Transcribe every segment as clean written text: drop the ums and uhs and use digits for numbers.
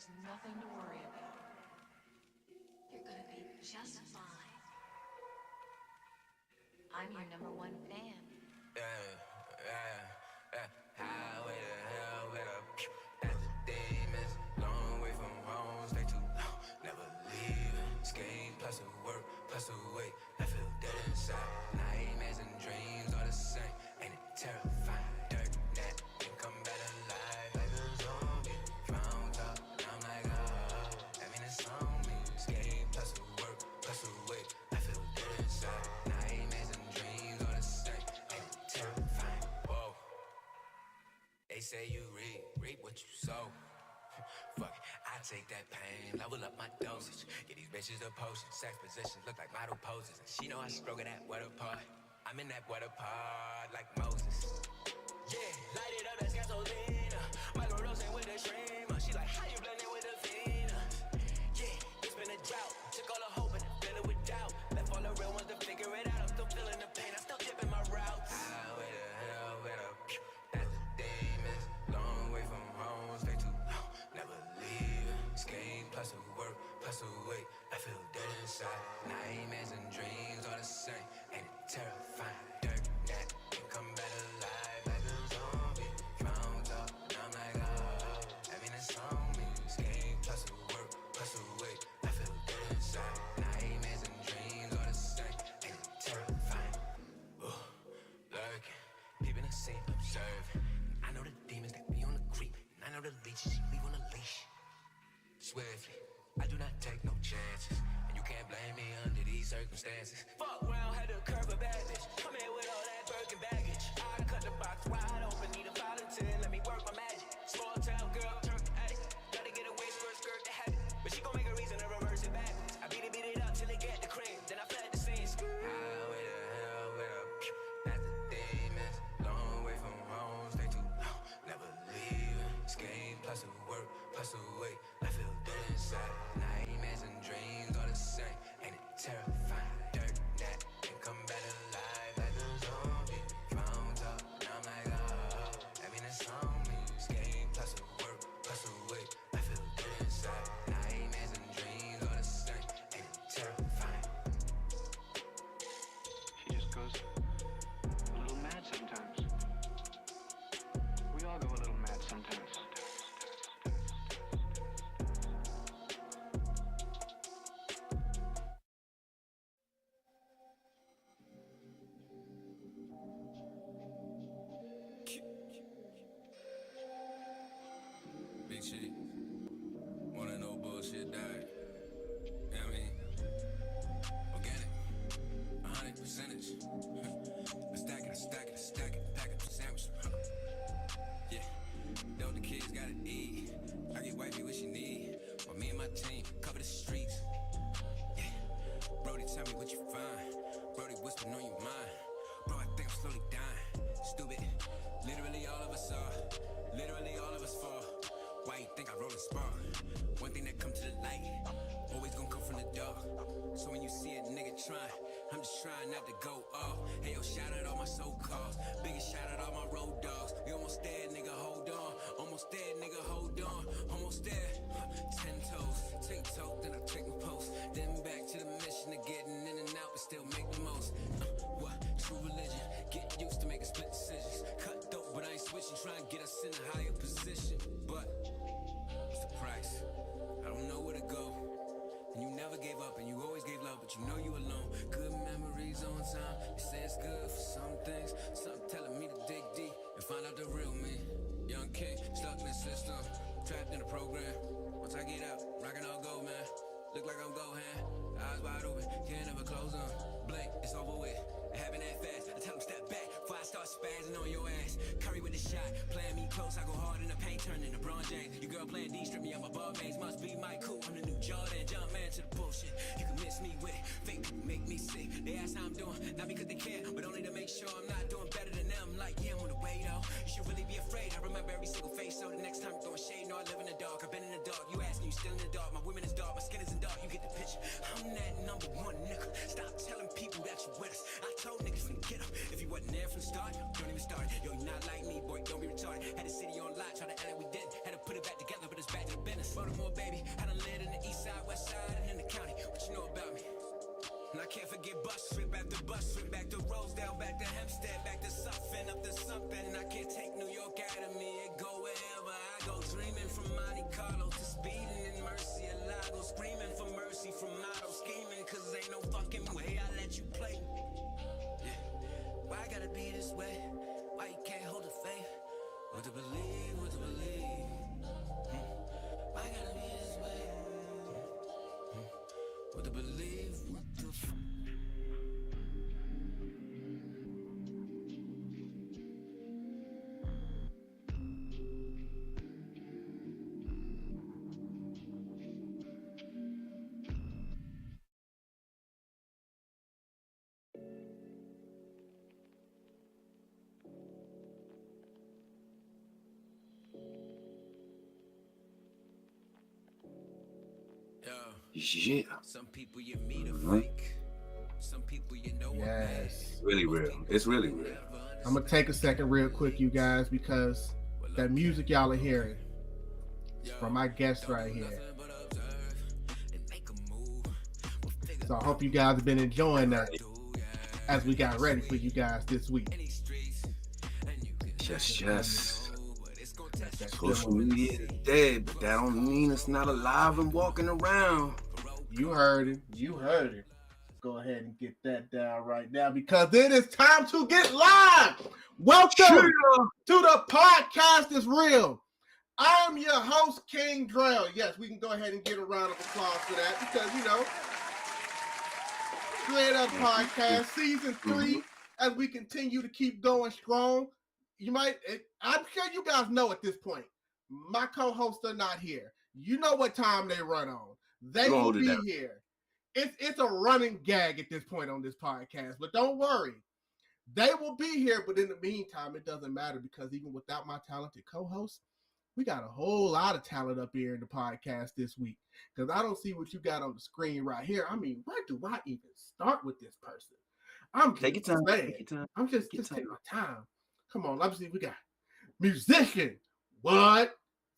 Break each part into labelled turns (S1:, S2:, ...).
S1: There's nothing to worry about.
S2: You're gonna be just fine. I'm your #1 fan.
S3: Highway to hell with a pew. That's the demons. Long way from home, stay too long, never leaving. Scheme plus the work, plus the weight. I feel dead inside. Nightmares and dreams are the same. Ain't it terrifying? Dirt that can come back alive. Like a zombie. Found up, and I'm like, oh. I mean, it's on me. Scheme plus the work, plus the weight. I feel dead inside. Nightmares and dreams are the same. Ain't it terrifying? Whoa. They say you reap what you sow. Fuck it, I take that pain, level up my dosage. Get these bitches a potion, sex positions look like model poses. And she know I stroke that water part. I'm in that water part like Moses. Yeah, light it up, that's gasolina. Microdosing with the streamer. She like, how you blending with the Vina? Yeah, it's been a drought. Took all the hope and fill it with doubt. Left all the real ones to figure it out. I'm still feeling the pain, I'm still dipping my routes. Highway to hell with a pew. That's the demons. Long way from home, stay too long, never leaving. Scheme plus the work, plus the weight. I feel dead inside. Nightmares and dreams are the same. Ain't it terrifying? Dirt that can come back alive like a zombie. Found up, and I'm like, oh. I mean, it's on me. Scheme plus the work, plus the weight. I feel dead inside. Nightmares and dreams are the same. Ain't it terrifying? Lurking, peeping the scene, observing. I know the demons that be on the creep, and I know the leeches you leave on a leash. Swiftly, I do not take no chances, and you can't blame me under these circumstances. Fuck round, had to curve a bad bitch. Come here with all that Birkin baggage. I cut the box wide open, need a volunteer, let me work my magic. Small town girl, turn addict. Gotta get away, skirt the habit. But she gon' make a reason to reverse it backwards. I beat it up till it get the cream, then I fled the scene. Highway to hell with a pew. That's the demons. Long way from home, stay too long, never leaving. Scheme plus the work, plus the weight. I feel dead inside. Nightmares and dreams are the same. Ain't it terrifying? Dirt that can come back alive like a zombie. Found up, and I'm like, oh. I mean, it's on me. Scheme plus the work, plus the weight. I feel dead inside. Nightmares and dreams are the same. Ain't it terrifying?
S4: She just goes a little mad sometimes. We all go a little mad sometimes.
S3: Big shit. Wanna know bullshit died. You know what I mean? Organic. 100 percentage. I stack it, pack up the sandwich. Yeah. Know the kids gotta eat. I get wifey what she need. While me and my team cover the streets. Yeah. Brody, tell me what you find. Brody whispering on your mind. Bro, I think I'm slowly dying. Stupid. Literally all of us are. Literally all of us fall. Why you think I wrote a spark? One thing that come to the light, always gonna come from the dark. So when you see a nigga trying, I'm just trying not to go off. Hey yo, shout out all my so-calls. Biggest shout out all my road dogs. We almost there, nigga, hold on. Almost there, nigga, hold on. Almost there. 10 toes, TikTok, then I take my post. Then back to the mission of getting in and out, but still make the most. What? True religion. Get used to making split decisions. Cut dope, but I ain't switching. Try and get us in a higher position. But what's the price? I don't know where to go. And you never gave up, and you always gave love, but you know you alone. Good memories on time. You say it's good for some things. Something telling me to dig deep and find out the real me. Young king, stuck in the system, trapped in the program. Once I get out, rockin' all gold, man. Look like I'm Gohan. Eyes wide open, can't ever close them. Blink, it's over with. It happened that fast. I tell them step back before I start spazzing on your ass. Curry with the shot, playing me close. I go hard in the paint, turning to LeBron James. Your girl playing D, strip me out my ball veins. Must be my cool. I'm the new Jordan, jump man to the bullshit. You can miss me with it. Fake people make me sick. They ask how I'm doing, not because they care, but only to make sure I'm not doing better than them. Like, yeah, I'm on the way though. You should really be afraid. I remember every single face, so the next time I'm throwing shade, no, I live in the dark. I've been in the dark. You asking, you still in the dark. My women is dark, my skin isn't dark. You get the picture. I'm that #1 nigga. Stop telling people that you with us. I told niggas to get up. If you wasn't there from the start, don't even start. Yo, you not like me, boy, don't be retarded. Had the city on lock, try to act like we didn't. Had to put it back together, but it's back to the business. Baltimore, baby. I done lived in the east side, west side, and in the county. What you know about me? And I can't forget bus trip after bus trip, back to Rosedale, back to Hempstead, back to something, up to something. I can't take New York out of me. It go wherever I go, dreaming from Monte Carlo to speeding in Mercy, Lago, screaming for mercy from Lotto, scheming, cause ain't no fucking way I let you play. Yeah. Why I gotta be this way? Why you can't hold the faith? What to believe, what to believe? Why I gotta be this way? What to believe, what to
S1: Yeah.
S3: Some people you meet are fake. Some people you know are fake.
S1: It's really real. It's really real.
S5: I'm gonna take a second real quick, you guys, because that music y'all are hearing is from my guest right here. So I hope you guys have been enjoying that as we got ready for you guys this week.
S1: Yes. Social media is dead, but that don't mean it's not alive and walking around.
S5: You heard it. You heard it. Go ahead and get that down right now because it is time to get live. Welcome to the podcast is real. I'm your host, King Drell. Yes, we can go ahead and get a round of applause for that because, you know, Straight Up Podcast, Season 3, as we continue to keep going strong. I'm sure you guys know at this point, my co-hosts are not here. You know what time they run on. They will be here. It's a running gag at this point on this podcast, but don't worry. They will be here, but in the meantime, it doesn't matter because even without my talented co-hosts, we got a whole lot of talent up here in the podcast this week because I don't see what you got on the screen right here. I mean, where do I even start with this person?
S1: Take your time.
S5: I'm just taking my time. Come on, let's see. We got musician, what?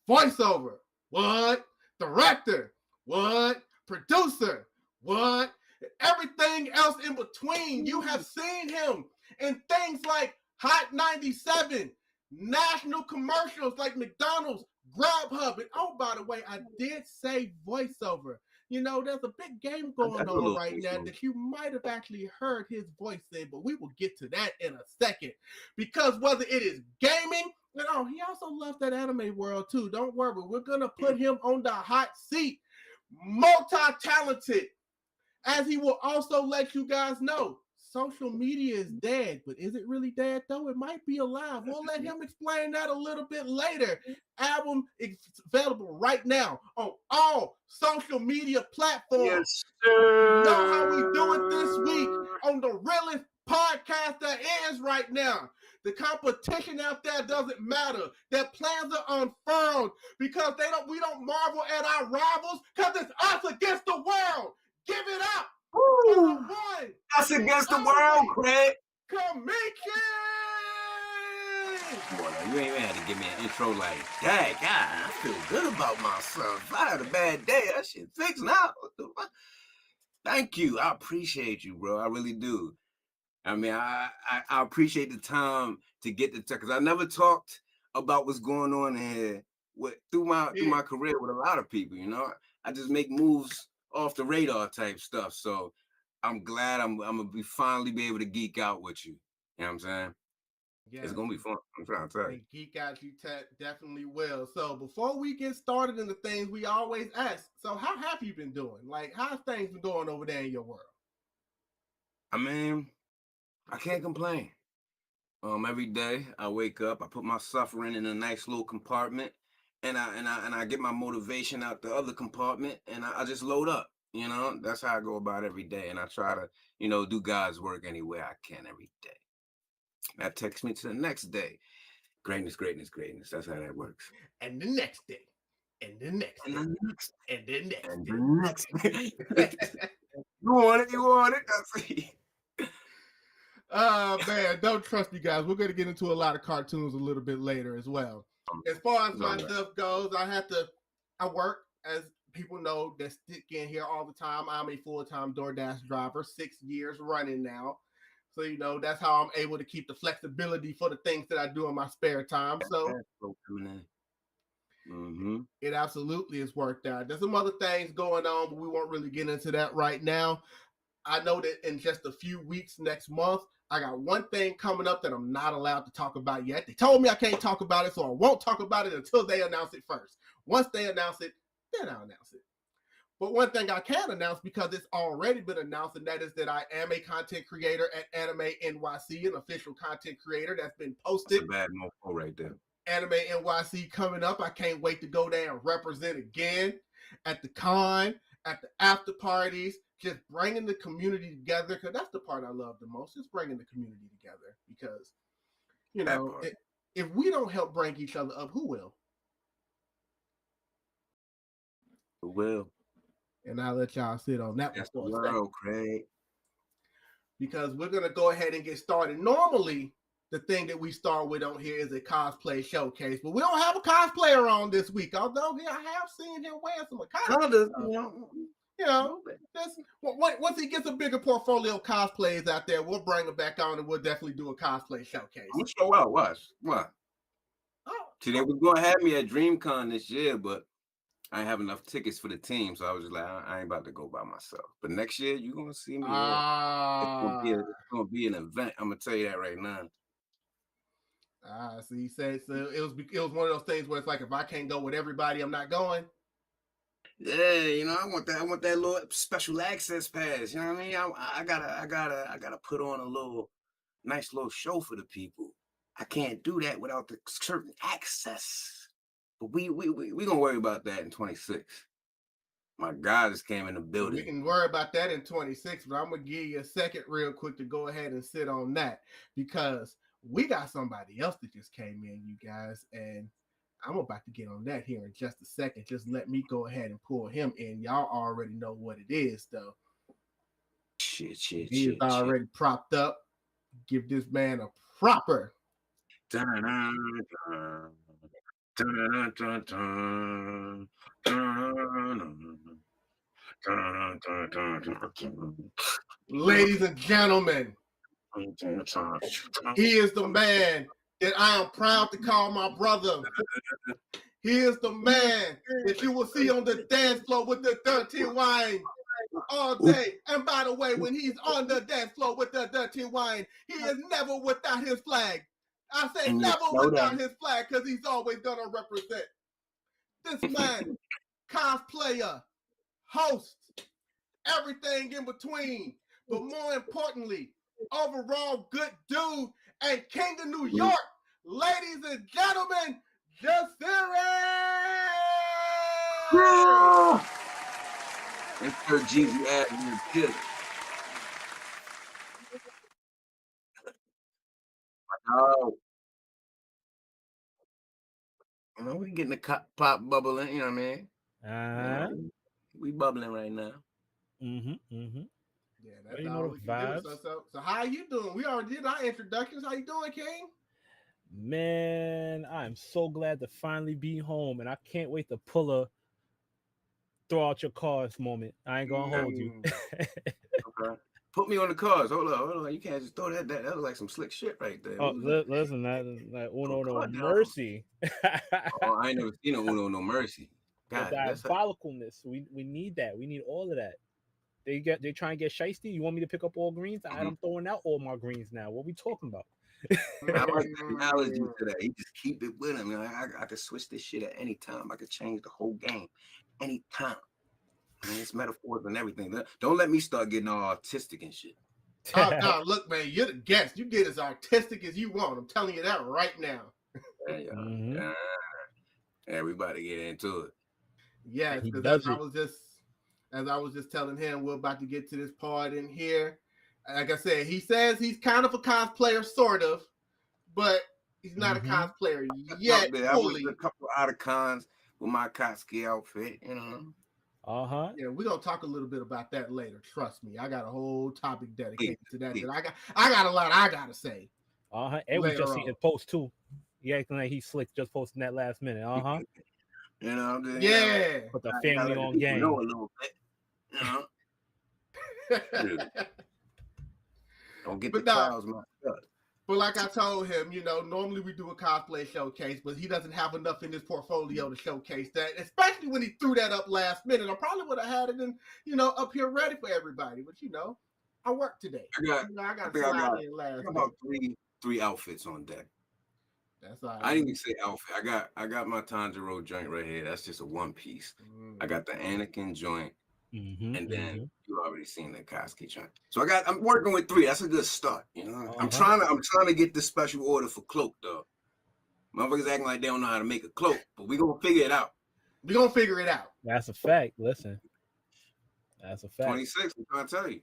S5: Voiceover, what? Director, what? Producer, what? Everything else in between. You have seen him in things like Hot 97, national commercials like McDonald's, Grubhub, and oh, by the way, I did say voiceover. You know, there's a big game going on right now that you might have actually heard his voice in, but we will get to that in a second. Because whether it is gaming, you know, he also loves that anime world too. Don't worry, we're going to put him on the hot seat. Multi-talented, as he will also let you guys know. Social media is dead, but is it really dead though? It might be alive. We'll let him explain that a little bit later. Album is available right now on all social media platforms.
S1: Yes, sir.
S5: You know how we do it this week on the realest podcast there is right now. The competition out there doesn't matter. Their plans are unfurled because we don't marvel at our rivals because it's us against the world. Give it up.
S1: Woo. That's against the world, Craig.
S5: Kameechi!
S1: Boy, you ain't even had to give me an intro like that. God, I feel good about myself. If I had a bad day, that shit fixed now. Thank you. I appreciate you, bro. I really do. I mean, I appreciate the time to get to talk because I never talked about what's going on in here through my career with a lot of people. You know, I just make moves off the radar type stuff. So I'm glad I'm gonna finally be able to geek out with you. You know what I'm saying? Yeah, it's gonna be fun. I'm trying to tell you.
S5: Geek out, you definitely will. So before we get started in the things we always ask, so how have you been doing? Like, how's things been going over there in your world?
S1: I mean, I can't complain. Every day I wake up, I put my suffering in a nice little compartment, and I get my motivation out the other compartment, and I just load up. You know, that's how I go about every day, and I try to, you know, do God's work any way I can every day. That takes me to the next day. Greatness, greatness, greatness. That's how that works.
S5: And the next day, and the next,
S1: and the next,
S5: and the next,
S1: and the next. You want it? You want it? That's it.
S5: Man, don't trust me, guys. We're going to get into a lot of cartoons a little bit later as well. As far as my stuff goes, I work. as people know that stick in here all the time, I'm a full-time DoorDash driver, 6 years running now. So, that's how I'm able to keep the flexibility for the things that I do in my spare time. So it absolutely has worked out. There's some other things going on, but we won't really get into that right now. I know that in just a few weeks next month, I got one thing coming up that I'm not allowed to talk about yet. They told me I can't talk about it, so I won't talk about it until they announce it first. Once they announce it, then I'll announce it. But one thing I can announce, because it's already been announced, and that is that I am a content creator at Anime NYC, an official content creator that's been posted.
S1: That's a bad mofo right there.
S5: Anime NYC coming up. I can't wait to go there and represent again at the con, at the after parties, just bringing the community together, because that's the part I love the most, is bringing the community together. Because, if we don't help bring each other up, who will?
S1: Who will?
S5: And I'll let y'all sit on that.
S1: That's the world, Craig.
S5: Because we're going to go ahead and get started. Normally, the thing that we start with on here is a cosplay showcase, but we don't have a cosplayer on this week, although I have seen him wear some cosplays. Once he gets a bigger portfolio of cosplays out there, we'll bring him back on and we'll definitely do a cosplay showcase.
S1: I'm going to show out. Watch. What? See, they were going to have me at DreamCon this year, but I didn't have enough tickets for the team, so I was just like, I ain't about to go by myself. But next year, you're going to see me. It's going to be an event. I'm going to tell you that right now.
S5: So he said, so it was one of those things where it's like, if I can't go with everybody, I'm not going.
S1: Yeah, I want that little special access pass. You know what I mean? I gotta put on a nice little show for the people. I can't do that without the certain access. But we gonna worry about that in 26. My God just came in the building.
S5: We can worry about that in 26, but I'm gonna give you a second real quick to go ahead and sit on that, because we got somebody else that just came in, you guys, and I'm about to get on that here in just a second. Just let me go ahead and pull him in. Y'all already know what it is, though. He's already propped up. Give this man a proper. Ladies and gentlemen, he is the man that I am proud to call my brother. He is the man that you will see on the dance floor with the dirty wine all day. And by the way, when he's on the dance floor with the dirty wine, he is never without his flag. I say never without his flag, because he's always gonna represent. This man, cosplayer, host, everything in between, but more importantly, overall good dude and king of New York. Ladies and gentlemen, Ysaguirre!
S1: And Sir Jeezy Avenue kid. Oh. We getting the pop bubbling, you know what I mean? We bubbling right now.
S5: Yeah, that's all we can do. So how you doing? We already did our introductions. How you doing, King?
S6: Man, I'm so glad to finally be home, and I can't wait to pull a throw out your cards moment. I ain't gonna hold you.
S1: Okay. Put me on the cards. Hold on. You can't just throw that. That was like some slick shit right there.
S6: Oh, listen, that is like Uno no mercy.
S1: I ain't never seen Uno no mercy. God,
S6: diabolicalness. We need that. We need all of that. They try and get shiesty. You want me to pick up all greens? I'm throwing out all my greens now. What we talking about?
S1: I like the analogy to that. You just keep it with him. I could switch this shit at any time. I could change the whole game any time. I mean, it's metaphors and everything. Don't let me start getting all artistic and shit.
S5: No, look, man, you're the guest. You get as artistic as you want. I'm telling you that right now.
S1: Yeah. Everybody get into it.
S5: Yes, because as I was just telling him, we're about to get to this part in here. Like I said, he says he's kind of a cosplayer, sort of, but he's not a cosplayer yet.
S1: I went to a couple of out of cons with my Kotsky outfit,
S5: Yeah, we're gonna talk a little bit about that later. Trust me, I got a whole topic dedicated to that. I got a lot I gotta say.
S6: And we just see his post too. He acting like he's slick, just posting that last minute.
S1: You know, I'm just,
S5: Yeah.
S6: Put the
S1: I
S6: family
S1: gotta let
S6: on
S1: the people
S6: game.
S1: know a little bit. You know, don't get
S5: But
S1: the
S5: nah.
S1: crowds messed up.
S5: But like I told him, you know, normally we do a cosplay showcase, but he doesn't have enough in his portfolio to showcase that, especially when he threw that up last minute. I probably would have had it in, you know, up here ready for everybody. But, you know, I worked today.
S1: I got
S5: to
S1: think I
S5: slide
S1: got
S5: in last
S1: about
S5: minute.
S1: three outfits on deck.
S5: That's all right.
S1: I didn't even say outfit. I got my Tanjiro joint right here. That's just a one piece. I got the Anakin joint, and then you already seen the Koski joint. So I'm working with 3. That's a good start. You know, I'm trying to get this special order for cloak though. Motherfuckers acting like they don't know how to make a cloak, but we gonna figure it out.
S5: We're gonna figure it out.
S6: That's a fact. Listen, that's a fact.
S1: 26. I'm trying to tell you.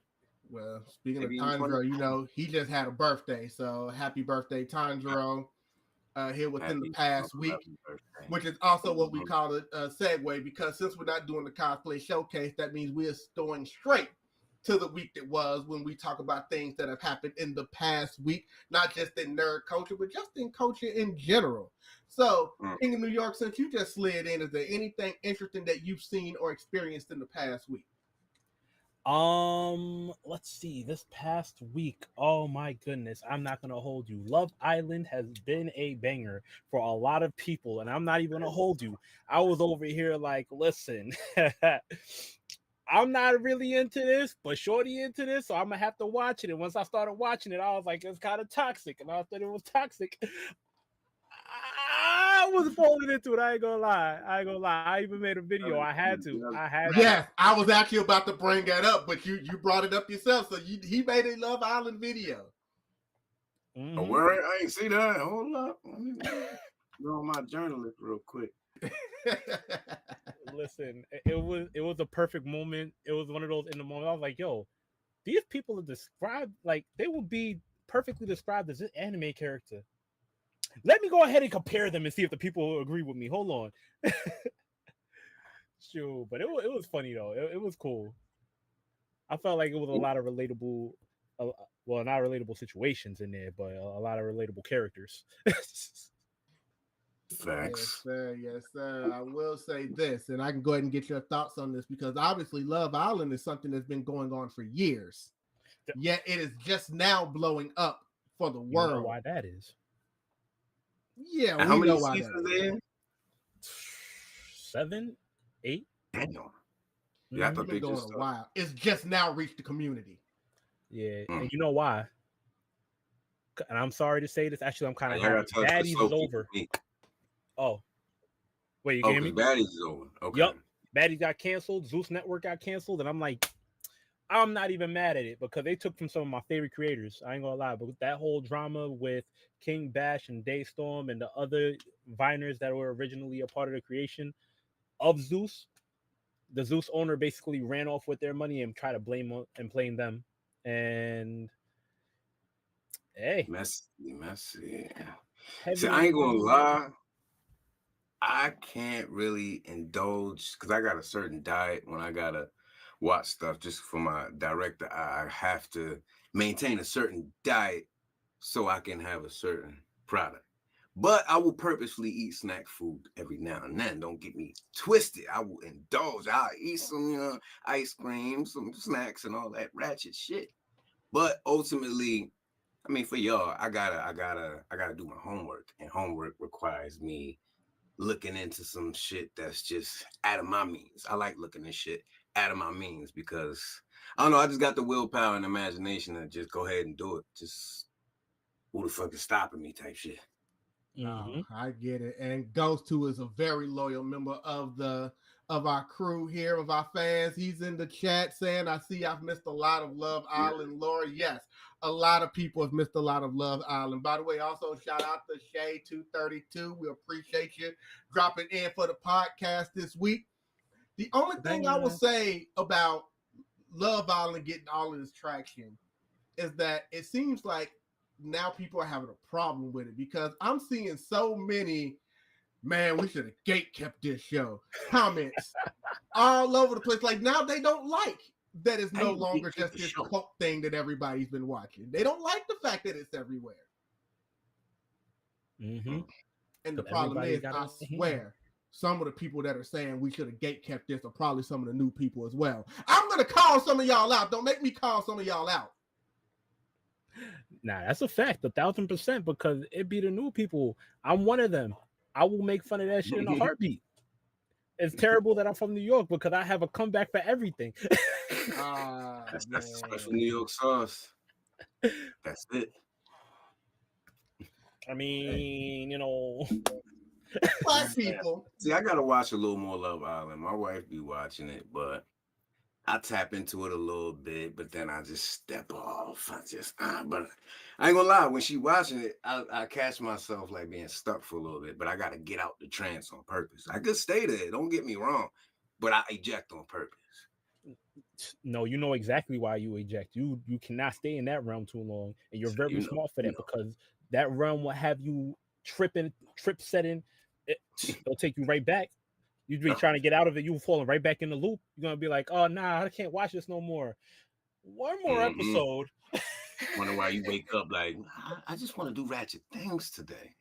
S5: Well, speaking
S1: Maybe
S5: of Tanjiro, you know, he just had a birthday, so happy birthday, Tanjiro. Here within the past week, which is also what we call a segue, because since we're not doing the cosplay showcase, that means we're going straight to the week that was, when we talk about things that have happened in the past week, not just in nerd culture, but just in culture in general. So, King of New York, since you just slid in, is there anything interesting that you've seen or experienced in the past week?
S6: Let's see. This past week, oh my goodness, I'm not gonna hold you. Love Island has been a banger for a lot of people, and I'm not even gonna hold you. I was over here like, listen, I'm not really into this, but Shorty into this, so I'm gonna have to watch it. And once I started watching it, I was like, it's kind of toxic, and I thought it was toxic. I was falling into it. I ain't gonna lie. I even made a video. I had to.
S5: Yes, I was actually about to bring that up, but you brought it up yourself. So he made a Love Island video.
S1: Oh, word? I ain't see that. Hold up. Let me go on my journalist real quick.
S6: Listen, it was a perfect moment. It was one of those in the moment. I was like, yo, these people are described like they would be perfectly described as an anime character. Let me go ahead and compare them and see if the people agree with me. Hold on. Sure, but it was funny though. It was cool. I felt like it was a lot of relatable, well, not relatable situations in there, but a lot of relatable characters.
S1: Facts.
S5: Yes, sir. Yes, sir. I will say this, and I can go ahead and get your thoughts on this, because obviously Love Island is something that's been going on for years. Yet it is just now blowing up for the world.
S6: You know why that is?
S5: Yeah,
S1: and
S5: we
S1: how many
S5: know why
S1: seasons
S5: that
S1: there?
S6: 7, 8.
S1: Damn. Yeah, I thought they
S5: been going
S1: just
S5: a while. It's just now reached the community.
S6: Yeah, and you know why? And I'm sorry to say this. Actually, I'm kind of happy. Baddies is over. Oh, wait, you can hear me?
S1: Baddies is over. Okay.
S6: Yep, Baddies got canceled. Zeus Network got canceled, and I'm like, I'm not even mad at it, because they took from some of my favorite creators. I ain't gonna lie, but that whole drama with King Bash and Daystorm and the other Viners that were originally a part of the creation of Zeus, the Zeus owner basically ran off with their money and tried to blame them. And hey,
S1: messy.
S6: Heavy
S1: See, I ain't gonna lie. I can't really indulge because I got a certain diet when I gotta watch stuff just for my director. I have to maintain a certain diet so I can have a certain product. But I will purposely eat snack food every now and then. Don't get me twisted. I will indulge. I'll eat some ice cream, some snacks, and all that ratchet shit. But ultimately, I mean, for y'all, I gotta do my homework, and homework requires me looking into some shit that's just out of my means. I like looking at shit out of my means because I don't know. I just got the willpower and imagination to just go ahead and do it. Just who the fuck is stopping me type shit.
S5: I get it. And Ghost 2 is a very loyal member of our crew here, of our fans. He's in the chat saying, I see I've missed a lot of Love Island lore. Yes, a lot of people have missed a lot of Love Island. By the way, also shout out to Shay232. We appreciate you dropping in for the podcast this week. The only thing I will say about Love Island getting all of this traction is that it seems like now people are having a problem with it, because I'm seeing so many, man, we should have gate kept this show comments all over the place. Like, now they don't like that it's no longer just this cult thing that everybody's been watching. They don't like the fact that it's everywhere. And the problem is, I swear, some of the people that are saying we should have gate kept this are probably some of the new people as well. I'm gonna call some of y'all out. Don't make me call some of y'all out.
S6: Nah, that's a fact, 1,000%, because it be the new people. I'm one of them. I will make fun of that shit in a heartbeat. It's terrible that I'm from New York because I have a comeback for everything.
S1: That's the special New York sauce. That's it.
S6: I mean, you know,
S5: Black people.
S1: See, I gotta watch a little more Love Island. My wife be watching it, but I tap into it a little bit, but then I just step off. But I ain't gonna lie, when she watching it, I catch myself like being stuck for a little bit, but I gotta get out the trance on purpose. I could stay there, don't get me wrong, but I eject on purpose.
S6: No, you know exactly why you eject. You cannot stay in that realm too long, and you're very smart for that because that realm will have you trip setting. It'll take you right back. You'd be trying to get out of it. You falling right back in the loop. You're gonna be like, "Oh, nah, I can't watch this no more." One more episode.
S1: Wonder why you wake up like, I just want to do ratchet things today.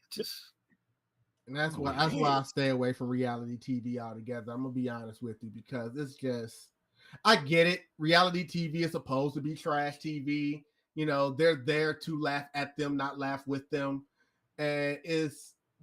S5: And that's why I stay away from reality TV altogether. I'm gonna be honest with you because it's just, I get it. Reality TV is supposed to be trash TV. You know, they're there to laugh at them, not laugh with them. And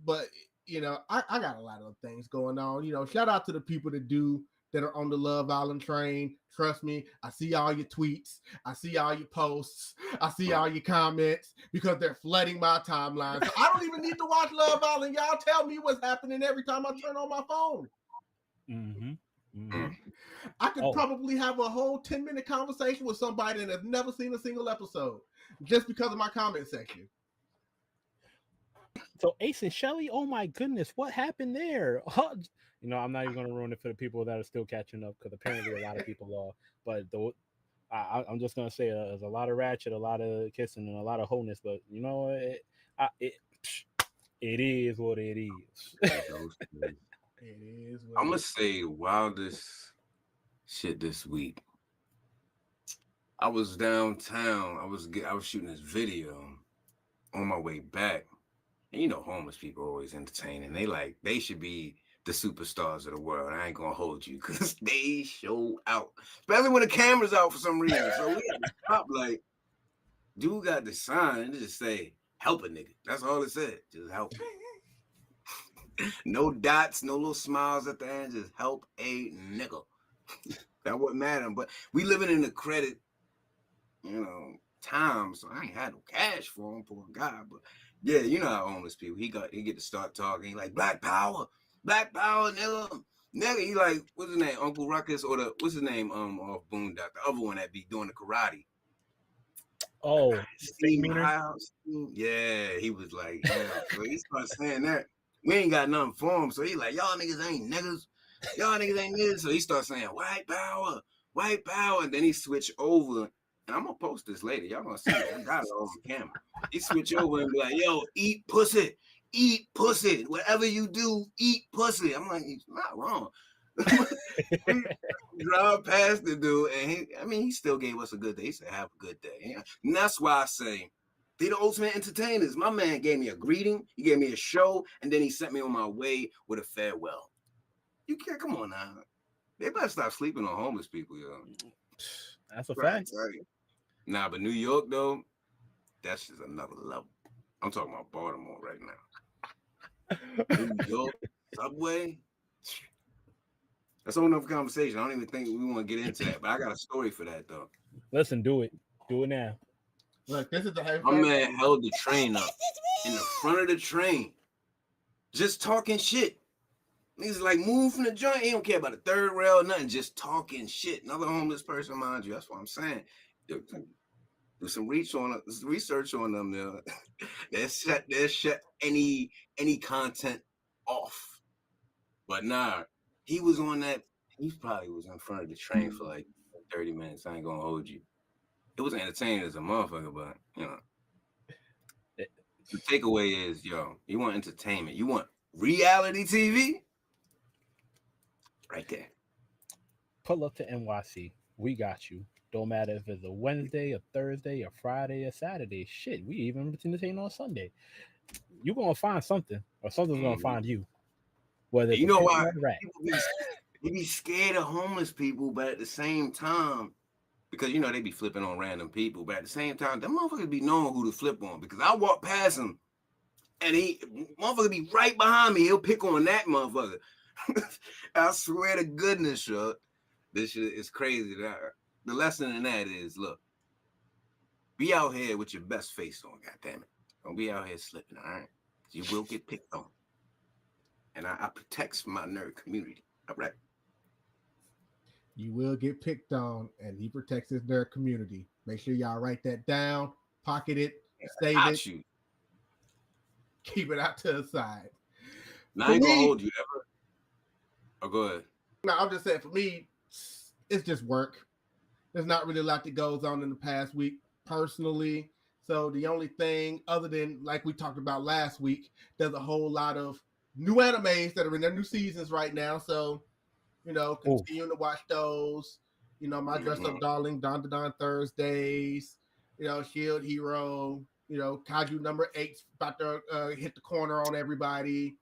S5: but you know, I got a lot of things going on. You know, shout out to the people that are on the Love Island train. Trust me, I see all your tweets. I see all your posts. I see all your comments because they're flooding my timeline. So I don't even need to watch Love Island. Y'all tell me what's happening every time I turn on my phone. I could probably have a whole 10-minute conversation with somebody that has never seen a single episode just because of my comment section.
S6: So Ace and Shelly, oh my goodness, what happened there? You know, I'm not even going to ruin it for the people that are still catching up because apparently a lot of people are. But I'm just going to say there's a lot of ratchet, a lot of kissing, and a lot of wholeness. But you know, it is what it is.
S5: It is.
S1: I'm gonna say the wildest shit this week. I was downtown. I was shooting this video on my way back. And you know, homeless people are always entertaining. They should be the superstars of the world. I ain't gonna hold you because they show out, especially when the camera's out for some reason. So we had to stop. Like, dude got the sign to just say, "Help a nigga." That's all it said. Just help. No dots, no little smiles at the end. Just help a nigga. That wouldn't matter. But we living in the credit, time. So I ain't had no cash for him, poor guy. But yeah, you know how homeless people. He get to start talking. He like Black Power, nigga. He like, what's his name, Uncle Ruckus, or what's his name, off Boondock, the other one that be doing the karate.
S6: Oh,
S1: Steve House. Yeah, he was like, so he started saying that. We ain't got nothing for him, so he like, y'all niggas ain't niggas. Y'all niggas ain't niggas. So he started saying, white power. And then he switched over. And I'm gonna post this later. Y'all gonna see it. I got it on camera. He switch over and be like, yo, eat pussy. Whatever you do, eat pussy. I'm like, he's not wrong. Drive past the dude, and he still gave us a good day. He said, have a good day. And that's why I say, they the ultimate entertainers. My man gave me a greeting, he gave me a show, and then he sent me on my way with a farewell. You can't, come on now. They better stop sleeping on homeless people, yo.
S6: That's a fact.
S1: Right. Nah, but New York, though, that's just another level. I'm talking about Baltimore right now. New York, subway. That's a whole nother conversation. I don't even think we want to get into that, but I got a story for that, though.
S6: Listen, do it. Do it now.
S5: Look, this is the
S1: My man held the train up in the front of the train, just talking shit. Niggas like, move from the joint. He don't care about the third rail or nothing, just talking shit. Another homeless person, mind you. That's what I'm saying. Do some research on them. They'll shut any content off. But nah, he was on that. He probably was in front of the train for like 30 minutes. I ain't gonna hold you. It was entertaining as a motherfucker, but the takeaway is, yo, you want entertainment, you want reality TV, right there.
S6: Pull up to NYC. We got you. Don't matter if it's a Wednesday, a Thursday, a Friday, a Saturday. Shit, we even entertain on Sunday. You're gonna find something, or something's gonna find you. Whether
S1: You know
S6: it's
S1: why?
S6: a rat.
S1: You be scared of homeless people, but at the same time, because you know they be flipping on random people, but at the same time, them motherfuckers be knowing who to flip on. Because I walk past him, and motherfucker be right behind me. He'll pick on that motherfucker. I swear to goodness, yo, this shit is crazy. The lesson in that is, look, be out here with your best face on. Goddamn it, don't be out here slipping. All right, you will get picked on. And I protect my nerd community. All right.
S5: You will get picked on, and he protects his nerd community. Make sure y'all write that down, pocket it, save it,
S1: You.
S5: keep it out to the side.
S1: Now I ain't gonna hold you ever. Oh, go ahead.
S5: No, I'm just saying, for me, it's just work. There's not really a lot that goes on in the past week personally. So the only thing, other than like we talked about last week, there's a whole lot of new animes that are in their new seasons right now. So, you know, continuing to watch those. You know, my dress up darling, Don Thursdays. You know, Shield Hero. You know, Kaiju number 8's about to hit the corner on everybody.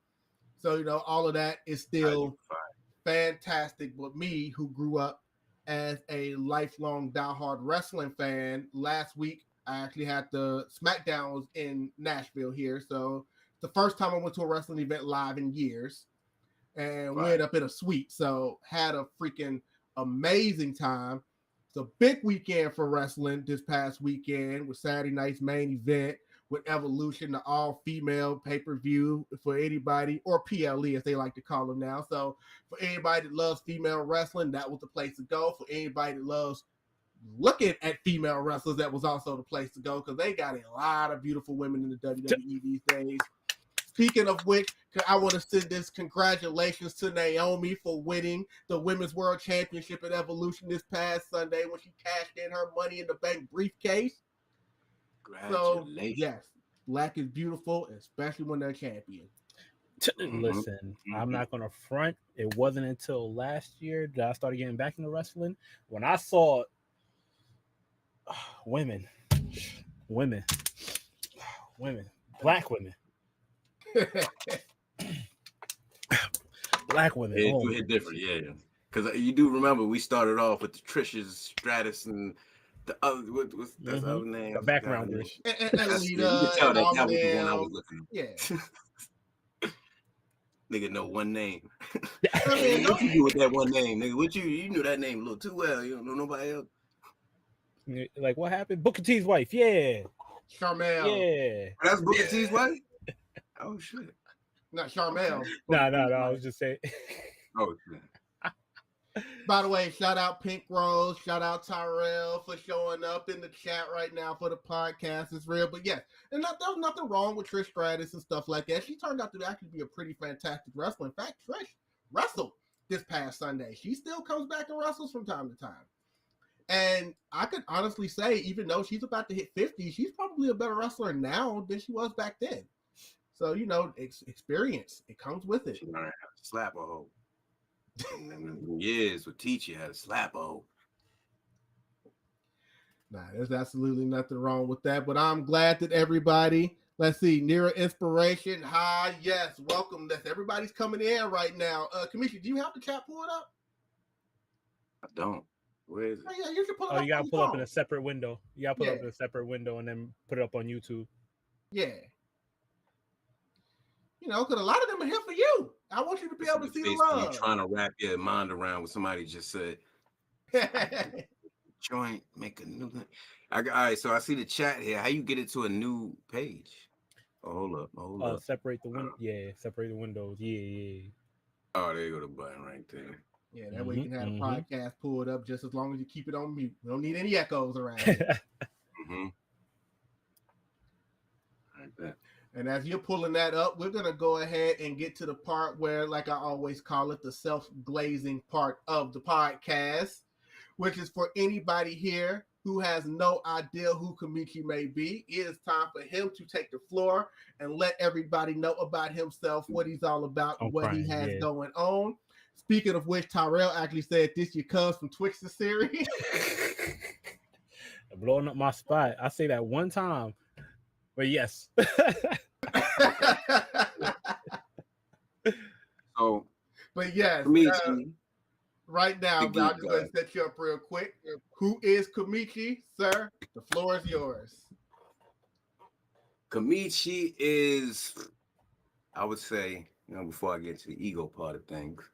S5: So, you know, all of that is still fantastic. But me, who grew up as a lifelong diehard wrestling fan, last week I actually had the SmackDown was in Nashville here. So the first time I went to a wrestling event live in years, and went up in a suite. So had a freaking amazing time. It's a big weekend for wrestling this past weekend with Saturday night's main event with Evolution, the all-female pay-per-view for anybody, or PLE as they like to call them now. So for anybody that loves female wrestling, that was the place to go. For anybody that loves looking at female wrestlers, that was also the place to go, because they got a lot of beautiful women in the WWE these days. Speaking of which, I want to send this congratulations to Naomi for winning the Women's World Championship at Evolution this past Sunday when she cashed in her Money in the Bank briefcase. So, yes, black is beautiful, especially when they're champion.
S6: Listen, I'm not going to front. It wasn't until last year that I started getting back into wrestling when I saw women, black women. Black women.
S1: Yeah, you hit different, yeah. Because you do remember we started off with the Trish's, Stratus, and the other, what's that other name?
S6: The backgrounders.
S5: And Alita,
S1: you can tell that was the one I
S5: them.
S1: was looking at.
S5: Yeah.
S1: Nigga know one name.
S5: I mean,
S1: what you do with that one name, nigga? What you knew that name a little too well. You don't know nobody else.
S6: Like, what happened? Booker T's wife, yeah.
S5: Charmel.
S6: Yeah.
S1: That's Booker T's wife? Oh, shit.
S5: Not Charmel.
S6: No, I was just saying.
S1: Oh, shit.
S5: By the way, shout out Pink Rose, shout out Tyrell for showing up in the chat right now for the podcast. It's real, but yes, and there was nothing wrong with Trish Stratus and stuff like that. She turned out to actually be a pretty fantastic wrestler. In fact, Trish wrestled this past Sunday. She still comes back and wrestles from time to time. And I could honestly say, even though she's about to hit 50, she's probably a better wrestler now than she was back then. So, you know, experience, it comes with it.
S1: She learned how to slap a hoe. Years would teach you how to slap a hoe.
S5: Nah, there's absolutely nothing wrong with that. But I'm glad that everybody, let's see, near inspiration. Hi, yes, welcome. Everybody's coming in right now. Kameechi, do you have the chat pulled up?
S1: I don't. Where is it?
S5: Oh, yeah, you should pull it up.
S6: You gotta pull up in a separate window. You gotta pull
S5: Yeah.
S6: up in a separate window and then put it up on YouTube.
S5: Yeah. You know, because a lot of them are here for you. I want you to be able to see the love.
S1: You're trying to wrap your mind around what somebody just said. Joint, make a new thing. All right, so I see the chat here. How you get it to a new page? Oh, hold up.
S6: Separate the window. Yeah, separate the windows. Yeah.
S1: Oh, there you go, the button right there.
S5: Yeah, that way you can have the podcast pulled up just as long as you keep it on mute. We don't need any echoes around it.
S1: Like that.
S5: And as you're pulling that up, we're going to go ahead and get to the part where, like I always call it, the self-glazing part of the podcast, which is for anybody here who has no idea who Kameechi may be. It is time for him to take the floor and let everybody know about himself, what he's all about, what he has going on. Speaking of which, Tyrell actually said this your cuz from Twitch the series.
S6: Blowing up my spot. I say that one time. But yes.
S1: So
S5: But yes,
S1: Kameechi,
S5: right now,
S1: the
S5: I'm
S1: geek
S5: just going
S1: guy.
S5: to set you up real quick. Who is Kameechi, sir? The floor is yours.
S1: Kameechi is, I would say, before I get to the ego part of things,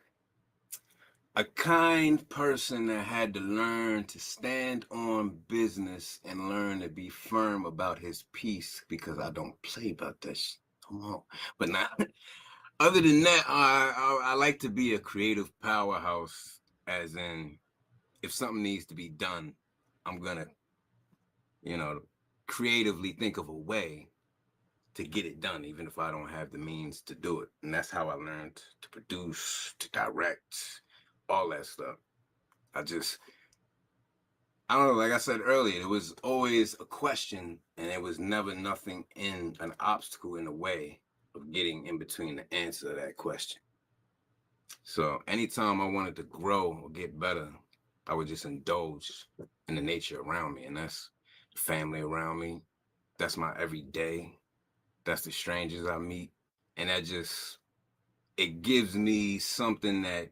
S1: a kind person that had to learn to stand on business and learn to be firm about his peace, because I don't play about that shit. Come on. But not other than that, I like to be a creative powerhouse, as in, if something needs to be done, I'm gonna, creatively think of a way to get it done, even if I don't have the means to do it. And that's how I learned to produce, to direct, all that stuff. I don't know, like I said earlier, it was always a question, and there was never nothing in an obstacle in the way of getting in between the answer to that question. So anytime I wanted to grow or get better, I would just indulge in the nature around me, and that's the family around me. That's my everyday. That's the strangers I meet. And it gives me something that,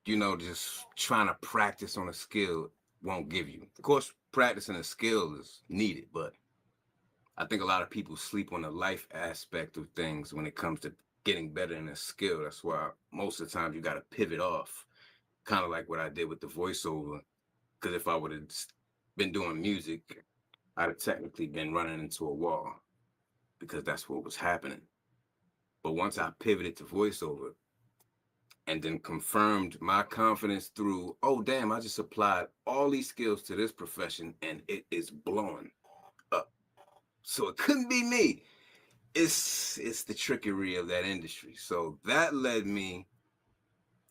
S1: just trying to practice on a skill won't give you. Of course, practicing a skill is needed, but I think a lot of people sleep on the life aspect of things when it comes to getting better in a skill. That's why most of the time you got to pivot off, kind of like what I did with the voiceover. Because if I would have been doing music, I'd have technically been running into a wall, because that's what was happening. But once I pivoted to voiceover and then confirmed my confidence through, oh, damn, I just applied all these skills to this profession and it is blowing up. So it couldn't be me. It's the trickery of that industry. So that led me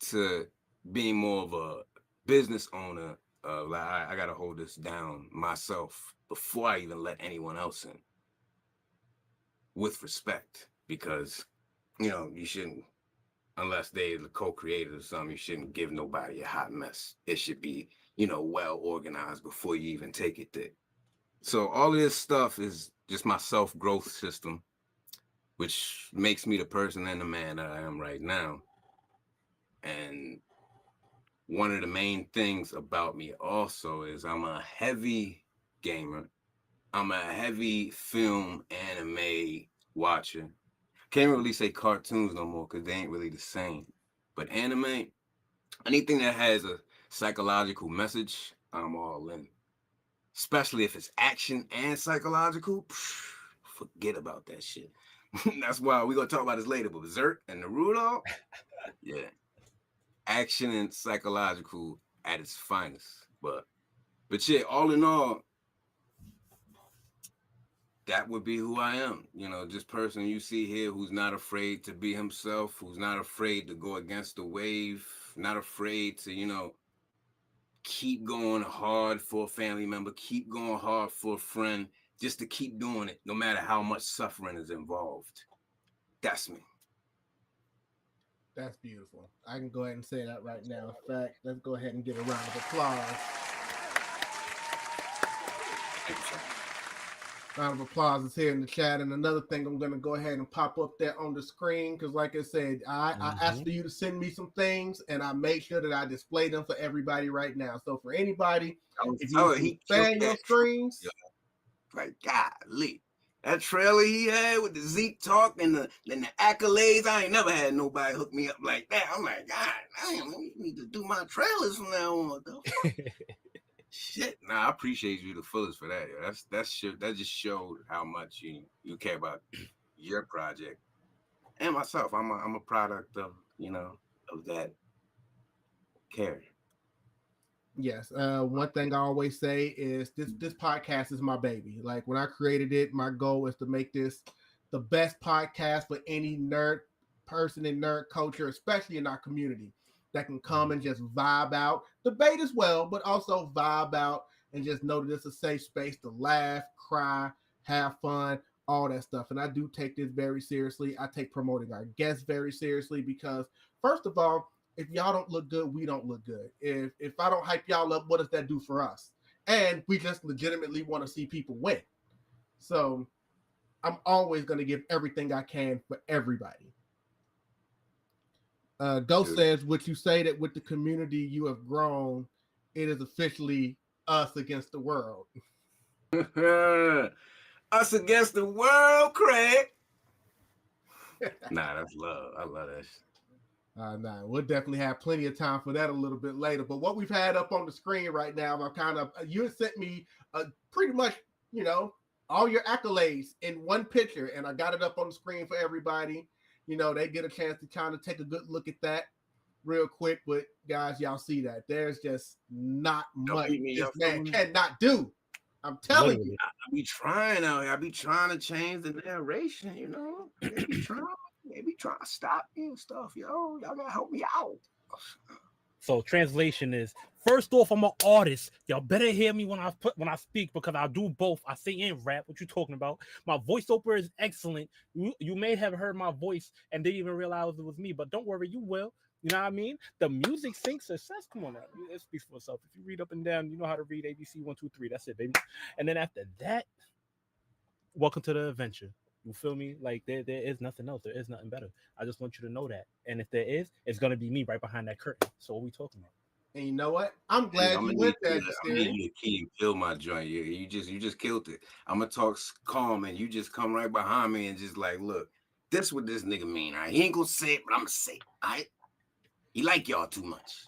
S1: to being more of a business owner. Like, I got to hold this down myself before I even let anyone else in, with respect, because you shouldn't, unless they're the co-creators or something, you shouldn't give nobody a hot mess. It should be, well organized before you even take it there. So all of this stuff is just my self-growth system, which makes me the person and the man that I am right now. And one of the main things about me also is I'm a heavy gamer. I'm a heavy film anime watcher. Can't really say cartoons no more because they ain't really the same. But anime, anything that has a psychological message, I'm all in. Especially if it's action and psychological, forget about that shit. That's why we're going to talk about this later, but Berserk and Naruto, yeah. Action and psychological at its finest. But yeah, all in all, that would be who I am. Just person you see here who's not afraid to be himself, who's not afraid to go against the wave, not afraid to, keep going hard for a family member, keep going hard for a friend, just to keep doing it, no matter how much suffering is involved. That's me.
S5: That's beautiful. I can go ahead and say that right now. In fact, let's go ahead and give a round of applause. Round of applause is here in the chat. And another thing, I'm going to go ahead and pop up there on the screen because, like I said, I asked for you to send me some things, and I made sure that I display them for everybody right now. So for anybody, if you can expand your screens.
S1: Like, golly. That trailer he had with the Zeke talk and the accolades, I ain't never had nobody hook me up like that. I'm like, God damn, I need to do my trailers from now on. Shit, I appreciate you the fullest for that. Yo. That just showed how much you care about your project and myself. I'm a product of of that care.
S5: Yes. One thing I always say is this podcast is my baby. Like when I created it, my goal is to make this the best podcast for any nerd person in nerd culture, especially in our community, that can come and just vibe out, debate as well, but also vibe out and just know that it's a safe space to laugh, cry, have fun, all that stuff. And I do take this very seriously. I take promoting our guests very seriously because, first of all, if y'all don't look good, we don't look good. If I don't hype y'all up, what does that do for us? And we just legitimately want to see people win. So I'm always going to give everything I can for everybody. Ghost
S1: Dude.
S5: says, would you say that with the community you have grown, it is officially us against the world?
S1: Us against the world, Craig. Nah, that's love. I love that shit.
S5: Nah, we'll definitely have plenty of time for that a little bit later. But what we've had up on the screen right now, I'm kind of, you had sent me pretty much, you know, all your accolades in one picture, and I got it up on the screen for everybody. You know, they get a chance to kind of take a good look at that real quick. But guys, y'all see that there's just not much this man cannot do. I'm telling you.
S1: I be trying out here. I be trying to change the narration, you know. They be trying to stop me and stuff, yo. Y'all gotta help me out.
S6: So translation is, first off, I'm an artist. Y'all better hear me when I speak, because I do both. I sing and rap. What you talking about? My voiceover is excellent. You may have heard my voice and didn't even realize it was me, but don't worry, you will. You know what I mean? The music sync success. Come on now. It speaks for itself. If you read up and down, you know how to read ABC 1, 2, 3. That's it, baby. And then after that, welcome to the adventure. You feel me? Like there is nothing else. There is nothing better. I just want you to know that. And if there is, it's gonna be me right behind that curtain. So what we talking about?
S5: And you know what? I'm glad you went there.
S1: I need you to keep kill my joint. You just killed it. I'm gonna talk calm, and you just come right behind me and just like, look, this what this nigga mean. All right? He ain't gonna say it, but I'm gonna say it. All right? He like y'all too much.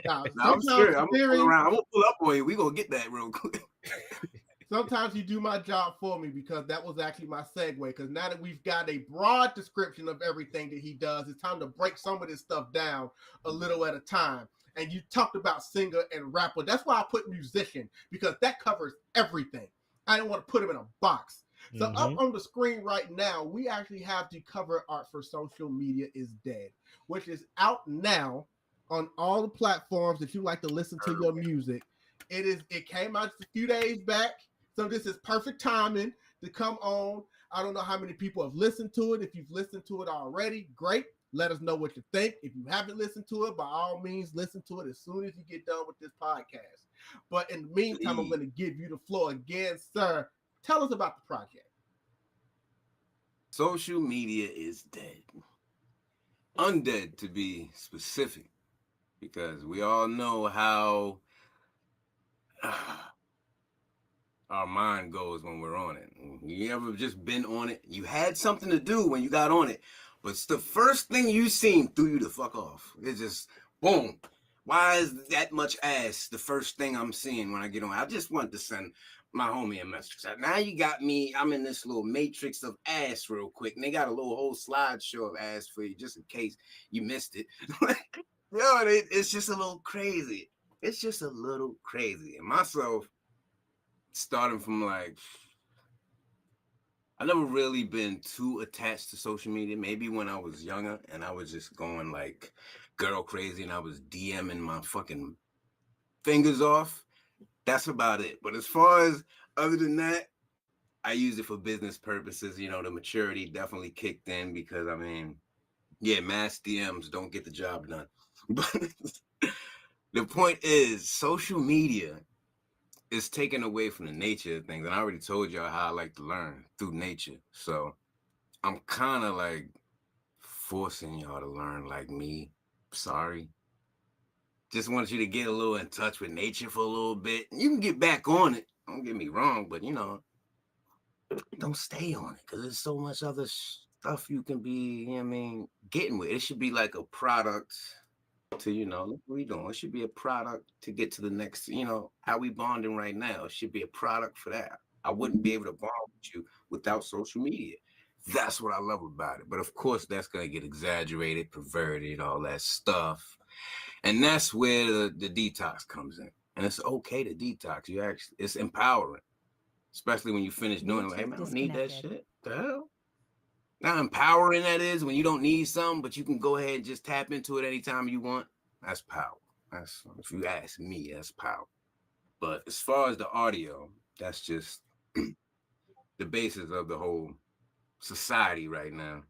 S1: I'm sure. I'm gonna pull around. I'm gonna pull up on you. We gonna get that real quick.
S5: Sometimes you do my job for me, because that was actually my segue. Because now that we've got a broad description of everything that he does, it's time to break some of this stuff down a little at a time. And you talked about singer and rapper. That's why I put musician, because that covers everything. I didn't want to put him in a box. So up on the screen right now, we actually have the cover art for Social Media is Dead, which is out now on all the platforms that you like to listen to your music. It came out just a few days back. So this is perfect timing to come on. I don't know how many people have listened to it. If you've listened to it already, great. Let us know what you think. If you haven't listened to it, by all means, listen to it as soon as you get done with this podcast. But in the meantime, I'm going to give you the floor again, sir. Tell us about the project.
S1: Social Media is Dead. Undead, to be specific, because we all know how our mind goes when we're on it. You ever just been on it? You had something to do when you got on it, but it's the first thing you seen threw you the fuck off. It's just boom. Why is that much ass the first thing I'm seeing when I get on? I just want to send my homie a message. Now you got me. I'm in this little matrix of ass real quick, and they got a little whole slideshow of ass for you, just in case you missed it. Yo, it's just a little crazy. It's just a little crazy. And myself, starting from like, I never really been too attached to social media. Maybe when I was younger and I was just going like girl crazy and I was DMing my fucking fingers off. That's about it. But as far as other than that, I use it for business purposes. You know, the maturity definitely kicked in, because I mean, yeah, mass DMs don't get the job done. But the point is, social media is taken away from the nature of things. And I already told y'all how I like to learn through nature. So I'm kind of like forcing y'all to learn like me. Sorry. Just want you to get a little in touch with nature for a little bit. You can get back on it. Don't get me wrong, but you know, don't stay on it, because there's so much other stuff you can be, you know what I mean, getting with. It should be like a product to, you know, look what we doing. It should be a product to get to the next, you know, how we bonding right now. It should be a product for that. I wouldn't be able to bond with you without social media. That's what I love about it. But of course, that's going to get exaggerated, perverted, all that stuff. And that's where the detox comes in. And it's okay to detox. It's empowering, especially when you finish doing it. Like, hey, man, I don't need that shit. The hell? Now, empowering that is when you don't need something, but you can go ahead and just tap into it anytime you want. That's power. That's, if you ask me, that's power. But as far as the audio, that's just the basis of the whole society right now.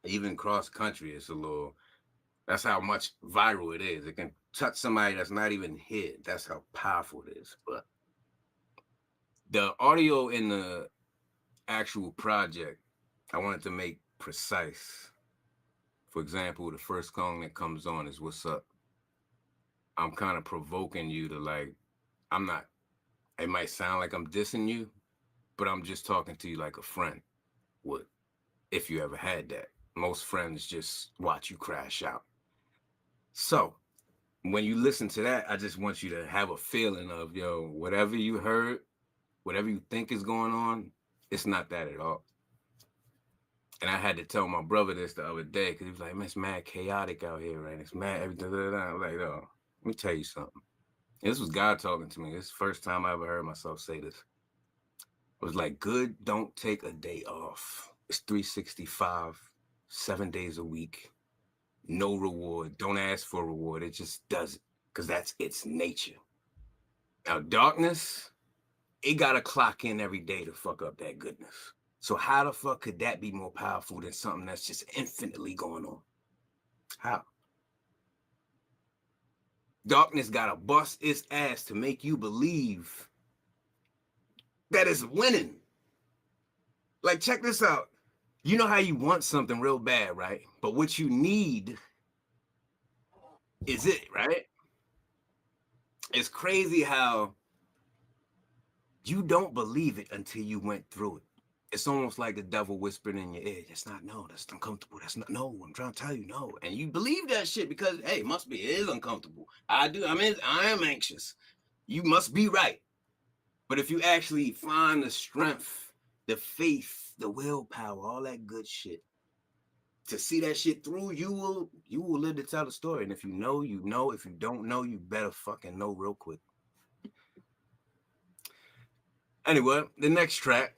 S1: Even cross country, it's a little. That's how much viral it is. It can touch somebody that's not even hit. That's how powerful it is. But the audio in the actual project, I wanted to make precise. For example, the first song that comes on is "What's Up." I'm kind of provoking you to like. I'm not. It might sound like I'm dissing you, but I'm just talking to you like a friend would, if you ever had that. Most friends just watch you crash out. So when you listen to that, I just want you to have a feeling of, yo, whatever you heard, whatever you think is going on, it's not that at all. And I had to tell my brother this the other day because he was like, man, it's mad chaotic out here, right? It's mad everything. I'm like, oh, let me tell you something. This was God talking to me. This is the first time I ever heard myself say this. It was like, good, don't take a day off. It's 365, 7 days a week. No reward. Don't ask for a reward. It just does it because that's its nature. Now, darkness, it got to clock in every day to fuck up that goodness. So how the fuck could that be more powerful than something that's just infinitely going on? How? Darkness got to bust its ass to make you believe that it's winning. Like, check this out. You know how you want something real bad, right? But what you need is it, right? It's crazy how you don't believe it until you went through it. It's almost like the devil whispering in your ear, that's not, no, that's uncomfortable. That's not, no, I'm trying to tell you, no. And you believe that shit because, hey, it must be, it is uncomfortable. I am anxious. You must be right. But if you actually find the strength, the faith, the willpower, all that good shit, to see that shit through, you will live to tell the story. And if you know, you know. If you don't know, you better fucking know real quick. Anyway, the next track,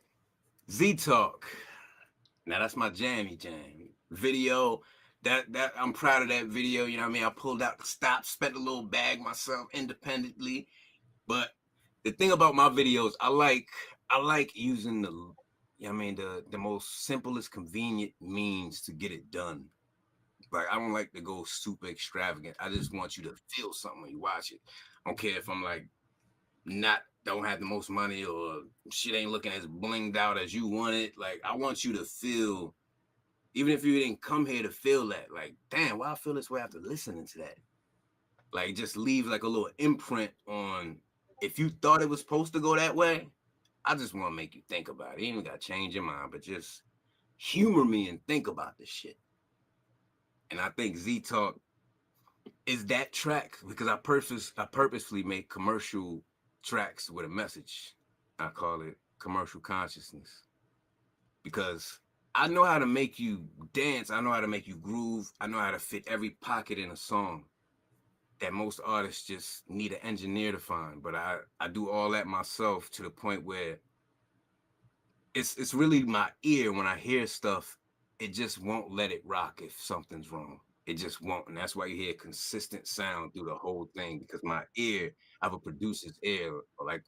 S1: Z Talk. Now that's my jammy jam video. That I'm proud of that video. You know what I mean? I pulled out the stops, spent a little bag myself independently. But the thing about my videos, I like using the, you know what I mean, the most simplest, convenient means to get it done. Like, I don't like to go super extravagant. I just want you to feel something when you watch it. I don't care if I'm like don't have the most money or shit ain't looking as blinged out as you want it. Like, I want you to feel, even if you didn't come here to feel that, like, damn, why I feel this way after listening to that? Like, just leave like a little imprint on, if you thought it was supposed to go that way, I just want to make you think about it. You ain't got to change your mind, but just humor me and think about this shit. And I think Z Talk is that track because I purposefully make commercial tracks with a message. I call it commercial consciousness because I know how to make you dance. I know how to make you groove. I know how to fit every pocket in a song that most artists just need an engineer to find. But I do all that myself to the point where it's really my ear. When I hear stuff, it just won't let it rock if something's wrong. It just won't. And that's why you hear consistent sound through the whole thing, because my ear, I have a producer's ear, or like,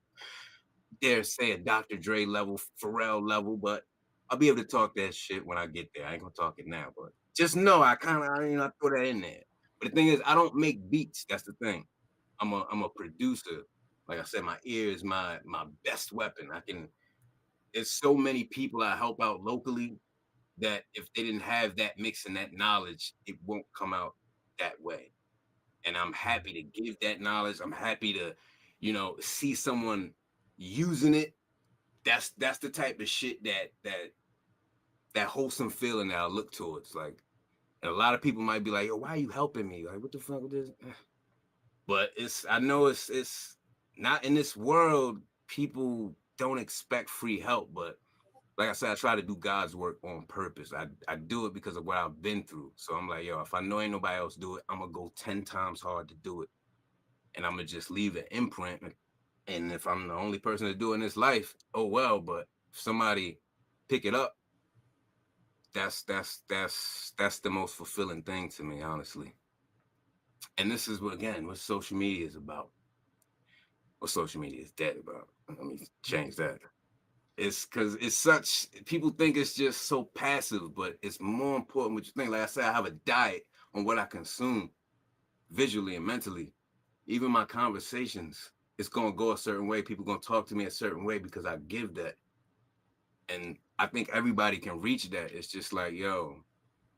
S1: dare say a Dr. Dre level, Pharrell level, but I'll be able to talk that shit when I get there. I ain't gonna talk it now, but just know I kind of, I throw that in there. But the thing is, I don't make beats. That's the thing. I'm a producer. Like I said, my ear is my best weapon. There's so many people I help out locally that if they didn't have that mix and that knowledge, it won't come out that way. And I'm happy to give that knowledge. I'm happy to, see someone using it. That's the type of shit that wholesome feeling that I look towards. Like, and a lot of people might be like, yo, why are you helping me? Like, what the fuck with this? But I know it's not in this world. People don't expect free help, but like I said, I try to do God's work on purpose. I do it because of what I've been through. So I'm like, yo, if I know ain't nobody else do it, I'm gonna go 10 times hard to do it. And I'm gonna just leave an imprint. And if I'm the only person to do it in this life, oh well, but if somebody pick it up, that's the most fulfilling thing to me, honestly. And this is what social media is about. What social media is dead about. Let me change that. It's because people think it's just so passive, but it's more important what you think. Like I said, I have a diet on what I consume visually and mentally. Even my conversations, it's going to go a certain way. People going to talk to me a certain way because I give that. And I think everybody can reach that. It's just like, yo,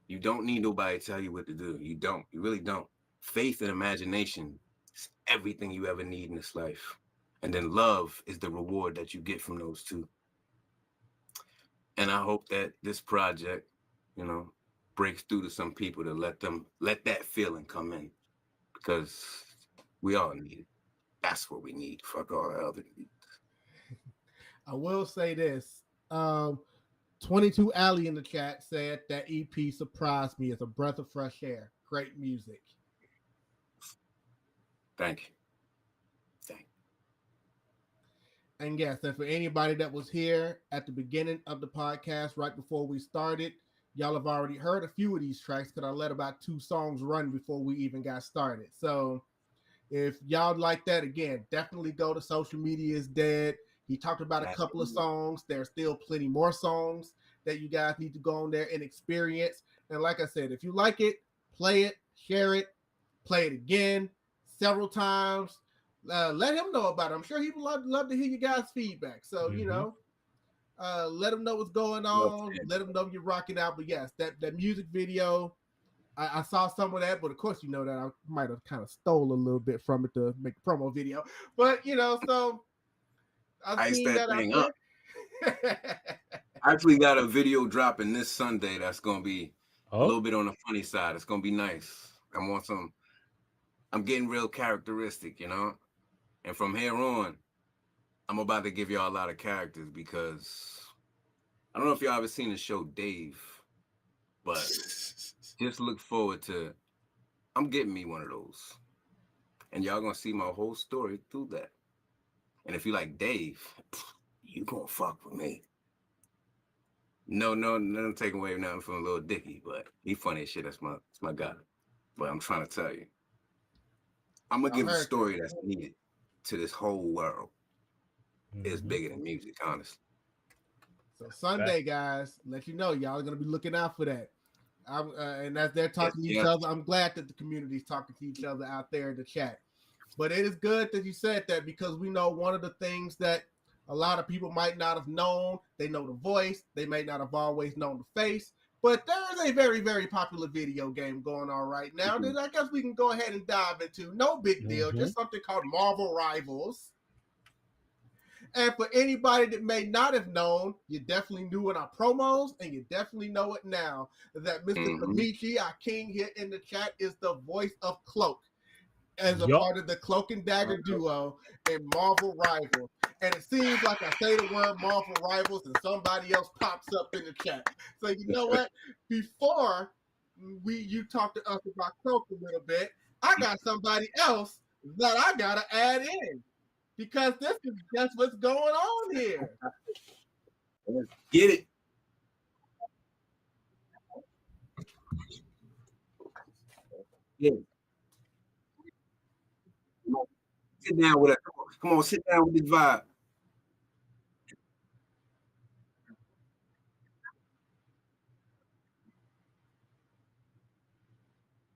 S1: You don't need nobody to tell you what to do. You don't. You really don't. Faith and imagination is everything you ever need in this life. And then love is the reward that you get from those two. And I hope that this project, you know, breaks through to some people to let that feeling come in, because we all need it. That's what we need. Fuck all the other needs.
S5: I will say this. 22 Alley in the chat said that EP surprised me as a breath of fresh air. Great music.
S1: Thank you. Thank you.
S5: And yes, and for anybody that was here at the beginning of the podcast, right before we started, y'all have already heard a few of these tracks because I let about 2 songs run before we even got started. So if y'all like that, again, definitely go to Social Media is Dead. He talked about a couple of songs. There's still plenty more songs that you guys need to go on there and experience. And like I said, if you like it, play it, share it, play it again, several times. Let him know about it. I'm sure he would love to hear you guys' feedback. So, you know, let him know what's going on. Let him know you're rocking out. But yes, that music video, I saw some of that, but of course, you know that I might have kind of stole a little bit from it to make a promo video. But, you know, so I've seen that thing up.
S1: I actually got a video dropping this Sunday that's going to be a little bit on the funny side. It's going to be nice. I'm getting real characteristic, you know? And from here on, I'm about to give y'all a lot of characters, because I don't know if y'all ever seen the show Dave, but just look forward to, I'm getting me one of those. And y'all going to see my whole story through that. And if you like Dave, you going to fuck with me. No, take away nothing from Lil Dicky, but he funny as shit. That's my guy. But I'm trying to tell you, I'm gonna give a story that's needed to this whole world. It's bigger than music, honestly.
S5: So Sunday, guys, let you know, y'all are gonna be looking out for that. And as they're talking to each other, I'm glad that the community's talking to each other out there in the chat. But it is good that you said that, because we know one of the things that a lot of people might not have known, they know the voice, they may not have always known the face, but there is a very, very popular video game going on right now that I guess we can go ahead and dive into. No big deal, just something called Marvel Rivals. And for anybody that may not have known, you definitely knew in our promos, and you definitely know it now, that Mr. Kameechi, our king here in the chat, is the voice of Cloak, as a part of the Cloak and Dagger duo in Marvel Rivals. And it seems like I say the word Marvel Rivals and somebody else pops up in the chat. So you know what? Before you talk to us about Cloak a little bit, I got somebody else that I gotta add in, because this is just what's going on here.
S1: Let's get it. Yeah. Sit down with it. Come on, sit down with this vibe.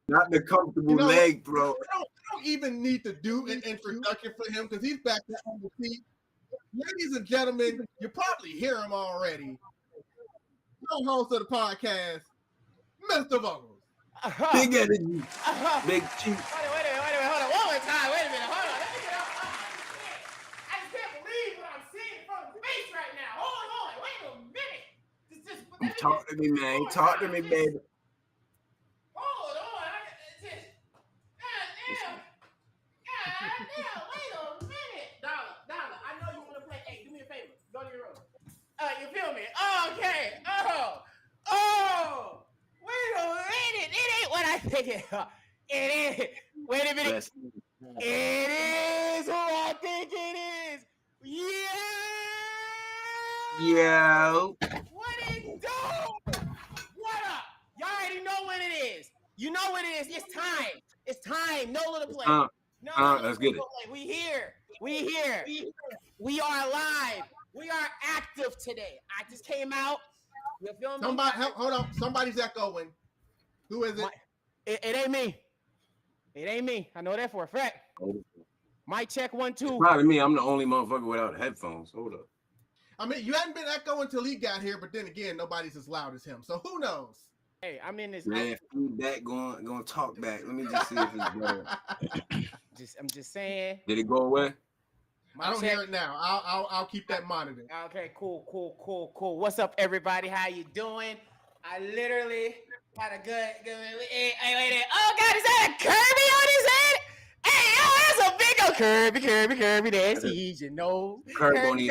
S1: Not the comfortable leg, bro.
S5: I don't even need to do an introduction for him, because he's back there on the seat. Ladies and gentlemen, you probably hear him already. Co-host of the podcast, Mr. Vocals.
S1: Big energy. Big chief.
S7: Wait a minute, hold on. One more time, wait a minute, hold on. Let me get up. I just can't believe what I'm seeing in front of the face right now. Hold on, wait a minute.
S1: Talk to me, man. Talk to me, baby.
S7: Hold on. Goddamn, wait a minute. Dollar, I know you want to play. Hey, do me a favor. Go to your room. You feel me? Okay. Oh. Wait a minute. It ain't what I think it is. Wait a minute. It is who I think it is.
S1: Yeah.
S7: What it do? What up? Y'all already know what it is. You know what it is. It's time. It's time. No little play.
S1: Let's get it.
S7: We here. We are alive. We are active today. I just came out. You feel me?
S5: Somebody, hold on. Somebody's echoing. Who is it?
S7: It ain't me. It ain't me. I know that for a fact. Mic check 1 2.
S1: Probably me. I'm the only motherfucker without headphones. Hold up.
S5: I mean, you hadn't been echoing until he got here, but then again, nobody's as loud as him. So who knows?
S7: Hey, I'm in this.
S1: Man, feedback going talk back. Let me just see if it's better.
S7: I'm just saying.
S1: Did it go away?
S7: My
S5: I don't
S7: check-
S5: hear it now. I'll keep that monitored.
S7: Okay, cool. What's up, everybody? How you doing? I literally had a good. Hey, wait. Oh God, is that a Kirby on his head? Hey, yo, that's a big old Kirby. That's he, you know. Kirby.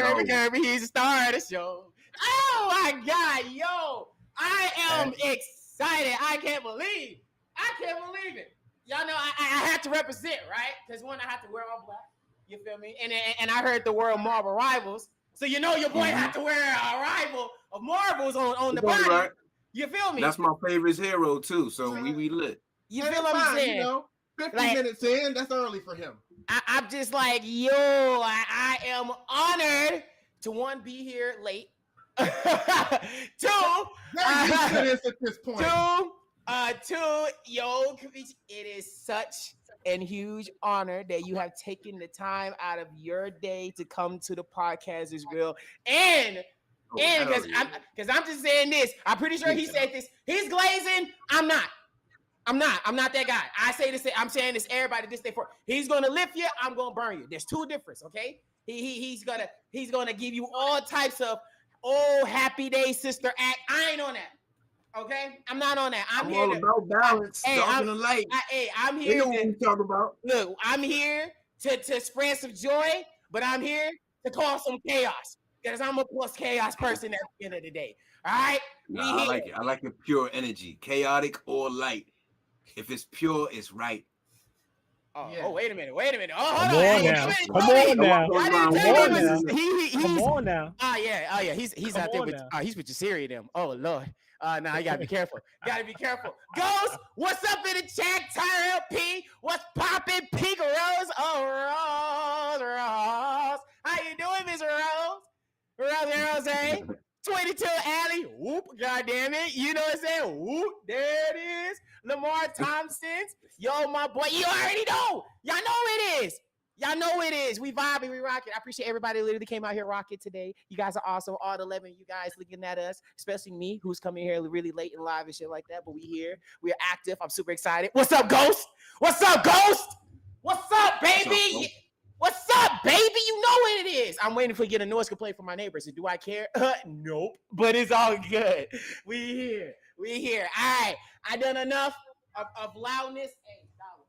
S7: He's the star of the show. Oh my God, yo, I am excited. I can't believe it. Y'all know I have to represent, right? Because one, I have to wear all black. You feel me? And I heard the word Marvel Rivals. So you know your boy had to wear a rival of Marvels on the body. Right. You feel me?
S1: That's my favorite hero too. So we lit.
S7: You feel what I'm saying?
S5: You know, 50 minutes in, that's early for him.
S7: I'm just like, yo, I am honored to one, be here late. Two,
S5: Very used to this at this point.
S7: Two, yo, it is such a huge honor that you have taken the time out of your day to come to the podcast is real. And because I'm just saying this, I'm pretty sure he said this. He's glazing. I'm not that guy. I say this. I'm saying this. Everybody, this day for. He's gonna lift you. I'm gonna burn you. There's two differences. Okay. He's gonna give you all types of happy day sister act. I ain't on that. Okay, I'm not on that. I'm here
S1: all about balance. I'm
S7: here.
S1: What we talk about?
S7: Look, I'm here to spread some joy, but I'm here to cause some chaos because I'm a plus chaos person at the end of the day. All right.
S1: I like it. I like the pure energy, chaotic or light. If it's pure, it's right.
S7: Oh, wait a minute. Oh,
S6: Come on now. Come on now.
S7: Oh yeah. He's out there with he's with your Siri them. Oh Lord. Now you gotta be careful. Ghost, what's up in the chat? Tyrell P, what's poppin'? Pink Rose. Oh, Rose. How you doing, Miss Rose? Rose. 22 Alley. Whoop. God damn it. You know what I'm saying? Whoop. There it is. Lamar Thompson. Yo, my boy. You already know. Y'all know it is. We vibing, we rocking. I appreciate everybody who literally came out here rocking today. You guys are awesome. All 11 of you guys looking at us, especially me, who's coming here really late and live and shit like that. But we here. We're active. I'm super excited. What's up, Ghost? What's up, baby? What's up, baby? You know what it is. I'm waiting for get a noise complaint from my neighbors. And do I care? Nope. But it's all good. We here. All right. I done enough of loudness. Hey, Dollar,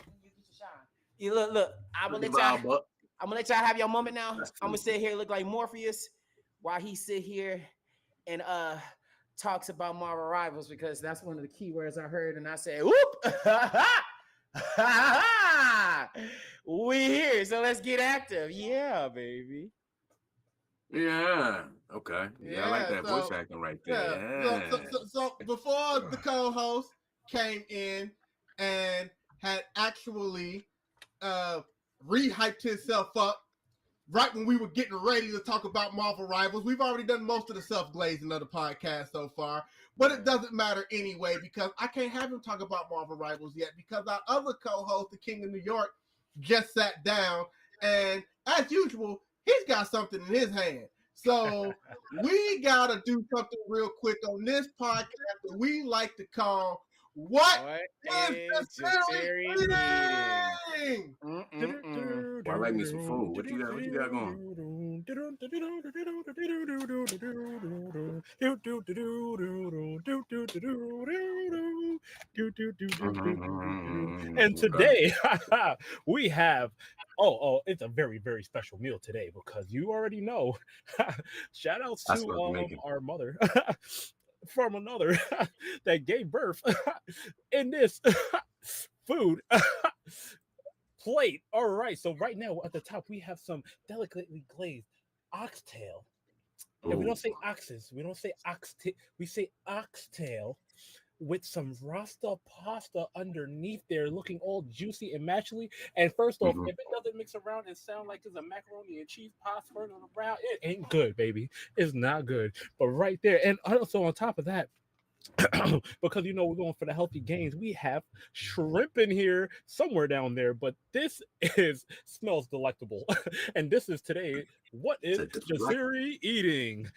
S7: you get your shine. You look. I'm gonna let y'all have your moment now. I'm gonna sit here look like Morpheus while he sit here and talks about Marvel Rivals because that's one of the key words I heard and I said, whoop. We here, so let's get active. Yeah, baby.
S1: Yeah. Okay. Yeah, I like that voice acting right there.
S5: Yeah. So before the co-host came in and had actually re-hyped himself up right when we were getting ready to talk about Marvel Rivals, we've already done most of the self-glazing of the podcast so far, but it doesn't matter anyway because I can't have him talk about Marvel Rivals yet because our other co-host, the King of New York, just sat down and as usual, he's got something in his hand. So we gotta do something real quick on this podcast that we like to call What is the Siri Meeting?
S1: I like me some food. What you got going?
S6: And today we have it's a very, very special meal today because you already know. Shout outs to our mother from another that gave birth in this food plate. All right, so right now at the top we have some delicately glazed oxtail. And we don't say oxes, we don't say oxtail, we say oxtail with some rasta pasta underneath there looking all juicy and matchly. And first off, if it doesn't mix around and sound like there's a macaroni and cheese pasta around, it ain't good, baby. It's not good. But right there, and also on top of that, Because we're going for the healthy gains. We have shrimp in here somewhere down there, but this is smells delectable. And this is today. What is Jasiri eating?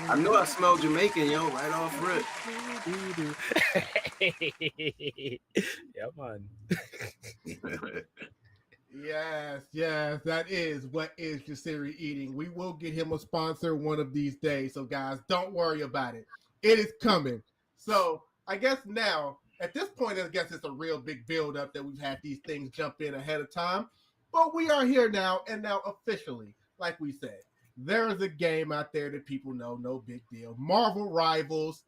S1: I know I smell Jamaican, yo, right off rip.
S6: Yeah, man.
S5: Yes, that is what is Jasiri eating. We will get him a sponsor one of these days. So guys, don't worry about it. It is coming. So I guess now, at this point, I guess it's a real big build-up that we've had these things jump in ahead of time. But we are here now, and now officially, like we said, there is a game out there that people know, no big deal. Marvel Rivals,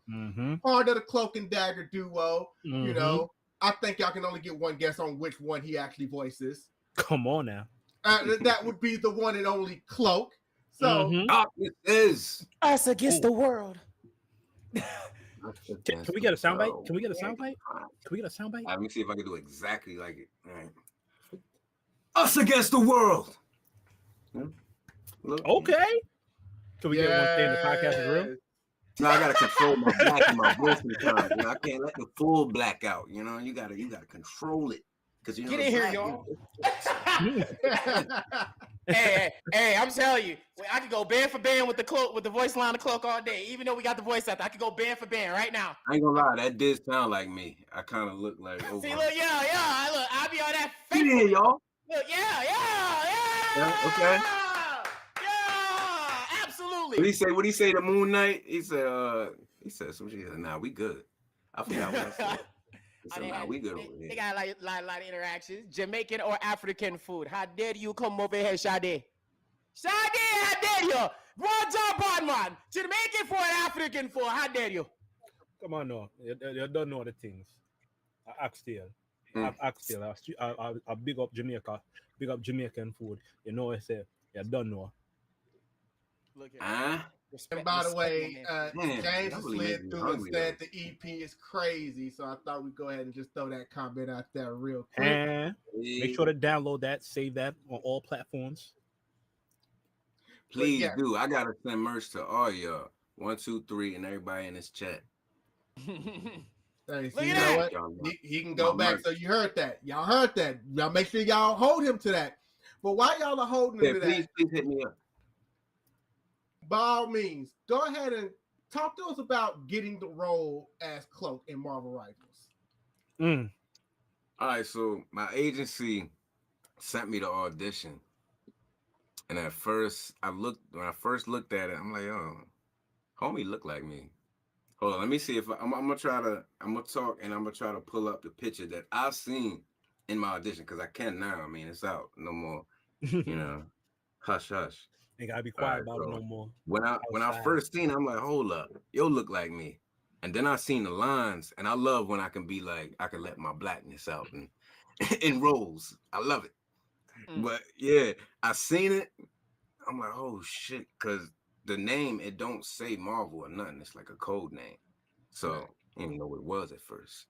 S5: part of the Cloak and Dagger duo. I think y'all can only get one guess on which one he actually voices.
S6: Come on now.
S5: That would be the one and only Cloak. So
S1: it is
S7: us against the world.
S6: Can we get a soundbite? Can we get a soundbite? Can we get a soundbite?
S1: Let me see if I can do exactly like it. All right. Us against the world. Look.
S6: Okay. Can we get one day in the podcast is real?
S1: No, I gotta control my black in my voice sometimes. I can't let the full black out. You gotta control it. Cause
S7: get in here, y'all. hey, I'm telling you, I could go band for band with the Cloak, with the voice line of Cloak all day. Even though we got the voice actor, I could go band for band right now.
S1: I ain't gonna lie, that did sound like me. I kind of look like.
S7: See, look, yeah, look, I be on that.
S1: Get in here, y'all.
S7: Look, yeah,
S1: okay.
S7: Yeah, absolutely.
S1: What he say? The Moon Knight. He said some shit. Nah, we good. I forgot what I said. We good over here.
S7: They got a lot of interactions. Jamaican or African food. How dare you come over here, Sade? Sade, how dare you? One job on, man. Jamaican food and African food. How dare you?
S6: Come on, no. You don't know the things. I ask still. I big up Jamaica. Big up Jamaican food. I say, you don't know.
S7: Look
S5: at and by the way, James slid through and said the EP is crazy, so I thought we'd go ahead and just throw that comment out there real quick.
S6: And make sure to download that, save that on all platforms.
S1: Please do. I gotta send merch to all y'all. 1, 2, 3, and everybody in this chat.
S5: Thanks. You know what? He can go back. Merch. So you heard that. Y'all heard that. Y'all make sure y'all hold him to that. But while y'all are holding him to that,
S1: please hit me up.
S5: By all means, go ahead and talk to us about getting the role as Cloak in Marvel Rivals.
S1: All right, so my agency sent me the audition, and at first when I first looked at it, I'm like, oh, homie look like me. Hold on, let me see if I'm gonna talk, and I'm gonna try to pull up the picture that I've seen in my audition, because I can now. I mean, it's out, no more, hush hush.
S6: Ain't gotta be quiet about it no more.
S1: When I first seen it, I'm like, hold up, yo look like me. And then I seen the lines, and I love when I can be like, I can let my blackness out and in roles. I love it. But yeah, I seen it. I'm like, oh shit, because the name, it don't say Marvel or nothing. It's like a code name. So I didn't know what it was at first.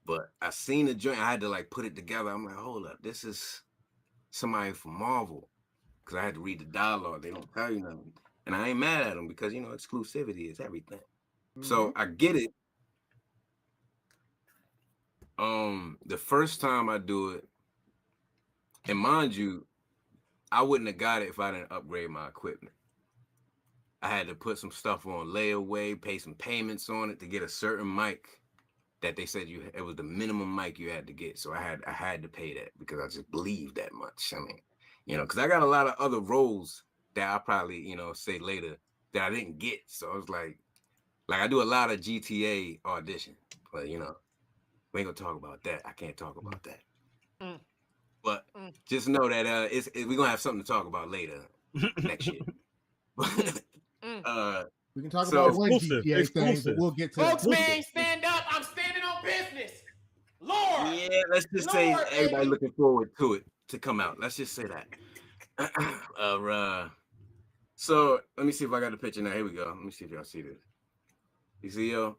S1: But I seen the joint. I had to like put it together. I'm like, hold up, this is somebody from Marvel. Because I had to read the dialogue. They don't tell you nothing. And I ain't mad at them because, exclusivity is everything. So I get it. The first time I do it, and mind you, I wouldn't have got it if I didn't upgrade my equipment. I had to put some stuff on layaway, pay some payments on it to get a certain mic that they said it was the minimum mic you had to get. So I had to pay that because I just believed that much. I mean, because I got a lot of other roles that I probably, say later that I didn't get. So I was like I do a lot of GTA audition, but we ain't gonna talk about that. I can't talk about that. But just know that we're gonna have something to talk about later next year.
S5: We can talk about one GTA thing, but we'll get to
S7: folks, man, stand up. I'm standing on business. Lord.
S1: Yeah, let's just say everybody looking forward to it to come out. Let's just say that. So let me see if I got the picture now. Here we go. Let me see if y'all see this. You see, yo?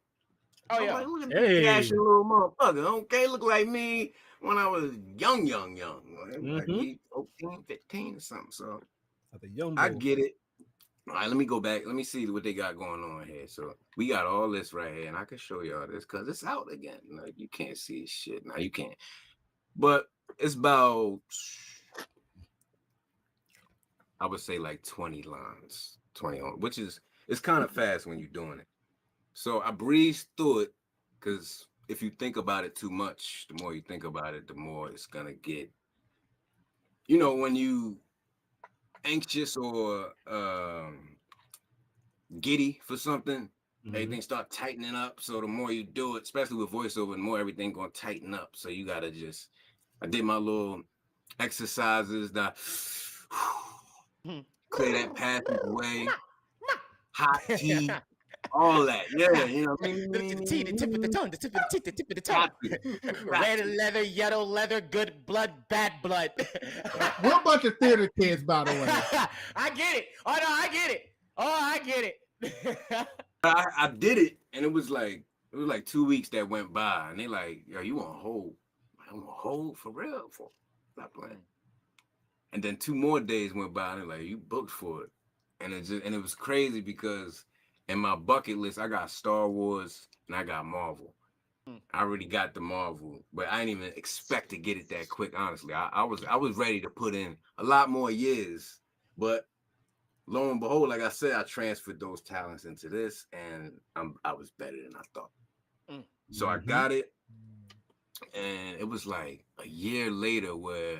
S7: Oh, yeah.
S1: Like, look at this dashing little motherfucker. Okay, look like me when I was young. Like 14, 15 or something. So
S6: like a young
S1: I get it. All right, let me go back. Let me see what they got going on here. So we got all this right here, and I can show y'all this because it's out again. Like you can't see shit now. You can't. But it's about, I would say, like 20 lines, 20 on, which is it's kind of fast when you're doing it. So I breezed through it because if you think about it too much, the more you think about it, the more it's gonna get. You know, when you anxious or giddy for something, everything start tightening up. So the more you do it, especially with voiceover, the more everything gonna tighten up. So you gotta just. I did my little exercises that clear that passageway, hot tea, all that. Yeah, you know.
S7: The T, the tip of the tongue, the tip of the teeth, the tip of the tongue. Red leather, yellow leather, good blood, bad blood.
S5: We're a bunch of theater kids, by the way.
S7: I get it. Oh no, I get it. Oh, I get it.
S1: I did it, and it was like 2 weeks that went by, and they like, yo, you on hold? I'm on hold for real? For not playing. And then 2 more days went by, and they're like, you booked for it, and it was crazy because in my bucket list I got Star Wars and I got Marvel. I already got the Marvel, but I didn't even expect to get it that quick. Honestly, I was ready to put in a lot more years, but lo and behold, like I said, I transferred those talents into this, and I was better than I thought. So I got it, and it was like a year later where,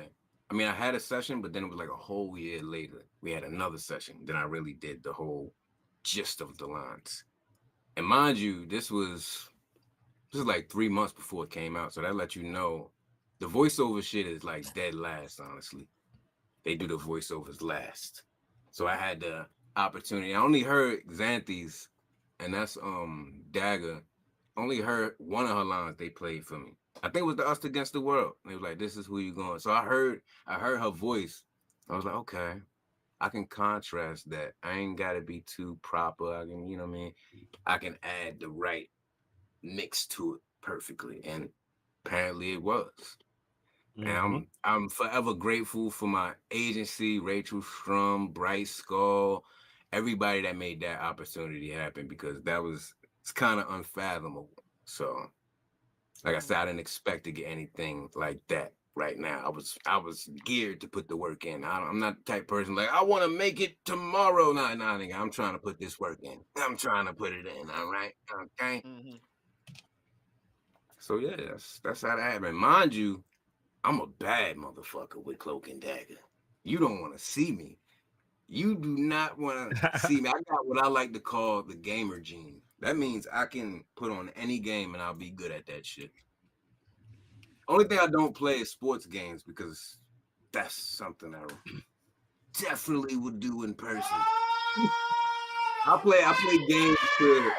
S1: I mean, I had a session, but then it was like a whole year later, we had another session. Then I really did the whole gist of the lines. And mind you, this was like 3 months before it came out. So that let you know the voiceover shit is like dead last, honestly. They do the voiceovers last. So I had the opportunity. I only heard Xanthi's, and that's Dagger. Only heard one of her lines they played for me. I think it was the Us Against the World. They was like, this is who you going. So I heard her voice. I was like, okay, I can contrast that. I ain't gotta be too proper. I can, you know what I mean? I can add the right mix to it perfectly. And apparently it was. And I'm forever grateful for my agency, Rachel Strum, Bryce Skull, everybody that made that opportunity happen, because it's kind of unfathomable. So, like I said, I didn't expect to get anything like that right now. I was geared to put the work in. I'm not the type of person like, I want to make it tomorrow. Nah, nigga, I'm trying to put this work in. I'm trying to put it in. All right, okay. So yeah, that's how that happened. Mind you, I'm a bad motherfucker with Cloak and Dagger. You don't want to see me. You do not want to see me. I got what I like to call the gamer gene. That means I can put on any game and I'll be good at that shit. Only thing I don't play is sports games, because that's something I definitely would do in person. I play games to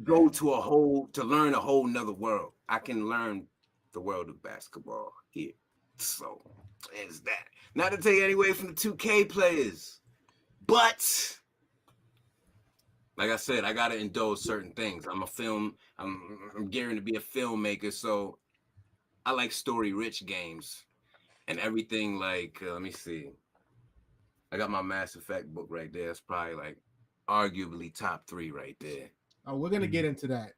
S1: go to learn a whole nother world. I can learn the world of basketball here. So there's that. Not to take any away from the 2K players, but like I said, I gotta indulge certain things. I'm gearing to be a filmmaker, so I like story-rich games and everything. Like, let me see. I got my Mass Effect book right there. It's probably like arguably top 3 right there.
S5: Oh, we're gonna get into that.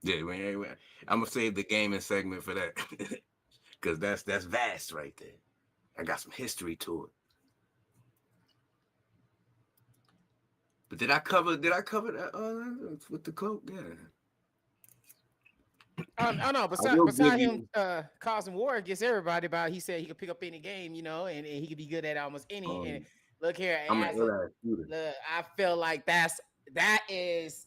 S1: Yeah, I'm gonna save the gaming segment for that, because that's vast right there. I got some history to it. But did I cover that with the cloak? Yeah.
S7: Oh no, beside him causing war against everybody, he said he could pick up any game, and he could be good at almost any. And look here, I feel like that is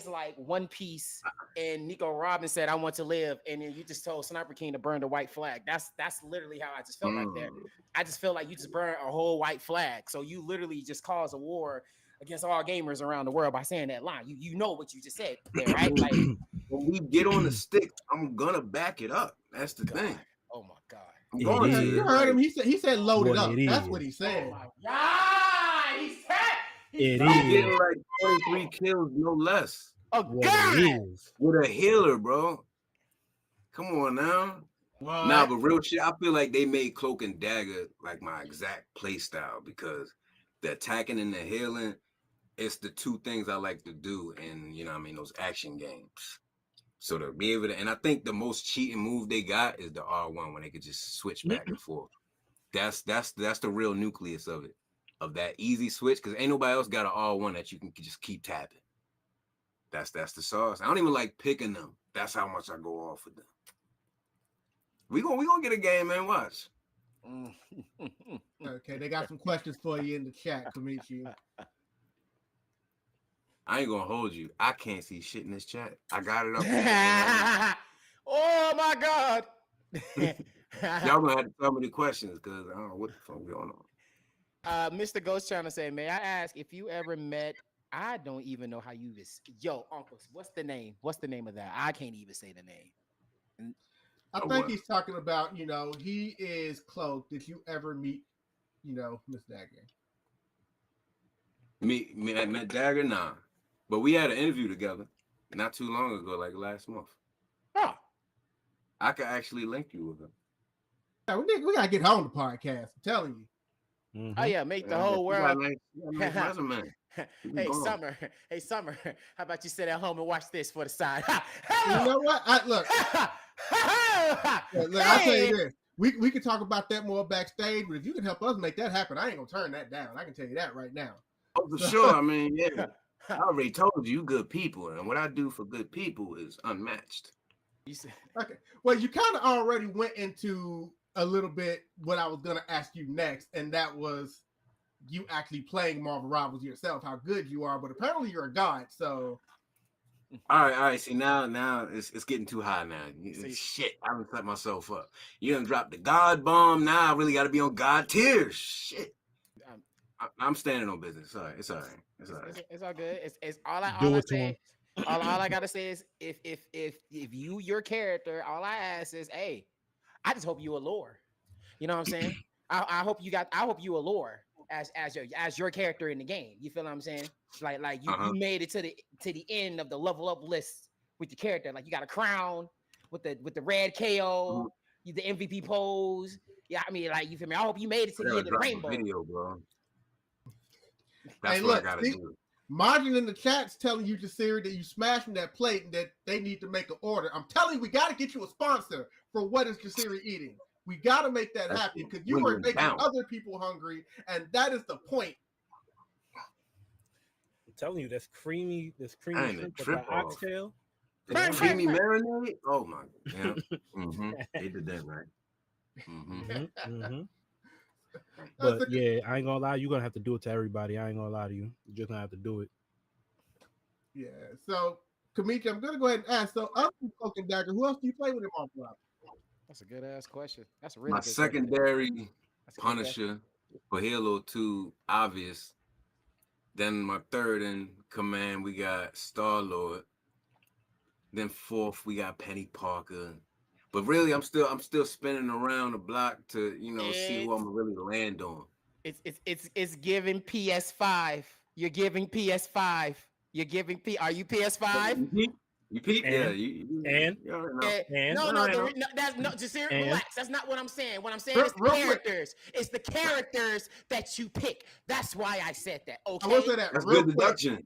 S7: like One Piece, and Nico Robin said, "I want to live," and then you just told Sniper King to burn the white flag. That's literally how I just felt right there. I just feel like you just burn a whole white flag, so you literally just cause a war against all gamers around the world by saying that line. You know what you just said there, right? Like,
S1: when we get on the stick, I'm gonna back it up. That's the thing.
S7: Oh my god!
S5: You heard him. He said load it up. That's what he said.
S7: Oh my god! He said.
S1: I'm getting like 23 kills, no less.
S7: Oh god!
S1: With a healer, bro. Come on now.
S5: What?
S1: Nah, but real shit, I feel like they made Cloak and Dagger like my exact play style, because the attacking and the healing, it's the two things I like to do in, you know what I mean, those action games. So to be able to, and I think the most cheating move they got is the R1 when they could just switch back and forth. That's the real nucleus of it, of that easy switch, because ain't nobody else got an R1 that you can just keep tapping. That's the sauce. I don't even like picking them. That's how much I go off with them. We gonna get a game, man. Watch.
S5: Okay, they got some questions for you in the chat, Kameechi.
S1: I ain't gonna hold you. I can't see shit in this chat. I got it up.
S7: Oh my God.
S1: Y'all gonna have to tell me the questions because I don't know what the fuck going on.
S7: Mr. Ghost trying to say, may I ask if you ever met? I don't even know how you this. Yo, uncles, what's the name? What's the name of that? I can't even say the name.
S5: I think he's talking about, you know, he is Cloak. Did you ever meet, you know, Miss Dagger?
S1: Me, I met Dagger, nah. But we had an interview together not too long ago, like last month.
S7: Oh.
S1: I could actually link you with her.
S5: Yeah, we gotta get her on the podcast. I'm telling you.
S7: Oh yeah, make the whole world.
S1: Hey,
S7: Summer. Hey, Summer. How about you sit at home and watch this for the side?
S5: You know what? Look, I'll tell you this. We can talk about that more backstage, but if you can help us make that happen, I ain't gonna turn that down. I can tell you that right now.
S1: Oh, for sure. I mean, yeah. I already told you good people, and what I do for good people is unmatched.
S5: Okay. Well, you kind of already went into a little bit what I was gonna ask you next, and that was you actually playing Marvel Rivals yourself, how good you are, but apparently you're a god, so
S1: all right. See, now it's getting too high now. Shit, I haven't set myself up. You done dropped the God bomb. Now I really got to be on God tier. Shit. I'm standing on business. Sorry, it's all right. It's all right.
S7: It's all good. It's all I say. All I gotta say is if your character, all I ask is, hey, I just hope you allure. You know what I'm saying? I hope you allure as your character in the game. You feel what I'm saying? Like you made it to the end of the level up list with your character. Like you got a crown with the red KO, the MVP pose. Yeah, I mean, like, you feel me? I hope you made it to the end of the rainbow.
S1: Video, bro. That's
S5: hey,
S1: what
S5: look,
S1: I gotta do.
S5: Margin in the chat's telling you, Jasiri, that you smashing that plate and that they need to make an order. I'm telling you, we got to get you a sponsor for what is Jasiri eating. We got to make that happen because you are making other people hungry, and that is the point.
S6: I'm telling you, that's creamy shrimp with the oxtail.
S1: Creamy marinade? Oh my God. Yeah. They did that right.
S6: But yeah, I ain't gonna lie, you're gonna have to do it to everybody. I ain't gonna lie to you. You're just gonna have to do it.
S5: Yeah. So, Kameechi, I'm gonna go ahead and ask. So, other than Cloak and Dagger, who else do you play with in Marvel Rivals?
S7: That's a good ass question. That's a really
S1: my
S7: good
S1: secondary
S7: question.
S1: Punisher for Halo 2, obvious. Then my third in command, we got Star-Lord. Then fourth, we got Penny Parker. But really, I'm still spinning around the block to, see who I'm gonna really land on.
S7: It's giving PS5. You're giving PS5. You're giving Are you PS5?
S1: You peep? Yeah.
S7: Just relax. That's not what I'm saying. What I'm saying is the characters. It's the characters that you pick. That's why I said that. Okay.
S5: I will say that.
S1: That's good deduction.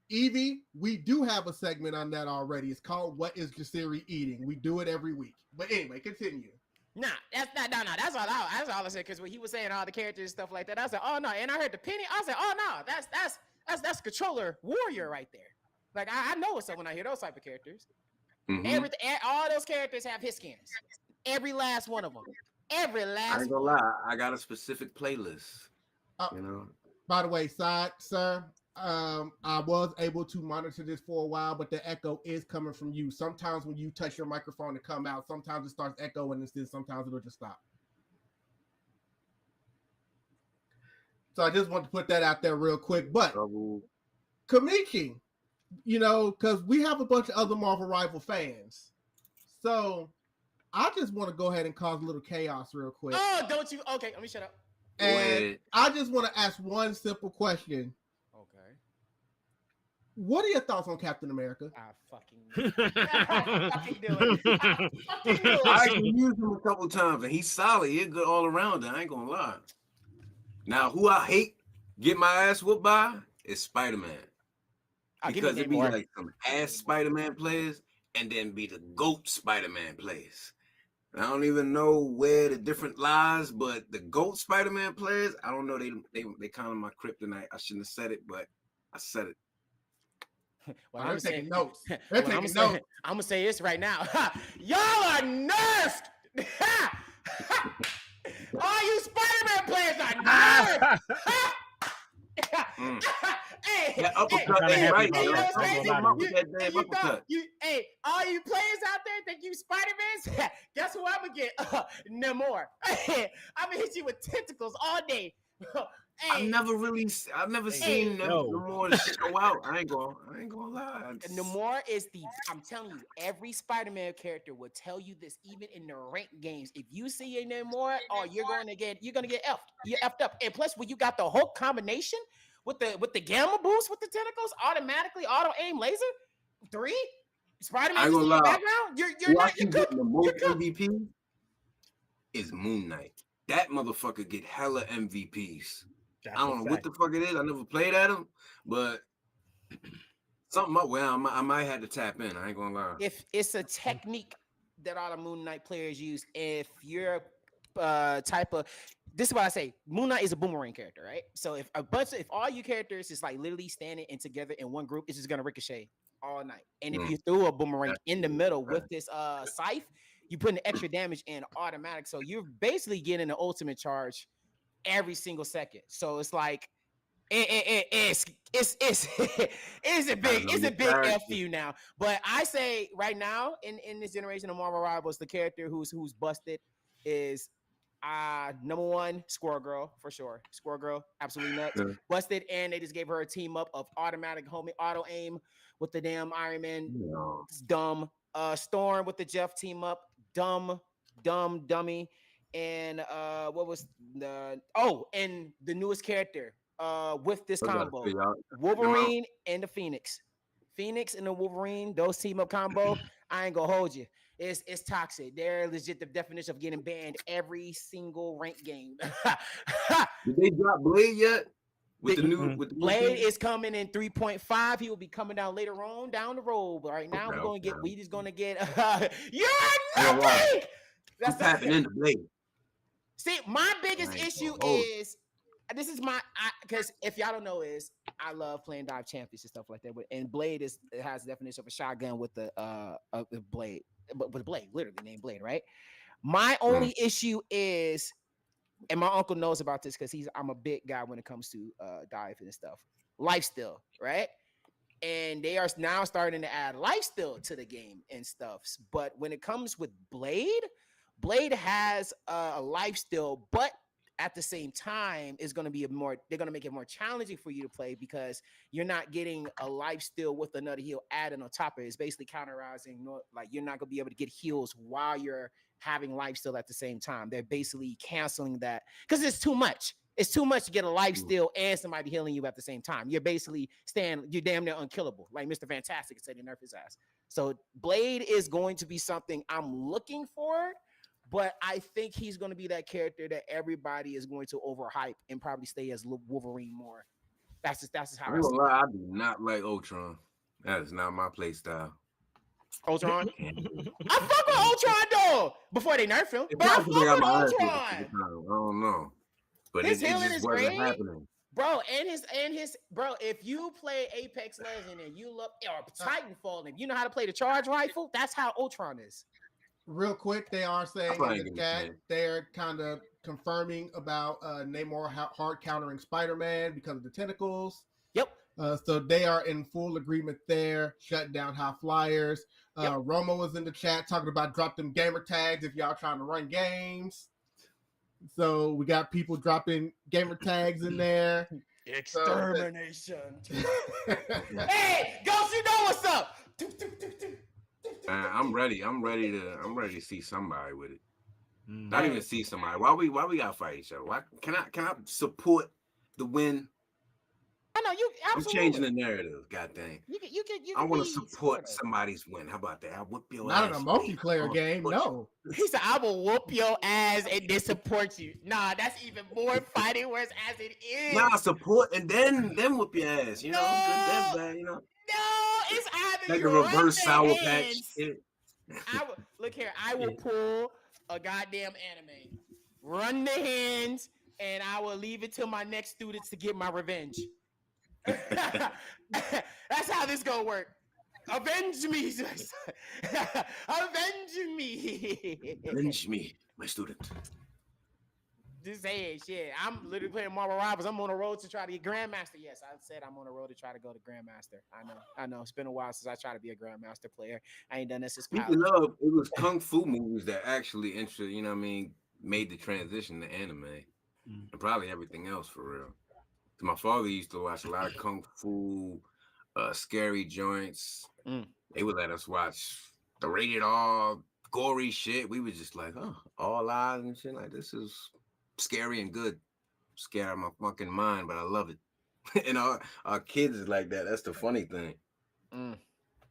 S5: Evie, we do have a segment on that already. It's called "What Is Jasiri Eating?" We do it every week. But anyway, continue.
S7: Nah, that's all I said. Because when he was saying all the characters and stuff like that, I said, oh no. And I heard the penny. I said, oh no, that's controller warrior right there. Like I know what's up when I hear those type of characters. All those characters have his skins. Every last one of them. Every last.
S1: I ain't gonna lie. I got a specific playlist.
S5: By the way, sir. I was able to monitor this for a while, but the echo is coming from you. Sometimes when you touch your microphone to come out, sometimes it starts echoing and then sometimes it'll just stop. So I just want to put that out there real quick. But Kameechi, because we have a bunch of other Marvel Rival fans. So I just want to go ahead and cause a little chaos real quick.
S7: Oh, don't you? Okay, let me shut up.
S5: And I just want to ask one simple question. What are your thoughts on Captain America?
S7: I fucking do it.
S1: I actually used him a couple times, and he's solid. He's good all around. I ain't gonna lie. Now, who I hate get my ass whooped by is Spider-Man.
S7: Give me
S1: Because it be
S7: Namor.
S1: like some ass Spider-Man players and then be the GOAT Spider-Man players. I don't even know where the different lies, but the GOAT Spider-Man players, I don't know. They kind of my kryptonite. I shouldn't have said it, but I said it.
S7: Well,
S5: They're
S7: I'm
S5: taking
S7: saying,
S5: notes.
S7: well,
S5: They're taking notes.
S7: I'm gonna say this right now. Y'all are nerfed. All you Spider-Man players are nerfed. Hey,
S1: That uppercut
S6: kinda
S1: ain't
S6: happy
S1: right,
S6: about
S7: you know
S1: yo.
S6: that.
S7: what's
S6: I
S7: crazy?
S6: ain't gonna lie to
S1: Come up
S6: you.
S1: with that damn
S7: You thought
S1: uppercut.
S7: hey, all you players out there think you Spider-Mans? Guess who I'm gonna get? Namor. I'm gonna hit you with tentacles all day.
S1: I've
S7: Hey,
S1: never seen them
S6: yo.
S1: more show out. I ain't gonna lie.
S7: Namor is I'm telling you, every Spider-Man character will tell you this, even in the ranked games. If you see a Namor, oh, you're gonna get effed. You're effed up. And plus, when you got the Hulk combination with the gamma boost with the tentacles, automatically auto aim laser 3, Spider-Man
S1: I ain't
S7: just
S1: gonna
S7: in the
S1: lie.
S7: background. You're
S1: Who I
S7: not you're
S1: keep
S7: cooked.
S1: getting the most MVP is Moon Knight. That motherfucker get hella MVPs.
S6: That's
S1: I don't know what the fuck it is. I never played at him, but something up. Well, I might have to tap in. I ain't gonna lie.
S7: If it's a technique that all the Moon Knight players use, if you're type of this is what I say. Moon Knight is a boomerang character, right? So if all you characters is like literally standing and together in one group, it's just gonna ricochet all night. And if you threw a boomerang in the middle with this scythe, you put an extra damage in automatic. So you're basically getting an ultimate charge every single second. So it's like it's a big F you now. But I say right now in this generation of Marvel Rivals, the character who's busted is number 1, Squirrel Girl for sure. Squirrel Girl, absolutely nuts.
S1: Yeah.
S7: Busted, and they just gave her a team up of automatic auto aim with the damn Iron Man.
S1: No.
S7: It's dumb. Storm with the Jeff team up. Dummy. And what was and the newest character with this combo, Wolverine and the Phoenix. Phoenix and the Wolverine, those team up combo, I ain't gonna hold you. It's toxic. They're legit the definition of getting banned every single ranked game.
S1: Did they drop Blade yet? With the new
S7: Blade is coming in 3.5. He will be coming down later on down the road. But right now we just gonna get you're nothing.
S1: That's happening in the Blade.
S7: See, my biggest issue is this is because if y'all don't know is I love playing dive champions and stuff like that. And Blade has the definition of a shotgun with the blade, but with Blade, literally named Blade, right? My only issue is, and my uncle knows about this because I'm a big guy when it comes to dive and stuff. Lifesteal, right? And they are now starting to add lifesteal to the game and stuff. But when it comes with Blade has a lifesteal, but at the same time, is going to be they're going to make it more challenging for you to play because you're not getting a lifesteal with another heal added on top of it. It's basically counterizing, like you're not going to be able to get heals while you're having lifesteal at the same time. They're basically canceling that because it's too much. It's too much to get a lifesteal and somebody healing you at the same time. You're basically you're damn near unkillable, like Mr. Fantastic said in Nerf his ass. So Blade is going to be something I'm looking for. But I think he's going to be that character that everybody is going to overhype and probably stay as Wolverine more. That's just how I see it.
S1: I do not like Ultron. That is not my play style.
S7: Ultron? I fuck with Ultron though. Before they nerf him. But I fuck with Ultron.
S1: I don't know. But
S7: his healing
S1: just
S7: is
S1: wasn't
S7: great.
S1: happening.
S7: Bro, and his bro, if you play Apex Legend and you love or Titanfall and you know how to play the charge rifle, that's how Ultron is.
S5: Real quick, they are saying in the chat they're kind of confirming about Namor hard countering Spider-Man because of the tentacles.
S7: Yep.
S5: So they are in full agreement there, shutting down high flyers. Roma was in the chat talking about drop them gamer tags if y'all trying to run games. So we got people dropping gamer tags in there.
S7: Extermination. Hey, Ghost, you know what's up.
S1: I'm ready to see somebody with it. Not even see somebody. Why we gotta fight each other? Why can I support the win
S7: I know you
S1: I'm
S7: absolutely.
S1: changing the narrative. God dang.
S7: You can
S1: I want to
S7: be
S1: support
S7: supportive.
S1: somebody's win. How about that? I'll whip your
S5: Not in
S1: ass.
S5: a
S1: babe.
S5: multiplayer
S1: I'll
S5: game,
S1: support you.
S5: no.
S7: He said, "I will whoop your ass and then support you." Nah, that's even more fighting words as it is.
S1: Nah, support and then whip your ass. You know, good, then
S7: No.
S1: bad. You know,
S7: No, it's either
S1: like
S7: you
S1: a
S7: run
S1: reverse
S7: the
S1: sour patch.
S7: hands. I will look here. I will pull a goddamn anime, run the hands, and I will leave it to my next students to get my revenge. That's how this gonna work. Avenge me, avenge me.
S1: Avenge me, my student.
S7: Just saying, shit. I'm literally playing Marvel Rivals. I'm on the road to try to get Grandmaster. Yes, I said I'm on the road to try to go to Grandmaster. I know. It's been a while since I tried to be a Grandmaster player. I ain't done this since college.
S1: Speaking of, it was kung fu movies that actually you know what I mean, made the transition to anime. And probably everything else for real. My father used to watch a lot of kung fu, scary joints. They would let us watch the rated R, gory shit. We was just like, oh, all eyes and shit. Like, this is scary and good. Scared out of my fucking mind, but I love it. And our kids is like that. That's the funny thing. I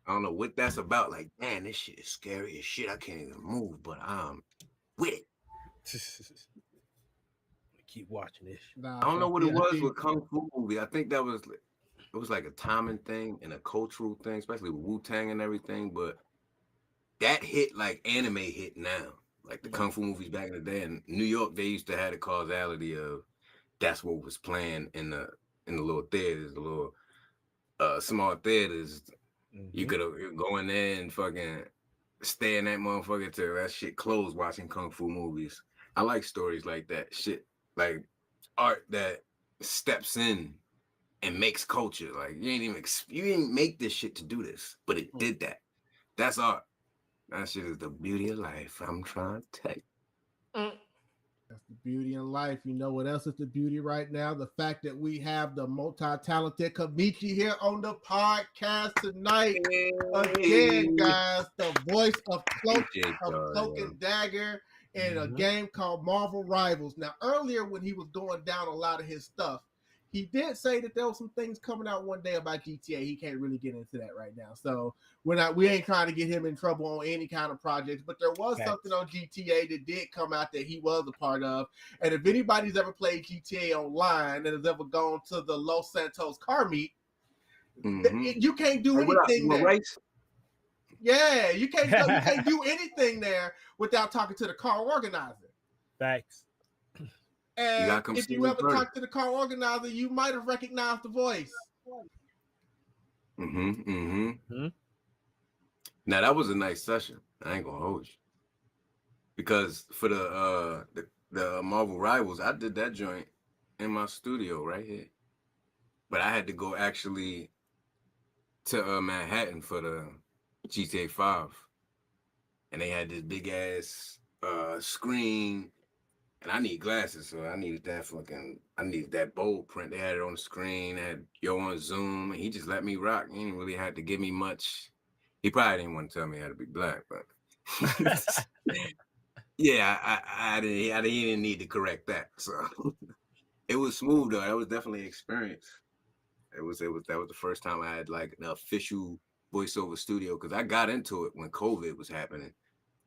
S1: don't know what that's about. Like, man, this shit is scary as shit. I can't even move, but I'm with it.
S6: Keep watching this.
S5: Nah,
S1: I don't know what it
S5: I
S1: was
S5: think-
S1: with kung fu movie. I think that was it was like a timing thing and a cultural thing, especially with Wu-Tang and everything. But that hit like anime hit now, like the kung fu movies back in the day. In New York, they used to have the causality of that's what was playing in the little theaters, the little small theaters. You could go in there and fucking stay in that motherfucker till that shit closed watching kung fu movies. I like stories like that. Shit, like art that steps in and makes culture. Like you didn't make this shit to do this, but it did that. That's art. That shit is the beauty of life. I'm trying to tell you.
S5: That's the beauty in life. You know what else is the beauty right now? The fact that we have the multi-talented Kameechi here on the podcast tonight. Again, guys, the voice of Cloak and Dagger in a game called Marvel Rivals. Now, earlier when he was going down a lot of his stuff, he did say that there was some things coming out one day about GTA. He can't really get into that right now. So we ain't trying to get him in trouble on any kind of projects, but there was something on GTA that did come out that he was a part of. And if anybody's ever played GTA online and has ever gone to the Los Santos car meet, you can't do anything there.
S1: Race?
S5: Yeah, you can't do anything there without talking to the car organizer.
S6: Facts.
S5: And if you ever talk to the car organizer, you might have recognized the voice.
S1: Now that was a nice session. I ain't gonna hold you. Because for the Marvel Rivals, I did that joint in my studio right here. But I had to go actually to Manhattan for the GTA 5. And they had this big ass screen. And I need glasses, so I needed that bold print. They had it on the screen, they had Yo on Zoom, and he just let me rock. He didn't really have to give me much. He probably didn't want to tell me how to be black, but yeah, I didn't need to correct that. So it was smooth though. That was definitely an experience. That was the first time I had like an official voiceover studio because I got into it when COVID was happening.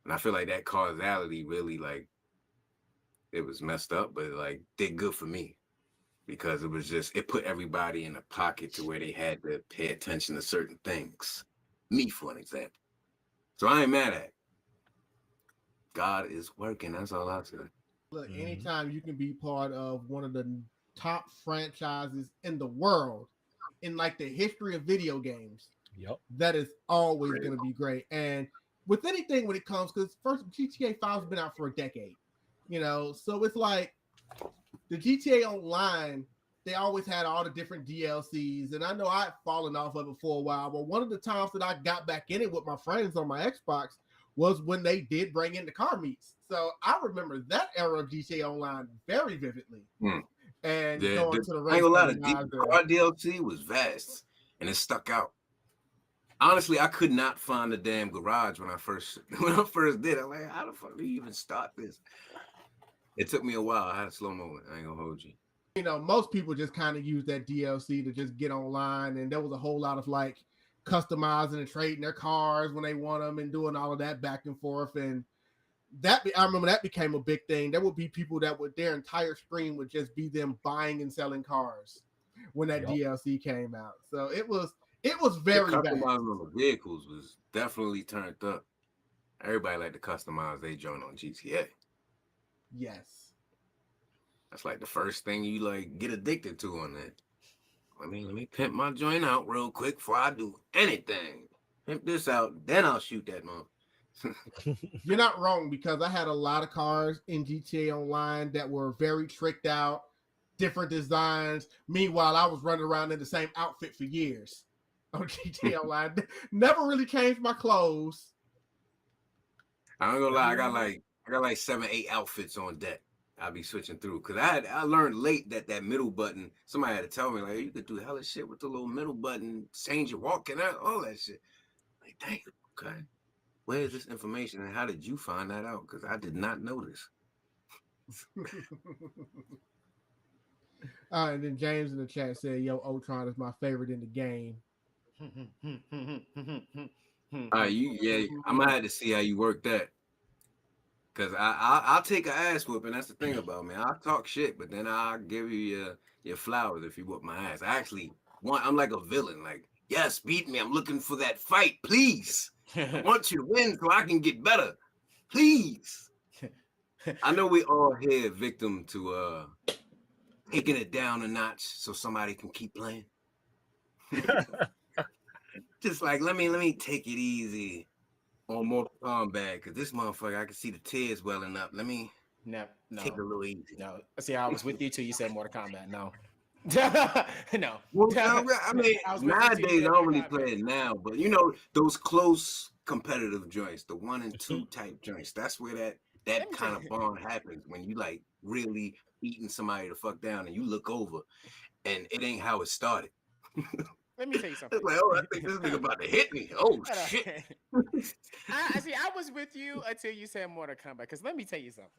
S1: And I feel like that causality really like it was messed up, but it like did good for me because it put everybody in a pocket to where they had to pay attention to certain things. Me, for an example. So I ain't mad at it. God is working. That's all I say.
S5: Look, anytime you can be part of one of the top franchises in the world, in like the history of video games, that is always going to be great. And with anything when it comes, because first GTA 5 has been out for a decade. You know, so it's like the GTA Online, they always had all the different DLCs. And I know I'd fallen off of it for a while, but one of the times that I got back in it with my friends on my Xbox was when they did bring in the car meets. So I remember that era of GTA Online very vividly. And going to the race.
S1: A lot of car DLC was vast and it stuck out. Honestly, I could not find the damn garage when I first did. I'm like, how the fuck do you even start this? It took me a while. I had a slow moment. I ain't gonna hold you.
S5: most people just kind of use that DLC to just get online, and there was a whole lot of like customizing and trading their cars when they want them and doing all of that back and forth. And I remember that became a big thing. There would be people that would their entire screen would just be them buying and selling cars when that DLC came out. So it was very
S1: the
S5: bad.
S1: customizing on the vehicles was definitely turned up. Everybody like to customize their joint on GTA.
S5: Yes.
S1: That's like the first thing you like get addicted to on that. Let me pimp my joint out real quick before I do anything. Pimp this out, then I'll shoot that mother.
S5: You're not wrong, because I had a lot of cars in GTA Online that were very tricked out, different designs. Meanwhile, I was running around in the same outfit for years on GTA Online. Never really changed my clothes.
S1: I ain't gonna lie, I got like 7, 8 outfits on deck. I'll be switching through because I learned late that middle button. Somebody had to tell me like you could do hella shit with the little middle button, change your walking out, all that shit. Like, dang, okay. Where is this information and how did you find that out? Because I did not know this.
S5: And then James in the chat said, "Yo, Ultron is my favorite in the game."
S1: I'm gonna have to see how you work that. Cause I'll take an ass whooping. That's the thing about me. I'll talk shit, but then I'll give you your flowers if you whoop my ass. I actually I'm like a villain. Like, yes, beat me. I'm looking for that fight, please. I want you to win so I can get better, please. I know we all here victim to taking it down a notch so somebody can keep playing. Just like let me take it easy on Mortal Kombat, because this motherfucker, I can see the tears welling up. Let me take it a little easy.
S7: No, see, I was with you till you said Mortal Kombat. No. No.
S1: Well, I mean, nowadays I don't really play it now, but those close competitive joints, the 1 and 2 type joints, that's where that kind of bond happens, when you like really beating somebody the fuck down and you look over and it ain't how it started.
S7: Let me tell you something.
S1: It's like, oh, I think this nigga about to hit me. Oh, shit.
S7: I was with you until you said Mortal Kombat, because let me tell you something.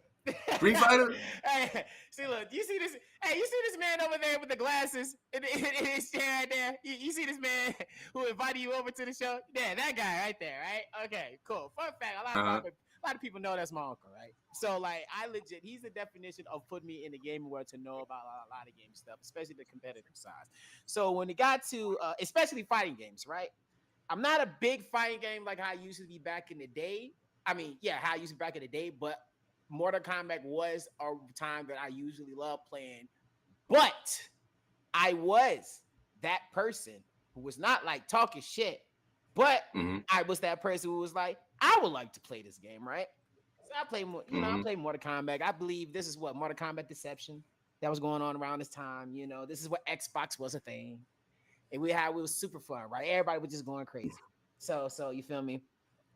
S1: Street Fighter?
S7: Hey, see, look, you see this? Hey, you see this man over there with the glasses in his chair right there? You see this man who invited you over to the show? Yeah, that guy right there, right? Okay, cool. Fun fact, a lot of people know that's my uncle, right? So, like, he's the definition of putting me in the gaming world to know about a lot of game stuff, especially the competitive side. So when it got to, especially fighting games, right? I'm not a big fighting game like how I used to be back in the day. I mean, yeah, how I used to be back in the day, but Mortal Kombat was a time that I usually love playing. But I was that person who was not like talking shit, but I was that person who was like, I would like to play this game, right? So I play, I play Mortal Kombat. I believe this is what Mortal Kombat Deception that was going on around this time. This is what Xbox was a thing, and it was super fun, right? Everybody was just going crazy. So you feel me?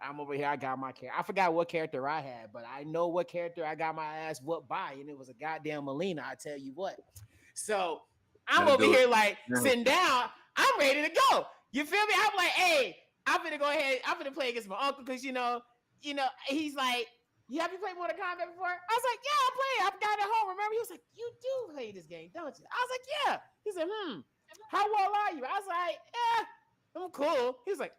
S7: I'm over here. I got my character. I forgot what character I had, but I know what character I got my ass whooped by, and it was a goddamn Melina. I tell you what. So I'm over here like sitting down. I'm ready to go. You feel me? I'm like, hey, I'm gonna go ahead. I'm gonna play against my uncle because he's like, have you played Mortal Kombat before? I was like, yeah, I play. I've got it at home. Remember? He was like, you do play this game, don't you? I was like, yeah. He said, how well are you? I was like, yeah, I'm cool. He was like,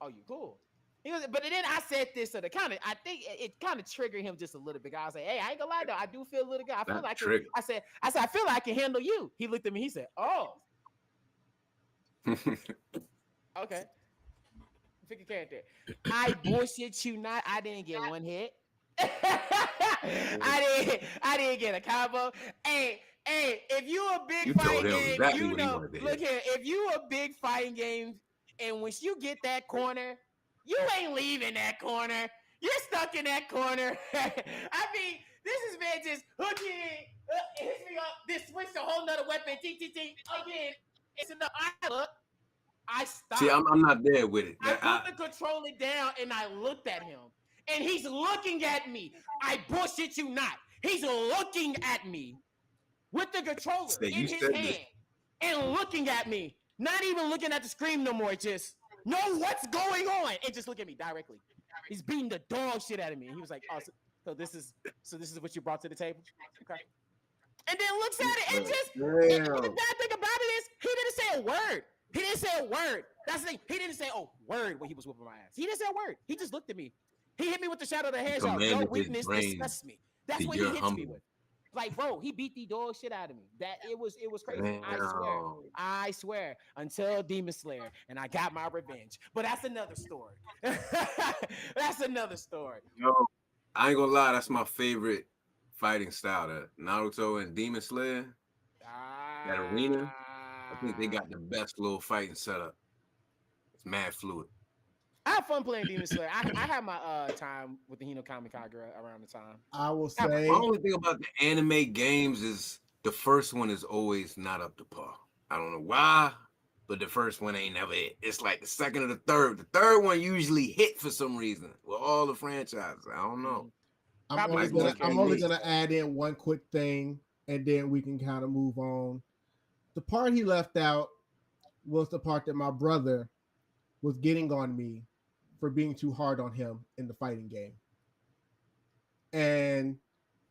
S7: oh, you cool. He was, but then I said this, so I think it kind of triggered him just a little bit. I was like, hey, I ain't gonna lie though, I do feel a little good. I feel like I said, I feel like I can handle you. He looked at me, he said, oh. Okay. Pick a character. I bullshit you not. I didn't get one hit. I didn't get a combo. Hey, if you a big fighting game, exactly look here. If you a big fighting game, and once you get that corner, you ain't leaving that corner. You're stuck in that corner. I mean, this is man just hooking hits me up. This switch to a whole nother weapon. Again, it's enough. I stopped.
S1: See, I'm not there with it.
S7: I put the controller down and I looked at him. And he's looking at me. I bullshit you not. He's looking at me with the controller in his hand and looking at me. Not even looking at the screen no more. Just know what's going on and just look at me directly. He's beating the dog shit out of me. And he was like, "Oh, so this is what you brought to the table." Okay. and then looks at it and just.
S1: Damn.
S7: And the bad thing about it is he didn't say a word. He didn't say a word. That's the thing. He didn't say word when he was whooping my ass. He didn't say a word. He just looked at me. He hit me with the shadow of the hedgehog. Your
S1: Commanded his
S7: weakness
S1: brain
S7: disgusts me. That's
S1: to
S7: what he
S1: your
S7: hits me
S1: humble.
S7: with. Like, bro, he beat the dog shit out of me. That it was crazy.
S1: Damn.
S7: I swear. Until Demon Slayer, and I got my revenge. But that's another story. That's another story.
S1: Yo, I ain't gonna lie, that's my favorite fighting style. The Naruto and Demon Slayer. That arena. I think they got the best little fighting setup. It's mad fluid.
S7: I have fun playing Demon Slayer. I had my time with the Hino Kamikaze around the time.
S5: I will
S1: The
S5: say,
S1: only thing about the anime games is the first one is always not up to par. I don't know why, but the first one ain't never hit. It's like the second or the third. The third one usually hit for some reason with all the franchises. I don't know.
S5: I'm only gonna add in one quick thing, and then we can kind of move on. The part he left out was the part that my brother was getting on me for being too hard on him in the fighting game. And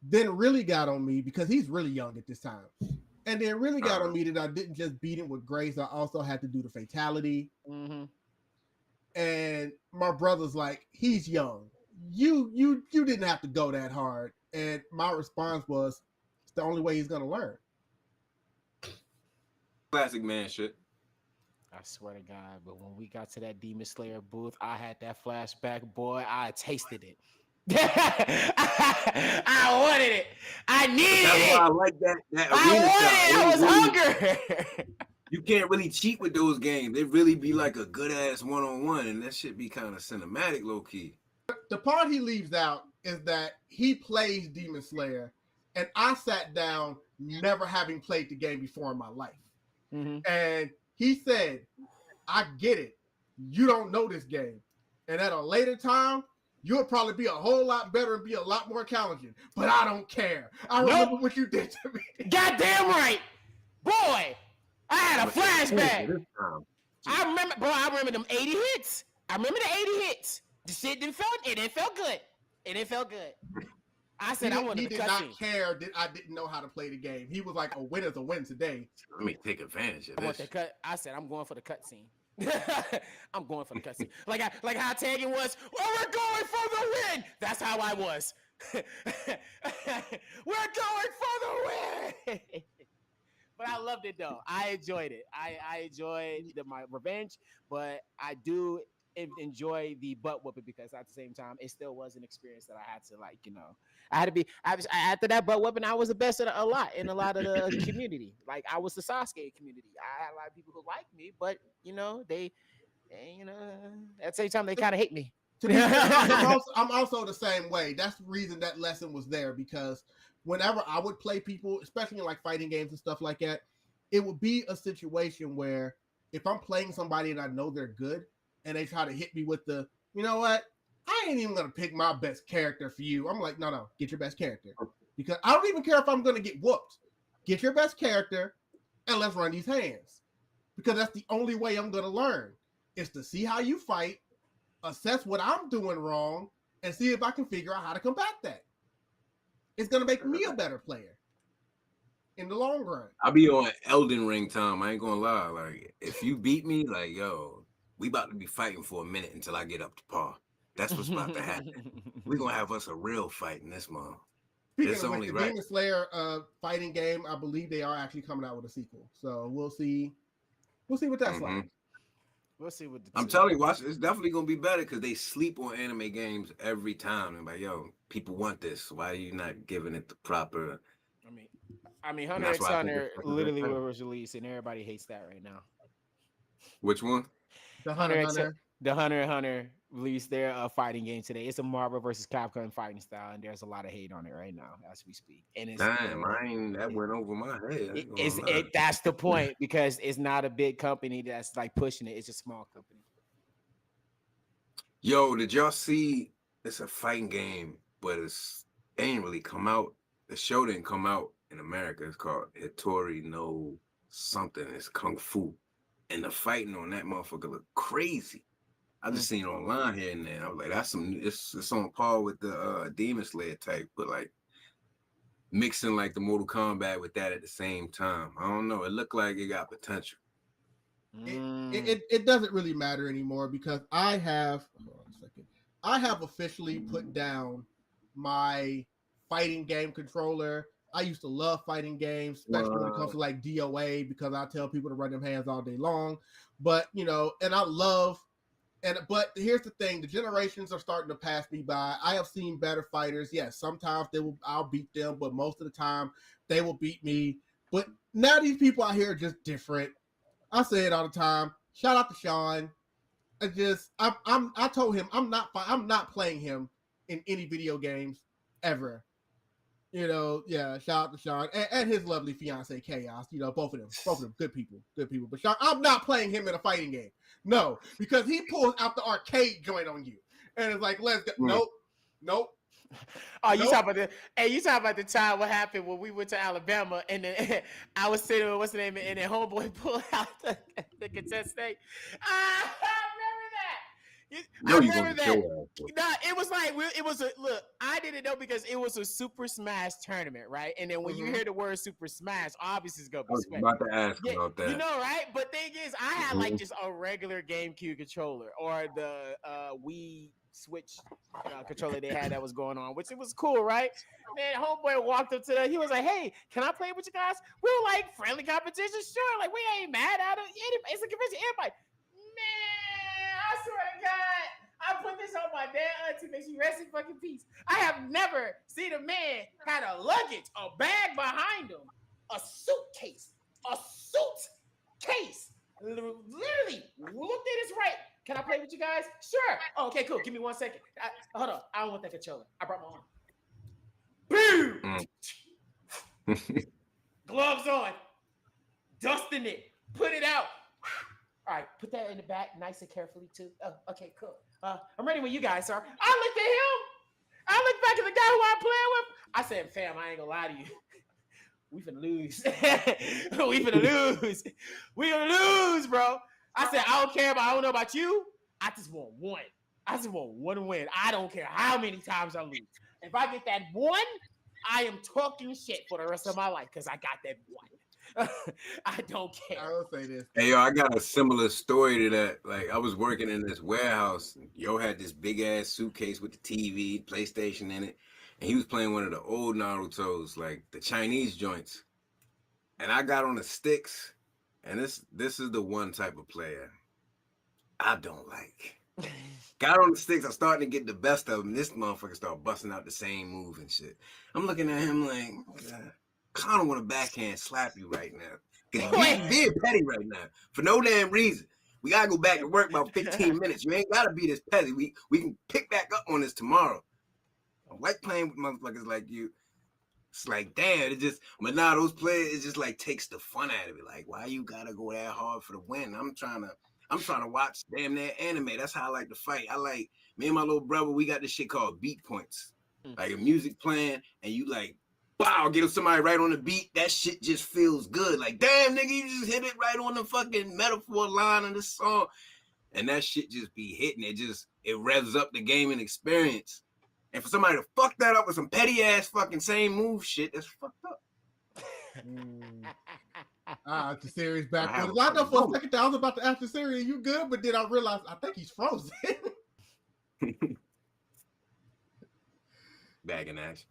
S5: then really got on me because he's really young at this time. And then really got on me that I didn't just beat him with grace. I also had to do the fatality.
S7: Mm-hmm.
S5: And my brother's like, he's young. You didn't have to go that hard. And my response was, it's the only way he's gonna learn.
S1: Classic man shit.
S7: I swear to God, but when we got to that Demon Slayer booth, I had that flashback, boy. I tasted it. I wanted it. I needed
S1: That's
S7: it.
S1: why I like that
S7: I
S1: arena
S7: wanted it. I was
S1: style.
S7: hungry.
S1: You can't really cheat with those games. They really be like a good ass one-on-one, and that shit be kind of cinematic, low key.
S5: The part he leaves out is that he plays Demon Slayer, and I sat down never having played the game before in my life.
S7: Mm-hmm.
S5: And he said, I get it. You don't know this game. And at a later time, you'll probably be a whole lot better and be a lot more challenging. But I don't care. I remember what you did to me.
S7: Goddamn right. Boy, I had a flashback. I remember them 80 hits. I remember the 80 hits. The shit didn't feel good. It didn't feel good. I said I wanted to cut
S5: He did not care that I didn't know how to play the game. He was like, a win is a win today.
S1: Let me take advantage of this.
S7: I said I'm going for the cutscene. I'm going for the cutscene. Like how Tegan was, well, we're going for the win. That's how I was. We're going for the win. But I loved it though. I enjoyed it. I enjoyed my revenge, but I do enjoy the butt whooping because at the same time it still was an experience that I had to after that butt whooping. I was the best in a lot of the community. Like I was the Sasuke community. I had a lot of people who liked me, but they at the same time they kind of hate me.
S5: I'm also the same way. That's the reason that lesson was there, because whenever I would play people, especially in like fighting games and stuff like that, it would be a situation where if I'm playing somebody and I know they're good and they try to hit me with the, you know what, I ain't even going to pick my best character for you. I'm like, no, get your best character. Because I don't even care if I'm going to get whooped. Get your best character and let's run these hands. Because that's the only way I'm going to learn, is to see how you fight, assess what I'm doing wrong, and see if I can figure out how to combat that. It's going to make me a better player in the long run.
S1: I'll be on Elden Ring time. I ain't going to lie. Like, if you beat me, like, yo, we about to be fighting for a minute until I get up to par. That's what's about to happen. We're going to have us a real fight in this month.
S5: Speaking of which, the Demon Slayer fighting game, I believe they are actually coming out with a sequel. So we'll see. We'll see what that's like.
S7: We'll see what
S1: I'm telling you, watch. It's definitely gonna be better because they sleep on anime games every time. And like, yo, people want this. Why are you not giving it the proper?
S7: I mean, Hunter x Hunter literally was released, and everybody hates that right now.
S1: Which one?
S5: The Hunter x
S7: Hunter released their fighting game today. It's a Marvel versus Capcom fighting style, and there's a lot of hate on it right now as we speak. And it's
S1: that went over my head.
S7: That's the point, because it's not a big company that's like pushing it. It's a small company.
S1: Yo, did y'all see? It's a fighting game, but it ain't really come out. The show didn't come out in America. It's called Hitori no something. It's Kung Fu, and the fighting on that motherfucker look crazy. I just seen it online here and there. I was like, it's on par with the Demon Slayer type, but like mixing like the Mortal Kombat with that at the same time. I don't know. It looked like it got potential.
S5: It doesn't really matter anymore because I have officially put down my fighting game controller. I used to love fighting games, especially when it comes to like DOA, because I tell people to run them hands all day long. But but here's the thing: the generations are starting to pass me by. I have seen better fighters. Yes, sometimes I'll beat them, but most of the time they will beat me. But now these people out here are just different. I say it all the time. Shout out to Sean. I told him I'm not playing him in any video games ever. Shout out to Sean and his lovely fiance Chaos. Both of them good people. But Sean, I'm not playing him in a fighting game. No, because he pulls out the arcade joint on you, and it's like, let's go. Nope.
S7: Oh, you talking about the time what happened when we went to Alabama, and then I was sitting with what's the name, and then homeboy pulled out the cassette tape. I remember that.
S1: No,
S7: I
S1: you
S7: remember
S1: gonna
S7: that. No, it was like look. I didn't know because it was a Super Smash tournament, right? And then when you hear the word Super Smash, obviously it's gonna be
S1: I was
S7: sweat.
S1: about to ask about that.
S7: You know, right? But thing is, I had like just a regular GameCube controller or the Wii Switch controller they had that was going on, which it was cool, right? And then homeboy walked up to that. He was like, "Hey, can I play with you guys?" We were like, "Friendly competition, sure." Like, we ain't mad at it. It's a convention. Everybody, man, I swear to God, I put this on my dad to make sure rest in fucking peace. I have never seen a man had a luggage, a bag behind him, a suitcase, literally looked at his right. Can I play with you guys? Sure. Oh, okay, cool. Give me 1 second. Hold on. I don't want that controller. I brought my own. Boom! Gloves on. Dusting it. Put it out. All right. Put that in the back nice and carefully, too. Oh, okay, cool. I'm ready when you guys are. I looked at him. I looked back at the guy who I'm playing with. I said, fam, I ain't going to lie to you. We finna lose. We finna lose, bro. I said, I don't know about you. I just want one. I just want one win. I don't care how many times I lose. If I get that one, I am talking shit for the rest of my life because I got that one. I don't care.
S5: I will say this.
S1: Hey, yo, I got a similar story to that. Like, I was working in this warehouse. Yo had this big ass suitcase with the TV, PlayStation in it, and he was playing one of the old Narutos, like the Chinese joints. And I got on the sticks, and this is the one type of player I don't like. Got on the sticks, I started to get the best of him. This motherfucker started busting out the same move and shit. I'm looking at him like, kind of want to backhand slap you right now. Because he's being petty right now for no damn reason. We got to go back to work about 15 minutes. You ain't got to be this petty. We can pick back up on this tomorrow. I like playing with motherfuckers like you. It's like, damn, but now those players, it just like takes the fun out of it. Like, why you gotta go that hard for the win? I'm trying to watch damn near anime. That's how I like to fight. Me and my little brother, we got this shit called beat points. Like a music playing, and you like, wow, get somebody right on the beat. That shit just feels good. Like, damn, nigga, you just hit it right on the fucking metaphor line of the song. And that shit just be hitting. It revs up the gaming experience. And for somebody to fuck that up with some petty ass fucking same move shit, that's fucked up.
S5: The series back. I know for a second I was about to ask the series, you good? But then I realized I think he's frozen.
S1: Back in action.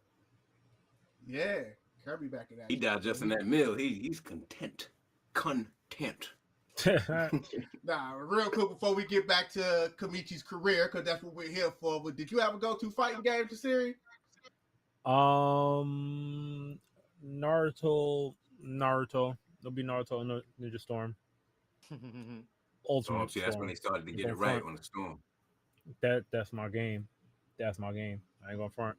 S5: Yeah, Kirby back in action.
S1: He digesting that meal. He's content.
S5: Nah, real quick before we get back to Kameechi's career, because that's what we're here for. But did you ever go to fighting game to series?
S6: Naruto. There'll be Naruto and Ninja Storm. Ultimate.
S1: See, that's when they started to get it right on the Storm.
S6: That's my game. I ain't gonna front.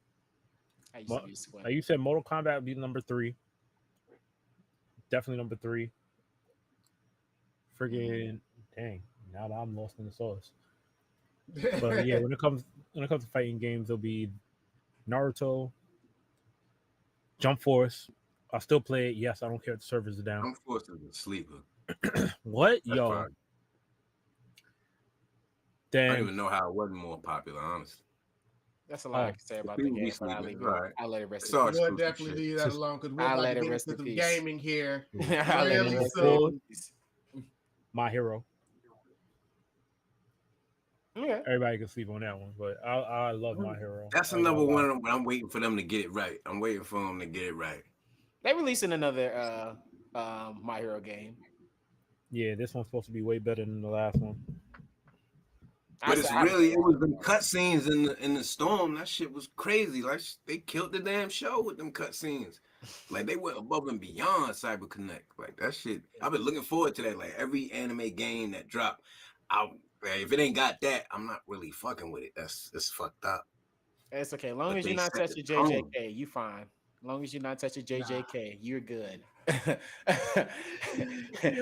S7: Like
S6: you said, Mortal Kombat would be number 3. Definitely number 3. Friggin' dang! Now that I'm lost in the sauce. But yeah, when it comes to fighting games, it'll be Naruto, Jump Force. I'll still play it. Yes, I don't care if the servers are down.
S1: Jump Force is a sleeper.
S6: What?
S1: That's
S6: Yo.
S1: fine.
S6: Then
S1: I don't even know how it wasn't more popular, honestly.
S7: That's a lot I can say about the
S1: People be
S7: game, but I'll
S1: sleeping.
S7: leave
S1: All
S7: it.
S1: right.
S7: I'll let it rest
S1: It's
S7: in
S1: all
S7: peace.
S5: We'll
S1: exclusive
S5: definitely
S1: shit.
S5: leave that alone because we're
S7: I'll
S5: about
S7: let
S5: to
S7: it
S5: get
S7: rest
S5: into
S7: in
S5: some
S7: peace.
S5: gaming here.
S7: I'll let it
S5: Really
S7: rest
S5: soon.
S7: in peace.
S6: My Hero.
S7: Yeah.
S6: Everybody can sleep on that one, but I love My Hero.
S1: That's
S6: I ain't
S1: another
S6: gonna lie.
S1: one. I'm waiting for them to get it right. I'm waiting for them to get it right.
S7: They releasing another My Hero game.
S6: Yeah, this one's supposed to be way better than the last one.
S1: But it's
S7: I haven't played
S1: really, it was
S7: it.
S1: them cutscenes in the storm. That shit was crazy. Like they killed the damn show with them cutscenes. Like they went above and beyond Cyber Connect. Like that shit. I've been looking forward to that. Like every anime game that dropped, if it ain't got that, I'm not really fucking with it. It's fucked up.
S7: It's okay. As long
S1: But
S7: as you're
S1: they
S7: not
S1: set the
S7: touching
S1: tone.
S7: JJK, you fine. As long as you're not touching JJK, you're good.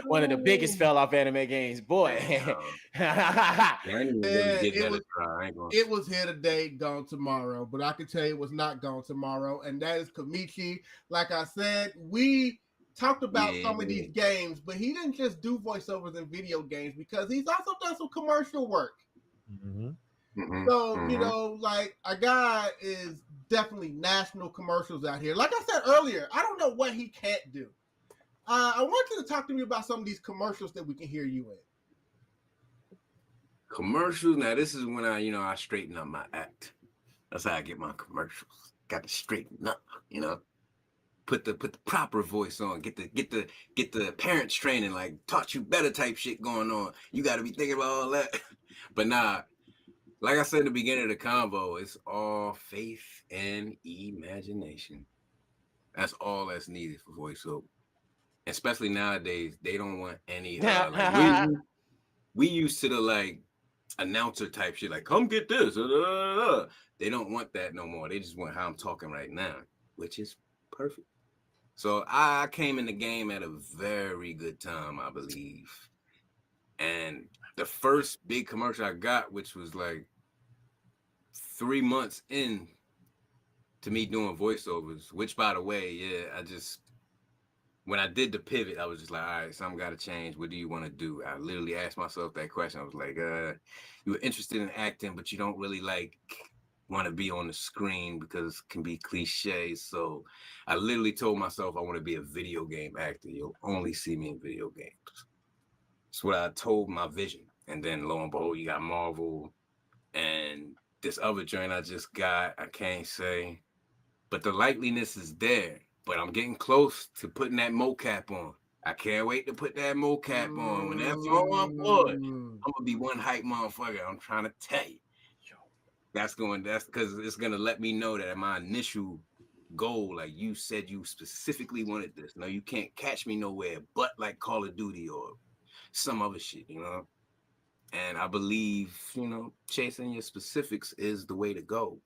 S7: One of the biggest fell off anime games, boy.
S1: Yeah, I didn't even really
S5: And
S1: get that a try. I ain't gonna.
S5: it was here today, gone tomorrow. But I can tell you it was not gone tomorrow, and that is Kameechi. Like I said, we talked about some of these games, but he didn't just do voiceovers in video games because he's also done some commercial work.
S6: Mm-hmm.
S1: Mhm,
S5: So, you
S1: mhm.
S5: know, like a guy is definitely national commercials out here. Like I said earlier, I don't know what he can't do. I want you to talk to me about some of these commercials that we can hear you in.
S1: Commercials. Now this is when I straighten up my act. That's how I get my commercials. Got to straighten up. Put the proper voice on. Get the parents training, like taught you better type shit going on. You got to be thinking about all that. But nah, like I said in the beginning of the convo, it's all faith and imagination. That's all that's needed for voiceover. Especially nowadays, they don't want any like we used to the like announcer type shit, like come get this. They don't want that no more. They just want how I'm talking right now, which is perfect. So I came in the game at a very good time, I believe. And the first big commercial I got, which was like 3 months in to me doing voiceovers, which by the way, yeah, when I did the pivot, I was just like, all right, something got to change. What do you want to do? I literally asked myself that question. I was like, you were interested in acting, but you don't really like want to be on the screen because it can be cliche. So I literally told myself I want to be a video game actor. You'll only see me in video games. That's what I told my vision. And then lo and behold, you got Marvel and this other joint I just got. I can't say, but the likeliness is there. But I'm getting close to putting that mocap on. I can't wait to put that mocap on. When that's on board, I'm gonna be one hype motherfucker. I'm trying to tell you. That's because it's gonna let me know that my initial goal, like you said you specifically wanted this. No, you can't catch me nowhere but like Call of Duty or some other shit, And I believe, chasing your specifics is the way to go.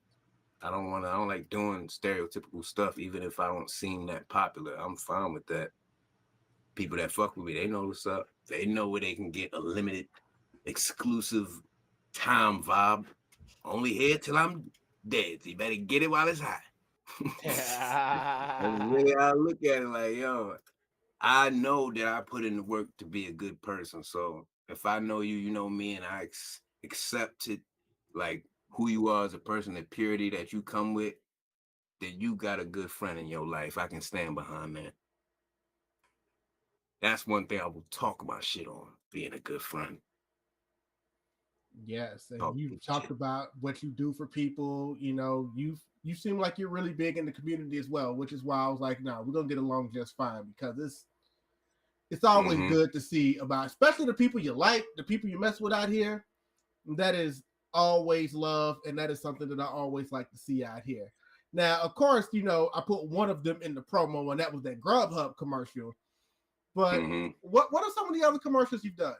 S1: I don't like doing stereotypical stuff, even if I don't seem that popular. I'm fine with that. People that fuck with me, they know what's up. They know where they can get a limited, exclusive time vibe. Only here till I'm dead. So you better get it while it's hot. That's really how I look at it. Like, yo, I know that I put in the work to be a good person. So if I know you, you know me, and I accept it, like who you are as a person, the purity that you come with, then you got a good friend in your life. I can stand behind that. That's one thing I will talk about shit on, being a good friend.
S5: Yes, and
S1: Talk
S5: you
S1: good
S5: talked
S1: shit.
S5: about what you do for people. You seem like you're really big in the community as well, which is why I was like, no, we're gonna get along just fine because it's always good to see about, especially the people you like, the people you mess with out here. That is always love, and that is something that I always like to see out here. Now, of course, I put one of them in the promo, and that was that Grubhub commercial. But what are some of the other commercials you've done?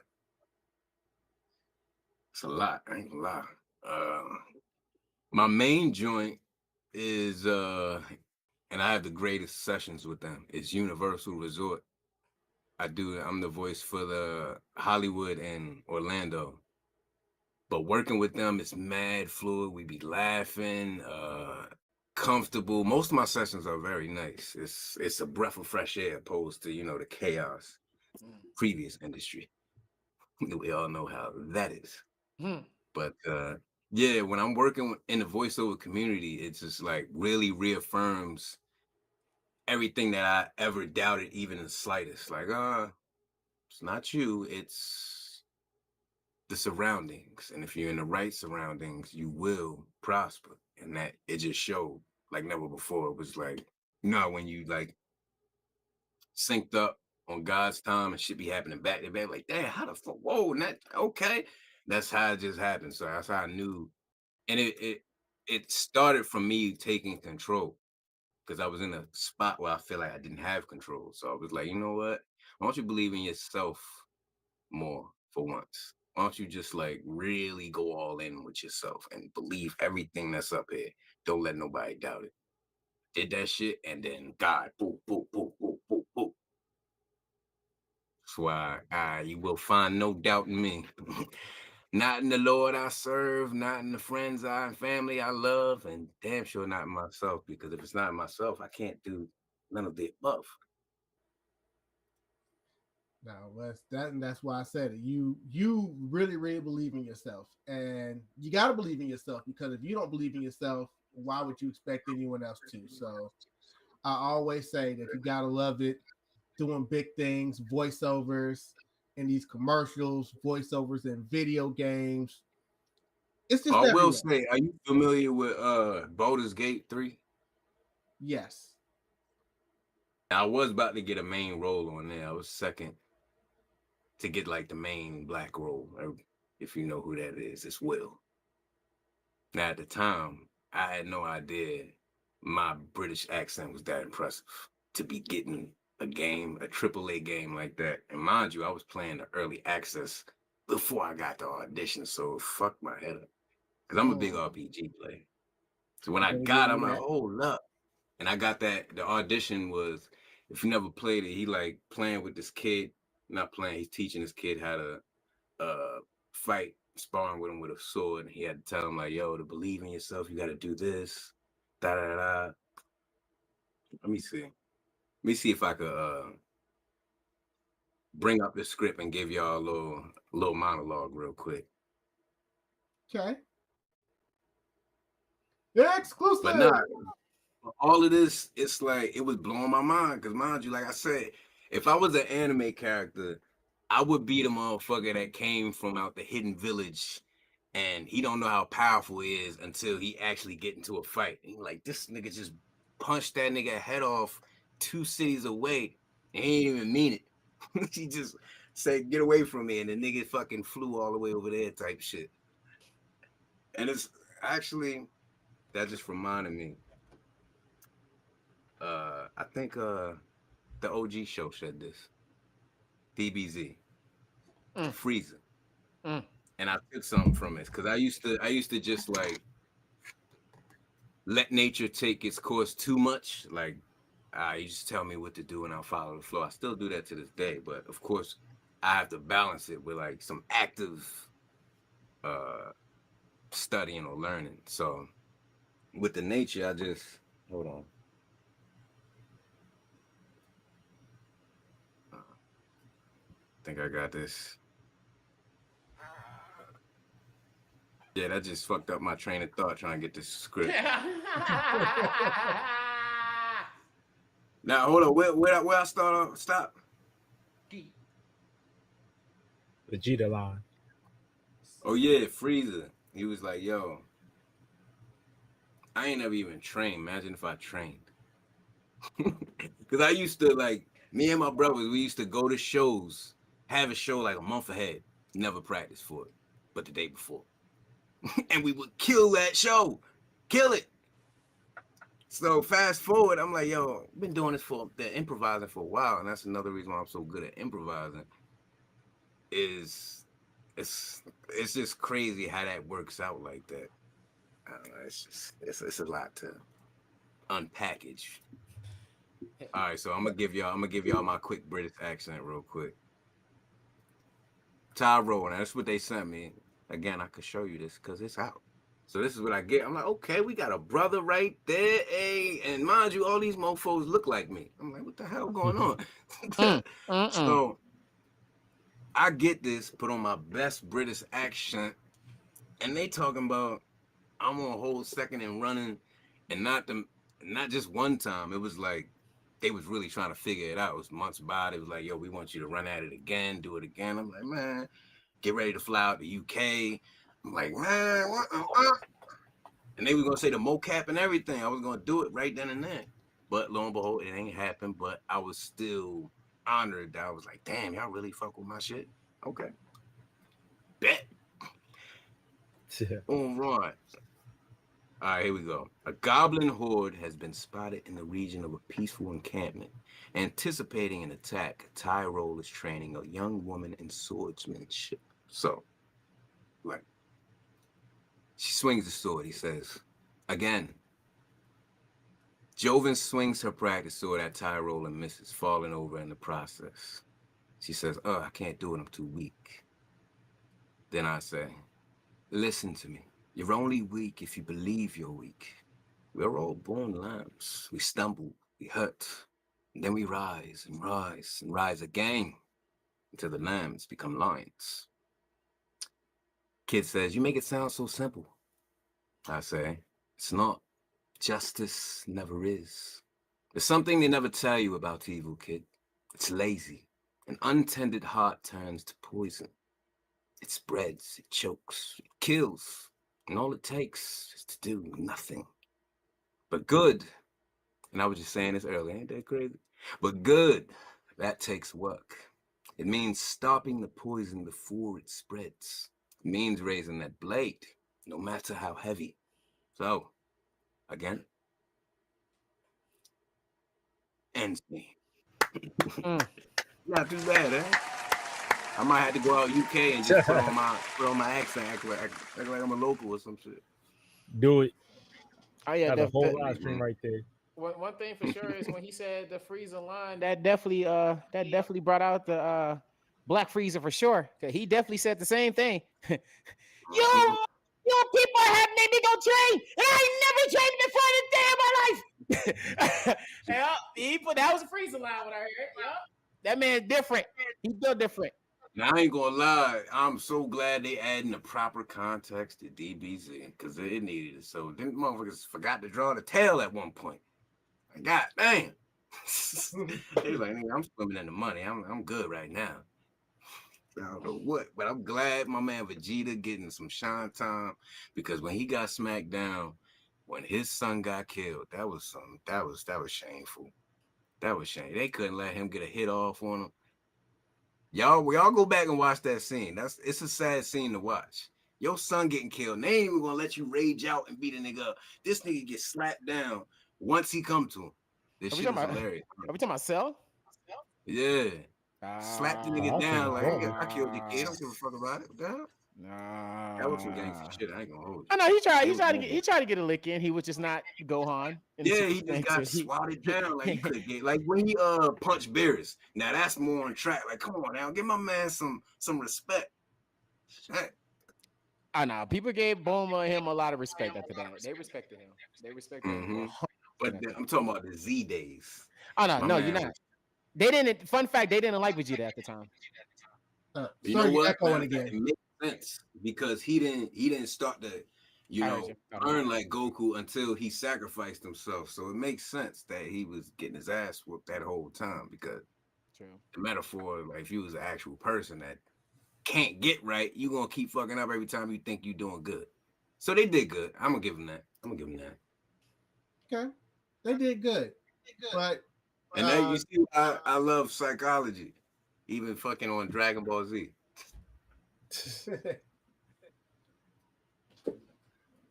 S1: It's a lot. I ain't gonna lie. My main joint is and I have the greatest sessions with them. It's Universal Resort. I'm the voice for the Hollywood and Orlando. But working with them is mad fluid. We be laughing, comfortable. Most of my sessions are very nice. It's a breath of fresh air opposed to, the chaos previous industry. We all know how that is. But Yeah, when I'm working in the voiceover community, it's just like really reaffirms everything that I ever doubted, even in the slightest. Like, it's not you, it's the surroundings. And if you're in the right surroundings, you will prosper. And that it just showed like never before. It was like, when you like synced up on God's time and shit be happening back to back, like, damn, how the fuck? Whoa, and that okay. That's how it just happened. So that's how I knew. And it started from me taking control because I was in a spot where I feel like I didn't have control. So I was like, you know what? Why don't you believe in yourself more for once? Why don't you just like really go all in with yourself and believe everything that's up here? Don't let nobody doubt it. Did that shit, and then God, boop, boop, boop, boop, boop, boop. That's why you will find no doubt in me. Not in the Lord I serve, not in the friends and family I love, and damn sure not in myself, because if it's not in myself, I can't do none of the above.
S5: Now that's why I said it. You really, really believe in yourself. And you gotta believe in yourself, because if you don't believe in yourself, why would you expect anyone else to? So I always say that you gotta love it, doing big things, voiceovers in these commercials, voiceovers in video games. It's just
S1: I will
S5: everywhere.
S1: say, are you familiar with Baldur's Gate 3?
S5: Yes.
S1: I was about to get a main role on there. I was second to get like the main black role. If you know who that is, it's Will. Now at the time, I had no idea my British accent was that impressive to be getting a game, a AAA game like that. And mind you, I was playing the early access before I got the audition, so it fucked my head up. Because I'm a big RPG player. So when I
S5: Better give
S1: got it,
S5: me
S1: I'm like,
S5: that.
S1: hold up. And I got that. The audition was, if you never played it, he like playing with this kid, not playing, he's teaching this kid how to fight, sparring with him with a sword. And he had to tell him, like, yo, to believe in yourself, you got to do this. Da da da. Let me see. Let me see if I could bring up the script and give y'all a little monologue real quick.
S5: Okay.
S1: But
S5: Exclusive.
S1: nah, all of this, it's like it was blowing my mind. Because mind you, like I said, if I was an anime character, I would be the motherfucker that came from out the hidden village, and he don't know how powerful he is until he actually get into a fight. And he like, this nigga just punched that nigga head off 2 cities away, and he didn't even mean it. He just said, get away from me, and the nigga fucking flew all the way over there type shit. And it's actually, that just reminded me. I think the OG show said this. DBZ. Freezer. And I took something from it because I used to just like let nature take its course too much. Like, you just tell me what to do and I'll follow the flow. I still do that to this day, but of course I have to balance it with like some active studying or learning. So with the nature, I just hold on. I think I got this. Yeah, that just fucked up my train of thought trying to get this script. Now hold on, where I stop?
S6: Vegeta line.
S1: Oh yeah, Freezer. He was like, yo, I ain't never even trained. Imagine if I trained. Because I used to, like, me and my brothers, we used to go to shows, have a show like a month ahead, never practice for it, but the day before. And we would kill that show, kill it. So fast forward, I'm like, yo, I've been doing this improvising for a while, and that's another reason why I'm so good at improvising. Is it's just crazy how that works out like that. I don't know, it's a lot to unpackage. All right, so I'm gonna give y'all my quick British accent real quick. Tyrone, that's what they sent me. Again, I could show you this because it's out. So this is what I get. I'm like, okay, we got a brother right there, and mind you, all these mofos look like me. I'm like, what the hell going on? So I get this, put on my best British accent, and they talking about I'm on a whole second and running, and not just one time. It was like they was really trying to figure it out. It was months by. It was like, yo, we want you to run at it again, do it again. I'm like, man, get ready to fly out to UK. I'm like, man, what? And they were gonna say the mocap and everything. I was gonna do it right then and there. But lo and behold, it ain't happened. But I was still honored that I was like, damn, y'all really fuck with my shit. Okay. Bet. All right. All right, here we go. A goblin horde has been spotted in the region of a peaceful encampment. Anticipating an attack, Tyrol is training a young woman in swordsmanship. So, like, she swings the sword, he says. Again. Joven swings her practice sword at Tyrol and misses, falling over in the process. She says, I can't do it, I'm too weak. Then I say, listen to me. You're only weak if you believe you're weak. We're all born lambs. We stumble, we hurt, and then we rise and rise and rise again until the lambs become lions. Kid says, you make it sound so simple. I say, it's not. Justice never is. There's something they never tell you about evil, kid. It's lazy. An untended heart turns to poison. It spreads, it chokes, it kills, and all it takes is to do nothing. But good, and I was just saying this earlier, ain't that crazy? But good, that takes work. It means stopping the poison before it spreads. It means raising that blade, no matter how heavy. So, again, ends me. Not too bad, eh? I might have to go out UK and just put on my accent, act like I'm a local or some shit.
S6: Do it.
S7: Oh yeah,
S6: Got a whole live stream right there.
S7: One thing for sure is when he said the freezer line, that definitely brought out the Black Freezer for sure. Cause he definitely said the same thing. You people have made me go train, and I ain't never trained before this day in my life. That was a freezer line when I heard. Yep. That man's different. He's still different.
S1: Now, I ain't gonna lie, I'm so glad they adding the proper context to DBZ because it needed it. So them motherfuckers forgot to draw the tail at one point. God damn. They was like, I'm swimming in the money. I'm good right now. I don't know what, but I'm glad my man Vegeta getting some shine time because when he got smacked down, when his son got killed, that was shameful. That was shameful. They couldn't let him get a hit off on him. Y'all go back and watch that scene. It's a sad scene to watch. Your son getting killed. And they ain't even gonna let you rage out and beat a nigga up. This nigga gets slapped down once he come to him. This shit is hilarious.
S7: Are we talking about Cell?
S1: Yeah. Slap the nigga down like I killed your kid. I don't give a fuck about it.
S7: Nah.
S1: That was some gangster shit. I ain't gonna hold you.
S7: I know he tried to get a lick in. He was just not Gohan.
S1: Yeah, he just got swatted down like he could get. Like when he punched Beerus. Now that's more on track. Like, come on now, give my man some respect. Shit.
S7: I know people gave Bulma and him a lot of respect after that. They respected him. They respected him.
S1: But I'm talking about the Z days.
S7: Oh no, you're not. They didn't. Fun fact: they didn't like Vegeta at the time.
S1: You know what? It makes sense because he didn't start to, earn like Goku until he sacrificed himself. So it makes sense that he was getting his ass whooped that whole time because the metaphor, like if you was an actual person that can't get right, you gonna keep fucking up every time you think you're doing good. So they did good. I'm gonna give them that.
S5: Okay, they did good. But
S1: and then you see, I love psychology, even fucking on Dragon Ball Z.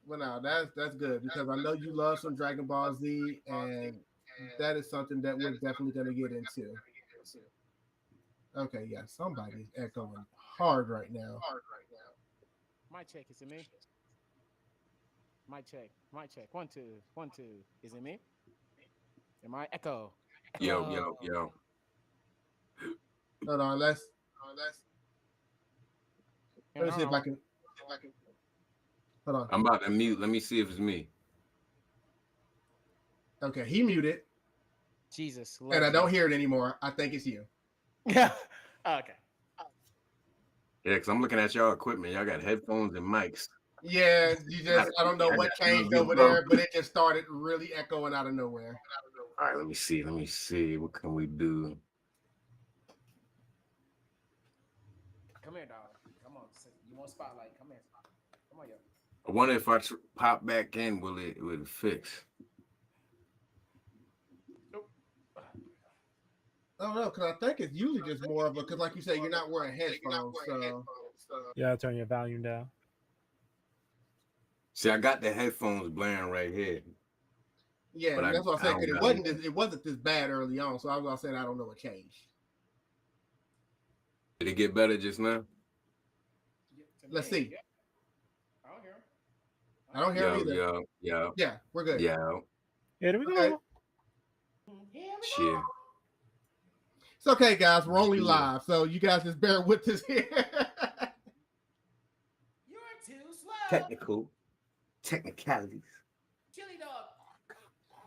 S5: Well, now that's good because I know you love some Dragon Ball Z, and that is something that we're definitely going to get into. Okay, yeah, somebody's echoing hard right now.
S7: My check, is it me? My check. 1 2 1 2. Is it me? Am I echo?
S1: Yo.
S5: Hold on, let's see if I can. Hold on.
S1: I'm about to mute. Let me see if it's me.
S5: Okay, he muted.
S7: Jesus.
S5: And I don't hear it anymore. I think it's you.
S7: Yeah. Okay.
S1: Yeah, because I'm looking at y'all equipment. Y'all got headphones and mics.
S5: Yeah, you just I don't know what changed over there, but it just started really echoing out of nowhere.
S1: All right, let me see. Let me see. What can we do?
S7: Come here, dog. Come on. You want spotlight? Come here. Come on, yo.
S1: I wonder if I pop back in, will it fix?
S5: I don't know, because I think it's usually just more of a, because like you say, you're not wearing headphones, so.
S6: Yeah, turn your volume down.
S1: See, I got the headphones blaring right here.
S5: Yeah,
S1: But
S5: that's what I said,
S1: don't
S5: because
S1: got
S5: it wasn't this bad early on, so I was gonna say I don't know what changed.
S1: Did it get better just now?
S5: Let's see.
S7: I don't hear him.
S5: I don't hear him either.
S1: Yeah,
S5: we're good.
S1: yeah.
S6: Here we go.
S5: Okay.
S7: Here we
S1: Shit.
S7: go.
S5: It's okay, guys. We're only live, so you guys just bear with us here.
S7: You're too slow.
S1: Technicalities.
S7: Chili dog.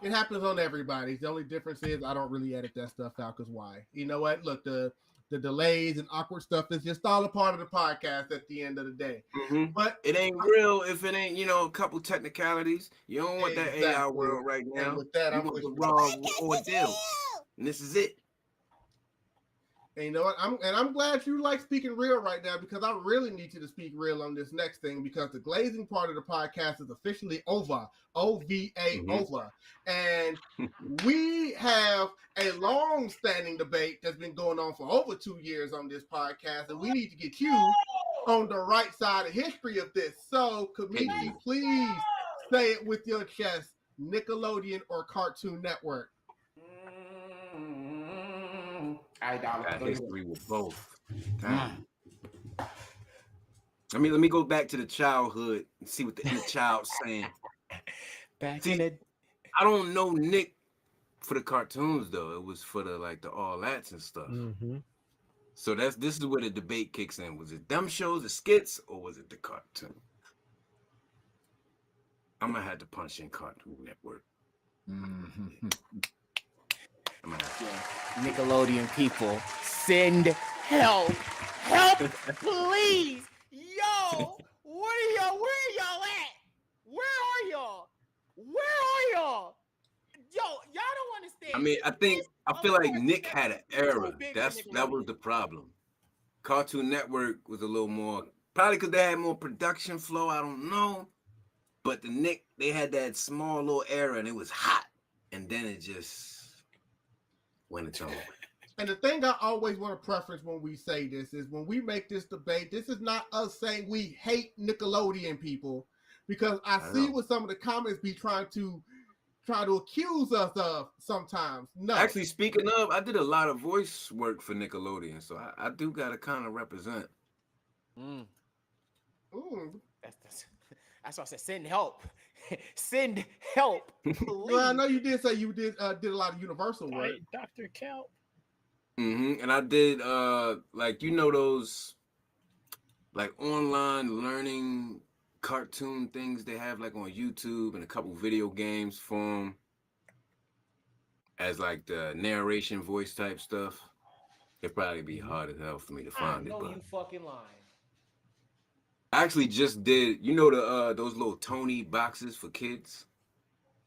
S5: It happens on everybody. The only difference is I don't really edit that stuff out, because why? You know what? Look, the delays and awkward stuff is just all a part of the podcast at the end of the day.
S1: Mm-hmm.
S5: But
S1: it ain't real if it ain't, a couple technicalities. You don't want that AI world right now.
S5: And with that,
S1: you want the raw ordeal. And this is it.
S5: And you know what? I'm glad you like speaking real right now, because I really need you to speak real on this next thing, because the glazing part of the podcast is officially over. OVA over. And we have a long-standing debate that's been going on for over 2 years on this podcast, and we need to get you on the right side of history of this. So, Kameechi, please say it with your chest: Nickelodeon or Cartoon Network?
S7: I
S1: got history with both. Let me go back to the childhood and see what the inner child's saying. I don't know Nick for the cartoons though. It was for the all that's and stuff.
S6: Mm-hmm.
S1: So this is where the debate kicks in. Was it them shows, the skits, or was it the cartoon? I'm gonna have to punch in Cartoon Network.
S7: Mm-hmm. Nickelodeon people, send help. Help, please. Yo, where are y'all at? Where are y'all? Yo, y'all don't understand.
S1: I mean, I feel like Nick had an era. That was the problem. Cartoon Network was a little more, probably because they had more production flow. I don't know. But they had that small little era, and it was hot. And then it just went its own way.
S5: And the thing I always want to preference when we say this is, when we make this debate, this is not us saying we hate Nickelodeon people, because I see what some of the comments be trying to accuse us of sometimes. No. Actually,
S1: speaking of, I did a lot of voice work for Nickelodeon, so I do got to kind of represent.
S7: That's why I said send help. Send help.
S5: Well, I know you did say you did a lot of Universal work.
S6: Right, Dr. Kelp.
S1: And I did those online learning cartoon things they have on YouTube, and a couple video games for them as the narration voice type stuff. It'd probably be hard as hell for me to find it. But
S7: you fucking lying.
S1: I actually just did, those little Tony boxes for kids.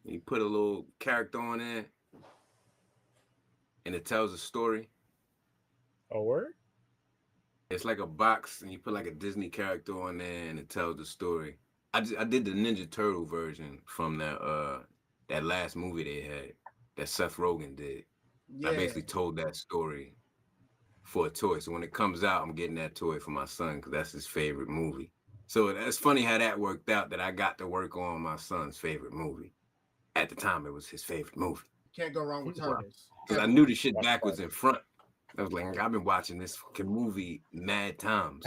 S1: You put a little character on it, and it tells a story.
S6: A word?
S1: It's like a box, and you put a Disney character on there, and it tells the story. I did the Ninja Turtle version from that last movie they had that Seth Rogen did. Yeah. I basically told that story for a toy. So when it comes out, I'm getting that toy for my son, because that's his favorite movie. So it's funny how that worked out, that I got to work on my son's favorite movie. At the time, it was his favorite movie.
S5: Can't go wrong with Turtles.
S1: Because I knew the shit backwards and front. I was like, I've been watching this fucking movie mad times.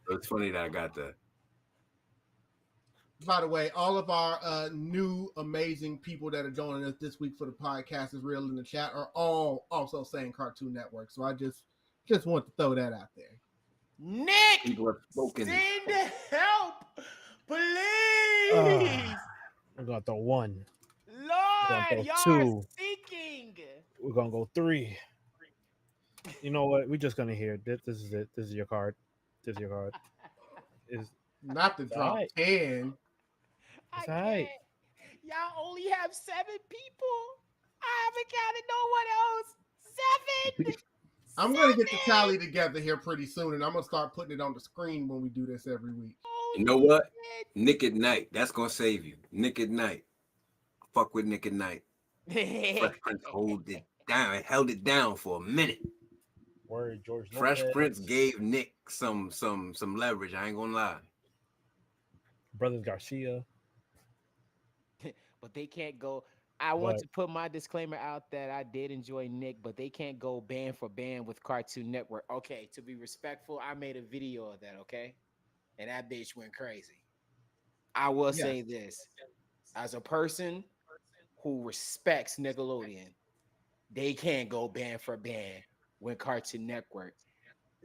S1: So it's funny that I got that.
S5: By the way, all of our new amazing people that are joining us this week for the podcast is real in the chat are all also saying Cartoon Network. So I just want to throw that out there.
S7: Nick,
S1: people are spoken.
S7: Send help, please.
S6: We're gonna throw one.
S7: Lord, y'all are seeking.
S6: We're gonna go 3. You know what? We're just gonna hear this. This is it. This is your card. This is your card.
S5: Not the drop
S6: Right.
S5: 10.
S7: I
S6: It's
S7: can't.
S6: all right.
S7: Y'all only have 7 people. I haven't counted no one else. 7.
S5: I'm going to get the tally together here pretty soon, and I'm going to start putting it on the screen when we do this every week.
S1: You know what? Nick at Night. That's going to save you. Nick at Night. Fuck with Nick at Night. Fresh Prince hold it down. It held it down for a minute.
S6: Word, George
S1: Fresh
S6: Lopez.
S1: Prince gave Nick some leverage. I ain't gonna lie.
S6: Brothers Garcia.
S7: But they can't go. I want to put my disclaimer out that I did enjoy Nick, but they can't go band for band with Cartoon Network. Okay, to be respectful, I made a video of that, okay? And that bitch went crazy. I will say this. As a person who respects Nickelodeon, they can't go band for band with Cartoon Network.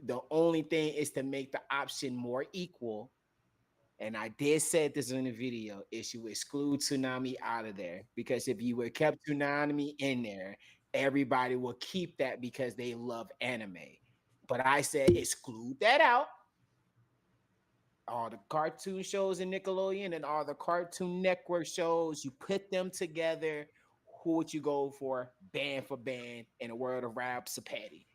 S7: The only thing is to make the option more equal. And I did say this in the video, is you exclude Toonami out of there. Because if you would kept Toonami in there, everybody will keep that because they love anime. But I said exclude that out. All the cartoon shows in Nickelodeon and all the Cartoon Network shows, you put them together. Who would you go for band, in a world of rap, Sapati?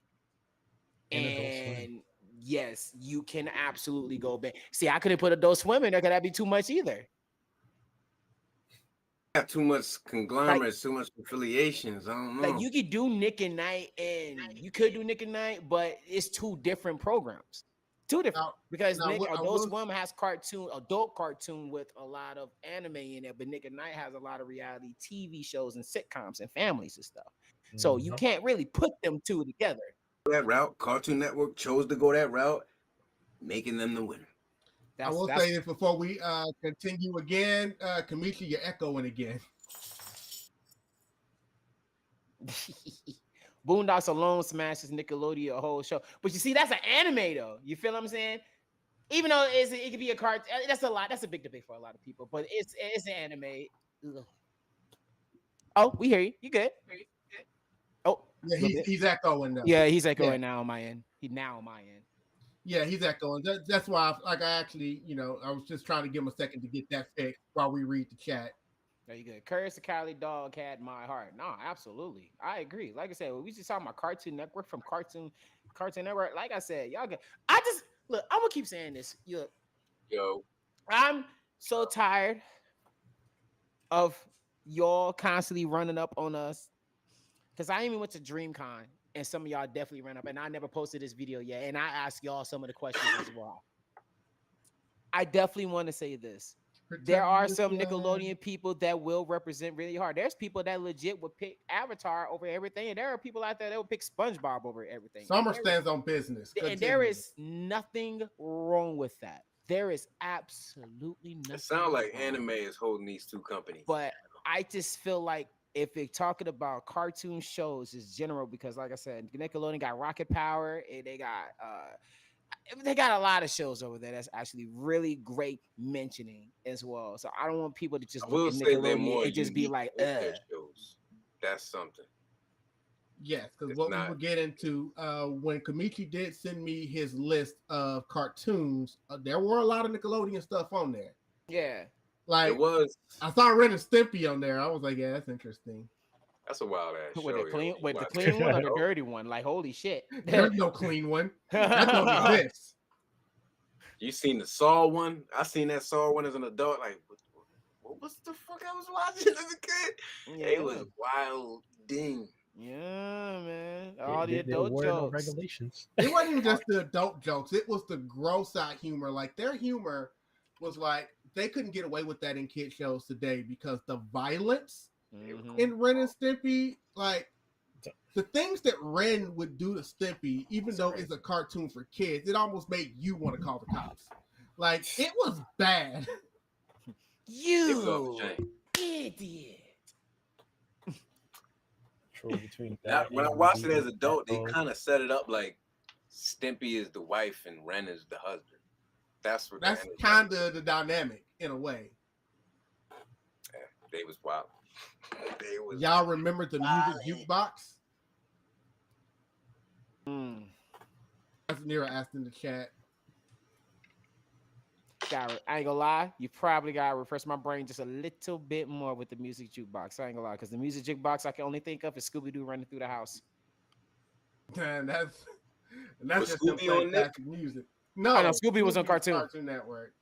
S7: And yes, you can absolutely go band. See, I couldn't put Adult Swim in there because that'd be too much either.
S1: Got too much conglomerates, too much affiliations. I don't know.
S7: Like you could do Nick and Night, and you could do Nick and Night, but it's 2 different programs. 2 different because Adult Swim has adult cartoon with a lot of anime in it, but Nick and Night has a lot of reality TV shows and sitcoms and families and stuff. So you can't really put them 2 together.
S1: That route, Cartoon Network chose to go that route, making them the winner.
S5: I will say this before we continue again. Kameechi, you're echoing again.
S7: Boondocks alone smashes Nickelodeon a whole show. But you see, that's an anime though. You feel what I'm saying? Even though it could be a cartoon, that's a lot. That's a big debate for a lot of people. But it's an anime. Ugh. Oh, we hear you. You good? Oh,
S5: yeah, he's echoing now.
S7: Yeah, he's echoing now on my end.
S5: Yeah, he's echoing. That's why, I actually, I was just trying to give him a second to get that fixed while we read the chat.
S7: There you go. Curse the Cali dog had my heart. No, absolutely. I agree. Like I said, we just talking about Cartoon Network from Cartoon Network. Like I said, y'all get. I'm gonna keep saying this.
S1: Yo,
S7: I'm so tired of y'all constantly running up on us. Because I even went to DreamCon and some of y'all definitely ran up, and I never posted this video yet. And I asked y'all some of the questions as well. I definitely want to say this. There are some Nickelodeon people that will represent really hard. There's people that legit would pick Avatar over everything, and there are people out there that will pick SpongeBob over everything.
S5: Summer stands on business.
S7: And there is nothing wrong with that. There is absolutely nothing.
S1: It sounds like anime is holding these 2 companies.
S7: But I just feel like if they're talking about cartoon shows, it's general because, like I said, Nickelodeon got Rocket Power, and they got a lot of shows over there that's actually really great mentioning as well. So I don't want people to just look at Nickelodeon and just be like,
S1: shows. That's something.
S5: Yes, because what we will get into, when Kameechi did send me his list of cartoons, there were a lot of Nickelodeon stuff on there.
S7: Yeah.
S5: Like,
S1: it was.
S5: I saw Ren and Stimpy on there. I was like, yeah, that's interesting.
S1: That's a wild ass show.
S7: With the clean one or the dirty one? Like, holy shit.
S5: There's no clean one. That don't exist.
S1: You seen the Saw one? I seen that Saw one as an adult. Like, what was the fuck I was watching as a kid? Yeah. It was wild ding.
S7: Yeah, man. All the adult jokes.
S6: Regulations.
S5: It wasn't even just the adult jokes. It was the gross out humor. Like, their humor was like, they couldn't get away with that in kid shows today because the violence in Ren and Stimpy, like the things that Ren would do to Stimpy, even though it's a cartoon for kids, it almost made you want to call the cops. Like, it was bad.
S7: You idiot.
S6: Between
S1: that when I watched it as an adult, they kind of set it up like Stimpy is the wife and Ren is the husband. That's
S5: kind of the dynamic in a way.
S1: Yeah, they was wild.
S5: Y'all remember the music jukebox? That's Nira asked in the chat.
S7: I ain't gonna lie, you probably gotta refresh my brain just a little bit more with the music jukebox. I ain't gonna lie, because the music jukebox I can only think of is Scooby Doo running through the house.
S5: Man, that's
S1: Was
S5: just
S1: Scooby on Nick?
S5: fantastic music. No,
S7: Oh, no, Scooby was on Cartoon.
S5: Cartoon Network.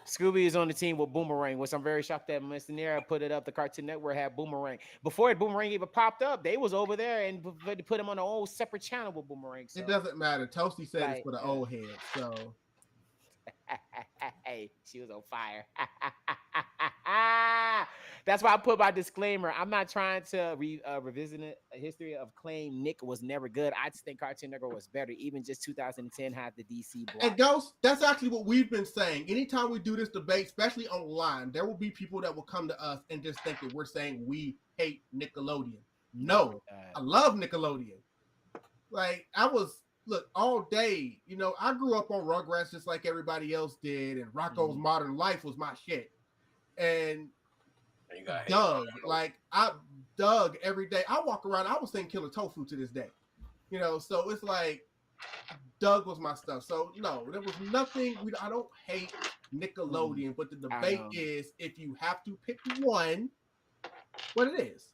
S7: Scooby is on the team with Boomerang, which I'm very shocked that Mr. Nera put it up. The Cartoon Network had Boomerang. Before Boomerang even popped up, they was over there and put him on a whole separate channel with Boomerang. So.
S5: It doesn't matter. Toasty said
S7: Right,
S5: it's for the
S7: yeah.
S5: old heads. So
S7: hey, she was on fire. That's why I put my disclaimer. I'm not trying to revisit a history of claim Nick was never good. I just think Cartoon Network was better. Even just 2010 had the DC block.
S5: and Ghost, that's actually what we've been saying. Anytime we do this debate, especially online, there will be people that will come to us and just think that we're saying we hate Nickelodeon. No, I love Nickelodeon. Like look, all day, you know, I grew up on Rugrats just like everybody else did, and Rocko's Modern Life was my shit. And
S1: You got
S5: Doug, like I Doug every day. I walk around, I was saying Killer Tofu to this day. You know, so it's like Doug was my stuff. So no, there was nothing. I don't hate Nickelodeon, but the debate is if you have to pick one, what it is.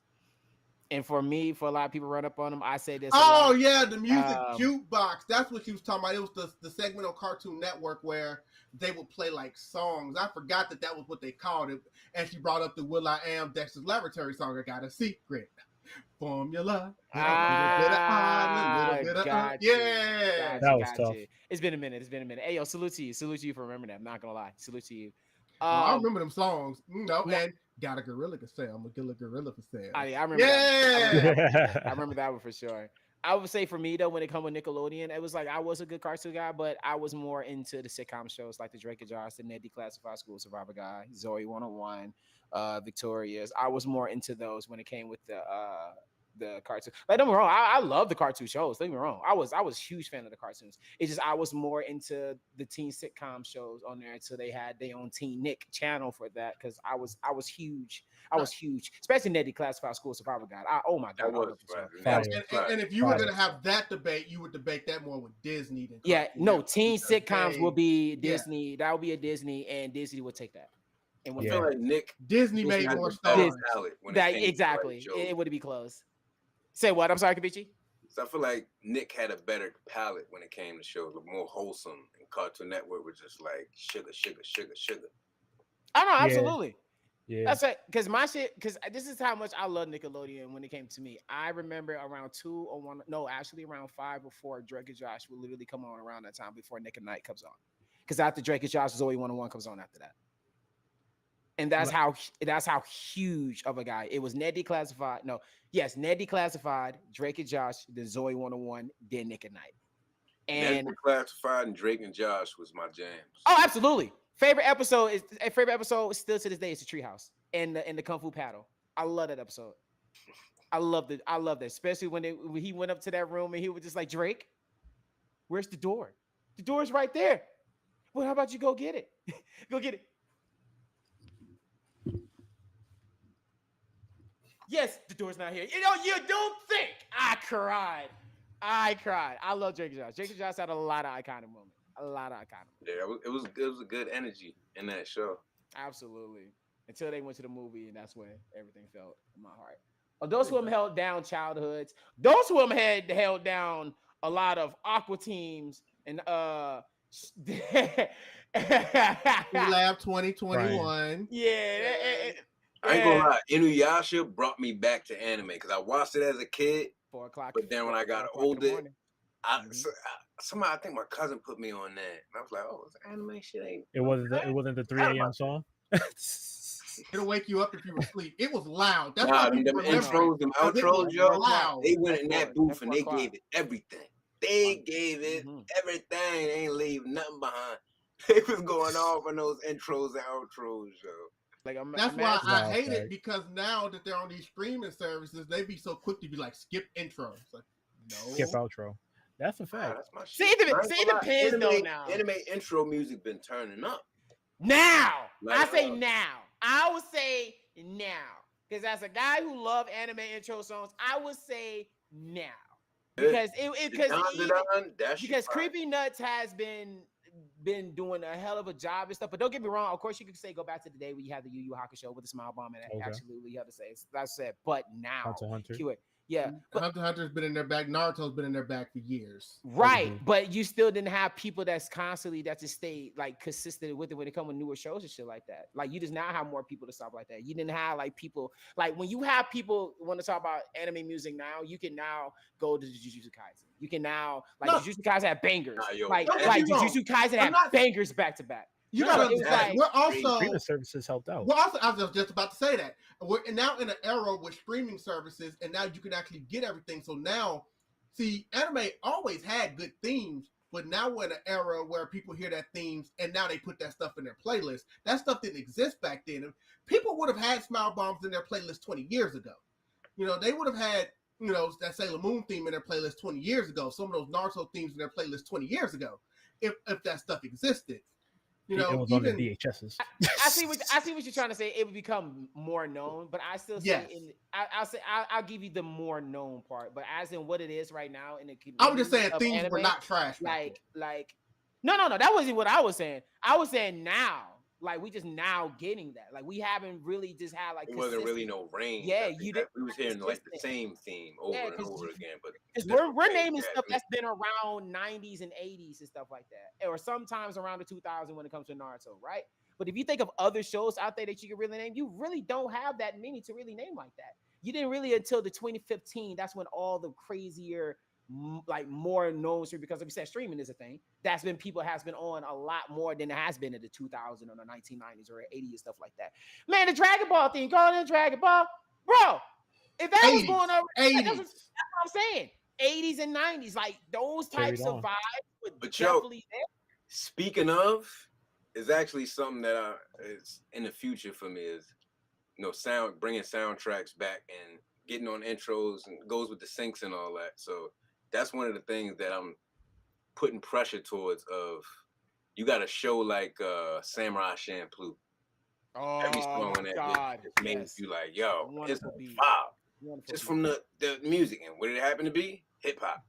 S7: And for me, for a lot of people run up on them, I say this.
S5: Oh yeah, the music jukebox. That's what she was talking about. It was the segment on Cartoon Network where they would play like songs. I forgot that was what they called it. And she brought up the Will I Am Dexter's Laboratory song. I got a secret formula.
S7: Yeah.
S6: That was tough.
S7: It's been a minute. Hey, yo, salute to you for remembering that. I'm not gonna lie. Salute to you.
S5: I remember them songs, you know, and got a gorilla for sale. I'm a gorilla for sale.
S7: I remember.
S5: Yeah,
S7: I remember that one for sure. I would say for me though, when it comes with Nickelodeon, it was like I was a good cartoon guy, but I was more into the sitcom shows like the Drake and Josh, the Ned Declassified School Survivor Guy, Zoe 101, Victorious. I was more into those when it came with the cartoon. Like, don't get me wrong, I love the cartoon shows. Don't get me wrong. I was a huge fan of the cartoons. It's just I was more into the teen sitcom shows on there until they had their own Teen Nick channel for that because I was huge. I was huge, especially Ned Declassified School Survivor Guide. Oh my god,
S5: and if you were gonna have that debate, you would debate that more with Disney than
S7: teen sitcoms will be Disney. Yeah. That would be a Disney, and Disney would take that.
S1: And I feel like
S5: Disney made more stars.
S7: Exactly, it would be close. Say what? I'm sorry, Kameechi.
S1: So I feel like Nick had a better palette when it came to shows, more wholesome, and Cartoon Network was just like sugar.
S7: I know, absolutely.
S6: Yeah.
S7: That's it. Because my shit, because this is how much I love Nickelodeon when it came to me. I remember around around 5 before Drake and Josh would literally come on around that time before Nick and Night comes on. Because after Drake and Josh, Zoe 101 comes on after that. And that's how huge of a guy. It was Ned Declassified. Ned Declassified, Drake and Josh, then Zoe 101, then Nick and Night. And
S1: Ned Declassified and Drake and Josh was my jams.
S7: Oh, absolutely. Favorite episode still to this day is the Treehouse and the Kung Fu Paddle. I love that episode. I loved it. I loved it, especially when he went up to that room and he was just like, Drake, where's the door? The door's right there. Well, how about you go get it? Go get it. Yes, the door's not here. You know, you don't think. I cried. I love Drake and Josh. Drake and Josh had a lot of iconic moments.
S1: Yeah, it was a good energy in that show.
S7: Absolutely. Until they went to the movie, and that's when everything felt in my heart. Those who have held down childhoods, those who have held down a lot of Aqua teams and
S5: Lab 2021.
S7: Right. Yeah.
S1: I ain't gonna lie, Inuyasha brought me back to anime because I watched it as a kid.
S7: 4 o'clock.
S1: But then when I got older, somehow I think my cousin put me on that, and I was like, "Oh, this anime shit ain't."
S6: It wasn't the 3 a.m. song.
S5: It'll wake you up if you were asleep. It was loud. That's
S1: why them intros, them outros, yo. They went in that booth and they gave it everything. They gave it everything. They ain't leave nothing behind. They was going off on those intros and outros, yo.
S5: That's why I hate it, because now that they're on these streaming services, they be so quick to be like, skip intro. It's like, no.
S6: Skip outro. That's a fact.
S1: That's my
S7: shit. See the pins though now.
S1: Anime intro music been turning up.
S7: Now. I say now. I would say now. Because as a guy who love anime intro songs, I would say now. Because because Creepy Nuts has been been doing a hell of a job and stuff. But don't get me wrong. Of course, you could say go back to the day where you had the Yu Yu Hakusho with the smile bomb, and
S6: Okay.
S7: absolutely you have to say that's it. But now,
S6: Hunter x Hunter.
S7: Q it. Yeah, but
S5: Hunter x Hunter's been in their back. Naruto's been in their back for years.
S7: right,
S6: Mhm.
S7: but you still didn't have people that's constantly that just stay like consistent with it when it comes with newer shows and shit like that. Like you just now have more people to stop like that. You didn't have like people like when you have people want to talk about anime music now, you can now go to Jujutsu Kaisen. You can now like
S5: No.
S7: Jujutsu Kaisen had bangers.
S1: Nah, yo,
S7: like
S5: don't get
S7: like
S5: me wrong.
S7: Jujutsu Kaisen
S5: I'm
S7: had
S5: not-
S7: bangers back to back.
S5: You
S7: No,
S5: gotta
S7: it was
S5: understand.
S7: like-
S5: We're also
S6: Streaming services helped out.
S5: I was just about to say that we're now in an era with streaming services, and now you can actually get everything. So now, see, anime always had good themes, but now we're in an era where people hear that themes, and now they put that stuff in their playlist. That stuff didn't exist back then. People would have had Smile Bombs in their playlist 20 years ago. You know, they would have had, you know, that Sailor Moon theme in their playlist 20 years ago. Some of those Naruto themes in their playlist 20 years ago, if that stuff existed. You know,
S6: it was on the
S5: even
S6: VHSs.
S7: I see what you're trying to say. It would become more known, but I still say
S5: Yes.
S7: I'll give you the more known part. But as in what it is right now in the community,
S5: I was just saying
S7: of
S5: things were
S7: anime,
S5: not trash. back
S7: like no, that wasn't what I was saying. I was saying now, like we just now getting that. Like we haven't really just had like
S1: It wasn't really
S7: consistent-
S1: no range.
S7: Yeah,
S1: I think
S7: you
S1: that
S7: didn't
S1: we was
S7: have
S1: hearing like the
S7: consistent.
S1: same theme over
S7: Yeah,
S1: and
S7: 'cause
S1: over
S7: you-
S1: again. But
S7: Because
S1: different
S7: we're
S1: range,
S7: naming
S1: yeah,
S7: stuff
S1: I mean,
S7: that's been around 90s and 80s and stuff like that, or sometimes around the 2000 when it comes to Naruto, right? But if you think of other shows out there that you can really name, you really don't have that many to really name like that. You didn't really until the 2015. That's when all the crazier, like more known stream, because like we said, streaming is a thing. That's been people has been on a lot more than it has been in the 2000 or the 1990s or 80s and stuff like that. Man, the Dragon Ball thing, calling it Dragon Ball, bro. If that was
S5: 80s,
S7: going over, that's
S5: 80s.
S7: what I'm saying. 80s and 90s, like those
S6: Carried
S7: types of
S6: on.
S7: vibes would
S1: But yo,
S7: definitely there.
S1: speaking of, is actually something that is in the future for me is, you know, bringing soundtracks back and getting on intros and goes with the syncs and all that. So that's one of the things that I'm putting pressure towards. Of you got a show like Samurai Champloo. Every song on that bitch just makes you like, yo, it's
S7: Wonderful
S1: a
S7: beat.
S1: vibe.
S7: Wonderful
S1: Just
S7: beat.
S1: from the music. And what did it happen to be? Hip hop.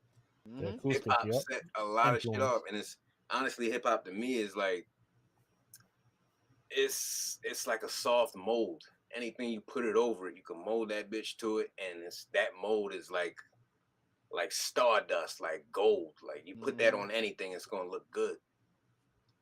S6: The
S7: Mhm.
S1: Hip
S6: acoustic,
S1: hop
S6: yep.
S1: set a lot of shit
S6: Influence.
S1: off, and it's honestly hip hop to me is like it's like a soft mold. Anything you put it over it, you can mold that bitch to it, and that mold is like stardust, like gold. Like you put that on anything, it's gonna look good.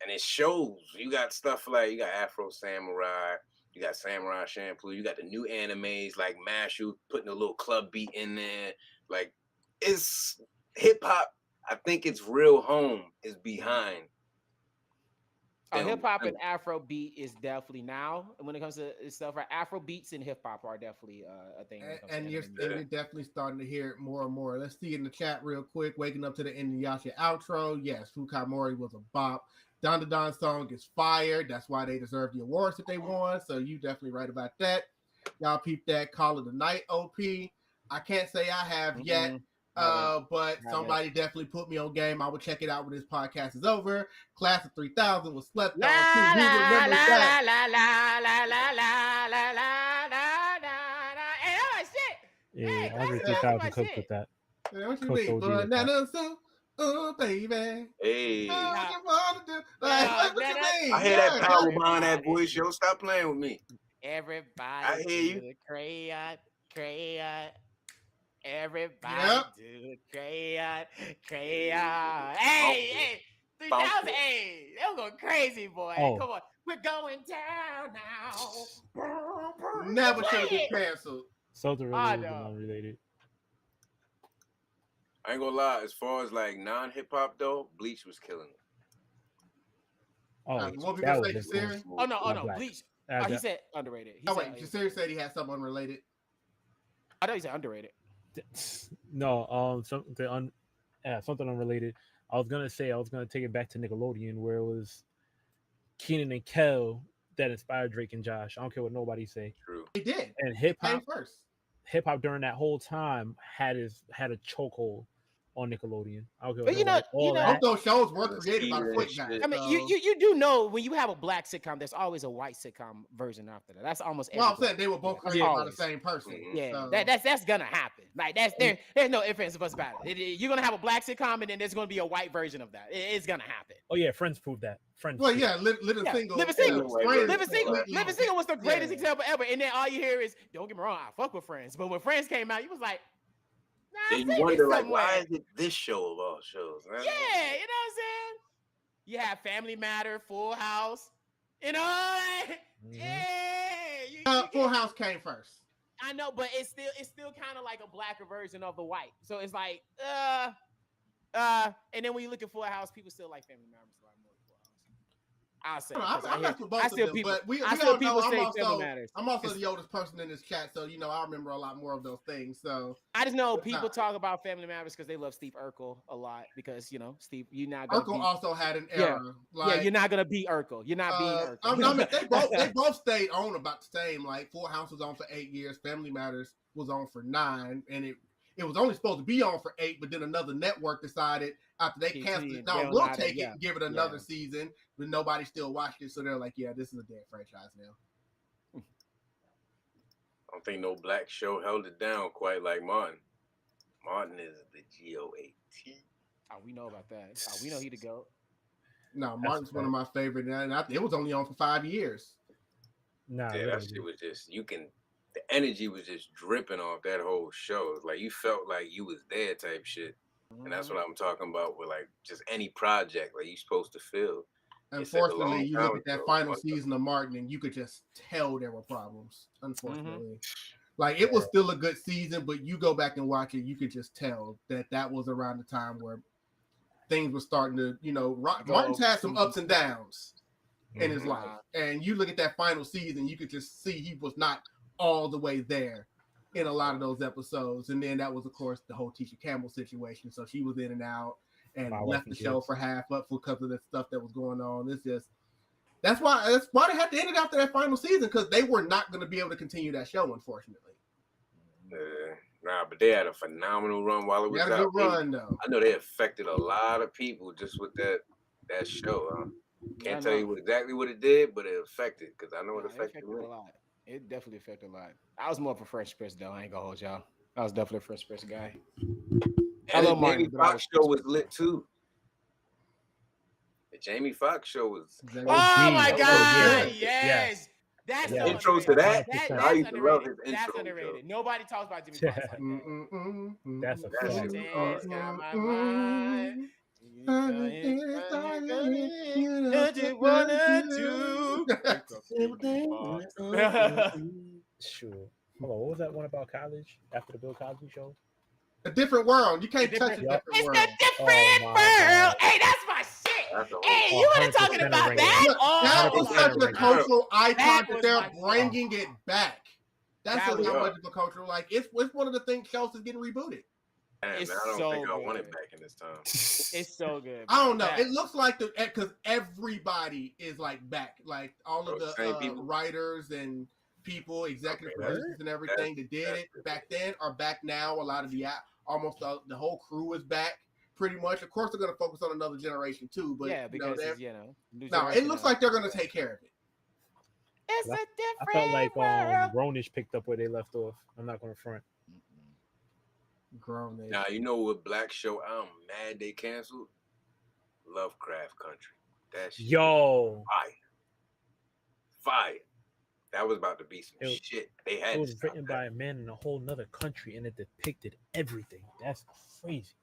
S1: And it shows. You got stuff like you got Afro Samurai, you got Samurai Champloo, you got the new animes like Mashu putting a little club beat in there. Like it's hip hop. I think its real home is behind.
S7: Hip hop and Afro beat is definitely now. And when it comes to stuff, right? Afro beats and hip hop are definitely a thing. when it comes to
S5: And you're
S7: anime.
S5: definitely starting to hear it more and more. Let's see in the chat real quick. Waking up to the Inuyasha outro. Yes, Fukamori was a bop. Don Don song is fire. That's why they deserve the awards that they won. So you definitely right about that. Y'all peep that. Call it a night, OP. I can't say I have yet. But somebody definitely put me on game. I will check it out when this podcast is over. Class of 3000 was slept on too. Who remembers that?
S7: Hey, that was shit.
S6: Yeah,
S7: Hey,
S6: Andre
S7: that's
S6: 3000
S7: my
S6: cooked
S7: shit.
S6: with that.
S5: Yeah, what you
S6: Coach
S5: mean?
S6: OG with that.
S5: Banana soup, oh baby.
S1: Hey,
S5: Oh,
S1: I
S5: what you wanna do? Like, what you mean?
S1: hear that
S5: Yeah,
S1: power
S5: yeah.
S1: behind that voice, yo. Stop playing with me.
S7: Everybody,
S1: I hear you.
S7: do the crayon. Everybody
S5: Yep.
S7: do the crayon. Hey, 3000. Hey, they'll go crazy, boy.
S6: Oh.
S7: Come on, we're going down now.
S5: Never should have
S7: Play
S5: been
S7: it.
S5: canceled.
S6: Something
S7: I
S6: related and
S7: know.
S6: unrelated.
S1: I ain't gonna lie. As far as like non-hip hop though, Bleach was killing it.
S6: Oh,
S5: What we
S6: that
S5: gonna
S6: was
S5: say,
S6: just
S5: Siri?
S7: Oh no,
S6: Black.
S7: Bleach.
S6: That-
S7: He said underrated. He
S5: Oh
S7: said,
S5: wait, Jasiri said he had something unrelated.
S7: I thought he said underrated.
S6: No, something unrelated. I was gonna take it back to Nickelodeon, where it was Keenan and Kel that inspired Drake and Josh. I don't care what nobody say.
S1: True.
S5: He did.
S6: And hip
S5: Came
S6: hop
S5: first.
S6: during that whole time had a chokehold on Nickelodeon. I'll give
S7: But
S6: them like all
S5: Both
S6: that.
S5: those shows were
S1: The
S5: created by the
S1: Steven
S5: Quick
S1: shit.
S5: guys.
S7: I mean, you do know when you have a black sitcom, there's always a white sitcom version after that. That's almost.
S5: Well, I'm
S7: every
S5: saying they were both
S7: black-
S5: created by the
S7: always.
S5: same person.
S1: Mhm.
S7: Yeah,
S5: so.
S7: that's gonna happen. Like there's no ifs ands or buts about it. You're gonna have a black sitcom and then there's gonna be a white version of that. It's gonna happen.
S6: Oh yeah, Friends proved that. Friends.
S5: Well,
S6: proved
S5: yeah, Living
S7: Yeah,
S5: Single.
S7: Living Single.
S5: Friends
S7: Living Single,
S5: completely-
S7: Living Single was the greatest
S5: Yeah.
S7: example ever. And then all you hear is, don't get me wrong, I fuck with Friends. But when Friends came out, you was like, nah,
S1: Yeah,
S7: I've
S1: you
S7: seen
S1: wonder
S7: this
S1: like,
S7: somewhere.
S1: why is it this show of all shows?
S7: Yeah, you know what I'm saying? You have Family Matter, Full House, you know, like,
S6: Mhm.
S7: yeah. You
S5: Full
S7: get-
S5: House came first.
S7: I know, but it's still kind of like a blacker version of the white. So it's like, and then when you look at Full House, people still like Family Matters a lot more than Full House. I'll say. 'Cause
S5: I mess with both
S7: I
S5: of
S7: still
S5: them,
S7: people,
S5: but we
S7: I
S5: all
S7: still
S5: know
S7: people say
S5: I'm
S7: Family
S5: also,
S7: Matters.
S5: I'm also
S7: It's-
S5: the oldest person in this chat, so I remember a lot more of those things. So
S7: I just know
S5: It's
S7: people
S5: not.
S7: talk about Family Matters because they love Steve Urkel a lot because Steve, you're not gonna
S5: Urkel
S7: be,
S5: also had an
S7: Yeah.
S5: era. Like,
S7: you're not gonna be Urkel. You're not being Urkel.
S5: I mean, they both stayed on about the same. Like Full House was on for 8 years. Family Matters was on for 9, and it was only supposed to be on for 8, but then another network decided after they
S7: Keep
S5: canceled
S7: seeing
S5: it, no,
S7: Bill
S5: we'll
S7: Nye,
S5: take it
S7: yeah.
S5: and give it another
S7: Yeah.
S5: season, but nobody still watched it. So they're like, yeah, this is a dead franchise now.
S1: I don't think no black show held it down quite like Martin. Martin is the GOAT.
S7: Oh, we know about that. Oh, we know he the GOAT.
S5: No, Martin's one of my favorite, and it was only on for 5 years.
S6: Nah,
S1: Yeah, that shit was just the energy was just dripping off that whole show. Like you felt like you was there type shit. And that's what I'm talking about with like just any project like you supposed to feel. It said a
S5: Unfortunately,
S1: long
S5: you
S1: time
S5: look at that
S1: ago,
S5: final
S1: but-
S5: season of Martin, and you could just tell there were problems. Unfortunately,
S7: Mm-hmm.
S5: like it was still a good season, but you go back and watch it, you could just tell that was around the time where things were starting to, Martin's had some ups and downs in his
S6: Mhm.
S5: life, and you look at that final season, you could just see he was not all the way there in a lot of those episodes. And then that was, of course, the whole Tisha Campbell situation. So she was in and out and
S6: My
S5: left
S6: Wife
S5: the
S6: and
S5: show
S6: Kids.
S5: for half up because of the stuff that was going on. It's just that's why they had to end it after that final season, because they were not going to be able to continue that show, unfortunately.
S1: Nah, but they had a phenomenal run while it
S5: They
S1: was
S5: had a
S1: out.
S5: good run though.
S1: I know they affected a lot of people just with that show. Can't tell you exactly what it did, but it affected, because I know it affected me.
S7: a lot. It definitely affected a lot. I was more of a Fresh Prince though. I ain't gonna hold y'all. I was definitely a Fresh Prince guy. I
S1: And
S7: love
S1: the
S7: Martin,
S1: Jamie
S7: but I
S1: Foxx
S7: was
S1: show was lit too. The Jamie Foxx show was
S7: Oh my
S6: Oh,
S7: God!
S6: yeah.
S7: Yes. That's
S6: Yeah.
S7: so
S1: intro to
S7: underrated.
S1: that.
S6: That-
S1: I used to love
S7: underrated.
S1: his
S7: That's
S1: intro.
S7: underrated. Nobody talks about Jimmy Foxx like that.
S6: That's a
S1: That
S6: fact.
S1: shit was
S7: Dance
S1: hard.
S7: got my mind.
S6: Sure. Hold on, what was that one about college after the Bill Cosby show?
S5: A different world. You can't touch a different
S7: It's
S5: world.
S7: the different
S6: Oh, my
S7: world.
S6: God.
S7: Hey, that's my shit.
S1: That's a
S7: Hey,
S1: whole
S7: you want to
S6: 100%
S7: talking about
S6: a
S7: that?
S5: Look, that was
S6: 100%
S5: such a
S6: right.
S5: cultural icon
S7: That
S5: that
S7: was
S5: they're
S7: my-
S5: bringing it back. That's
S7: That
S5: just
S7: was-
S5: how much of a cultural, like it's one of the things shows is getting rebooted.
S1: Damn,
S7: It's
S1: man, I don't
S7: so
S1: think I want
S7: good.
S1: it back in this time.
S7: It's so good.
S5: I don't know.
S7: That-
S5: It looks like because everybody is like back, like all of
S1: Oh, same
S5: the
S1: people?
S5: writers and people, executive
S1: Okay, that's-
S5: producers and everything that did it
S1: that's-
S5: back then are back now. A lot of almost the whole crew is back, pretty much. Of course, they're going to focus on another generation too, but
S7: yeah, because
S5: they're-
S7: it's, new
S5: no, it
S7: generation
S5: looks
S7: now.
S5: like they're going to take care of it.
S7: It's a
S6: I
S7: different
S6: felt like
S7: world.
S6: Grownish picked up where they left off. I'm not gonna front.
S5: Grown age.
S1: Now, you know what black show I'm mad they canceled? Lovecraft Country. That shit
S6: Yo,
S1: fire. That was about to be some
S6: It-
S1: shit. They had
S6: it
S1: to
S6: was
S1: stop
S6: written
S1: that.
S6: by a man in a whole nother country, and it depicted everything. That's crazy.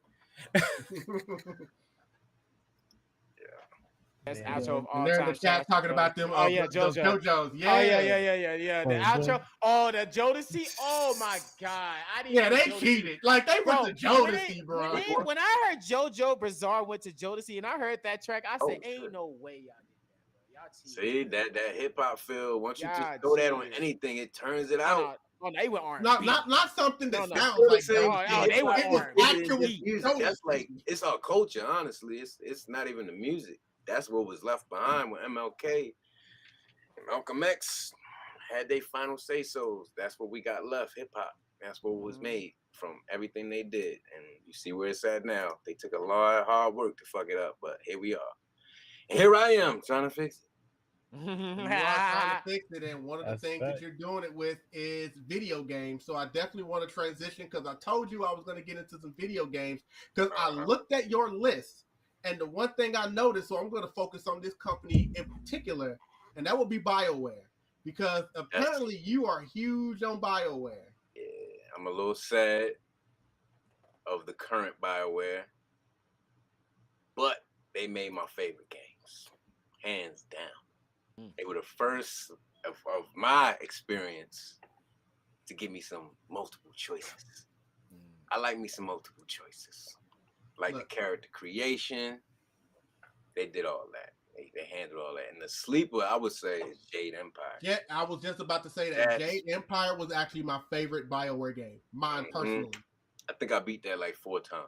S7: That's
S6: Yeah.
S7: outro of all
S5: And they're in
S7: time.
S5: the chat talking about them.
S7: Oh yeah,
S5: those
S7: JoJo.
S5: JoJo's. Yeah,
S7: Oh yeah. The
S6: Oh,
S7: outro. Oh, the Jodeci. Oh my God. I didn't
S5: Yeah,
S7: know
S5: they
S7: Jodeci-
S5: cheated. Like they
S7: Bro,
S5: went to Jodeci, bro.
S7: When I heard JoJo Bizarre went to Jodeci and I heard that track, I said,
S1: Oh,
S7: "Ain't
S1: shit.
S7: no way y'all did that, bro. Y'all
S1: See,
S7: cheated."
S1: that hip hop feel, once you
S7: God,
S1: just throw that on
S7: cheated.
S1: anything, it turns it
S7: Oh,
S1: out.
S7: no, they went R&B.
S5: Not something that
S7: No.
S5: sounds
S1: Feel the
S5: like
S1: same
S5: Jodeci.
S7: Oh,
S1: shit.
S7: they were
S5: It was
S7: R&B.
S5: actually
S1: Music. That's
S5: Jodeci.
S1: like, it's our culture, honestly. It's not even the music. That's what was left behind with MLK. And Malcolm X had their final say-sos. That's what we got left, hip-hop. That's what was made from everything they did, and you see where it's at now. They took a lot of hard work to fuck it up, but here we are. And here I am trying to fix it.
S5: You are trying to fix it, and one of the
S6: That's
S5: things
S6: fact.
S5: that you're doing it with is video games. So I definitely want to transition because I told you I was going to get into some video games because I looked at your list, and the one thing I noticed, so I'm going to focus on this company in particular, and that will be BioWare, because apparently you are huge on BioWare.
S1: Yeah, I'm a little sad of the current BioWare, but they made my favorite games, hands down. They were the first of my experience to give me some multiple choices. I like me some multiple choices. Like the character creation, they did all that. They handled all that. And the sleeper, I would say, is Jade Empire.
S5: Yeah, I was just about to say that. Jade Empire was actually my favorite BioWare game. Mine personally.
S1: I think I beat that like 4 times.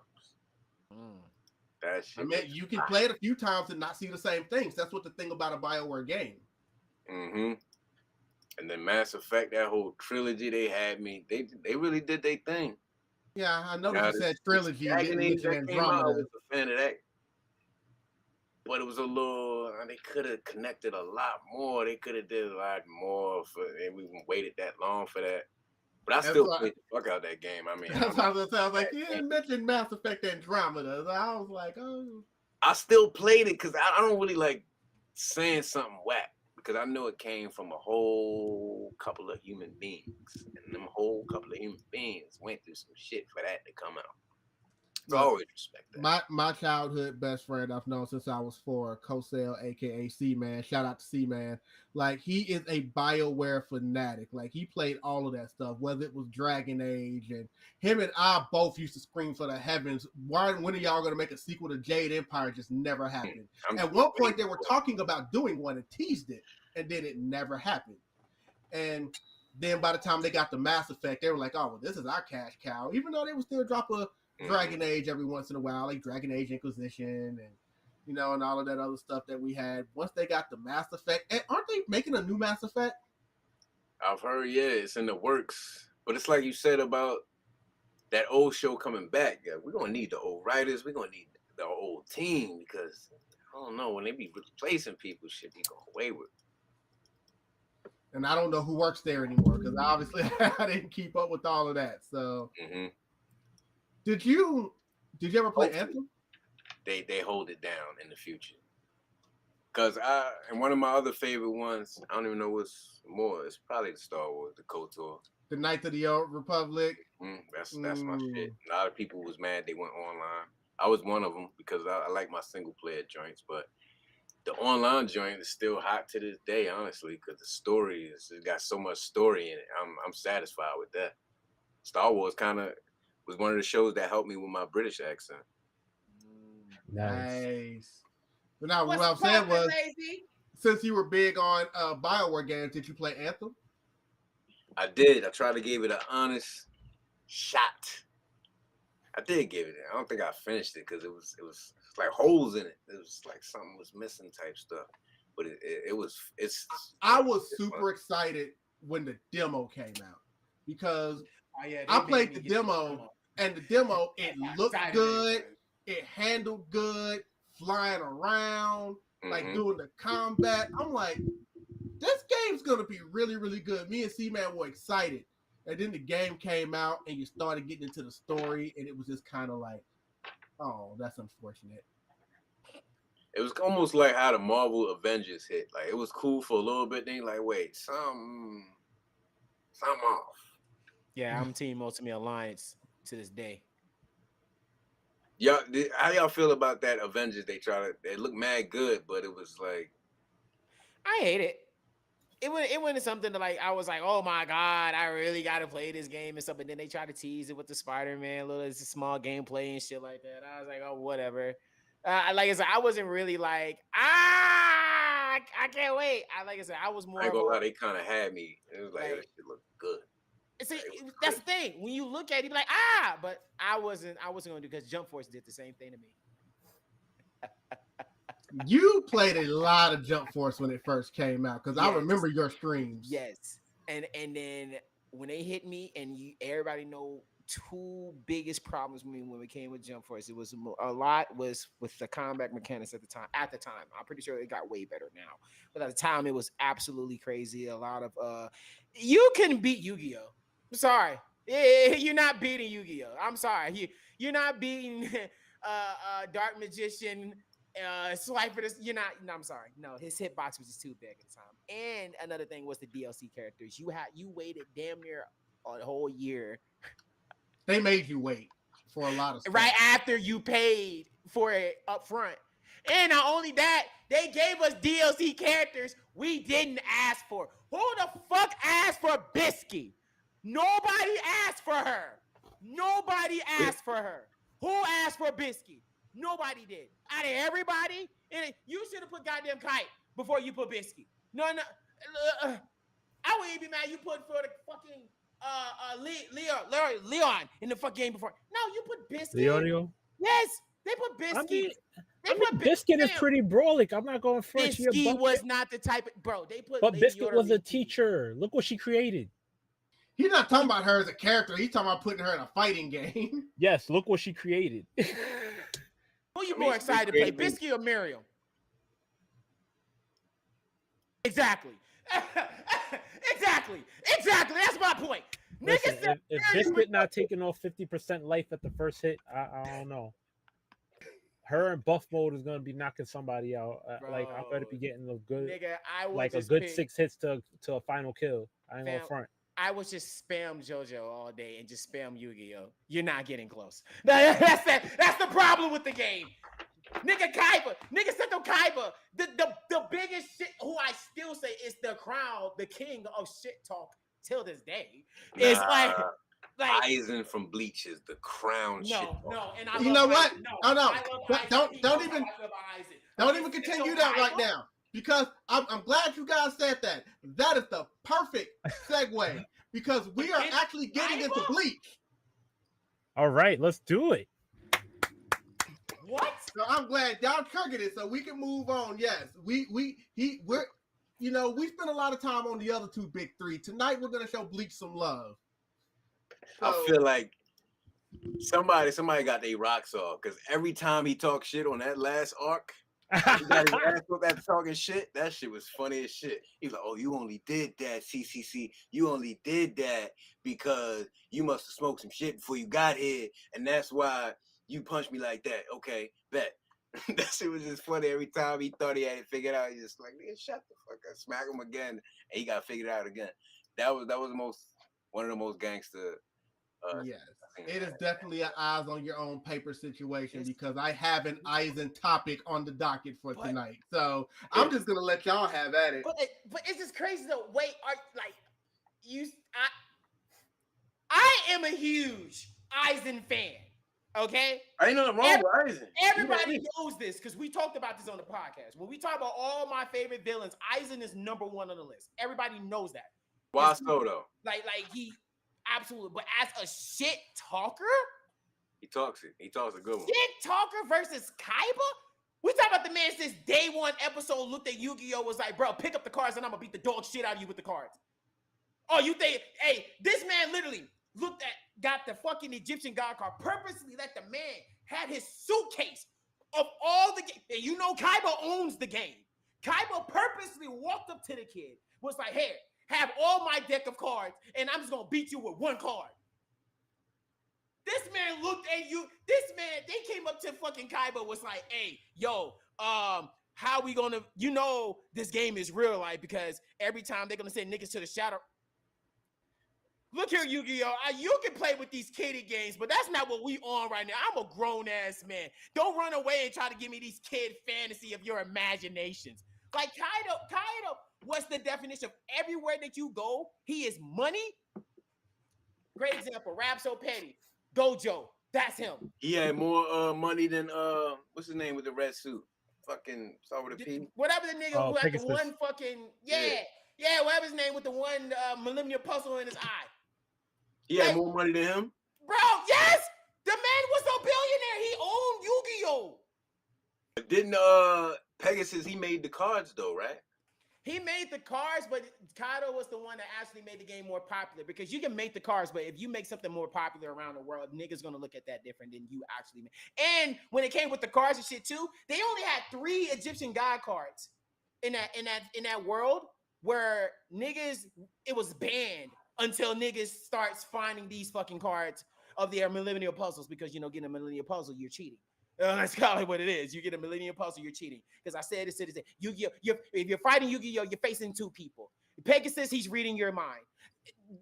S1: That shit.
S5: I mean, you can play it a few times and not see the same things. That's what the thing about a BioWare game.
S1: And then Mass Effect, that whole trilogy they had me. They really did their thing.
S5: Yeah, I noticed you said trilogy.
S1: Dragon Age that came out, I was a fan of that. But it was a little. They could have connected a lot more. They could have did a lot more and we waited that long for that. But I still played the fuck out that game. I mean,
S5: that's how I was like, you didn't mention Mass Effect Andromeda. I was like, oh.
S1: I still played it because I don't really like saying something whack because I know it came from a whole couple of human beings, and them whole couple of human beings went through some shit for that to come out. So I always respect that.
S5: My childhood best friend I've known since I was 4, Cosell, aka C-Man. Shout out to C-Man. Like, he is a BioWare fanatic. Like, he played all of that stuff, whether it was Dragon Age, and him and I both used to scream for the heavens. When are y'all gonna make a sequel to Jade Empire? Just never happened. At one point they were talking about doing one and teased it, and then it never happened. And then by the time they got the Mass Effect, they were like, oh, well, this is our cash cow. Even though they would still drop a Dragon Age every once in a while, like Dragon Age Inquisition and and all of that other stuff that we had. Once they got the Mass Effect, and aren't they making a new Mass Effect?
S1: I've heard, yeah, it's in the works. But it's like you said about that old show coming back. Yeah, we're gonna need the old writers, we're gonna need the old team because I don't know, when they be replacing people, shit be going wayward.
S5: And I don't know who works there anymore because obviously I didn't keep up with all of that. So Did you ever play Anthem?
S1: They hold it down in the future. Cause and one of my other favorite ones, I don't even know what's more. It's probably the Star Wars, the KOTOR.
S5: The Knights of the Old Republic.
S1: That's my shit. A lot of people was mad they went online. I was one of them because I like my single player joints, but the online joint is still hot to this day, honestly, because the story it's got so much story in it. I'm satisfied with that. Star Wars kind of was one of the shows that helped me with my British accent.
S5: Nice. But now what I'm saying was, since you were big on BioWare games, did you play Anthem?
S1: I did. I tried to give it an honest shot. I did give it. I don't think I finished it because it was like holes in it. It was like something was missing type stuff. But
S5: I was super excited when the demo came out because I played the demo, and the demo, it looked good, it handled good, flying around, like doing the combat. I'm like, this game's gonna be really, really good. Me and C-Man were excited. And then the game came out and you started getting into the story, and it was just kind of like, oh, that's unfortunate.
S1: It was almost like how the Marvel Avengers hit. Like, it was cool for a little bit, then you're like, wait, something off.
S7: Yeah, I'm Team Ultimate Alliance to this day.
S1: Y'all, how y'all feel about that Avengers? They look mad good, but it was like,
S7: I hate it. It wasn't something that like I was like, oh my god, I really gotta play this game and stuff. But then they try to tease it with the Spider-Man, little small gameplay and shit like that. I was like, oh whatever. Like I said, I wasn't really like I can't wait. Like I said, I was more.
S1: I ain't gonna lie, they kind of had me. It was like, it looked good.
S7: See, that's the thing. When you look at it, you be like, but I wasn't gonna do because Jump Force did the same thing to me.
S5: You played a lot of Jump Force when it first came out because I remember your streams.
S7: Yes, and then when they hit me, and everybody know two biggest problems when we came with Jump Force. It was a lot was with the combat mechanics at the time. At the time, I'm pretty sure it got way better now, but at the time it was absolutely crazy. A lot of you can beat Yu-Gi-Oh. I'm sorry, you're not beating Yu-Gi-Oh. I'm sorry, you're not beating Dark Magician. Swiper this, you're not. No, I'm sorry. No, his hitbox was just too big at the time. And another thing was the DLC characters. You waited damn near a whole year.
S5: They made you wait for a lot of stuff.
S7: Right after you paid for it up front. And not only that, they gave us DLC characters we didn't ask for. Who the fuck asked for Bisky? Nobody asked for her. Nobody asked for her. Who asked for Bisky? Nobody did. Out of everybody, and you should have put goddamn Kite before you put Bisky. No. I wouldn't be mad you put for the fucking Leon in the fuck game before. No, you put Biscuit.
S6: Leonio?
S7: Yes, they put Biscuit.
S6: I mean, Biscuit is pretty brolic. I'm not going French.
S7: Biscuit was not the type of bro. They put.
S6: But Biscuit was a teacher. Look what she created.
S5: He's not talking about her as a character. He's talking about putting her in a fighting game.
S6: Yes, look what she created.
S7: Who you more excited to play, Biscuit or Miriam? Exactly. Exactly. That's my point.
S6: Listen, if Biscuit not taking off 50% life at the first hit, I don't know. Her in buff mode is gonna be knocking somebody out. Like I better be getting a good, like a good 6 hits to a final kill. I ain't gonna front.
S7: I was just spam JoJo all day and just spam Yu-Gi-Oh. You're not getting close. That's the problem with the game. Nigga Kaiba, nigga Seto Kaiba, the biggest shit who I still say is the crown, the king of shit talk till this day. Is like
S1: Aizen from Bleach is the crown shit talk.
S7: No, and I
S5: you know what?
S7: No,
S5: Don't even continue that right now. Because I'm glad you guys said that. That is the perfect segue because we are actually getting into Bleach.
S6: All right, let's do it.
S7: What?
S5: So I'm glad y'all triggered it so we can move on. Yes, we're we spent a lot of time on the other two big three. Tonight we're gonna show Bleach some love. So,
S1: I feel like somebody got their rocks off because every time he talks shit on that last arc. He got his ass up at talking shit. That shit was funny as shit. He's like, "Oh, you only did that, CCC. You only did that because you must have smoked some shit before you got here, and that's why you punched me like that." Okay, bet. That shit was just funny. Every time he thought he had it figured out, he just like, "Nigga, shut the fuck up." Smack him again, and he got figured out again. That was one of the most gangster.
S5: Yes, it is definitely an eyes on your own paper situation because I have an Aizen topic on the docket for tonight. So I'm just gonna let y'all have at it.
S7: But it's just crazy though. Wait, I am a huge Aizen fan. Okay,
S1: Ain't nothing wrong with Aizen.
S7: Everybody knows this because we talked about this on the podcast. When we talk about all my favorite villains, Aizen is number one on the list. Everybody knows that.
S1: Why so though?
S7: Like he. Absolutely, but as a shit talker,
S1: he talks a good one.
S7: Shit talker versus Kaiba. We talk about the man since day one episode looked at Yu-Gi-Oh was like, bro, pick up the cards and I'm gonna beat the dog shit out of you with the cards. Oh, you think? Hey, this man literally got the fucking Egyptian god card. Purposely let the man had his suitcase of all the game. And you know, Kaiba owns the game. Kaiba purposely walked up to the kid, was like, hey. Have all my deck of cards, and I'm just gonna beat you with one card. This man looked at you. They came up to fucking Kaiba, was like, "Hey, yo, how we gonna? You know, this game is real life because every time they're gonna send niggas to the shadow. Look here, Yu-Gi-Oh! You can play with these kiddie games, but that's not what we on right now. I'm a grown ass man. Don't run away and try to give me these kid fantasy of your imaginations. Like Kaido. What's the definition of everywhere that you go? He is money. Great example. Rap So Petty. Gojo. That's him.
S1: He had more money than what's his name with the red suit? Fucking start with a P.
S7: Whatever the nigga who had the one fucking whatever his name with the one millennial puzzle in his eye.
S1: He had more money than him?
S7: Bro, yes! The man was a billionaire. He owned Yu-Gi-Oh!
S1: Didn't Pegasus, he made the cards though, right?
S7: He made the cards, but Kaido was the one that actually made the game more popular because you can make the cards, but if you make something more popular around the world, niggas gonna look at that different than you actually make. And when it came with the cards and shit too, they only had 3 Egyptian god cards in that world where niggas, it was banned until niggas starts finding these fucking cards of their millennial puzzles because, you know, getting a millennial puzzle, you're cheating. That's kind of what it is. You get a millennium puzzle, you're cheating. Because I said this, Yu-Gi-Oh! If you're fighting Yu-Gi-Oh!, you're facing 2 people. Pegasus, he's reading your mind.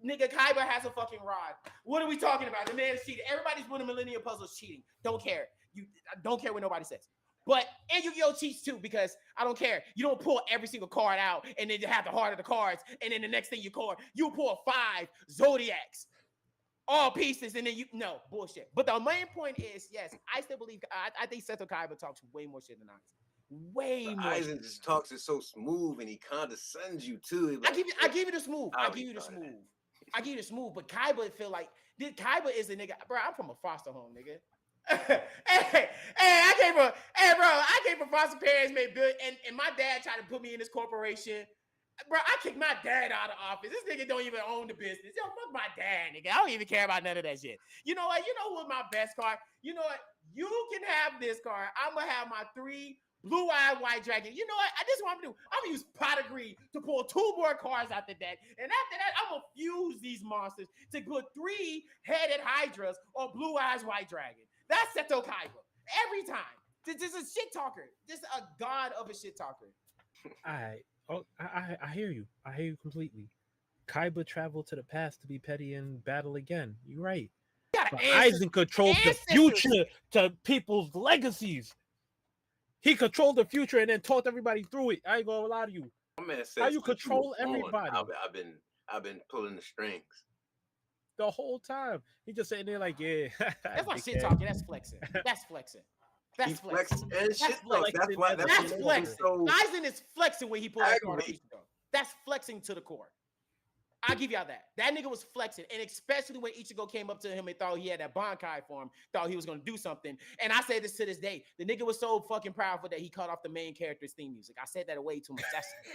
S7: Nigga, Kaiba has a fucking rod. What are we talking about? The man is cheating. Everybody's winning millennium puzzles cheating. Don't care. I don't care what nobody says. But and Yu-Gi-Oh! Cheats too because I don't care. You don't pull every single card out and then you have the heart of the cards and then the next thing you pull 5 Zodiacs. All pieces, and then no bullshit. But the main point is, yes, I still believe. I think Seto Kaiba talks way more shit than Aizen. Way more.
S1: Aizen just talks it so smooth, and he condescends you too.
S7: Like, I give you the smooth. I give you the smooth. But Kaiba feel like Kaiba is a nigga, bro. I'm from a foster home, nigga. I came from foster parents, made good, and my dad tried to put me in this corporation. Bro, I kicked my dad out of office. This nigga don't even own the business. Yo, fuck my dad, nigga. I don't even care about none of that shit. You know what? You know what my best card? You know what? You can have this card. I'm going to have my 3 blue-eyed white dragon. You know what? This is what I'm going to do. I'm going to use pot of greed to pull 2 more cards out the deck. And after that, I'm going to fuse these monsters to put 3-headed hydras or blue-eyes white dragon. That's Seto Kaiba. Every time. This is a shit talker. Just a god of a shit talker.
S6: All right. Oh, I hear you. I hear you completely. Kaiba traveled to the past to be petty and battle again. You're right. But Aizen controls the future to people's legacies. He controlled the future and then taught everybody through it. I ain't gonna lie to you. How you control everybody?
S1: I've been pulling the strings
S6: the whole time. He just sitting there like, yeah.
S7: That's not shit talking. That's flexing. That's flexing. That's flexing.
S1: And shit flexing.
S7: That's flexing. Aizen is flexing when he pulls that card. That's flexing to the core. I'll give y'all that. That nigga was flexing. And especially when Ichigo came up to him and thought he had that Bankai for him, thought he was going to do something. And I say this to this day. The nigga was so fucking proudful that he cut off the main character's theme music. I said that way too much.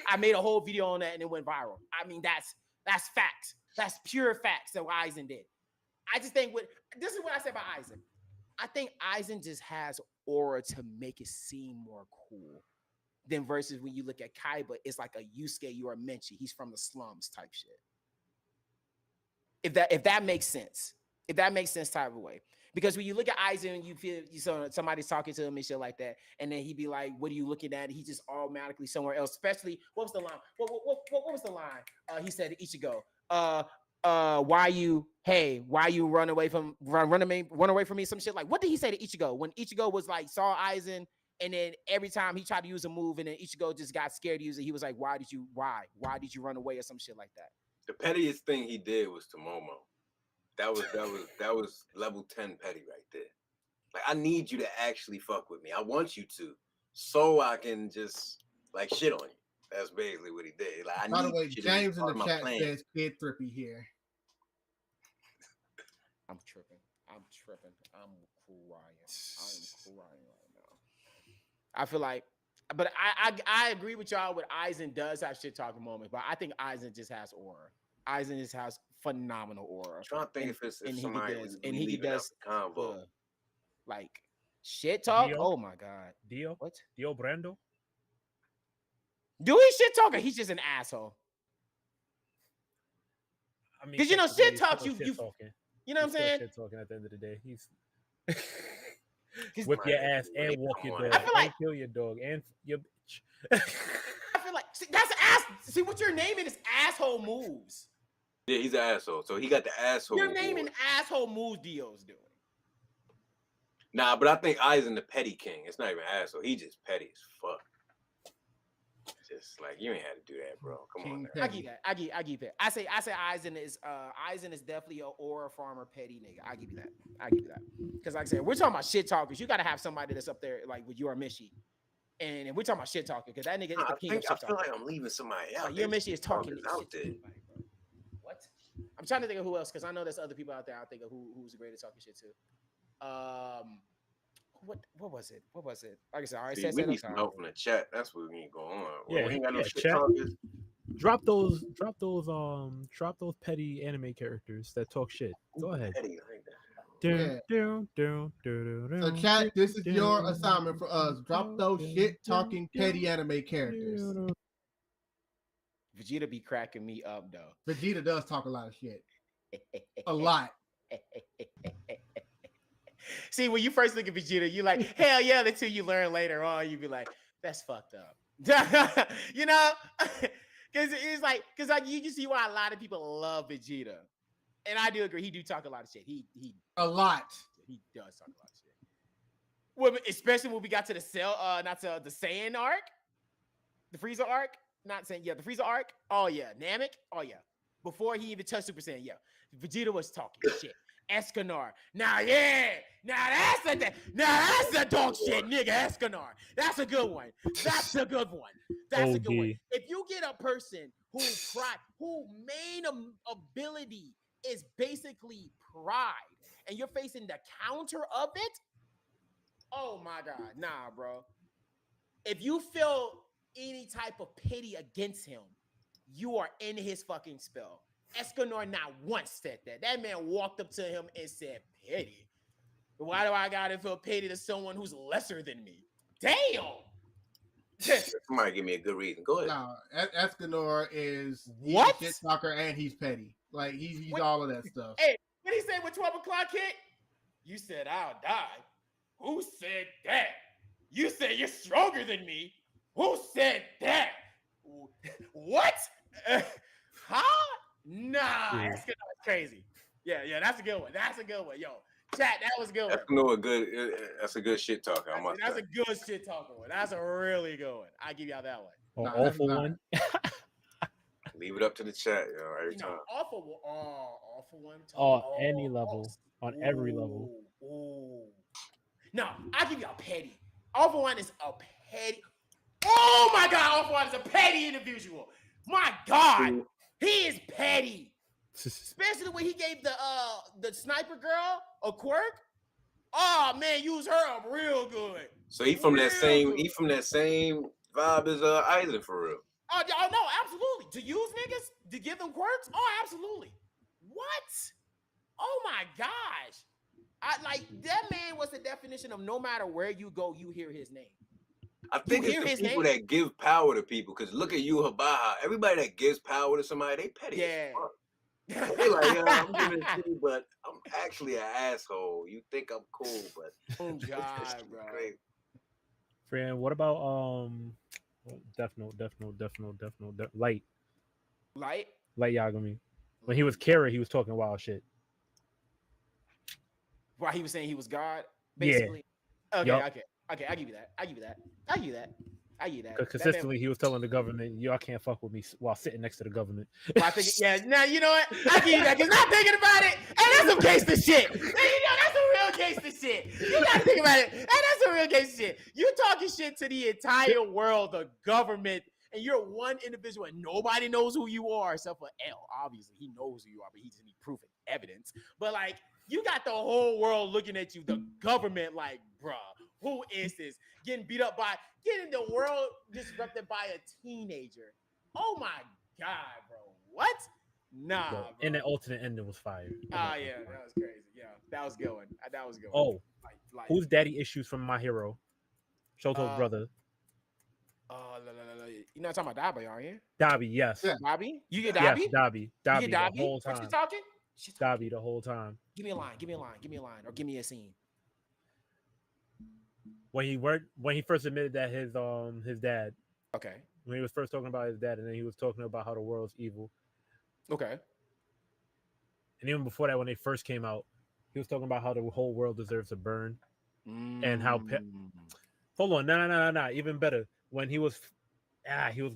S7: I made a whole video on that and it went viral. I mean, that's facts. That's pure facts that what Aizen did. I just think this is what I said about Aizen. I think Aizen just has aura to make it seem more cool than versus when you look at Kaiba, it's like a Yusuke or a Menchi. He's from the slums type shit. If that makes sense. If that makes sense type of way. Because when you look at Aizen, you feel somebody's talking to him and shit like that, and then he'd be like, what are you looking at? He just automatically somewhere else. Especially, what was the line? What was the line? He said to Ichigo, why you run away from me, some shit like, what did he say to Ichigo when Ichigo was like saw Aizen, and then every time he tried to use a move and then Ichigo just got scared to use it, he was like, why did you run away or some shit like that?
S1: The pettiest thing he did was to Momo. That was level 10 petty right there. Like, I need you to actually fuck with me. I want you to, so I can just like shit on you. That's basically what he did. Like,
S5: by the way, James in the chat says Kid Thrippy here.
S7: I'm tripping. I'm crying right now. I feel like, but I agree with y'all. With Aizen does have shit talking moments, but I think Aizen just has aura. Aizen just has phenomenal aura.
S1: I'm trying to think if somebody
S7: he does
S1: convo.
S7: Like shit talk.
S6: Dio?
S7: Oh my god,
S6: Dio?
S7: What?
S6: Dio Brando?
S7: Do he shit talker? He's just an asshole.
S6: I mean,
S7: because you know shit talk. You know what I'm saying?
S6: Shit talking at the end of the day. He's whip your ass and walk your dog and kill your dog and your bitch.
S7: I feel like that's ass. See what you're naming is asshole moves.
S1: Yeah, he's an asshole. So he got the asshole.
S7: You're naming asshole moves Dio's doing.
S1: Nah, but I think Aizen the petty king. It's not even asshole. He just petty as fuck. Just like you ain't had to do that, bro. Come on.
S7: I give that. I give that. I say Aizen is definitely an aura farmer petty nigga. I give you that. Because like I said, we're talking about shit talkers. You gotta have somebody that's up there like with Yorimichi. And we're talking about shit talking because that nigga is the king of shit talking.
S1: I feel like I'm leaving somebody out.
S7: Like, Yorimichi is talking
S1: out there.
S7: What? I'm trying to think of who else because I know there's other people out there. I think of who's the greatest talking shit too. what was it? What was it? Like I said, I already
S1: See,
S7: said
S1: we
S7: that
S1: need some help from the chat. That's what we need going on.
S6: Yeah,
S1: we ain't got no
S6: yeah,
S1: shit
S6: chat.
S1: talkers.
S6: Drop those petty anime characters that talk shit. Go ahead.
S1: Petty, I like that.
S5: So, chat, this is your assignment for us. Drop those shit talking petty anime characters.
S7: Vegeta be cracking me up though.
S5: Vegeta does talk a lot of shit. A lot.
S7: See, when you first look at Vegeta, you like, hell yeah, until you learn later on, you be like, that's fucked up. You know? Because it's like, you can see why a lot of people love Vegeta. And I do agree, he do talk a lot of shit. He
S5: A lot.
S7: He does talk a lot of shit. Well, especially when we got to the the Saiyan arc, the Frieza arc. Not saying, yeah, the Frieza arc. Oh yeah, Namek. Oh yeah. Before he even touched Super Saiyan, yeah, Vegeta was talking shit. Escanor. Now that's a dog shit, nigga. Escanor. That's a good one. That's a good one. That's a good one. If you get a person who main ability is basically pride, and you're facing the counter of it, oh my god, nah, bro. If you feel any type of pity against him, you are in his fucking spell. Escanor not once said that. That man walked up to him and said, pity? Why do I gotta feel pity to someone who's lesser than me? Damn!
S1: Somebody give me a good reason. Go ahead.
S5: No, Escanor is
S7: What?
S5: He's a shit talker and he's petty. Like he's all of that stuff.
S7: Hey, what he say when 12 o'clock hit? You said I'll die. Who said that? You said you're stronger than me. Who said that? What? Huh? Nah, that's crazy. Yeah, that's a good one. That's a good one. Yo, chat, that was a good one.
S1: That's a good shit talker.
S7: That's a good shit talker one. That's a really good one. I give y'all that one.
S6: Awful one.
S1: Leave it up to the chat, every time.
S7: Awful one.
S6: Any level, on every level.
S7: Ooh. No, I give y'all petty. Awful one is a petty. Oh my god, Awful one is a petty individual. My god, he is petty. Especially when he gave the sniper girl a quirk. Oh man, use her up real good.
S1: So he from that same vibe as Aizen for real.
S7: Oh no, absolutely. To use niggas to give them quirks? Oh, absolutely. What? Oh my gosh. That man was the definition of no matter where you go, you hear his name.
S1: I think it's the people that give power to people. Because look at you, Habaha. Everybody that gives power to somebody, they petty.
S7: Yeah.
S1: They're like, I'm giving it to you, but I'm actually an asshole. You think I'm cool, but
S7: oh god, bro.
S1: Great.
S6: Friend, what about Death Note, Light Yagami. When he was Kara, he was talking wild shit.
S7: Why he was saying he was God, basically.
S6: Yeah.
S7: Okay, I give you that.
S6: Because consistently he was telling the government, y'all can't fuck with me while sitting next to the government.
S7: I think, yeah, now you know what? I give you that because not thinking about it, and that's some gangster shit. That's a real gangster shit. You gotta think about it, and that's a real gangster shit. You talking shit to the entire world, the government, and you're one individual, and nobody knows who you are except for L. Obviously, he knows who you are, but he doesn't need proof and evidence. But like, you got the whole world looking at you, the government, like, bruh, who is this? Getting the world disrupted by a teenager. Oh my god, bro. What? Nah, bro.
S6: And the alternate ending was fire.
S7: Yeah, that was crazy. Yeah, that was going.
S6: Oh, who's daddy issues from My Hero? Shoto's brother.
S7: You're not talking about Dabi, are you?
S6: Dabi, yes.
S7: Yeah. Dabi? You get Dabi?
S6: Yes, Dabi.
S7: You get
S6: the whole time.
S7: What you talking?
S6: Dabi the whole time.
S7: Give me a line, or give me a scene.
S6: When he first admitted that his dad.
S7: Okay.
S6: When he was first talking about his dad, and then he was talking about how the world's evil.
S7: Okay.
S6: And even before that, when they first came out, he was talking about how the whole world deserves to burn, and how. Hold on, no. Even better, when he was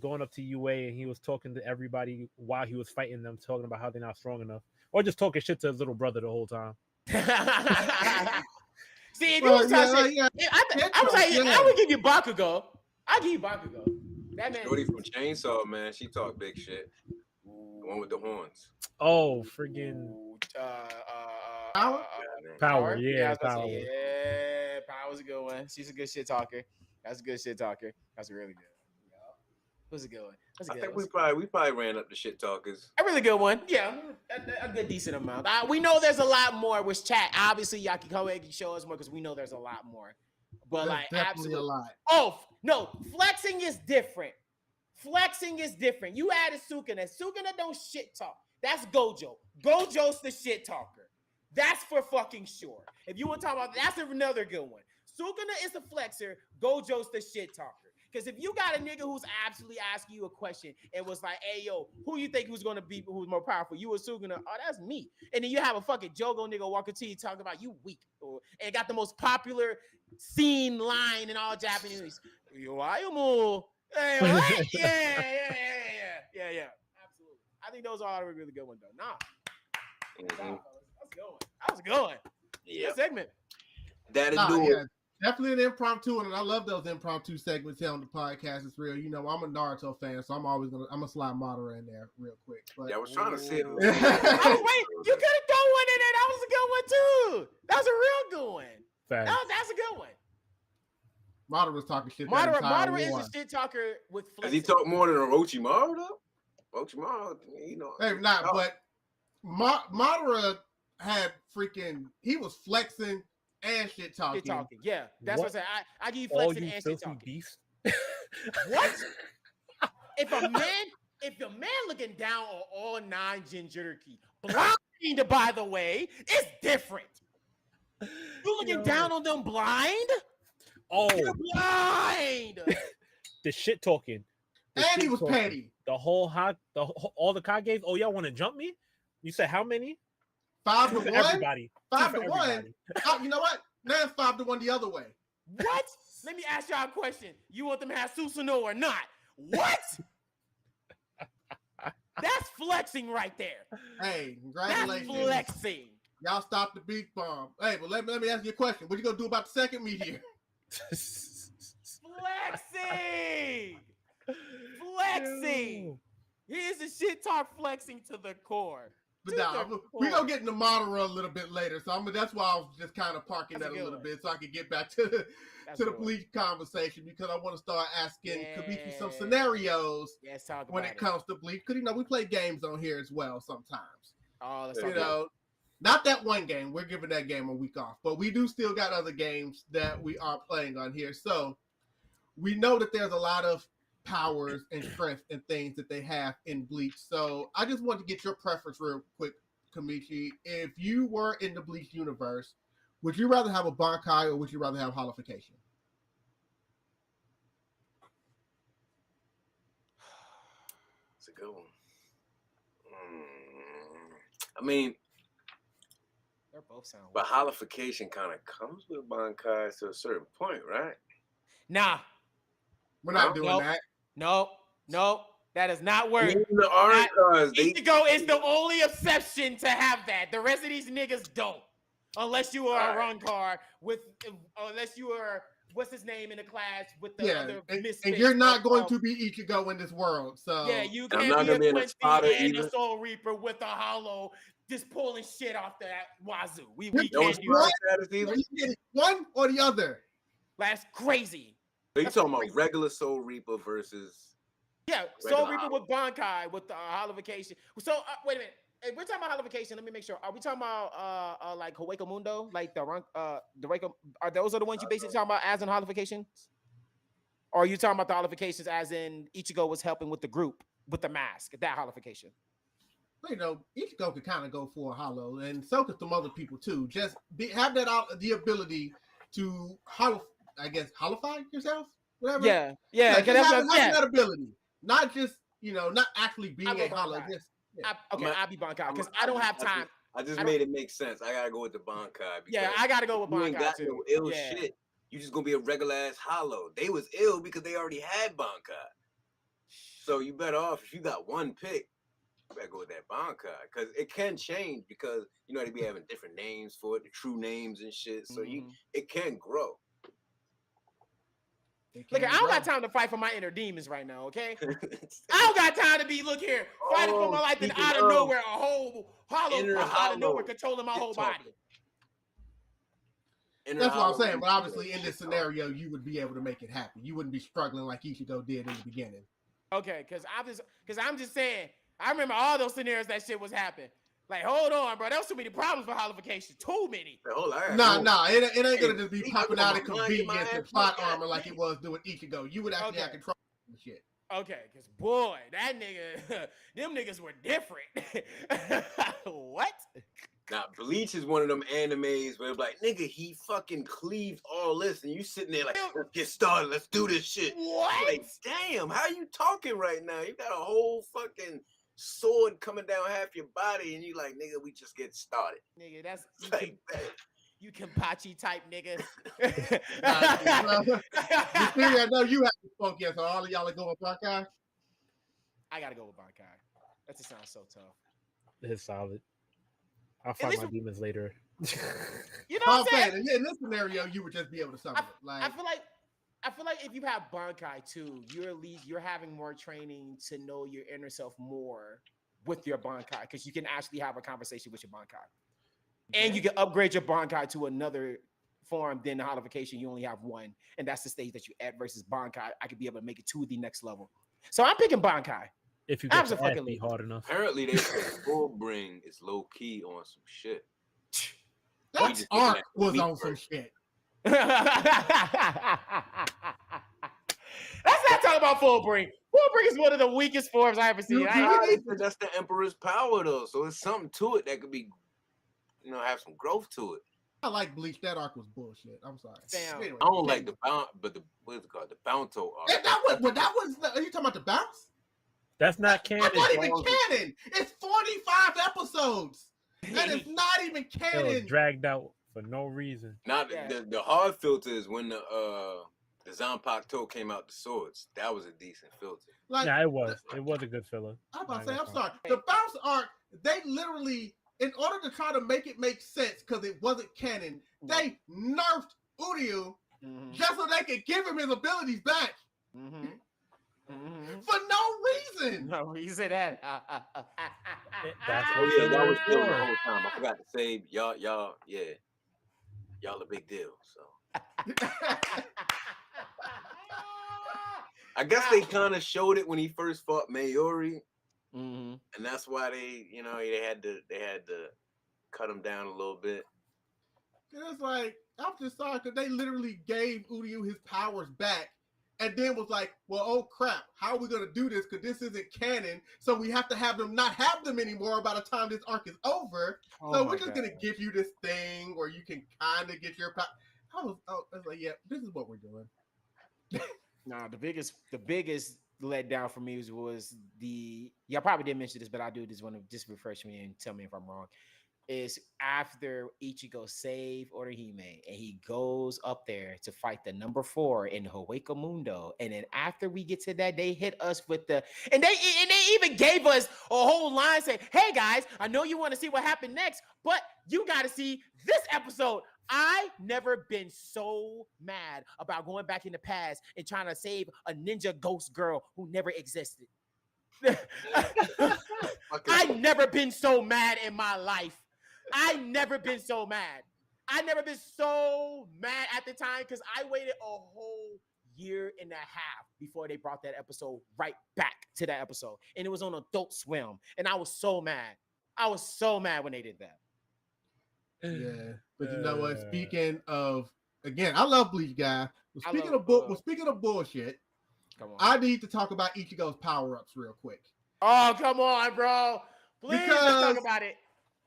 S6: going up to UA and he was talking to everybody while he was fighting them, talking about how they're not strong enough, or just talking shit to his little brother the whole time.
S7: See, if you was talking shit, I would give you Bakugo. I give you Bakugo. That man.
S1: Shorty from Chainsaw, man, she talked big shit. The one with the horns.
S6: Oh, friggin'
S5: Power.
S6: Power, yeah,
S7: Power. was a good one. She's a good shit talker. That's a good shit talker. That's really good. Who's a good one?
S1: I think we probably ran up the shit talkers.
S7: A really good one. Yeah, a good decent amount. We know there's a lot more with chat. Obviously, y'all can come back and show us more because we know there's a lot more. But
S5: There's
S7: like,
S5: definitely
S7: absolutely
S5: a lot.
S7: Oh no, flexing is different. Flexing is different. You added Sukuna. Sukuna don't shit talk. That's Gojo. Gojo's the shit talker. That's for fucking sure. If you want to talk about that's another good one. Sukuna is the flexer. Gojo's the shit talker. Because if you got a nigga who's absolutely asking you a question and was like, hey, yo, who you think who's going to be who's more powerful? You or Sukuna? Oh, that's me. And then you have a fucking Jogo nigga walking to you talking about you weak. And got the most popular scene line in all Japanese. Yo, I am all. Hey, what? Yeah. Absolutely. I think those are a really good ones, though. Nah. That's a good one. That was a good one.
S1: Yeah.
S7: Good segment.
S1: That'll do it.
S5: Definitely an impromptu one, and I love those impromptu segments here on the podcast. It's real. You know, I'm a Naruto fan, so I'm gonna slide Madara in there real quick. But
S1: yeah, I was trying to say.
S7: I was waiting. You could have thrown one in there. That was a good one too. That was a real good one. That's a good one.
S5: Madara was talking shit.
S7: Madara is a shit talker with flexing.
S1: Does he talk more than Orochimaru though? Orochimaru, you know.
S5: Hey, but Madara had he was flexing and shit talking.
S7: Yeah, that's what I said. I give you flexing and shit talking. Beast. What? If a man looking down on all 9 Jinchuriki, blind, by the way, it's different. You looking down on them blind?
S6: Oh,
S7: you're blind.
S6: The shit talking.
S5: And he was petty.
S6: All the Kages. Oh, y'all want to jump me? You said how many?
S5: 5 to 1.
S6: Everybody.
S5: 5 to 1. You know what? Now it's 5 to 1 the other way.
S7: What? Let me ask y'all a question. You want them to have Susanoo or not? What? That's flexing right there.
S5: Hey, congratulations.
S7: That's flexing.
S5: Y'all stopped the beat bomb. Hey, but let me ask you a question. What you gonna do about the second meet here?
S7: Flexing. Here's the shit talk flexing to the core.
S5: But we're gonna get into Madara a little bit later, so that's why I was just kind of parking that a little bit, so I could get back to the Bleach conversation, because I want to start asking Kameechi some scenarios when it comes to Bleach, because we play games on here as well sometimes.
S7: Oh, that's
S5: not that one game. We're giving that game a week off, but we do still got other games that we are playing on here. So we know that there's a lot of powers and strength and things that they have in Bleach. So I just want to get your preference real quick, Kameechi. If you were in the Bleach universe, would you rather have a Bankai or would you rather have holification?
S1: It's a good one. I mean,
S7: they're both sound.
S1: But holification kind of comes with Bankai to a certain point, right?
S7: Nah.
S5: We're not doing that.
S7: No, that is not work.
S1: The orange cards,
S7: Ichigo is the only exception to have that. The rest of these niggas don't. Unless you are a run card unless you are, what's his name in the class with the other misfits.
S5: And you're not going to be Ichigo in this world. So
S7: yeah, you can't be a Quincy and a Soul Reaper with a hollow just pulling shit off the wazoo. We can't do that.
S5: Are you getting one or the other?
S7: That's crazy.
S1: Are you talking about regular Soul Reaper versus?
S7: Yeah, Soul Reaper with Bankai with the holification. So wait a minute. If we're talking about holification, let me make sure. Are we talking about like Hueco Mundo, like the Reiko? Are those the ones you basically talking about as in holifications? Or are you talking about the holifications as in Ichigo was helping with the group with the mask, that holification?
S5: Ichigo could kind of go for a hollow, and so could some other people too. Just have the ability to holify yourself, whatever.
S7: Yeah.
S5: Like, have that ability, not just not actually being a hollow.
S7: I'll be Bankai because I don't have time.
S1: I just made it make sense. I gotta go with the Bankai.
S7: Yeah, I gotta go with Bankai
S1: ain't got
S7: too.
S1: No ill shit. You just gonna be a regular ass hollow. They was ill because they already had Bankai. So you better off if you got one pick. You better go with that Bankai because it can change because they be having different names for it, the true names and shit. So it can grow.
S7: Look, I don't got time to fight for my inner demons right now, okay? I don't got time to be, fighting for my life and out of nowhere, a whole hollow out of nowhere controlling my whole body.
S5: That's what I'm saying. But obviously, in this scenario, you would be able to make it happen. You wouldn't be struggling like Ichigo did in the beginning.
S7: Okay, because I'm just saying, I remember all those scenarios that shit was happening. Like, hold on, bro. There was too many problems for holification. Too many.
S5: Nah, it ain't gonna just be popping out of convenience and plot armor like it was doing Ichigo. You would actually have control of the shit.
S7: Okay, because boy, that nigga, them niggas were different. What?
S1: Now, Bleach is one of them animes where it's like, nigga, he fucking cleaved all this, and you sitting there like, let's get started, let's do this shit.
S7: What?
S1: Like, damn, how you talking right now? You got a whole fucking sword coming down half your body, and you like, nigga, we just get started.
S7: Nigga, that's
S1: like that.
S7: You Kenpachi type nigga.
S5: I know you have to spoke yet, so all of y'all are going with Bankai?
S7: I gotta go with Bankai. That just sounds so tough.
S6: It's solid. I'll fight my demons later.
S7: You know what I'm saying?
S5: In this scenario, you would just be able to summon it. Like,
S7: I feel like if you have Bankai too, you're having more training to know your inner self more with your Bankai, because you can actually have a conversation with your Bankai. And you can upgrade your Bankai to another form than the holification. You only have one, and that's the stage that you at versus Bankai. I could be able to make it to the next level. So I'm picking Bankai.
S6: If you get to be hard enough.
S1: Apparently, they said Fullbring is low key on some shit.
S5: That arc was on some shit.
S7: Let's not talk about Fullbring. Fullbring is one of the weakest forms I ever seen.
S1: That's the Emperor's power, though. So it's something to it that could be, have some growth to it.
S5: I like Bleach. That arc was bullshit. I'm sorry.
S7: Damn.
S5: Anyway,
S1: I don't like the what is it called? The Bounto arc.
S5: That was. Are you talking about the bounce?
S6: That's not canon.
S5: That's not even canon. It's 45 episodes, and it's not even canon.
S6: It was dragged out for no reason.
S1: The hard filter is when the Zanpakuto came out the swords. That was a decent filter.
S6: Yeah, it was. It was a good filler.
S5: I'm about to say, I'm sorry. The bounce arc, they literally, in order to try to make it make sense, because it wasn't canon, they nerfed Uryu just so they could give him his abilities back. For no reason.
S7: No reason that.
S6: That's
S1: that was still the whole time. I forgot to say, y'all a big deal. So I guess they kind of showed it when he first fought Mayuri, and that's why they had to cut him down a little bit.
S5: And it's like, I'm just sorry, because they literally gave Uryu his powers back. And then was like, well, oh crap, how are we going to do this? Because this isn't canon. So we have to have them not have them anymore by the time this arc is over. So we're just going to give you this thing where you can kind of get your power. I was like, yeah, this is what we're doing.
S7: Nah, the biggest letdown for me was y'all probably didn't mention this, but I do just want to just refresh me and tell me if I'm wrong. Is after Ichigo saved Orihime and he goes up there to fight the number 4 in Hueco Mundo, and then after we get to that, they hit us with and they even gave us a whole line saying, "Hey guys, I know you want to see what happened next, but you got to see this episode." I never been so mad about going back in the past and trying to save a ninja ghost girl who never existed. I've never been so mad in my life. I never been so mad at the time because I waited a whole year and a half before they brought that episode right back to that episode. And it was on Adult Swim. And I was so mad. I was so mad when they did that.
S5: Yeah. But you know what? Speaking of, again, I love Bleach, guy. Speaking of bullshit,
S7: come on.
S5: I need to talk about Ichigo's power-ups real quick.
S7: Oh, come on, bro. Please let's talk about it.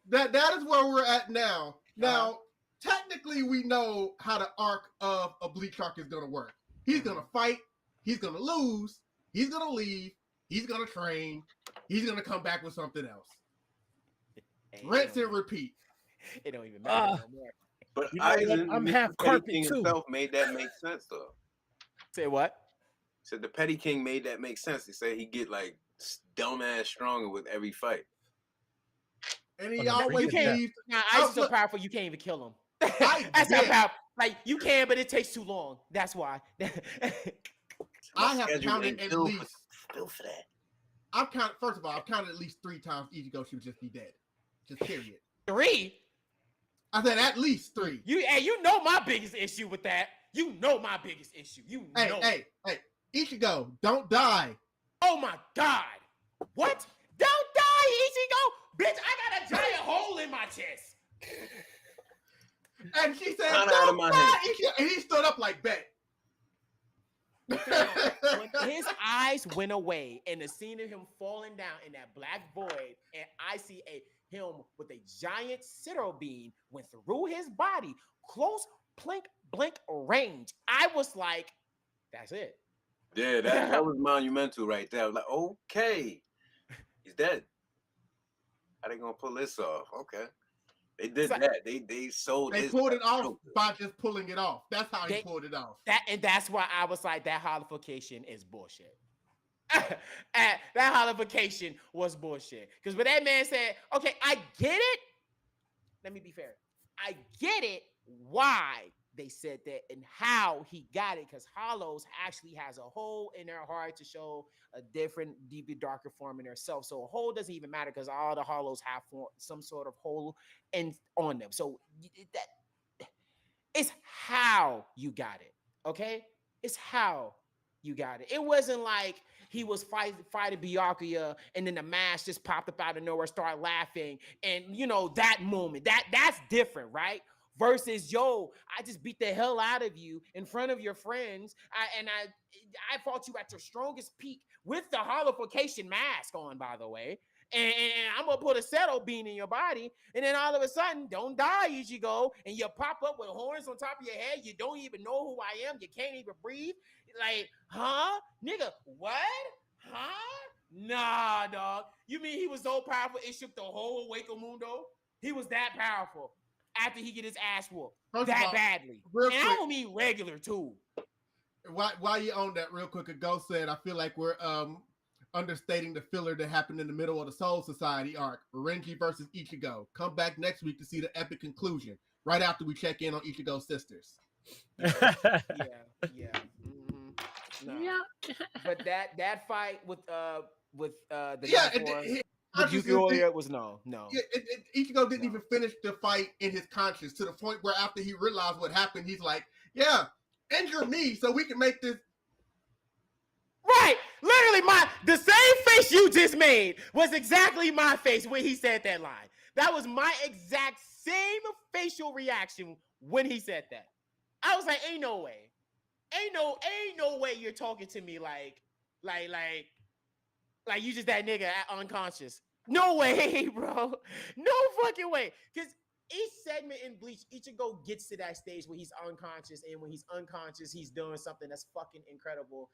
S5: That is where we're at now. Now, technically, we know how the arc of a Bleach arc is going to work. He's going to fight. He's going to lose. He's going to leave. He's going to train. He's going to come back with something else. Rinse and repeat.
S7: It don't even matter no more.
S1: But
S6: I'm half carpet too.
S1: Himself made that make sense, though.
S7: Say what?
S1: Said the Petty King made that make sense. He said he get like dumbass stronger with every fight.
S5: And he always leaves.
S7: Nah, Ice is so powerful you can't even kill him. That's how powerful. Like you can, but it takes too long. That's why.
S5: I have counted at least.
S1: Still for that.
S5: I've counted at least 3 times Ichigo should just be dead. Just period.
S7: 3?
S5: I said at least 3.
S7: You know my biggest issue with that. You know my biggest issue. You know.
S5: Hey. Ichigo, don't die.
S7: Oh my God. What? Don't die, Ichigo. Bitch, I got a giant hole in my chest.
S5: And she said,
S1: Kinda out of
S5: don't
S1: my
S5: die,
S1: head.
S5: Ichigo. And he stood up like, bet.
S7: When his eyes went away and the scene of him falling down in that black void, and I see him with a giant Citro beam went through his body, close blink range. I was like, that's it.
S1: Yeah, that was monumental right there. I was like, okay, he's dead. How they gonna pull this off? Okay. They did
S7: Like,
S1: that. They sold.
S5: They pulled it off by just pulling it off. That's how he pulled it off.
S7: That's why I was like, that holification is bullshit. That holification was bullshit. Because when that man said, okay, I get it. Let me be fair. I get it why they said that and how he got it. Because Hollows actually has a hole in their heart to show a different, deeper, darker form in themselves. So a hole doesn't even matter because all the Hollows have some sort of hole on them. So that it's how you got it. Okay? It's how you got it. It wasn't like he was fighting Byakuya and then the mask just popped up out of nowhere, started laughing, and that moment. That's different, right? Versus, yo, I just beat the hell out of you in front of your friends, I fought you at your strongest peak with the holification mask on, by the way. And I'm gonna put a settle bean in your body, and then all of a sudden, don't die, Ichigo, and you pop up with horns on top of your head. You don't even know who I am. You can't even breathe. Like, huh, nigga? What? Huh? Nah, dog. You mean he was so powerful it shook the whole Waco Mundo? He was that powerful after he get his ass whooped that badly, and I don't mean regular too.
S5: While you on that, real quick, a Ghost said, I feel like we're understating the filler that happened in the middle of the Soul Society arc, Renji versus Ichigo. Come back next week to see the epic conclusion, right after we check in on Ichigo's sisters.
S7: Yeah. Mm-hmm. No. Yeah. But that fight with the Yukio was no. Yeah,
S5: Ichigo didn't even finish the fight in his conscience, to the point where after he realized what happened, he's like, yeah, injure me so we can make this.
S7: Right, literally, the same face you just made was exactly my face when he said that line. That was my exact same facial reaction when he said that. I was like, ain't no way, ain't no way you're talking to me like you just that nigga unconscious. No way, bro, no fucking way. Because each segment in Bleach, Ichigo gets to that stage where he's unconscious, and when he's unconscious, he's doing something that's fucking incredible.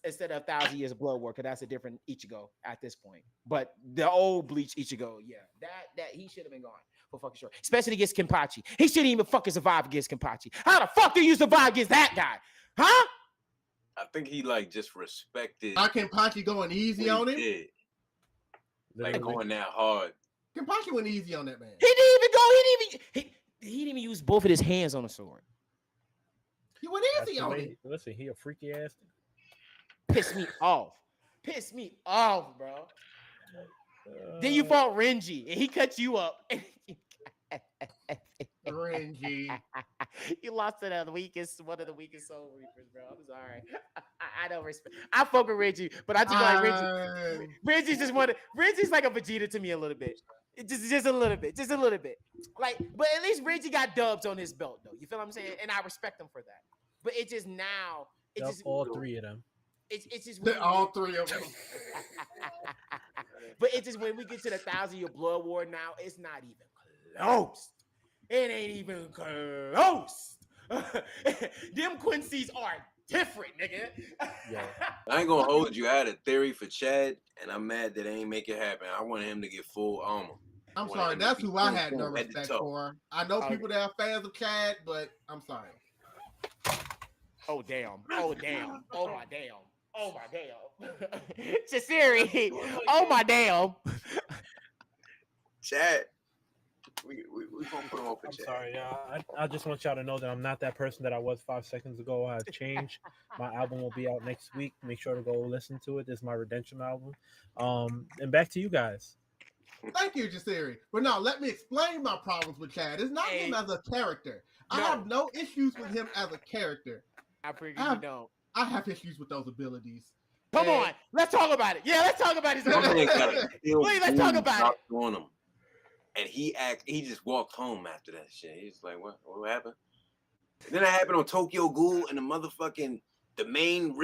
S7: Instead of 1,000 Years of Blood War, because that's a different Ichigo at this point. But the old Bleach Ichigo, yeah, that he should have been gone for fucking sure. Especially against Kenpachi. He shouldn't even fucking survive against Kenpachi. How the fuck do you survive against that guy? Huh?
S1: I think he just respected.
S5: How Kenpachi going easy on him?
S1: Did. Like going that hard.
S5: Kenpachi went easy on that man.
S7: He didn't even go. He didn't even use both of his hands on the sword.
S5: He went easy on him.
S6: Listen, he a freaky ass.
S7: Piss me off, bro. Then you fought Renji, and he cut you up.
S5: Renji.
S7: You lost to one of the weakest Soul Reapers, bro. I'm sorry. I don't respect. I fuck with Renji, but I just like Renji. Renji's like a Vegeta to me a little bit. Just a little bit. Like, but at least Renji got dubs on his belt, though. You feel what I'm saying? And I respect him for that. But it just now,
S6: all three of them.
S7: It's just
S5: all three of them.
S7: But it's just when we get to the 1,000 Year Blood War now, it's not even close. It ain't even close. Them Quincy's are different, nigga.
S1: Yeah. I ain't gonna hold you. I had a theory for Chad, and I'm mad that they ain't make it happen. I wanted him to get full armor.
S5: I'm sorry, that's who I had no respect for. I know people that are fans of Chad, but I'm sorry.
S7: Oh damn. Oh my damn. Chasiri. Oh my damn.
S1: Chad. We gonna put him on for Chad.
S6: Sorry, y'all. I just want y'all to know that I'm not that person that I was 5 seconds ago. I've changed. My album will be out next week. Make sure to go listen to it. This is my Redemption album. And back to you guys.
S5: Thank you, Jasiri. But now let me explain my problems with Chad. It's not him as a character. I have no issues with him as a character.
S7: I figured you don't.
S5: I have issues with those abilities.
S7: Come on, let's talk about it. Yeah, let's talk about his abilities. Please, let's talk about it.
S1: On him. And he just walked home after that shit. He's like, what happened? And then it happened on Tokyo Ghoul, and the main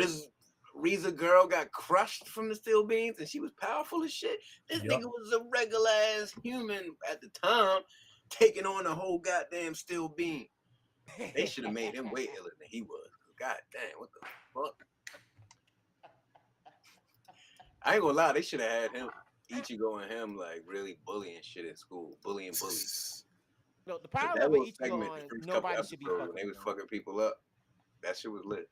S1: Riza girl got crushed from the steel beams, and she was powerful as shit. This nigga was a regular ass human at the time, taking on the whole goddamn steel beam. They should have made him way iller than he was. God damn, what the fuck? I ain't gonna lie, they should have had him, Ichigo and him, like really bullying shit in school, bullying bullies.
S7: No, the power of Ichigo on nobody should be fucking.
S1: They was fucking people up. That shit was lit.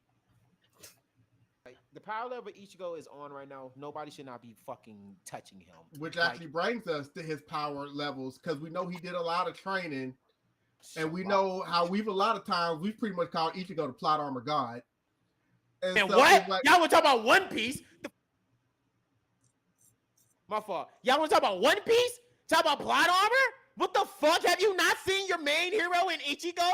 S7: Like, the power level Ichigo is on right now. Nobody should not be fucking touching him.
S5: Which actually brings us to his power levels, because we know he did a lot of training, and we know how a lot of times we've pretty much called Ichigo the plot armor god.
S7: And so what? Y'all want to talk about One Piece? My fault. Y'all want to talk about One Piece? Talk about plot armor? What the fuck? Have you not seen your main hero in Ichigo?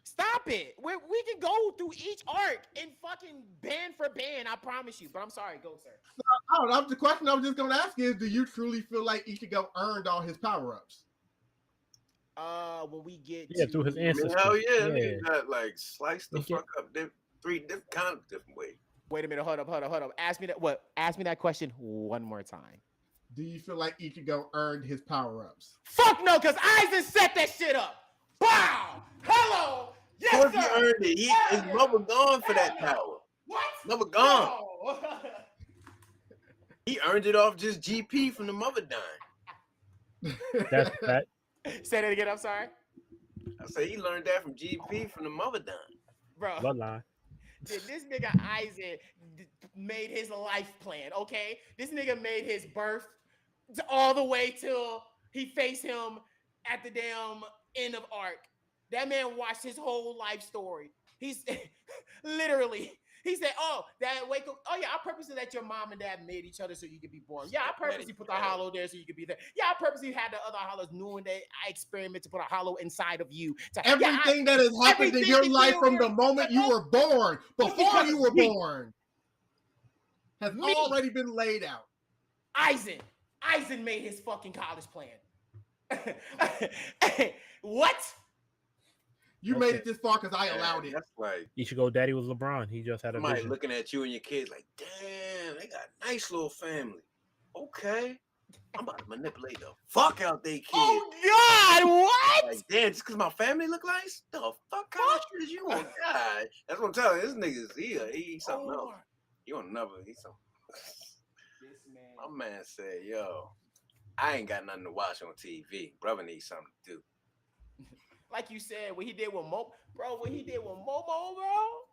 S7: Stop it. We can go through each arc and fucking band for band, I promise you. But I'm sorry, go, sir.
S5: I don't know. The question I was just going to ask is, do you truly feel like Ichigo earned all his power-ups?
S7: When we get
S6: through his ancestors.
S1: Hell yeah. He got like sliced the fuck up three different kinds of different ways.
S7: Wait a minute, hold up. Ask me that question one more time.
S5: Do you feel like Ichigo earned his power-ups?
S7: Fuck no, because Aizen set that shit up. Wow! Hello! Yes,
S1: of course he earned it. His mother gone for that power.
S7: What?
S1: Mother gone. No. He earned it off just GP from the mother dying.
S6: That's that.
S7: Say that again, I'm sorry.
S1: I say he learned that from GP from the mother dying.
S7: Bro.
S6: Bloodline.
S7: This nigga Aizen made his life plan, okay? This nigga made his birth all the way till he faced him at the damn end of arc. That man watched his whole life story. He's literally, he said, I purposely let your mom and dad made each other so you could be born. Yeah, I purposely put the hollow there so you could be there. Yeah, I purposely had the other hollows knowing that I experimented to put a hollow inside of you.
S5: Everything that has happened in your life from the moment you were born, before you were born, has already been laid out.
S7: Aizen made his fucking college plan. What?
S5: You made it this far because I allowed it.
S1: That's like
S6: Ichigo daddy was LeBron. He just had a vision.
S1: Looking at you and your kids like, damn, they got a nice little family. Okay. I'm about to manipulate the fuck out they kids.
S7: Oh God, what?
S1: Like, damn, just because my family look nice? The fuck kind of shit is you on? God. That's what I'm telling you. This nigga's he's something else. You on another, he's something.
S7: This man.
S1: My man said, yo, I ain't got nothing to watch on TV. Brother needs something to do.
S7: Like you said, what he did with Momo, bro,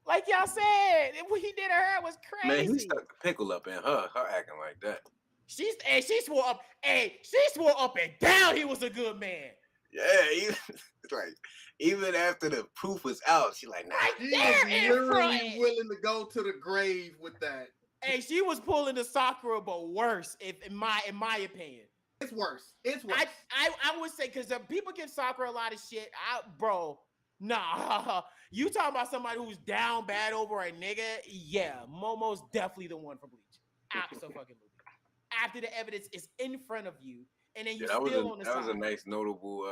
S7: like y'all said, what he did to her was crazy.
S1: Man, he stuck the pickle up in her acting like that.
S7: She swore up and down he was a good man.
S1: Yeah, even after the proof was out, she like, nah.
S5: She was literally willing to go to the grave with that.
S7: Hey, she was pulling the Sakura, but worse, in my opinion.
S5: It's worse.
S7: I would say, because people give Sakura a lot of shit. Bro, nah. You talking about somebody who's down bad over a nigga? Yeah, Momo's definitely the one for Bleach. Absolutely. After the evidence is in front of you, and then you still on the side.
S1: That was a nice notable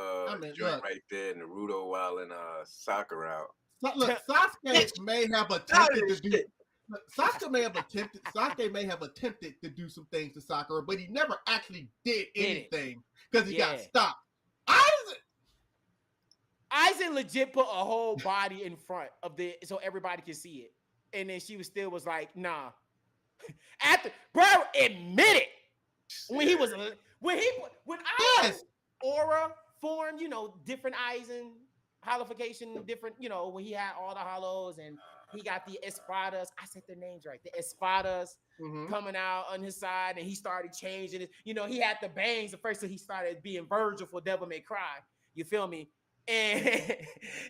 S1: joint right there, Naruto while in Sakura out.
S5: Look, Sasuke may have attempted to do. Sasuke may have attempted to do some things to Sakura, but he never actually did anything because he got stopped.
S7: Aizen legit put a whole body in front of so everybody can see it, and then she was like, nah. Admit it. When aura formed, different Aizen holification, different, when he had all the hollows and he got the Espadas. I said their names right. The Espadas coming out on his side, and he started changing it. He had the bangs at first, so he started being Virgil for Devil May Cry. You feel me? And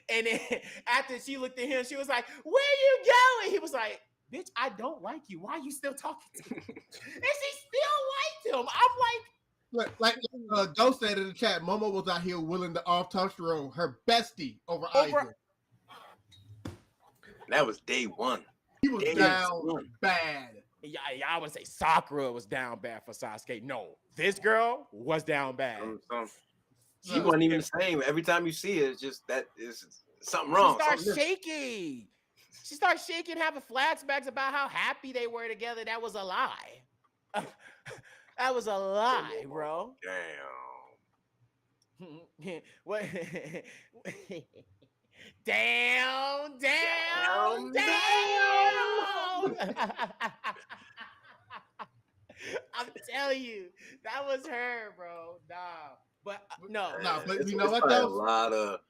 S7: then after she looked at him, she was like, "Where you going?" He was like, "Bitch, I don't like you. Why are you still talking to me?" And she still liked him. I'm
S5: Ghost said in the chat, Momo was out here willing to off Toshiro, her bestie, over Aizen.
S1: That was day one.
S5: He was
S1: Day
S5: down
S1: one.
S5: bad.
S7: Yeah, I would say Sakura was down bad for Sasuke. No, this girl was down bad.
S1: She wasn't even the same. Every time you see her, it's just that is something wrong.
S7: She starts shaking. She starts shaking, having flashbacks about how happy they were together. That was a lie. That was a lie, bro.
S1: Damn.
S7: What? Damn. I'm telling you, that was her, bro. Nah, but
S5: but you know
S1: it's
S5: what
S1: probably
S5: though?
S1: A lot of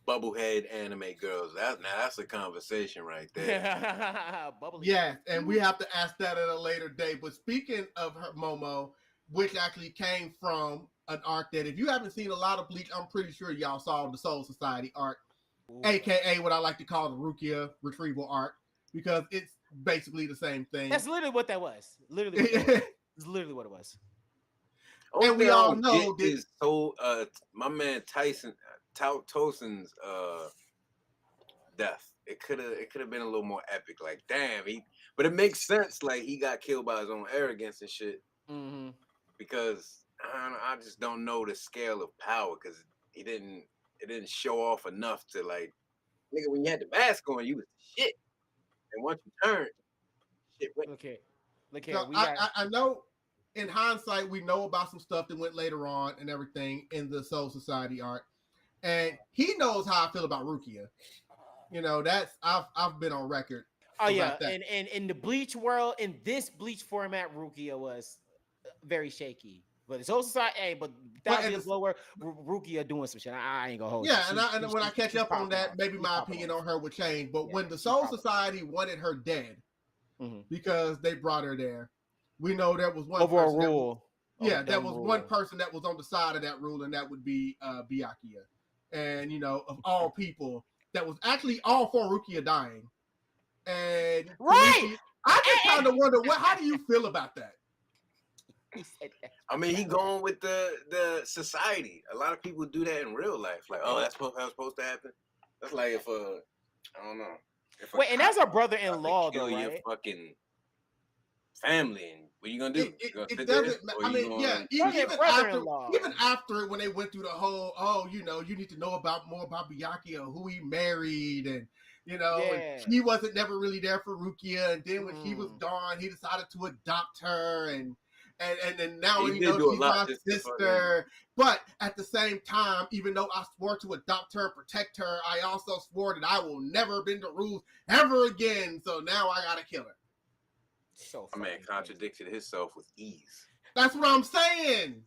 S1: bubblehead anime girls. That's a conversation right there.
S7: Bubbly.
S5: Yeah, and we have to ask that at a later date. But speaking of her Momo, which actually came from an arc that if you haven't seen a lot of Bleach, I'm pretty sure y'all saw the Soul Society arc, aka what I like to call the Rukia retrieval arc, because it's basically the same thing.
S7: That's literally what that was. Literally, it's literally what it was.
S5: And we all know
S1: that is so my man Towson's death. It could have been a little more epic. Like, damn, but it makes sense. Like, he got killed by his own arrogance and shit.
S7: Mm-hmm.
S1: Because I just don't know the scale of power, because it didn't show off enough to, like, nigga, when you had the mask on, you was shit. And once you turned, shit went.
S7: Look here.
S5: So I know in hindsight, we know about some stuff that went later on and everything in the Soul Society arc. And he knows how I feel about Rukia. You know, I've been on record.
S7: Oh yeah, and in the Bleach world, in this Bleach format, Rukia was very shaky. But it's also but Thousand Blower, Rukia doing some shit. I ain't gonna hold.
S5: Yeah, and when I catch up on that, maybe my opinion on her would change. But when the Soul Society wanted her dead, because they brought her there, we know there was one
S7: over a rule.
S5: There was one person that was on the side of that rule, and that would be Byakuya. And, you know, of all people, that was actually all for Rukia dying. And
S7: right,
S5: I just kind of wonder, how do you feel about that?
S7: He said that.
S1: I mean, he going with the society. A lot of people do that in real life. Like, oh, that's supposed to happen. That's like if I don't know.
S7: Wait, and that's a brother-in-law though, right?
S1: Your fucking family, and what are you gonna do?
S5: It doesn't. I mean, yeah. Even after when they went through the whole, you know, you need to know more about Byakuya, who he married, and you know, and he wasn't never really there for Rukia, and then when he was gone, he decided to adopt her, and then now you know she's my sister. But at the same time, even though I swore to adopt her, protect her, I also swore that I will never bend the rules ever again. So now I gotta kill her.
S7: So
S1: my man contradicted himself with ease.
S5: That's what I'm saying.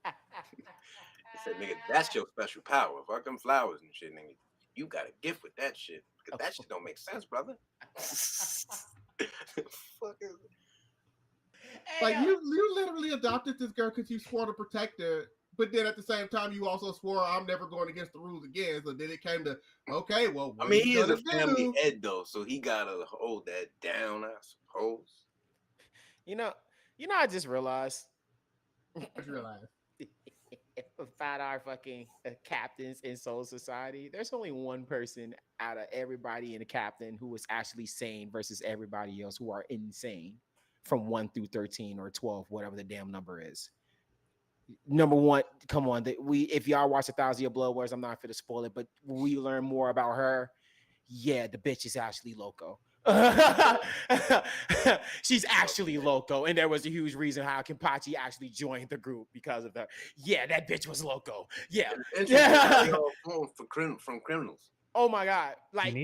S1: He said, "Nigga, that's your special power. Fuck them flowers and shit, nigga. You got a gift with that shit, because that shit don't make sense, brother." Fuck is it?
S5: Like you literally adopted this girl because you swore to protect her, but then at the same time you also swore I'm never going against the rules again. So then it came to okay, well,
S1: I mean, he is a family head though, so he gotta hold that down, I suppose.
S7: You know, I just realized. About our fucking captains in Soul Society, there's only one person out of everybody in the captain who is actually sane versus everybody else who are insane. From 1 through 13 or 12, whatever the damn number is. Number one, come on. If y'all watch 1,000 Year Blood Wars, I'm not going to spoil it, but we learn more about her. Yeah, the bitch is actually loco. She's actually loco, and there was a huge reason how Kameechi actually joined the group because of her. Yeah, that bitch was loco. Yeah.
S1: From criminals.
S7: Oh my god! Like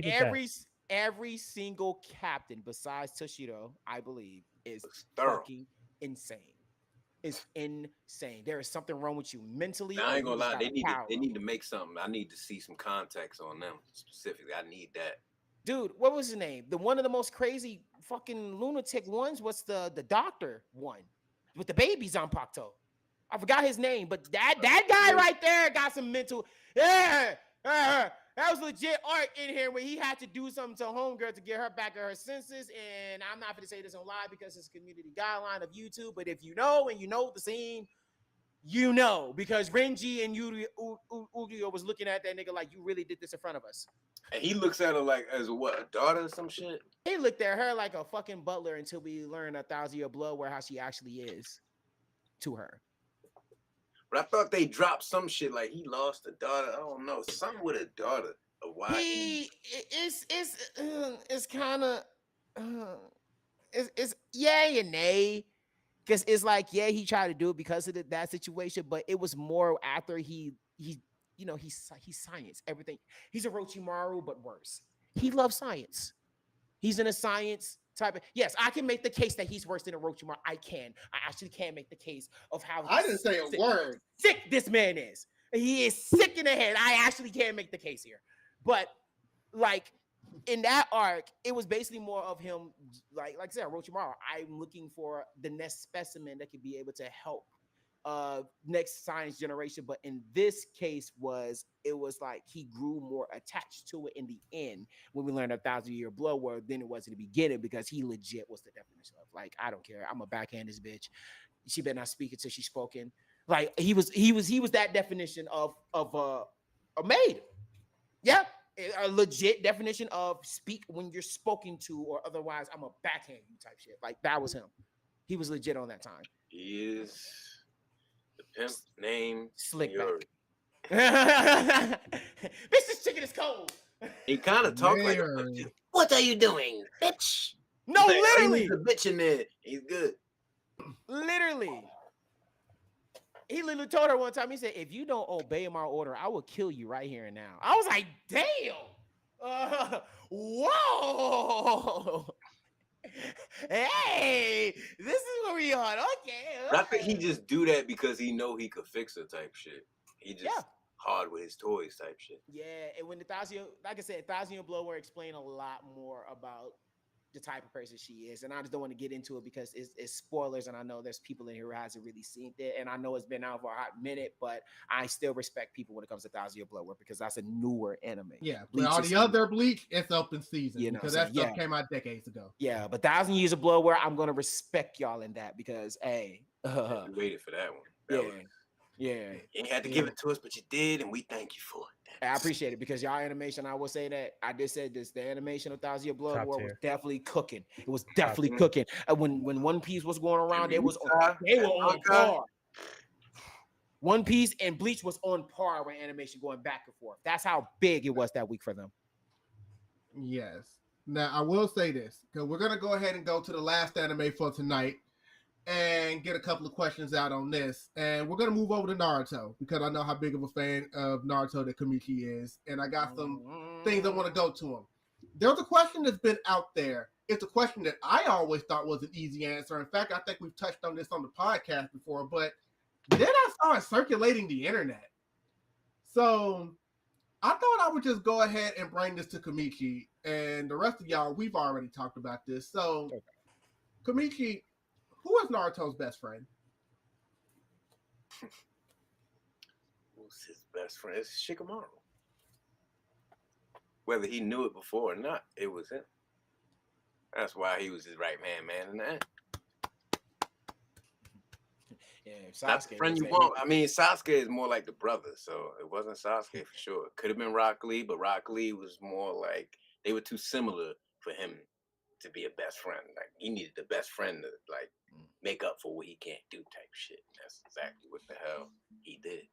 S7: every single captain besides Toshiro, I believe, is fucking insane. It's insane. There is something wrong with you mentally.
S1: Now, I ain't gonna lie. They need to make something. I need to see some context on them specifically. I need that.
S7: Dude, what was his name? One of the most crazy fucking lunatic ones was the doctor one with the babies on Pakto. I forgot his name, but that guy right there got some mental. That was legit art in here where he had to do something to homegirl to get her back to her senses. And I'm not going to say this on live because it's a community guideline of YouTube. But if you know and you know the scene, you know. Because Renji and Uguyo was looking at that nigga like, you really did this in front of us.
S1: And he looks at her like as what, a daughter or some shit?
S7: He looked at her like a fucking butler until we learn 1,000 Year Blood where how she actually is to her.
S1: But I thought they dropped some shit like he lost a daughter. I don't know, something with a daughter.
S7: It's kind of it's yay and nay, because it's like, yeah, he tried to do it because of that situation, but it was more after he's science everything. He's a Orochimaru but worse. He loves science. He's in a science type of, yes, I can make the case that he's worse than Orochimaru. I actually can make the case of how
S5: I didn't say a word.
S7: Sick this man is. He is sick in the head. I actually can make the case here. But like in that arc, it was basically more of him, like I said, Orochimaru. I'm looking for the next specimen that could be able to help next science generation. But in this case, it was like he grew more attached to it in the end when we learned 1,000 Year Blood War than it was in the beginning, because he legit was the definition of like, I don't care, I'm a backhand this bitch. She better not speak until she's spoken. Like he was that definition of a maid. Yeah, a legit definition of speak when you're spoken to, or otherwise I'm a backhand you type shit. Like that was him. He was legit on that time.
S1: He is the pimp name
S7: Slick
S1: Yuri.
S7: back. Bitch, this chicken is cold.
S1: He kind of talked like, what are you doing, bitch?
S7: No,
S1: like,
S7: literally.
S1: He's a bitch in there. He's good.
S7: Literally. He literally told her one time, he said, if you don't obey my order, I will kill you right here and now. I was like, damn. Whoa. Hey, this is where we are. Okay.
S1: But I think he just do that because he know he could fix her type shit. He just hard with his toys type shit.
S7: Yeah, and when like I said, 1,000 Year Blood War explain a lot more about the type of person she is, and I just don't want to get into it because it's spoilers, and I know there's people in here who hasn't really seen it, and I know it's been out for a hot minute, but I still respect people when it comes to 1,000 Year Blood War because that's a newer anime.
S5: Yeah, but all the other Bleach, it's open season,
S7: you know,
S5: because that stuff came out decades ago.
S7: Yeah, but 1,000 Years of Blood War, I'm gonna respect y'all in that because hey,
S1: you waited for that one.
S7: Yeah.
S1: You had to give it to us, but you did, and we thank you for it.
S7: I appreciate it because y'all animation, I will say that I did say this, the animation of 1,000 Year Blood War was definitely cooking. It was definitely cooking. When One Piece was going around, they were on par. One Piece and Bleach was on par with animation going back and forth. That's how big it was that week for them.
S5: Yes. Now I will say this, because we're gonna go ahead and go to the last anime for tonight and get a couple of questions out on this. And we're going to move over to Naruto because I know how big of a fan of Naruto that Kameechi is. And I got some things I want to go to him. There's a question that's been out there. It's a question that I always thought was an easy answer. In fact, I think we've touched on this on the podcast before, but then I started circulating the internet. So I thought I would just go ahead and bring this to Kameechi. And the rest of y'all, we've already talked about this. So Kameechi, who is Naruto's best friend?
S1: Who's his best friend? It's Shikamaru. Whether he knew it before or not, it was him. That's why he was his right man in that.
S7: Yeah,
S1: not the friend you want. I mean, Sasuke is more like the brother, so it wasn't Sasuke for sure. Could have been Rock Lee, but Rock Lee was more like they were too similar for him to be a best friend. Like he needed the best friend to like make up for what he can't do type shit. That's exactly what the hell he did.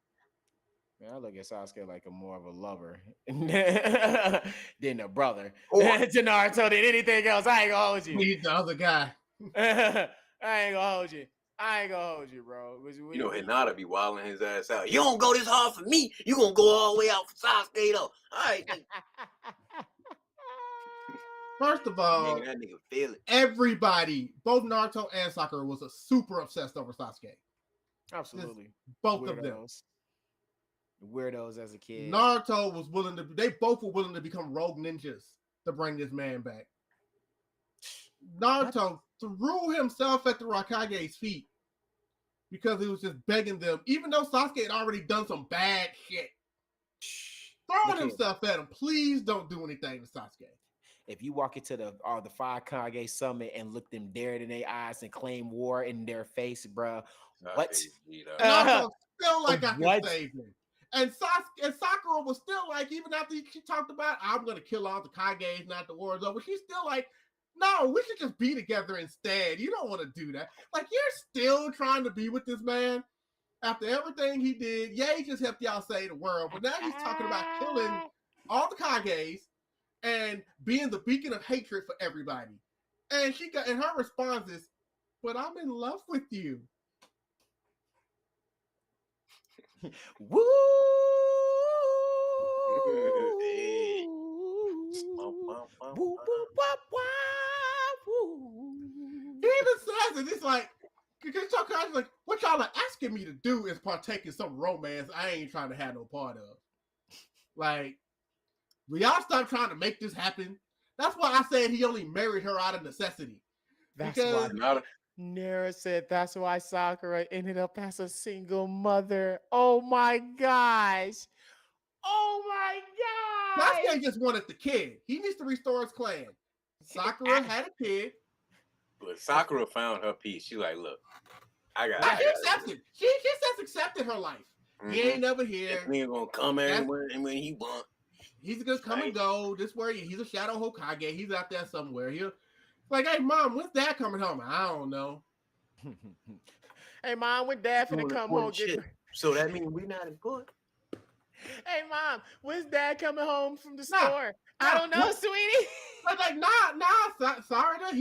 S7: Man, I look at Sasuke like a more of a lover than a brother to Naruto than anything else. I ain't gonna hold you.
S5: He's the other guy.
S7: I ain't gonna hold you. Bro.
S1: You know, Hinata be wilding his ass out. You don't go this hard for me. You gonna go all the way out for Sasuke though. All right.
S5: First of all,
S1: that nigga feel it.
S5: Everybody, both Naruto and Sakura, was a super obsessed over Sasuke.
S7: Absolutely.
S5: Just both of them.
S7: Weirdos as a kid.
S5: Naruto was they both were willing to become rogue ninjas to bring this man back. Naruto threw himself at the Rakage's feet because he was just begging them, even though Sasuke had already done some bad shit. throwing
S8: Look here.
S5: himself at him. Please don't do anything to Sasuke.
S8: If you walk into the five Kage summit and look them dead in their eyes and claim war in their face, bro, what?
S5: Naruto still like I can
S8: What?
S5: save him. And Sakura was still like, even after she talked about, I'm gonna kill all the Kages, not the war's over. She's still like, no, we should just be together instead. You don't want to do that. Like, you're still trying to be with this man after everything he did. Yeah, he just helped y'all save the world, but now he's talking about killing all the Kages and being the beacon of hatred for everybody. And her response is, but I'm in love with you.
S8: Woo!
S5: He even says it. It's like, like, what y'all are asking me to do is partake in some romance I ain't trying to have no part of. Like, will y'all stop trying to make this happen? That's why I said he only married her out of necessity.
S8: That's
S5: Because
S8: why Nara said that's why Sakura ended up as a single mother. Oh my gosh. Oh my gosh.
S5: Sasuke just wanted the kid. He needs to restore his clan. Sakura had a kid.
S1: But Sakura found her peace. She like, look, I got
S5: She
S1: it.
S5: accepted. She just accepted her life. He ain't never here.
S1: He ain't gonna come everywhere and when he want.
S5: He's gonna come and go. This where he's a Shadow Hokage. He's out there somewhere. He'll like, hey mom, when's dad coming home? I don't know.
S8: Hey mom, when dad finna come home?
S1: So that means we not important.
S8: Hey mom, when's dad coming home from the store? I don't know, sweetie.
S5: But like, nah, Sarada,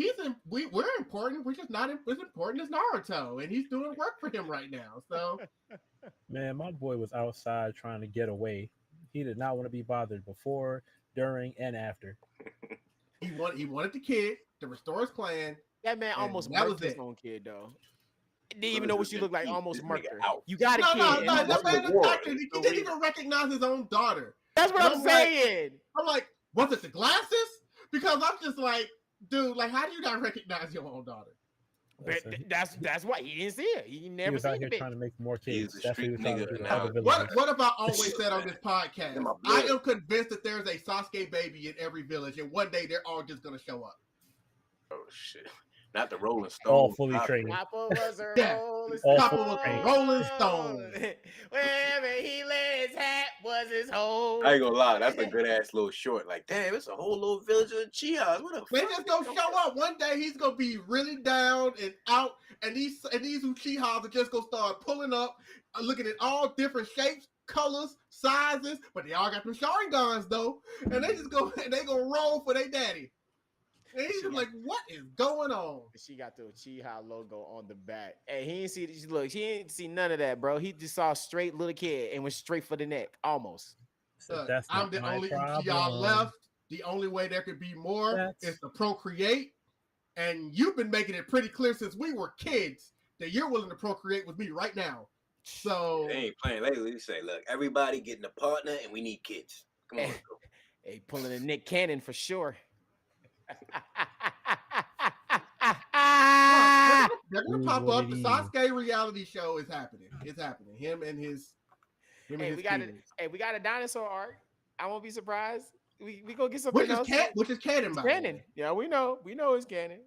S5: we're important. We're just not as important as Naruto, and he's doing work for him right now. So,
S6: Man, my boy was outside trying to get away. He did not want to be bothered before, during, and after.
S5: he wanted the kid to restore his clan.
S8: That man almost murked his own kid, though. Didn't even know what she looked like. Almost murked her. You got a kid.
S5: No, that man is acting. He didn't even recognize his own daughter.
S8: That's what I'm saying.
S5: I'm like, was it the glasses? Because I'm just like, dude, like, how do you not recognize your own daughter?
S8: But that's why he didn't see her. He never
S6: was out
S8: seen
S6: here
S8: it.
S6: trying to make more kids.
S1: He's a
S6: That's what he was trying to
S1: street
S6: do.
S1: nigga.
S6: with other
S5: What
S6: villagers.
S5: have I always said on this podcast? I am convinced that there's a Sasuke baby in every village, and one day they're all just gonna show up.
S1: Oh shit! Not the Rolling Stones.
S6: All fully trained.
S8: Papa was a
S5: Yeah.
S8: Rolling
S5: Papa
S8: Stone.
S5: was a Rolling Stone.
S8: Wherever he laid his hat was his home.
S1: I ain't gonna lie, that's a good ass little short. Like, damn, it's a whole little village of Chias. What the
S5: They
S1: fuck?
S5: just gonna show up. One day he's gonna be really down and out, and these Uchihas are just gonna start pulling up, looking at all different shapes, colors, sizes, but they all got them Sharingans though, and they gonna roll for their daddy. And he's just like, what is going on?
S8: She got the Uchiha logo on the back. Hey, he ain't see he ain't see none of that, bro. He just saw a straight little kid and went straight for the neck, almost.
S6: That's
S5: I'm
S6: not
S5: the
S6: my
S5: only
S6: problem.
S5: Uchiha left. The only way there could be more is to procreate. And you've been making it pretty clear since we were kids that you're willing to procreate with me right now. So
S1: They ain't playing lately. They say, look, everybody getting a partner and we need kids. Come on, let's go.
S8: Hey, pulling a Nick Cannon for sure.
S5: they're gonna pop up. The Sasuke reality show is happening. It's happening. Him and his
S8: we got a dinosaur arc. I won't be surprised. We gonna get something
S5: which
S8: else.
S5: Which is canon, by the
S8: canon.
S5: way.
S8: Yeah, we know it's canon.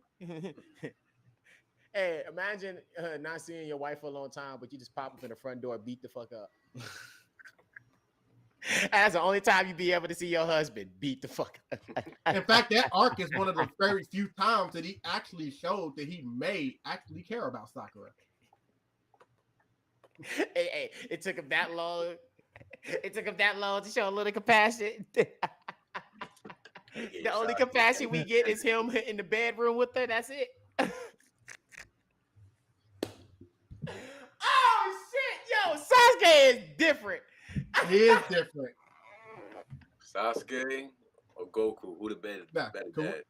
S8: Hey, imagine not seeing your wife for a long time, but you just pop up in the front door, beat the fuck up. That's the only time you be able to see your husband beat the fuck up.
S5: In fact, that arc is one of the very few times that he actually showed that he may actually care about Sakura.
S8: Hey, it took him that long. It took him that long to show a little compassion. The only compassion we get is him in the bedroom with her. That's it. Oh shit, yo, Sasuke is different.
S5: He is different.
S1: Sasuke or Goku? Who the better dad?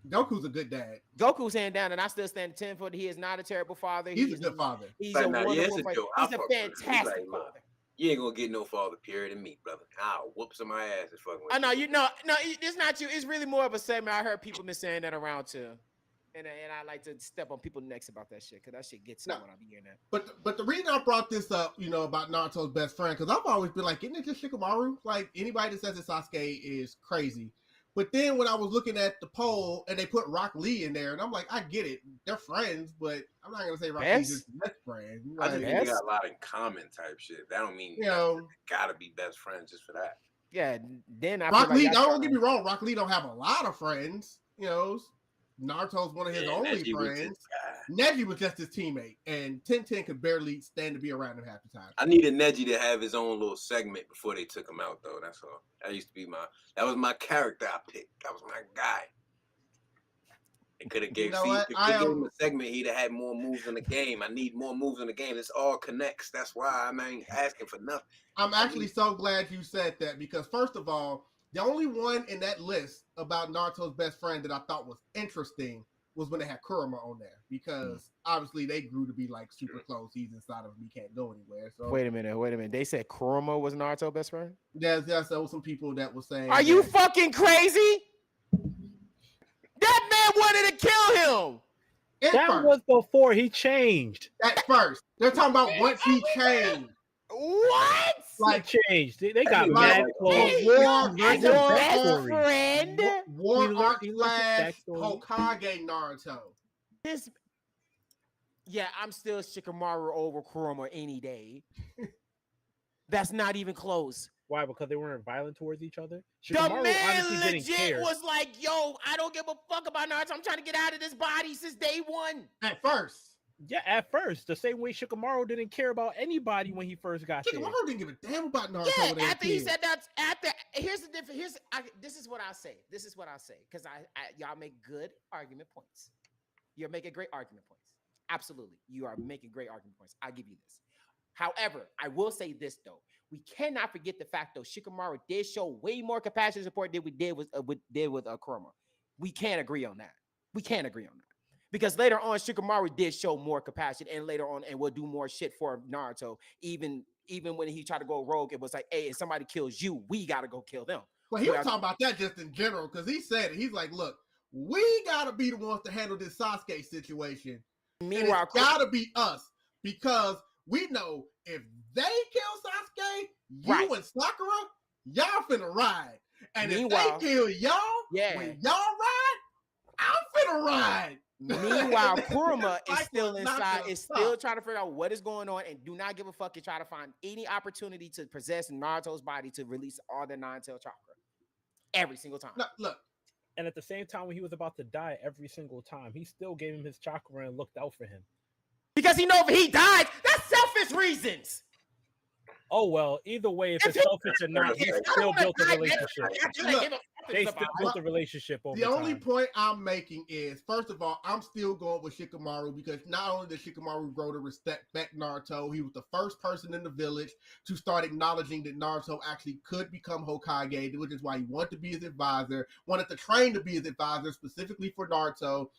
S5: Goku's a good dad.
S8: Goku's hand down, and I still stand 10 for. He is not a terrible father.
S5: He's a good father.
S8: He's
S1: Like,
S8: a
S1: nah,
S8: wonderful
S1: yes,
S8: father.
S1: Joe.
S8: He's a fantastic
S1: like, look,
S8: father.
S1: You ain't gonna get no father period than me, brother. I'll whoop some of my ass and fucking with
S8: Oh no, no, it's not you. It's really more of a segment. I heard people been saying that around too. And I like to step on people's necks about that shit, because that shit gets me when I be hearing that.
S5: But the reason I brought this up, about Naruto's best friend, because I've always been like, isn't it just Shikamaru? Like, anybody that says it's Sasuke is crazy. But then when I was looking at the poll and they put Rock Lee in there, and I'm like, I get it. They're friends, but I'm not going to say Rock Lee's his best friend.
S1: I just think they got a lot in common type shit. That don't mean gotta be best friends just for that.
S8: Yeah, then I
S5: Rock Lee, don't get me wrong, Rock Lee don't have a lot of friends. Naruto's one of his only friends. Neji was just his teammate, and Tenten could barely stand to be around him half the time.
S1: I needed Neji to have his own little segment before they took him out, though. That's all. That was my character I picked. That was my guy. It could have gave him a segment. He'd have had more moves in the game. I need more moves in the game. This all connects. That's why I'm ain't asking for nothing.
S5: I'm actually so glad you said that, because first of all, the only one in that list about Naruto's best friend that I thought was interesting was when they had Kurama on there, because obviously they grew to be like super close. He's inside of him. He can't go anywhere. So
S8: wait a minute. They said Kurama was Naruto's best friend?
S5: There was some people that were saying.
S8: Are you fucking crazy? That man wanted to kill him.
S6: That was before he changed.
S5: At first. They're talking about once he changed.
S8: What?
S6: Like changed. They got mad close.
S5: War Arc / Hokage Naruto.
S8: I'm still Shikamaru over Kurama any day. That's not even close.
S6: Why? Because they weren't violent towards each other?
S8: The man legit was like, yo, I don't give a fuck about Naruto. I'm trying to get out of this body since day one.
S5: At first.
S6: Yeah, at first. The same way Shikamaru didn't care about anybody when he first got there.
S5: Shikamaru didn't give a damn about Naruto.
S8: Yeah, after he said that, here's the difference. This is what I'll say. Because y'all make good argument points. You're making great argument points. Absolutely. You are making great argument points. I'll give you this. However, I will say this, though. We cannot forget the fact, though, Shikamaru did show way more compassion support than we did with Kurama. We can't agree on that. Because later on, Shikamaru did show more compassion, and later on, and will do more shit for Naruto. Even when he tried to go rogue, it was like, hey, if somebody kills you, we got to go kill them.
S5: Well, he was talking about that just in general, because he said it. He's like, look, we got to be the ones to handle this Sasuke situation. Meanwhile, it's got to be us, because we know if they kill Sasuke, you and Sakura, y'all finna ride. And if they kill y'all, when y'all ride, I'm finna ride.
S8: Meanwhile, Kurama is still inside, still trying to figure out what is going on, and do not give a fuck and try to find any opportunity to possess Naruto's body to release all the nine-tailed chakra. Every single time.
S5: Look.
S6: And at the same time, when he was about to die every single time, he still gave him his chakra and looked out for him.
S8: Because he knows if he dies, that's selfish reasons.
S6: Oh, well, either way, if it's selfish or not, he still built a relationship. They still built a relationship over time.
S5: The only point I'm making is, first of all, I'm still going with Shikamaru, because not only did Shikamaru grow to respect Naruto, he was the first person in the village to start acknowledging that Naruto actually could become Hokage, which is why he wanted to be his advisor, wanted to train to be his advisor specifically for Naruto.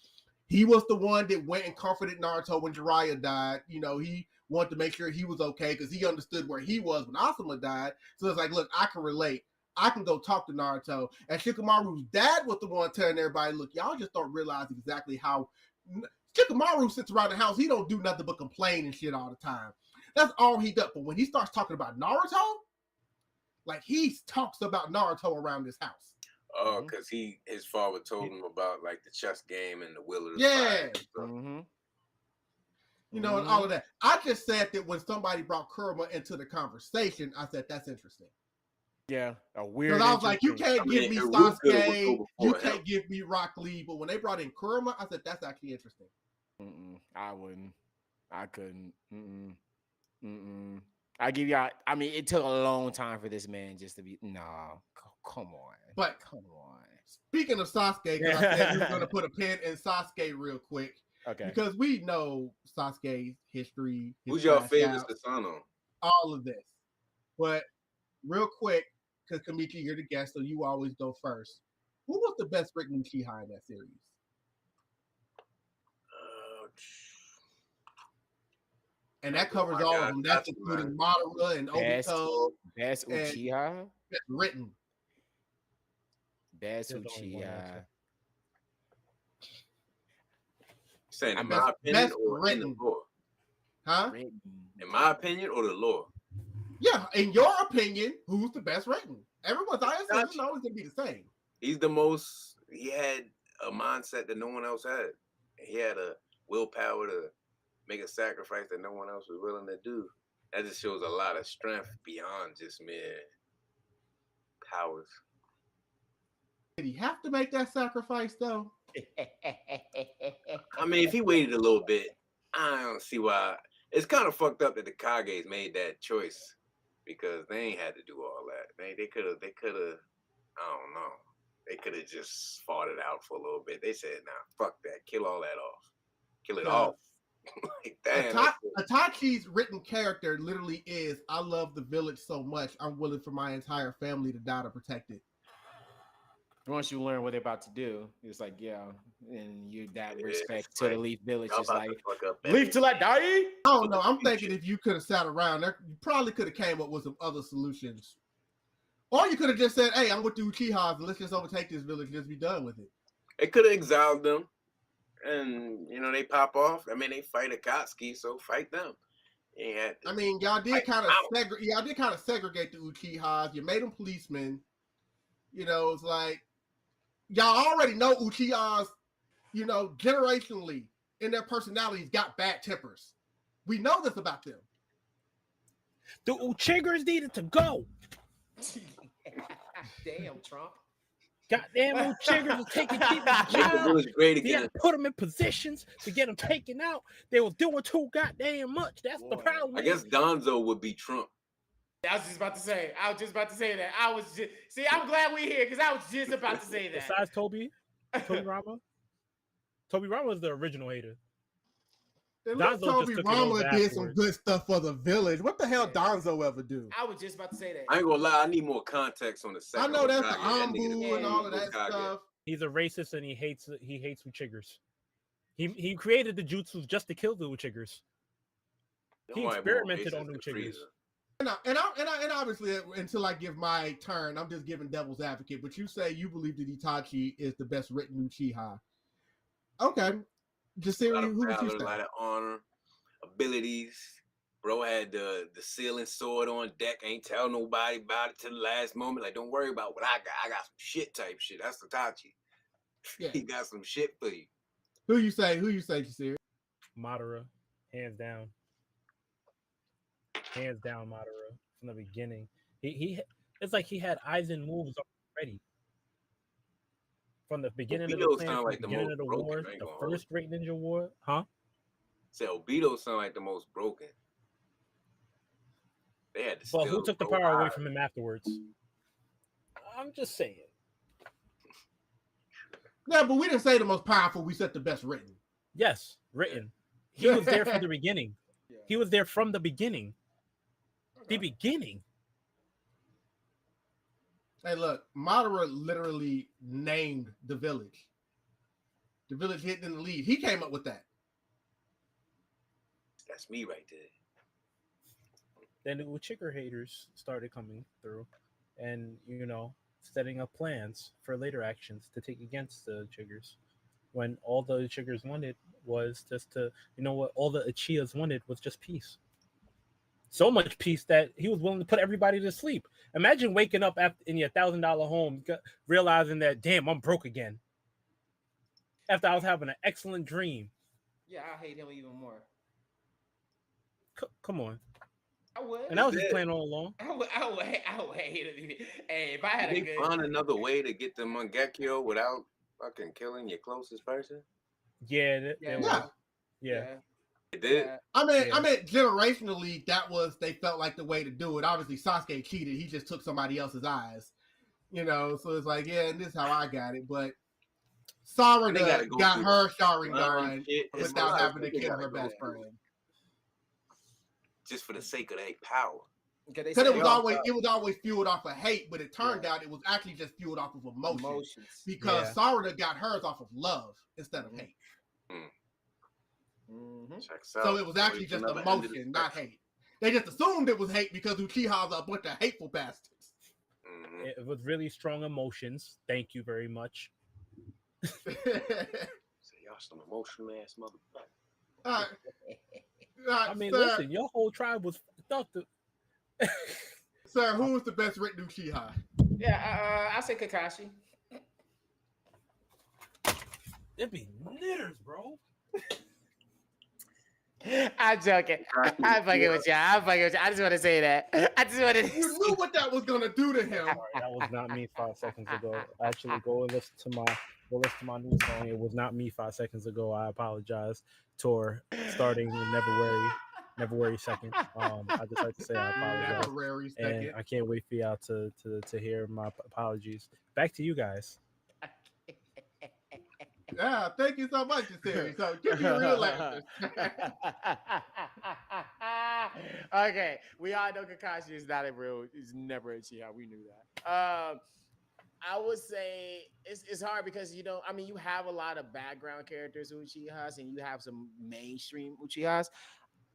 S5: He was the one that went and comforted Naruto when Jiraiya died. He wanted to make sure he was okay because he understood where he was when Asuma died. So it's like, look, I can relate. I can go talk to Naruto. And Shikamaru's dad was the one telling everybody, look, y'all just don't realize exactly how Shikamaru sits around the house. He don't do nothing but complain and shit all the time. That's all he does. But when he starts talking about Naruto, like he talks about Naruto around his house.
S1: Oh, because his father told him about like the chess game and the will of the
S5: fire.
S8: Mm-hmm.
S5: And all of that. I just said that when somebody brought Kurama into the conversation, I said that's interesting.
S8: Yeah, a weird.
S5: Because I was like, you can't give me Sasuke, you can't give me Rock Lee, but when they brought in Kurama, I said that's actually interesting.
S8: I wouldn't. I couldn't. I give y'all. I mean, it took a long time for this man just to be. No, come on.
S5: But
S8: come on.
S5: Speaking of Sasuke, because I said we were going to put a pin in Sasuke real quick.
S8: Okay.
S5: Because we know Sasuke's history.
S1: Who's your favorite Sasano?
S5: All of this. But real quick, because Kameechi, you're the guest, so you always go first. Who was the best written Uchiha in that series? And that covers all of them. That's including Madara and Obito.
S8: Best Uchiha?
S5: Written.
S8: Best Uchiha.
S1: Saying in
S8: I'm
S1: my
S5: best-
S1: opinion
S5: best
S1: or in the
S5: written.
S1: lore?
S5: Huh?
S8: Written.
S1: In my opinion or the lore?
S5: Yeah, in your opinion, who's the best written? Everyone's answer
S1: Gotcha.
S5: isn't always gonna be the same.
S1: He's the most. He had a mindset that no one else had. He had a willpower to make a sacrifice that no one else was willing to do. That just shows a lot of strength beyond just mere powers.
S5: Did he have to make that sacrifice though?
S1: I mean, if he waited a little bit, I don't see why. It's kind of fucked up that the Kages made that choice because they ain't had to do all that. They could have. I don't know. They could have just fought it out for a little bit. They said, "Nah, fuck that. Kill all that off. Kill it
S5: Yeah.
S1: off." Like, damn. that's it.
S5: Itachi's written character literally is, I love the village so much, I'm willing for my entire family to die to protect it.
S8: Once you learn what they're about to do, it's like, yeah, and you that
S1: Yeah,
S8: respect
S1: it's
S8: to the
S1: like,
S8: Leaf Village
S1: Y'all
S8: is
S1: about to
S8: like,
S1: fuck up
S8: leave
S1: everything.
S8: till I die.
S5: I don't know. I'm thinking if you could have sat around, you probably could have came up with some other solutions. Or you could have just said, hey, I'm with the Uchihas and let's just overtake this village and just be done with it.
S1: They could have exiled them, and they pop off. I mean, they fight Akatsuki, so fight them. You ain't had to-
S5: I mean, y'all did
S1: Like,
S5: kind of
S1: ow.
S5: segregate the Uchihas. You made them policemen. It's like y'all already know Uchihas, generationally in their personalities got bad tempers. We know this about them.
S6: The Uchiggers needed to go.
S8: Damn, Trump.
S6: Goddamn Uchiggers are taking people's
S1: Make the
S6: jobs.
S1: village great
S6: They had
S1: again.
S6: to put them in positions to get them taken out. They were doing too goddamn much. That's the
S8: Boy,
S6: problem.
S1: I guess Donzo would be Trump.
S8: I was just about to say that. I'm glad we're here because I was just about to say that.
S6: Besides Toby Rama. Toby Rama was the original hater.
S5: And
S6: Donzo
S5: Toby
S6: just took it
S5: Rama
S6: over
S5: did some
S6: afterwards.
S5: good stuff for the village. What the hell
S8: Yeah.
S5: Donzo ever do?
S8: I was just about to say that.
S1: I ain't gonna lie, I need more context on the
S5: I
S1: second.
S5: know that's the
S1: Hokage. That nigga
S5: Ambu
S1: is
S5: and all of that
S1: Hokage.
S5: stuff.
S6: He's a racist and he hates Uchiggers. He created the jutsus just to kill the Uchiggers. He
S1: Don't worry,
S6: experimented
S1: more
S6: on
S1: racist than
S6: Uchiggers.
S5: And
S1: Frieza.
S5: obviously, until I give my turn, I'm just giving devil's advocate. But you say you believe that Itachi is the best written Uchiha. Okay, just
S1: A lot
S5: who
S1: of
S5: would you
S1: valor, a
S5: say?
S1: lot of honor, abilities. Bro had the sealing sword on deck. Ain't tell nobody about it to the last moment. Like, don't worry about what I got. I got some shit type shit. That's Itachi.
S5: Yeah.
S1: He got some shit for you.
S5: Who you say, Jasir?
S6: Madara, hands down. Hands down, Madara from the beginning. He it's like he had Aizen moves already. From the beginning of the
S1: Obito
S6: plan,
S1: sound
S6: from
S1: like
S6: the
S1: the
S6: beginning
S1: most
S6: of the
S1: broken,
S6: war,
S1: I ain't
S6: the
S1: gonna hold
S6: first Great Ninja War, huh?
S1: Say Obito sound like the most broken. They had to
S6: But
S1: still
S6: who took the
S1: roll
S6: power away
S1: high.
S6: from him afterwards? I'm just saying.
S5: Yeah, but we didn't say the most powerful. We said the best written.
S6: Yes, written. He was there from the beginning.
S8: Yeah.
S6: He was there from the beginning. The beginning.
S5: Hey, look, Madara literally named the village. The village hidden in the lead. He came up with that.
S1: That's me right there.
S6: Then the Uchiggers haters started coming through and, setting up plans for later actions to take against the Uchiggers. When all the Uchiggers wanted was just to, all the Uchihas wanted was just peace. So much peace that he was willing to put everybody to sleep. Imagine waking up in your $1,000 home, realizing that, damn, I'm broke again. After I was having an excellent dream.
S8: Yeah, I hate him even more.
S6: Come on.
S8: I would.
S6: And that was his
S1: it.
S6: plan all along.
S8: I would hate it. Hey, if I had
S1: Did
S8: a
S1: they
S8: good.
S1: find another way to get the Mangekyo without fucking killing your closest person?
S6: Yeah,
S8: Yeah.
S6: yeah.
S1: They did.
S8: Yeah.
S5: I mean,
S6: Yeah.
S5: generationally, they felt like the way to do it. Obviously, Sasuke cheated. He just took somebody else's eyes. So it's like, yeah, and this is how I got it. But
S1: And they
S5: Sarada
S1: gotta go
S5: got
S1: through
S5: her
S1: Learn
S5: Sharingan
S1: shit. It's
S5: without
S1: not
S5: having to
S1: like they
S5: kill
S1: gotta
S5: her
S1: go
S5: best
S1: through
S5: friend.
S1: just for the sake of their power.
S8: Because they
S5: Because
S8: say
S5: it was always fueled off of hate, but it turned out it was actually just fueled off of emotion.
S8: emotions.
S5: Because
S6: Yeah.
S5: Sarada got hers off of love instead of hate.
S8: Mm-hmm.
S1: Checks
S5: So
S1: out.
S5: it was actually
S1: It's
S5: just
S1: another end of the
S5: emotion, not
S1: spectrum.
S5: hate. They just assumed it was hate because Uchihas are a bunch of hateful bastards.
S1: Mhm.
S6: It was really strong emotions. Thank you very much.
S1: So y'all Gosh, some emotional ass motherfucker.
S5: All right. All right,
S6: I mean,
S5: sir,
S6: listen, your whole tribe was fucked up.
S5: sir, who was the best written Uchiha?
S8: Yeah, I say Kakashi.
S6: It'd be knitters, bro.
S8: I'm joking. I'm fucking with you. I'm fucking with you. I just want to say that. I just want to.
S5: You knew what that was gonna do to him.
S6: Sorry, that was not me 5 seconds ago. Actually, go listen to my new song. It was not me 5 seconds ago. I apologize. Tour starting in Never worry 2nd. I just like to say I apologize,
S5: Temporary
S6: and
S5: second.
S6: I can't wait for y'all to hear my apologies. Back to you guys.
S5: Yeah, thank you so much, Siri. So give me a real answer.
S8: Okay, we all know Kakashi is not a real. Is never a Uchiha. We knew that. I would say it's hard because I mean, you have a lot of background characters Uchihas, and you have some mainstream Uchihas.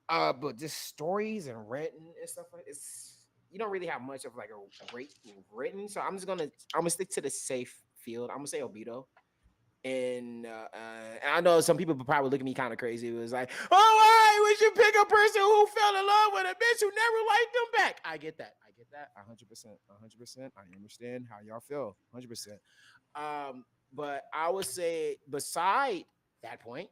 S8: But just stories and written and stuff like it's you don't really have much of like a great written. So I'm gonna stick to the safe field. I'm gonna say Obito. And I know some people would probably look at me kind of crazy. It was like, oh, why would you pick a person who fell in love with a bitch who never liked them back? I get that. 100%. I understand how y'all feel. 100%. But I would say beside that point,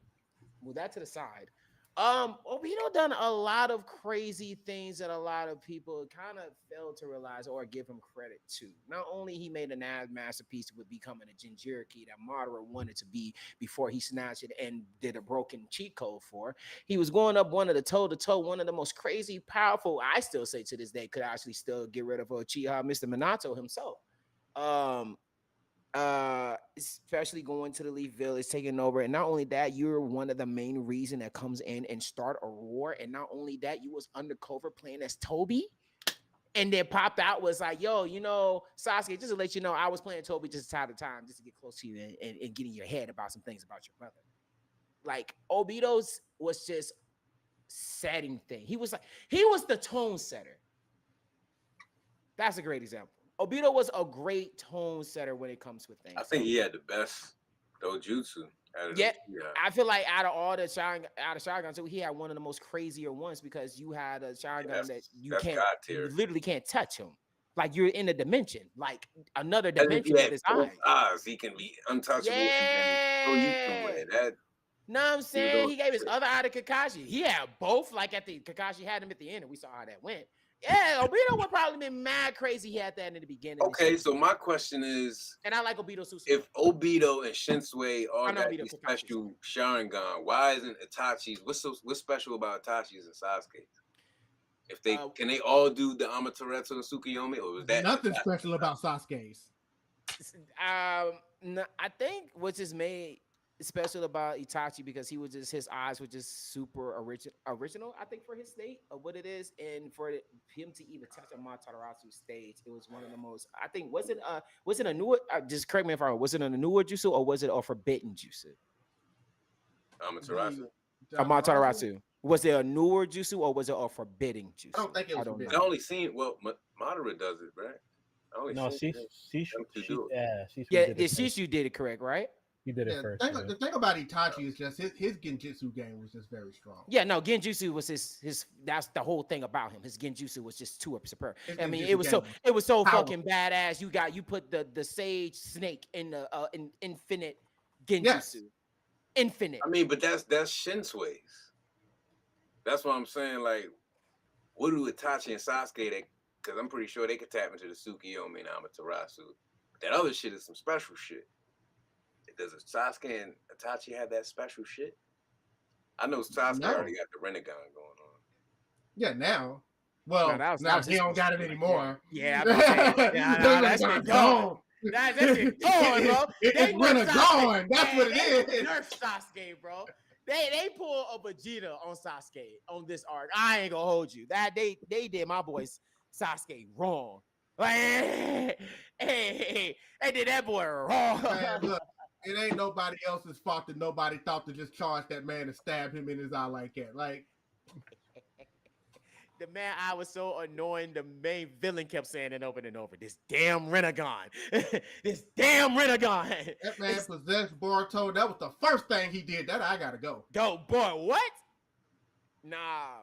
S8: move that to the side. Obito done a lot of crazy things that a lot of people kind of fail to realize or give him credit to. Not only he made an masterpiece with becoming a Jinchuriki that Madara wanted to be before he snatched it and did a broken cheat code for. He was going up one of the toe-to-toe, one of the most crazy, powerful, I still say to this day, could actually still get rid of Uchiha, Mr. Minato himself. Especially going to the Leaf Village, taking over, and not only that, you're one of the main reason that comes in and start a war, and not only that, you was undercover playing as Toby, and then popped out was like, yo, Sasuke, just to let you know, I was playing Toby just time to time, just to get close to you and get in your head about some things about your brother. Like Obito's was just setting thing. He was the tone setter. That's a great example. Obito was a great tone setter when it comes with things.
S1: I think he had the best dojutsu.
S8: Yeah, I feel like out of all the Sharingan, so he had one of the most crazier ones because you had a Sharingan that you literally can't touch him. Like you're in a dimension, like another dimension with his
S1: eyes. He can be untouchable.
S8: Yeah. No, I'm saying he gave his other eye to Kakashi. He had both. Like Kakashi had him at the end, and we saw how that went. Yeah, Obito would probably be mad crazy. He had that in the beginning.
S1: Okay, so my question is,
S8: and I like Obito Susu.
S1: If Obito and Shinsui all got these special Sharingan, why isn't Itachi's? What's special about Itachi's and Sasuke? If they can they all do the Amaterasu and Tsukuyomi, or was that
S5: nothing special about Sasuke's?
S8: No, I think what's just made special about Itachi because his eyes were just super original. I think for his state of what it is, and for him to even touch Amaterasu stage, it was one of the most. I think was it a newer? Just correct me if I'm wrong. Was it a newer jutsu or was it a forbidden jutsu? Amaterasu. Was it a newer jutsu or was it a forbidden jutsu?
S5: I don't think it was forbidden.
S1: I only seen Madara does it, right?
S8: Shishu did it correct, right?
S6: He did it first.
S5: The thing about Itachi is just his Genjutsu game was just very strong.
S8: Yeah, no, Genjutsu was his. That's the whole thing about him. His Genjutsu was just too superb. I mean, it was so fucking badass. You put the sage snake in the infinite Genjutsu. Yes. Infinite.
S1: I mean, but that's Shinsui's. That's what I'm saying. Like, what do Itachi and Sasuke? Because I'm pretty sure they could tap into the Tsukuyomi and Amaterasu. That other shit is some special shit. Does Sasuke and Itachi have that special shit? I know Sasuke already got the Rinnegan going on.
S5: Yeah, now. Well, now he don't got it anymore.
S8: Yeah, that's been gone. That's been gone, bro.
S5: It's Rinnegan. That's what it is.
S8: Nerf Sasuke, bro. They pull a Vegeta on Sasuke on this arc. I ain't gonna hold you. That they did my boys Sasuke wrong. Like, hey, they did that boy wrong.
S5: Man, look, it ain't nobody else's fault that nobody thought to just charge that man and stab him in his eye like that. Like,
S8: The man eye was so annoying. The main villain kept saying it over and over. This damn Renegon. This damn Renegon.
S5: That man possessed Boruto. That was the first thing he did. That I gotta go.
S8: Go, boy, what? Nah.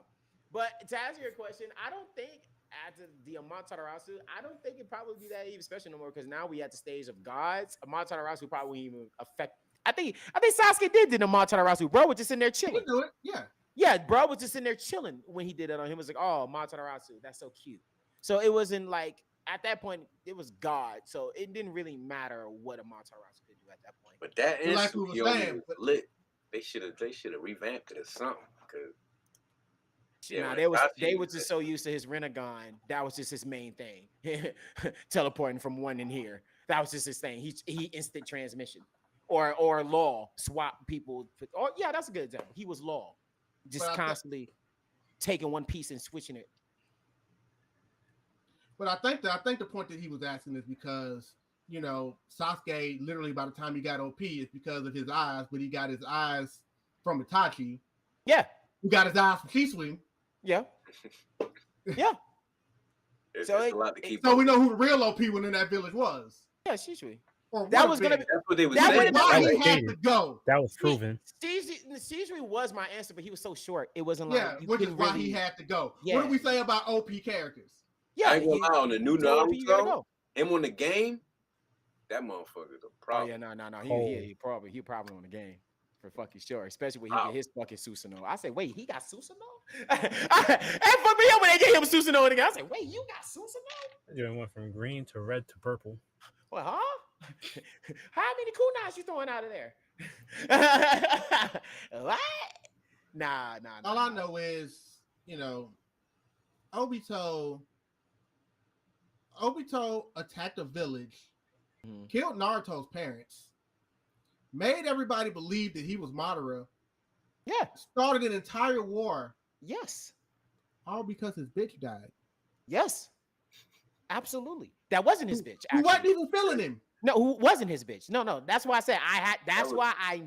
S8: But to answer your question, I don't think after the Amaterasu, I don't think it'd probably be that even special no more because now we at the stage of gods. Amaterasu probably wouldn't even affect. I think Sasuke did the Amaterasu. Bro was just in there
S5: He
S8: chilling.
S5: do it. Yeah.
S8: Yeah, bro was just in there chilling when he did it on him. It was like, oh, Amaterasu, that's so cute. So it wasn't like at that point it was God. So it didn't really matter what Amaterasu could do at that point.
S1: But that is
S5: Like we were saying,
S1: was lit. They should have revamped it or something. Cause
S8: Nah,
S1: when
S8: they
S1: Itachi
S8: was just so used to his Renegon. That was just his main thing. Teleporting from one in here. That was just his thing. He instant transmission. Or Law swap people. Oh yeah, that's a good example. He was Law. Just constantly taking one piece and switching it.
S5: But I think the point that he was asking is because, you know, Sasuke literally by the time he got OP is because of his eyes, but he got his eyes from Itachi.
S8: Yeah.
S5: He got his eyes from Shisui.
S8: Yeah. Yeah.
S1: It's
S8: So
S1: a lot to keep.
S5: So we know who the real OP one in that village was.
S8: Yeah, Shisui.
S5: Or
S8: That was gonna
S5: be.
S8: be.
S1: That's what they was
S8: That
S1: saying.
S8: would've been
S5: Why
S8: like-
S5: he had to go.
S6: That was proven.
S8: Shisui was my answer, but he was so short. It wasn't
S5: Yeah,
S8: like you
S5: which is
S8: couldn't
S5: why
S8: really.
S5: he had to go.
S8: Yeah.
S5: What do we say about OP characters?
S8: Yeah,
S1: I ain't gonna lie, on the new
S8: you told him you gotta
S1: Naruto,
S8: go.
S1: him on the game, that motherfucker's a
S8: Oh
S1: problem.
S8: yeah, no.
S6: Cold.
S8: He probably on the game for fucking sure, especially when he get his fucking Susanoo. I say, wait, he got Susanoo? And for me up when they get him Susanoo in the game, I say, wait, you got Susanoo?
S6: You went from green to red to purple.
S8: Well, huh? How many kunais you throwing out of there? What? Nah.
S5: All I know is, you know, Obito attacked a village, killed Naruto's parents, made everybody believe that he was Madara,
S8: Yeah.
S5: started an entire war,
S8: Yes.
S5: all because his bitch died.
S8: Yes. Absolutely. That wasn't his bitch.
S5: Who wasn't
S8: actually.
S5: even feeling him.
S8: No, who wasn't his bitch? No. That's why I said I had. That's why I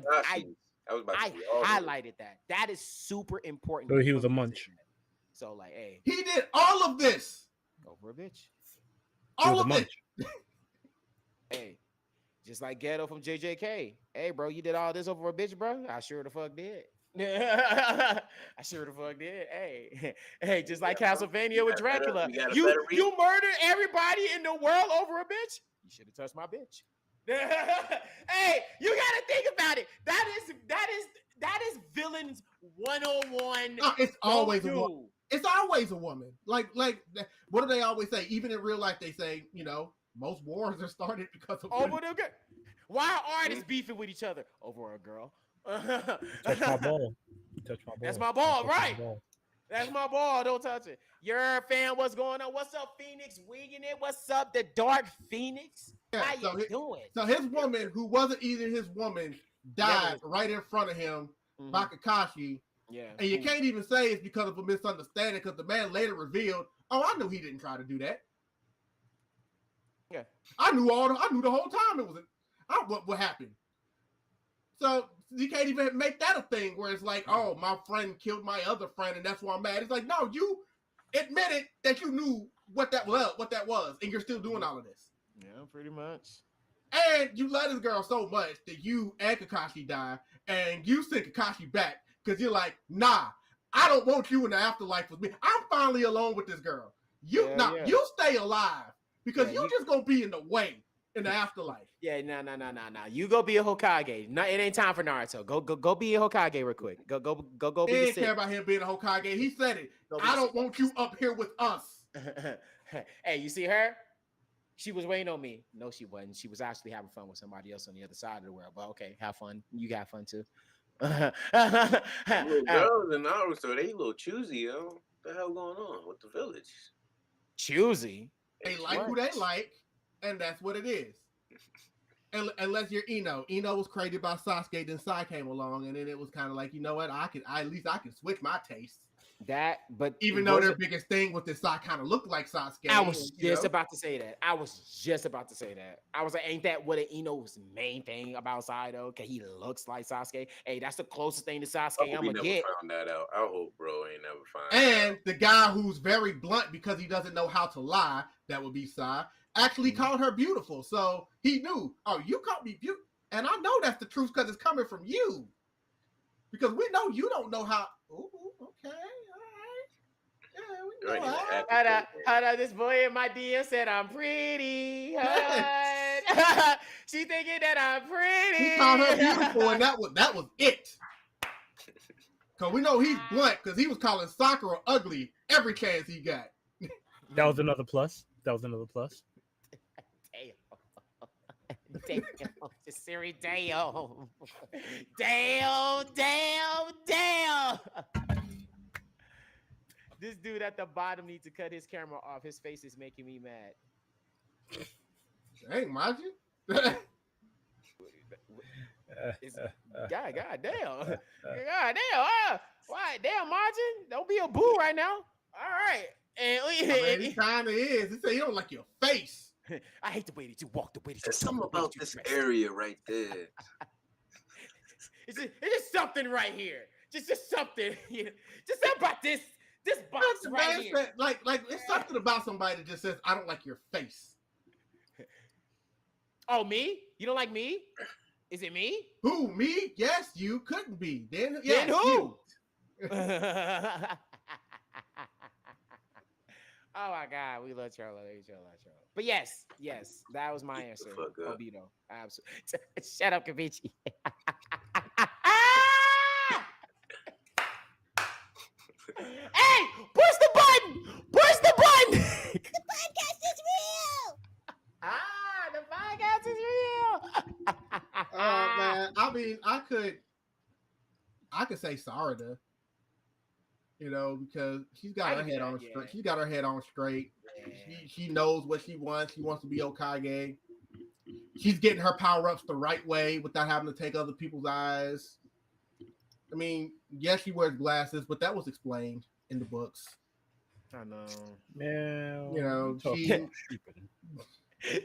S1: was about to
S8: I
S1: say all of it.
S8: highlighted that. That is super important.
S6: So he was
S8: for
S6: a
S8: me to
S6: munch.
S8: say that. So like, hey,
S5: He did all of this.
S8: go for a bitch.
S6: He
S5: All
S6: was a
S5: of it.
S6: munch.
S8: Hey, just like Ghetto from JJK. Hey, bro, you did all this over a bitch, bro? I sure the fuck did. I sure the fuck did. Hey, just like Castlevania with Dracula. You murdered everybody in the world over a bitch? You should have touched my bitch. Hey, you gotta think about it. That is villains 101.
S5: No, it's always a
S8: Don't
S5: woman. It's always a woman. Like, what do they always say? Even in real life, they say, you know, most wars are started because of
S8: Over
S5: women.
S8: the girl. Why are artists beefing with each other over a girl?
S6: Touch my ball. Touch my ball.
S8: That's my ball,
S6: Touch my
S8: right?
S6: ball.
S8: That's my ball. Don't touch it. Your fan, what's going on? What's up, Phoenix? Wigging it. What's up, the Dark Phoenix?
S5: Yeah,
S8: How
S5: so
S8: you doing?
S5: So his woman, who wasn't even his woman, died
S8: Yeah,
S5: right in front of him
S8: Mhm.
S5: by Kakashi.
S8: Yeah.
S5: And you can't even say it's because of a misunderstanding because the man later revealed, oh, I knew he didn't try to do that.
S8: Yeah.
S5: I knew the whole time it was what happened. So you can't even make that a thing where it's like, oh, my friend killed my other friend and that's why I'm mad. It's like, no, you admitted that you knew what that was, and you're still doing all of this.
S8: Yeah, pretty much.
S5: And you love this girl so much that you and Kakashi die, and you send Kakashi back because you're like, nah, I don't want you in the afterlife with me. I'm finally alone with this girl. You you stay alive because you're just gonna be in the way in the afterlife.
S8: Yeah, no. You go be a Hokage. No, it ain't time for Naruto. Go be a Hokage real quick. Go be
S5: He
S8: the
S5: didn't care about him being a Hokage. He said it. I don't want you up here with us.
S8: Hey, you see her? She was waiting on me. No, she wasn't. She was actually having fun with somebody else on the other side of the world. But okay, have fun. You got fun too.
S1: Little girls in Naruto, they a little choosy, yo. What the hell going on with the village?
S8: Choosy.
S5: They like who they like, and that's what it is. unless you're Ino. Ino was created by Sasuke, then Sai came along, and then it was kind of like, you know what? At least I can switch my taste.
S8: But
S5: Even though their biggest thing with this Sai kind of looked like Sasuke.
S8: I was just about to say that. I was like, ain't that what Ino's main thing about Sai though? Cause he looks like Sasuke. Hey, that's the closest thing to Sasuke I'm gonna get.
S1: Found that out. I hope bro ain't never find.
S5: And the guy who's very blunt because he doesn't know how to lie, that would be Sai, actually called her beautiful. So he knew, oh, you called me beautiful. And I know that's the truth because it's coming from you. Because we know you don't know how. Ooh, okay. All right. Yeah,
S8: Hold on. This boy in my DM said I'm pretty hot. She thinking that I'm pretty.
S5: He called her beautiful, and that was it. Cause we know he's blunt because he was calling Sakura ugly every chance he got.
S6: That was another plus.
S8: Damn. Siri, damn. This dude at the bottom needs to cut his camera off. His face is making me mad.
S5: Hey, Maji.
S8: God damn. Why? Damn, Margin. Don't be a boo right now. All right. And
S5: he kind of is. He said he don't like your face.
S8: I hate the way that you walk, the way that you
S1: There's something about this area right there.
S8: It's just something right here. Just something. Just something about this box right here.
S5: Said, like it's something about somebody that just says, I don't like your face.
S8: Oh, me? You don't like me? Is it me?
S5: Who? Me? Yes, you couldn't be. Then who?
S8: You. Oh my God, we love Charlo. But yes, that was my answer. Obito. Absolutely. Shut up, Kameechi. Hey, push the button! The podcast is real. The podcast is real.
S5: Oh man, I mean, I could say Sarada. Because she's got her head on straight. She's got her head on straight. Yeah. She knows what she wants. She wants to be Hokage. She's getting her power-ups the right way without having to take other people's eyes. I mean, yes, she wears glasses, but that was explained in the books.
S8: I know.
S6: Yeah.
S5: She...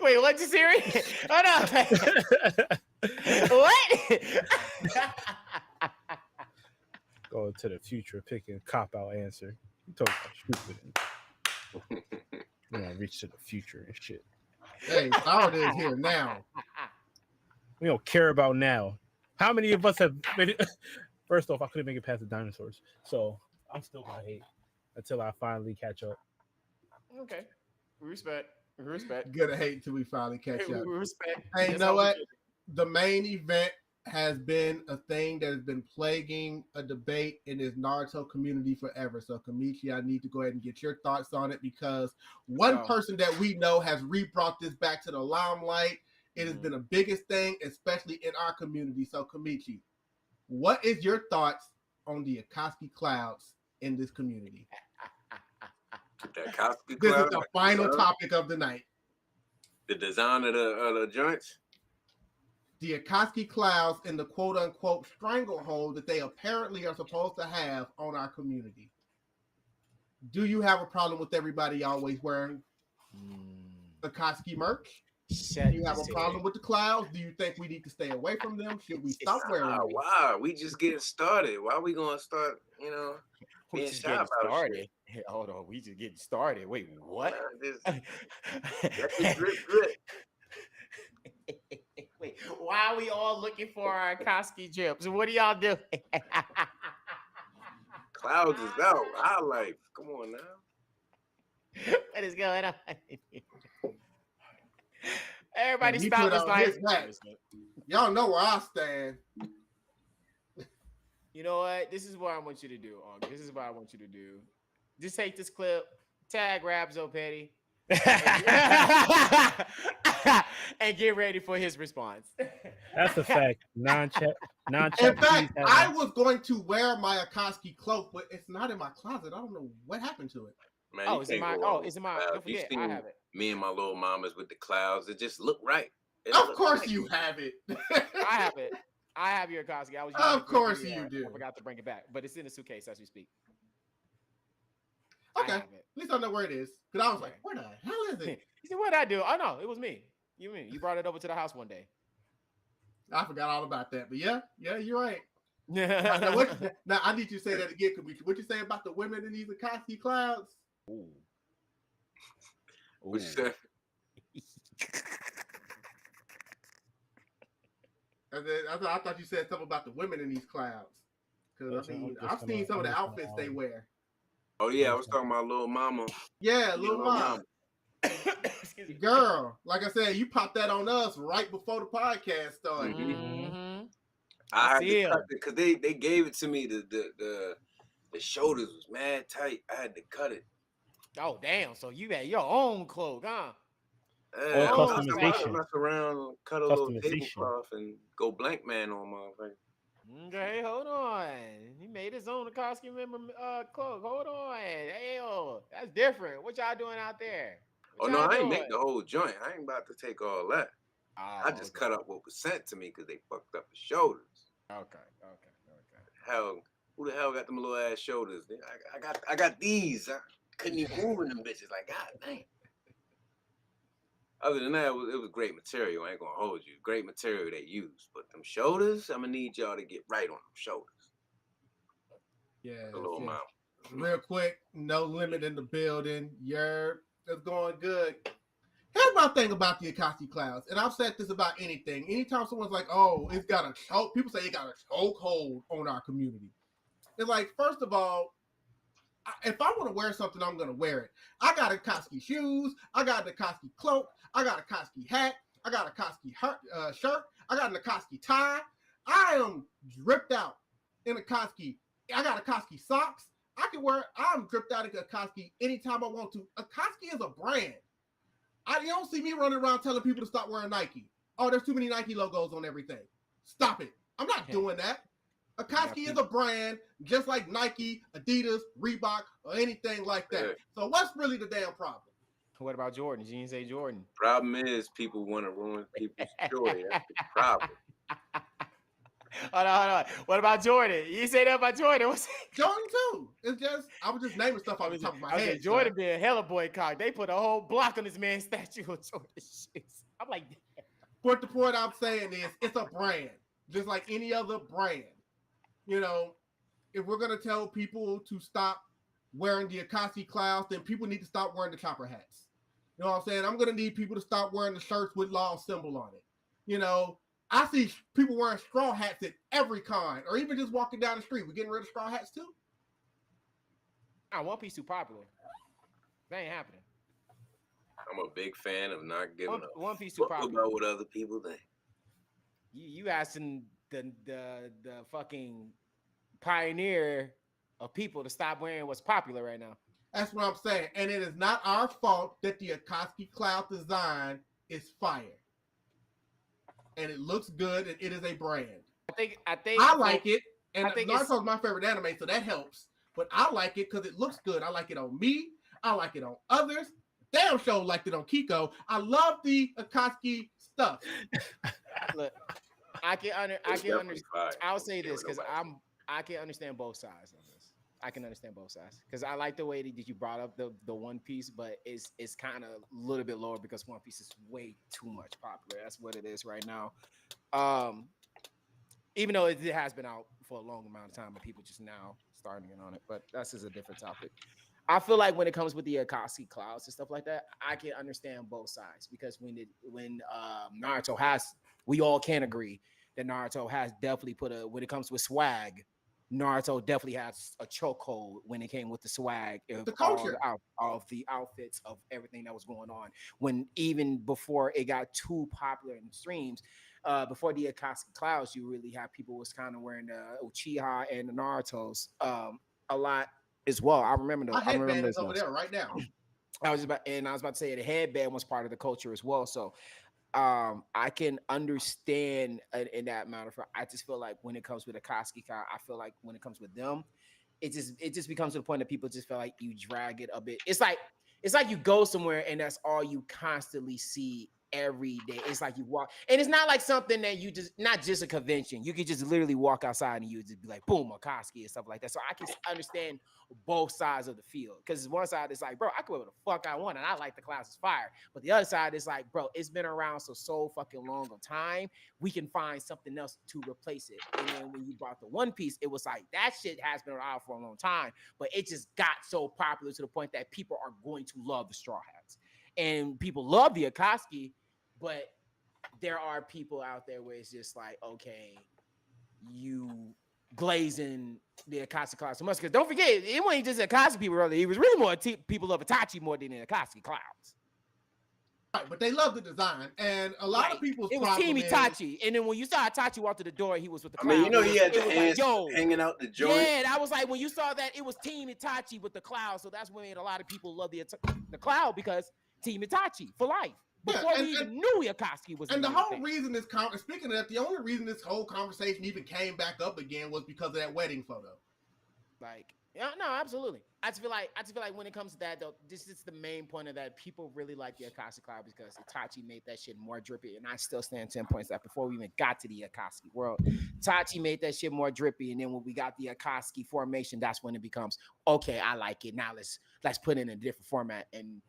S8: Wait, what's your theory? Oh no. What?
S6: Go to the future, picking cop-out answer. You talking about stupid. Reach to the future and shit.
S5: Hey, Sarada is here now.
S6: We don't care about now. How many of us have made it? First off, I couldn't make it past the dinosaurs. So I'm still gonna hate until I finally catch up.
S8: Okay. Respect.
S5: Gonna hate until we finally catch up.
S8: Respect.
S5: Hey, you know what? The main event has been a thing that has been plaguing a debate in this Naruto community forever. So, Kameechi, I need to go ahead and get your thoughts on it because one person that we know has re-brought this back to the limelight. It has been the biggest thing, especially in our community. So, Kameechi, what is your thoughts on the Akatsuki clouds in this community? This is the final topic of the night.
S1: The design of the joints?
S5: The Akatsuki clouds in the quote-unquote stranglehold that they apparently are supposed to have on our community. Do you have a problem with everybody always wearing Akatsuki merch? Do you have a problem with the clouds? Do you think we need to stay away from them? Should we stop wearing them?
S1: Wow, we just getting started. Why are we going to start, being shy about
S8: started? Hey, hold on, we just getting started. Wait, what? Wait, why are we all looking for our Akatsuki drips? What do y'all do?
S1: Clouds is out. Our life. Come on now.
S8: What is going on? Everybody spout was like,
S5: y'all know where I stand.
S8: You know what? This is what I want you to do, Aug. This is what I want you to do. Just take this clip, tag Rabzo Petty, and get ready for his response.
S6: That's a fact. Non-chat.
S5: In fact, I was going to wear my Akatsuki cloak, but it's not in my closet. I don't know what happened to it.
S1: Man,
S8: it's in my. Don't forget, I have it.
S1: Me and my little mamas with the clouds. It just look right.
S5: Of course you have it.
S8: I have it. I have your Akatsuki. I was.
S5: Of course you do.
S8: I forgot to bring it back, but it's in the suitcase as we speak.
S5: Okay. At least I know where it is. Because I was like, where the hell is it?
S8: He said, what did I do? Oh, no, it was me. You brought it over to the house one day.
S5: I forgot all about that. But yeah, you're right. now, I need you to say that again, Kameechi. What you say about the women in these Akatsuki clouds?
S8: Ooh.
S1: What you say?
S5: I thought you said something about the women in these clouds. Because I've seen some of the outfits they wear.
S1: Oh yeah, I was talking about Little Mama.
S5: Yeah, Little Mama. Girl, like I said, you popped that on us right before the podcast started.
S8: Mm-hmm.
S1: I had to cut it because they gave it to me. The shoulders was mad tight. I had to cut it.
S8: Oh damn! So you had your own cloak, huh?
S1: I mess around, cut a little tablecloth, and go blank man on my face.
S8: Okay, hold on. He made his own Akatsuki member cloak. Hold on. Hey, that's different. What y'all doing out there?
S1: I ain't make the whole joint. I ain't about to take all that. I just cut up what was sent to me because they fucked up the shoulders.
S8: Okay.
S1: Hell, who the hell got them little ass shoulders? I got these. I couldn't even move in them bitches. Like, God damn. Other than that, it was great material. I ain't gonna hold you. Great material they used. But them shoulders, I'm gonna need y'all to get right on them shoulders.
S5: Yeah.
S1: A little mouth.
S5: Real quick, no limit in the building. It's going good. Here's my thing about the Akatsuki clouds, and I've said this about anything. Anytime someone's like, "Oh, it's got a choke," people say it got a chokehold on our community. It's like, first of all, if I want to wear something, I'm going to wear it. I got Akatsuki shoes. I got an Akatsuki cloak. I got an Akatsuki hat. I got an Akatsuki shirt. I got an Akatsuki tie. I am dripped out in Akatsuki. I got Akatsuki socks. I'm dripped out in Akatsuki anytime I want to. Akatsuki is a brand. You don't see me running around telling people to stop wearing Nike. Oh, there's too many Nike logos on everything. Stop it. I'm not doing that. Akatsuki is a brand, just like Nike, Adidas, Reebok, or anything like that. So what's really the damn problem?
S8: What about Jordan? You didn't say Jordan.
S1: Problem is, people want to ruin people's joy. That's the problem.
S8: Hold on. What about Jordan? You say that about Jordan?
S5: Jordan too. It's just I was just naming stuff off the top of my head.
S8: Jordan being hella boycott. They put a whole block on this man's statue of Jordan shoes. I'm like,
S5: but the point I'm saying is, it's a brand, just like any other brand. You know, if we're gonna tell people to stop wearing the Akatsuki clouds, then people need to stop wearing the chopper hats. You know what I'm saying? I'm gonna need people to stop wearing the shirts with law symbol on it. You know, I see people wearing straw hats at every con, or even just walking down the street. We're getting rid of straw hats too.
S8: One Piece too popular. That ain't happening.
S1: I'm a big fan of not giving up.
S8: One Piece too popular.
S1: About what other people think.
S8: You asking the fucking pioneer of people to stop wearing what's popular right now.
S5: That's what I'm saying. And it is not our fault that the Akatsuki cloud design is fire. And it looks good, and it is a brand. I like it. And Naruto's my favorite anime, so that helps. But I like it because it looks good. I like it on me. I like it on others. Damn show liked it on Kiko. I love the Akatsuki stuff.
S8: Look, I can understand. I'll say this because I can understand both sides of this. I can understand both sides because I like the way that you brought up the One Piece, but it's kind of a little bit lower because One Piece is way too much popular. That's what it is right now. Even though it has been out for a long amount of time, but people just now starting in on it. But that's just a different topic. I feel like when it comes with the Akatsuki clouds and stuff like that, I can understand both sides because when Naruto has, we all can agree that Naruto has definitely when it comes with swag, Naruto definitely has a chokehold when it came with the swag of
S5: the culture
S8: of the outfits of everything that was going on. When even before it got too popular in the streams, before the Akatsuki clouds, you really have people was kind of wearing the Uchiha and the Naruto's a lot as well. I remember those.
S5: My headband is over there right now.
S8: I was about to say the headband was part of the culture as well. So I can understand in that matter. I just feel like when it comes with Akatsuki, I feel like when it comes with them, it just becomes to the point that people just feel like you drag it a bit. It's like you go somewhere and that's all you constantly see every day. It's like you walk, and it's not like something that you just, not just a convention. You could just literally walk outside and you just be like, boom, Akoski and stuff like that. So I can understand both sides of the field, because one side is like, bro, I can wear what the fuck I want, and I like the Clouds is fire. But the other side is like, bro, it's been around so fucking long of time. We can find something else to replace it. And then when you brought the One Piece, it was like that shit has been around for a long time, but it just got so popular to the point that people are going to love the Straw Hats. And people love the Akatsuki, but there are people out there where it's just like, okay, you glazing the Akatsuki clouds so much. Because don't forget, it wasn't just Akatsuki people earlier. It was really more people of Itachi more than the Akatsuki clouds.
S5: Right, but they love the design, and a lot of people's
S8: it was
S5: problem
S8: Team
S5: is-
S8: Itachi, and then when you saw Itachi walk to the door, he was with the
S1: I
S8: cloud.
S1: mean, you know, he had the
S8: It was
S1: hands
S8: yo,
S1: hanging out the joint.
S8: yeah, that was like when you saw that, it was Team Itachi with the cloud. So that's what made a lot of people love the cloud, because Team Itachi for life. Before we even knew Akatsuki was.
S5: And the whole reason this speaking of that, the only reason this whole conversation even came back up again was because of that wedding photo.
S8: Like, yeah, no, absolutely. I just feel like when it comes to that, though, this is the main point of that. People really like the Akatsuki cloud because Itachi made that shit more drippy, and I still stand 10 points that before we even got to the Akatsuki world, Itachi made that shit more drippy, and then when we got the Akatsuki formation, that's when it becomes okay. I like it now. Let's put it in a different format, and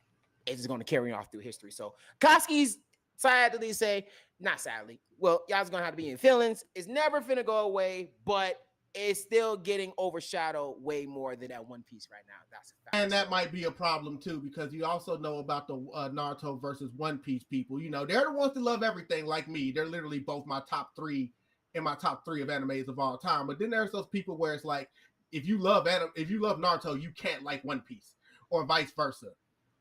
S8: it's going to carry on through history. So Akatsuki's, sadly say, not sadly, well, y'all's gonna have to be in feelings. It's never finna go away, but it's still getting overshadowed way more than that One Piece right now. That's a fact.
S5: And that might be a problem too, because you also know about the Naruto versus One Piece people. You know, they're the ones that love everything like me. They're literally both my top three of animes of all time. But then there's those people where it's like, if you love Naruto, you can't like One Piece, or vice versa.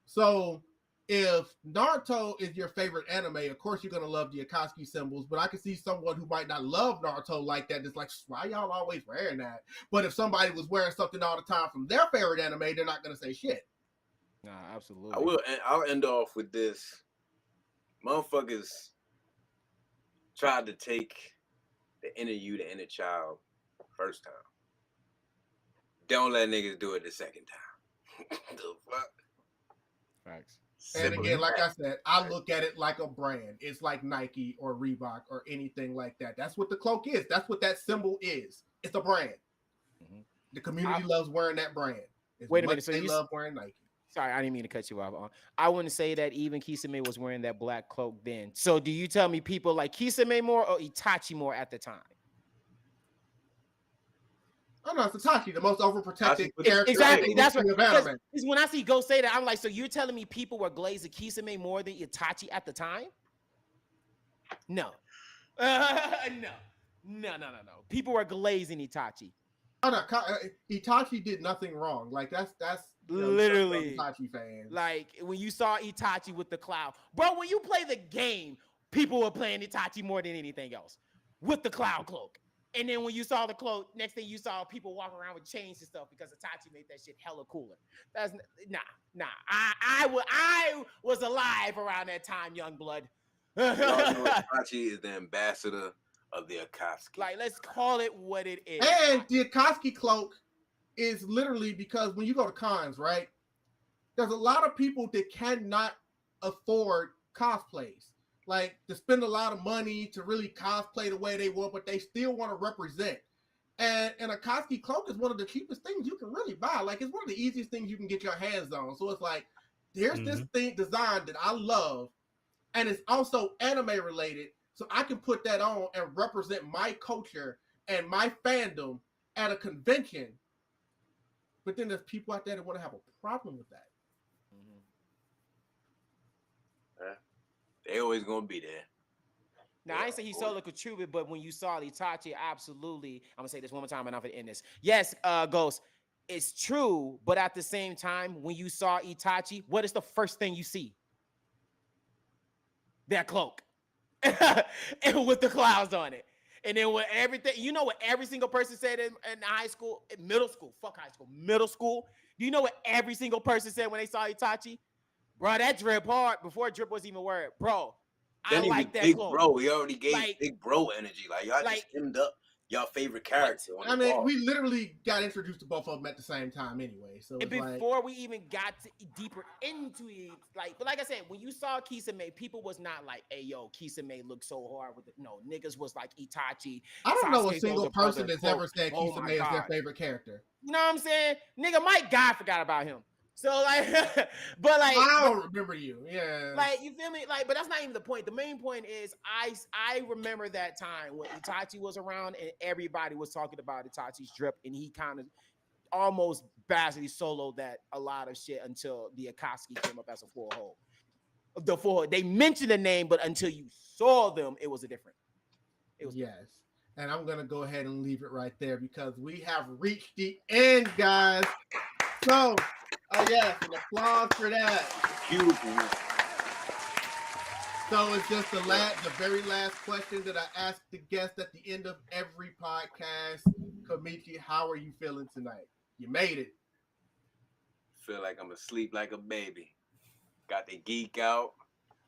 S5: So if Naruto is your favorite anime, of course you're gonna love the Akatsuki symbols, but I can see someone who might not love Naruto like that. It's like, why y'all always wearing that? But if somebody was wearing something all the time from their favorite anime, they're not gonna say shit.
S8: Nah, absolutely.
S1: I'll end off with this. Motherfuckers tried to take the inner you, the inner child, first time. Don't let niggas do it the second time. The fuck?
S8: Facts.
S5: And again, like I said, I look at it like a brand. It's like Nike or Reebok or anything like that. That's what the cloak is. That's what that symbol is. It's a brand. Mm-hmm. The community loves wearing that brand.
S8: Wait a minute. So
S5: they
S8: you
S5: love wearing Nike.
S8: Sorry, I didn't mean to cut you off. I wouldn't say that even Kisame was wearing that black cloak then. So do you tell me people like Kisame more or Itachi more at the time?
S5: Oh no, it's Itachi, the most overprotected character.
S8: Exactly. That's what. Because when I see Ghost say that, I'm like, so you're telling me people were glazing Kisame more than Itachi at the time? No. No. People were glazing Itachi.
S5: Oh no, Itachi did nothing wrong. Like that's
S8: literally
S5: Itachi fans.
S8: Like when you saw Itachi with the cloud, bro. When you play the game, people were playing Itachi more than anything else with the cloud cloak. And then when you saw the cloak, next thing you saw people walking around with chains and stuff because Itachi made that shit hella cooler. That's nah. I was alive around that time, young blood.
S1: Itachi is the ambassador of the Akatsuki.
S8: Like, let's call it what it is.
S5: And the Akatsuki cloak is literally because when you go to cons, right? There's a lot of people that cannot afford cosplays. Like, to spend a lot of money to really cosplay the way they want, but they still want to represent. And a Akatsuki cloak is one of the cheapest things you can really buy. Like, it's one of the easiest things you can get your hands on. So it's like, here's this thing design that I love, and it's also anime related. So I can put that on and represent my culture and my fandom at a convention. But then there's people out there that want to have a problem with that.
S1: They always gonna be there.
S8: Now, I ain't say he solo contributed, but when you saw Itachi, absolutely. I'm gonna say this one more time and I'm gonna end this. Yes, Ghost, it's true, but at the same time, when you saw Itachi, what is the first thing you see? That cloak. And with the clouds on it. And then with everything, you know what every single person said in high school, in middle school, fuck high school, middle school. Do you know what every single person said when they saw Itachi? Bro, that drip hard before drip was even a word. Bro,
S1: then
S8: I like that
S1: big
S8: cloak.
S1: bro. He already gave big bro energy. Like, y'all just hemmed up Your favorite character on the
S5: I mean,
S1: ball.
S5: we literally got introduced to both of them at the same time anyway. So
S8: And
S5: it's like,
S8: before we even got deeper into it, but like I said, when you saw Kisame, people was not like, "Hey, yo, Kisame looked so hard with it." No, niggas was like Itachi.
S5: I don't know a
S8: Sasuke's
S5: single
S8: older
S5: person
S8: brother,
S5: that's ever said
S8: oh my
S5: Kisame is their
S8: God.
S5: favorite character.
S8: You know what I'm saying? Nigga, Mike God forgot about him. So like, but like,
S5: I don't remember you. Yeah.
S8: like you feel me? Like, but that's not even the point. The main point is I remember that time when Itachi was around and everybody was talking about Itachi's drip, and he kind of almost basically soloed that a lot of shit until the Akatsuki came up as a full hole. They mentioned the name, but until you saw them, it was a different. It was
S5: yes. And I'm gonna go ahead and leave it right there because we have reached the end, guys. So, yes, an applause for that.
S1: Beautiful.
S5: So it's just the very last question that I ask the guest at the end of every podcast. Kameechi, how are you feeling tonight? You made it.
S1: Feel like I'm asleep like a baby. Got the geek out.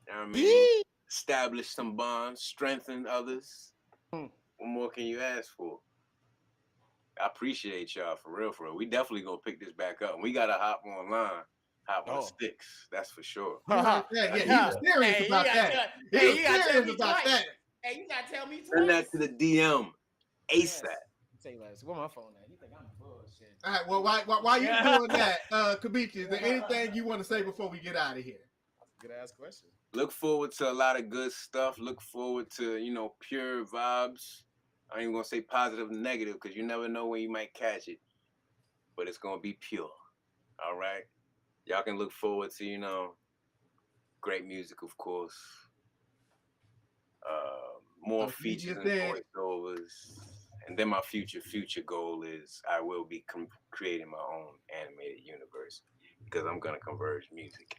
S1: You know what I mean? Establish some bonds, strengthen others. What more can you ask for? I appreciate y'all for real. We definitely gonna pick this back up. We gotta hop online, hop on sticks. That's for sure.
S5: Yeah, he was serious about that. He was serious about that.
S8: Hey, you gotta tell me twice.
S1: Send that to the DM ASAP.
S8: Say less. Where my phone at? You think I'm bullshit?
S5: All right. Well, while you doing that, Kameechi, is there anything you want to say before we get out of here?
S8: Good ass question.
S1: Look forward to a lot of good stuff. Look forward to, pure vibes. I ain't even gonna say positive and negative because you never know when you might catch it. But it's gonna be pure. All right. Y'all can look forward to, great music, of course. More features and voiceovers. And then my future goal is I will be creating my own animated universe because I'm gonna converge music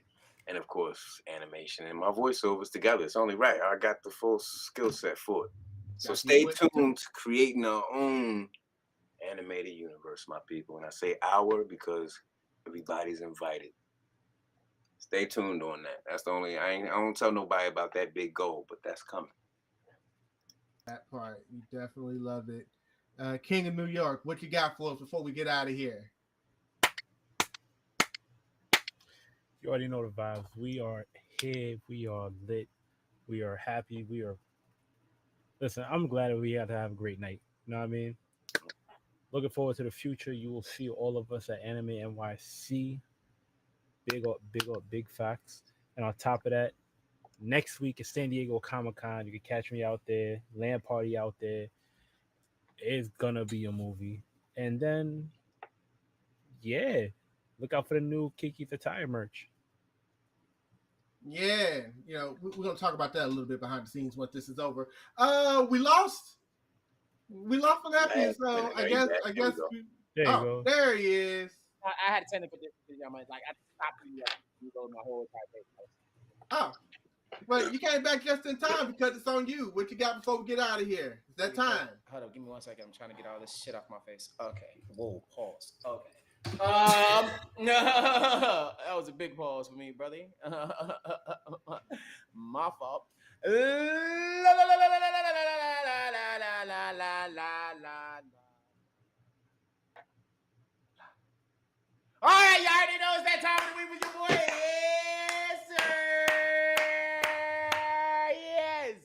S1: and of course animation and my voiceovers together. It's only right. I got the full skill set for it. So stay tuned to creating our own animated universe, my people. And I say our because everybody's invited. Stay tuned on that. That's the only I don't tell nobody about that big goal, but that's coming.
S5: That part, we definitely love it. King of New York, what you got for us before we get out of here?
S6: You already know the vibes. We are here. We are lit. We are happy. Listen, I'm glad that we had to have a great night. You know what I mean? Looking forward to the future. You will see all of us at Anime NYC. Big up, big facts. And on top of that, next week is San Diego Comic-Con. You can catch me out there. Land party out there. It's gonna be a movie. And then, yeah, look out for the new Kiki the Tire merch.
S5: Yeah, we're gonna talk about that a little bit behind the scenes once this is over. We lost from that, so I guess.
S6: There you go.
S5: There he is.
S8: I had technical difficulty. I'm like, I stopped you go my whole entire
S5: Oh, but you came back just in time because it's on you. What you got before we get out of here? It's that time.
S8: Hold up, give me 1 second. I'm trying to get all this shit off my face. Okay. Whoa, pause. Okay. No, that was a big pause for me, brother. My fault. All right, y'all already know it's that time of the week with your boy. Yes, sir. Yes.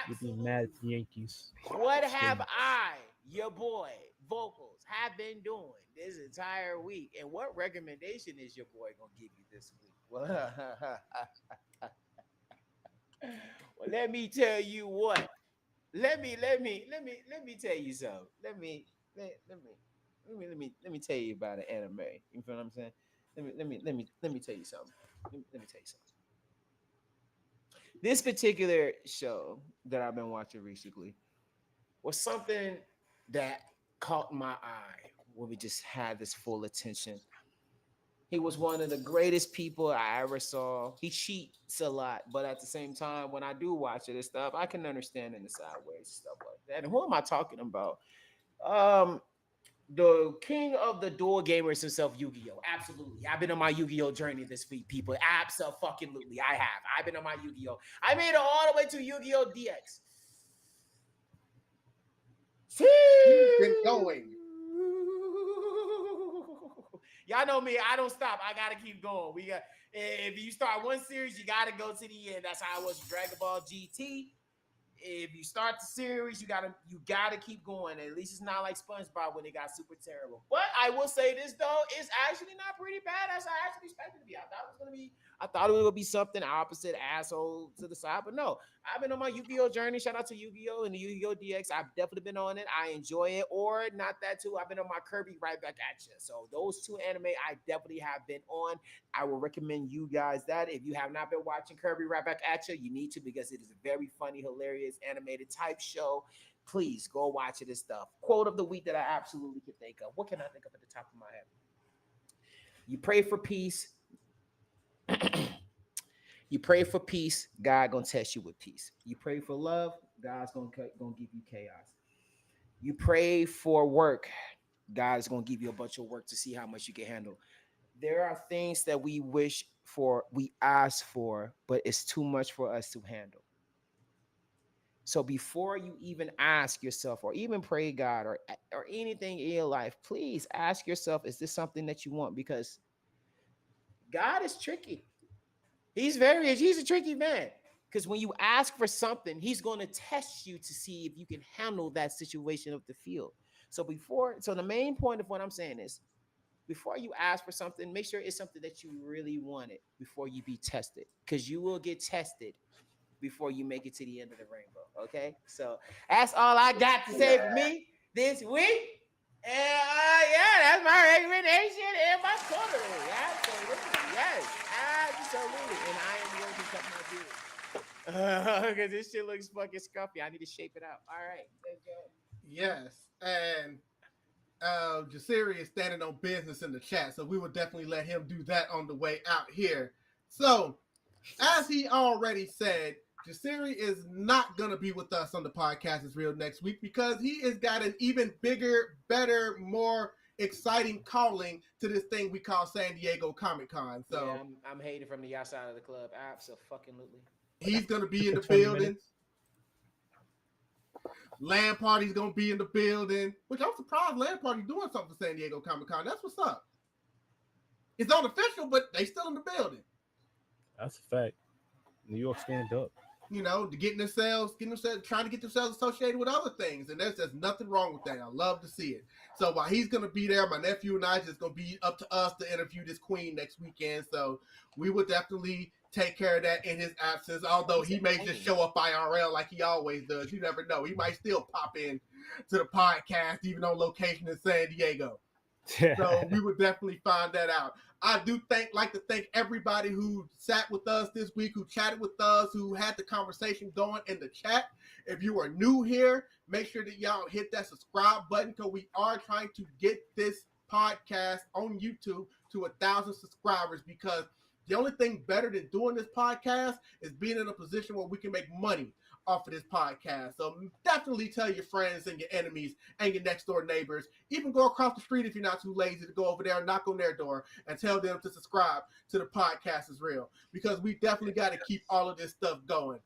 S6: You'd be mad at the Yankees.
S8: What have I, your boy, Vocals, have been doing this entire week? And what recommendation is your boy gonna give you this week? Well, let me tell you what. Let me tell you something. Let me tell you about an anime. You feel what I'm saying? Let me tell you something. Let me tell you something. This particular show that I've been watching recently was something that caught my eye when we just had this full attention. He was one of the greatest people I ever saw. He cheats a lot, but at the same time, when I do watch it and stuff, I can understand in the sideways stuff like that. And who am I talking about? The king of the door gamers himself, Yu-Gi-Oh! Absolutely. I've been on my Yu-Gi-Oh! Journey this week, people. Absolutely. I have. I've been on my Yu-Gi-Oh! I made it all the way to Yu-Gi-Oh! DX.
S5: been going.
S8: Y'all know me. I don't stop. I gotta keep going. We got. If you start one series, you gotta go to the end. That's how I was with Dragon Ball GT. If you start the series, you gotta keep going. At least it's not like SpongeBob when it got super terrible. But I will say this though, it's actually not pretty bad as I actually expected it to be. I thought it would be something opposite, asshole to the side, but no. I've been on my Yu-Gi-Oh journey. Shout out to Yu-Gi-Oh and the Yu-Gi-Oh DX. I've definitely been on it. I enjoy it, or not that too. I've been on my Kirby right back at you. So those two anime I definitely have been on. I will recommend you guys that. If you have not been watching Kirby right back at you, you need to, because it is a very funny, hilarious, animated type show. Please go watch it and stuff. Quote of the week that I absolutely can think of. What can I think of at the top of my head? You pray for peace. You pray for peace, God gonna test you with peace. You pray for love, God's gonna give you chaos. You pray for work, God's gonna give you a bunch of work to see how much you can handle. There are things that we wish for, we ask for, but it's too much for us to handle. So before you even ask yourself, or even pray God, or anything in your life, please ask yourself, is this something that you want? Because God is tricky. He's a tricky man, because when you ask for something, he's going to test you to see if you can handle that situation of the field. So the main point of what I'm saying is, before you ask for something, make sure it's something that you really wanted before you be tested, because you will get tested before you make it to the end of the rainbow. Okay, so that's all I got to say for me this week. And yeah, that's my recommendation and my quarterly. Absolutely, yes, absolutely. And I am going to cut my beard because this shit looks fucking scruffy. I need to shape it out. All right, let's go.
S5: Yes, and Jasiri is standing on business in the chat, so we will definitely let him do that on the way out here. So, as he already said, Jasiri is not going to be with us on the podcast is real next week, because he has got an even bigger, better, more exciting calling to this thing we call San Diego Comic-Con. So
S8: yeah, I'm hating from the outside of the club. Absolutely.
S5: He's going to be in the building. Land Party's going to be in the building, which I'm surprised Land Party doing something for San Diego Comic-Con. That's what's up. It's unofficial, but they still in the building.
S6: That's a fact. New York stand up.
S5: You know, getting themselves, trying to get themselves associated with other things. And there's nothing wrong with that. I love to see it. So while he's going to be there, my nephew and I just going to be up to us to interview this queen next weekend. So we will definitely take care of that in his absence. Although he may just show up IRL like he always does. You never know. He might still pop in to the podcast, even on location in San Diego. So we would definitely find that out. I do like to thank everybody who sat with us this week, who chatted with us, who had the conversation going in the chat. If you are new here, make sure that y'all hit that subscribe button, because we are trying to get this podcast on YouTube to 1,000 subscribers, because the only thing better than doing this podcast is being in a position where we can make money off of this podcast. So definitely tell your friends and your enemies and your next door neighbors. Even go across the street if you're not too lazy to go over there and knock on their door and tell them to subscribe to the podcast is real, because we definitely got to keep all of this stuff going.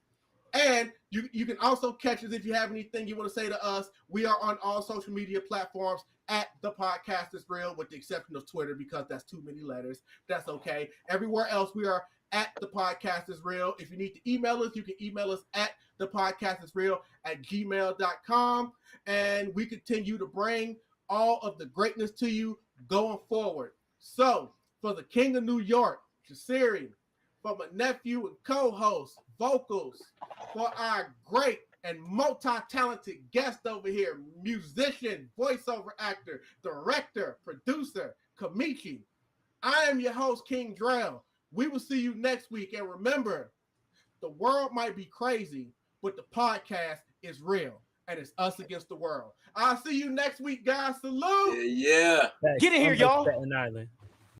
S5: And you can also catch us if you have anything you want to say to us. We are on all social media platforms at The Podcast is Real, with the exception of Twitter, because that's too many letters. That's okay. Everywhere else, we are at The Podcast is Real. If you need to email us, you can email us at thepodcastisreal@gmail.com. And we continue to bring all of the greatness to you going forward. So, for the King of New York, Jasiri, for my nephew and co-host, Vocals, for our great and multi-talented guest over here, musician, voiceover actor, director, producer, Kameechi. I am your host, King Drell. We will see you next week. And remember, the world might be crazy, but the podcast is real. And it's us against the world. I'll see you next week, guys. Salute.
S1: Yeah.
S8: Get in here, y'all.
S6: Staten Island.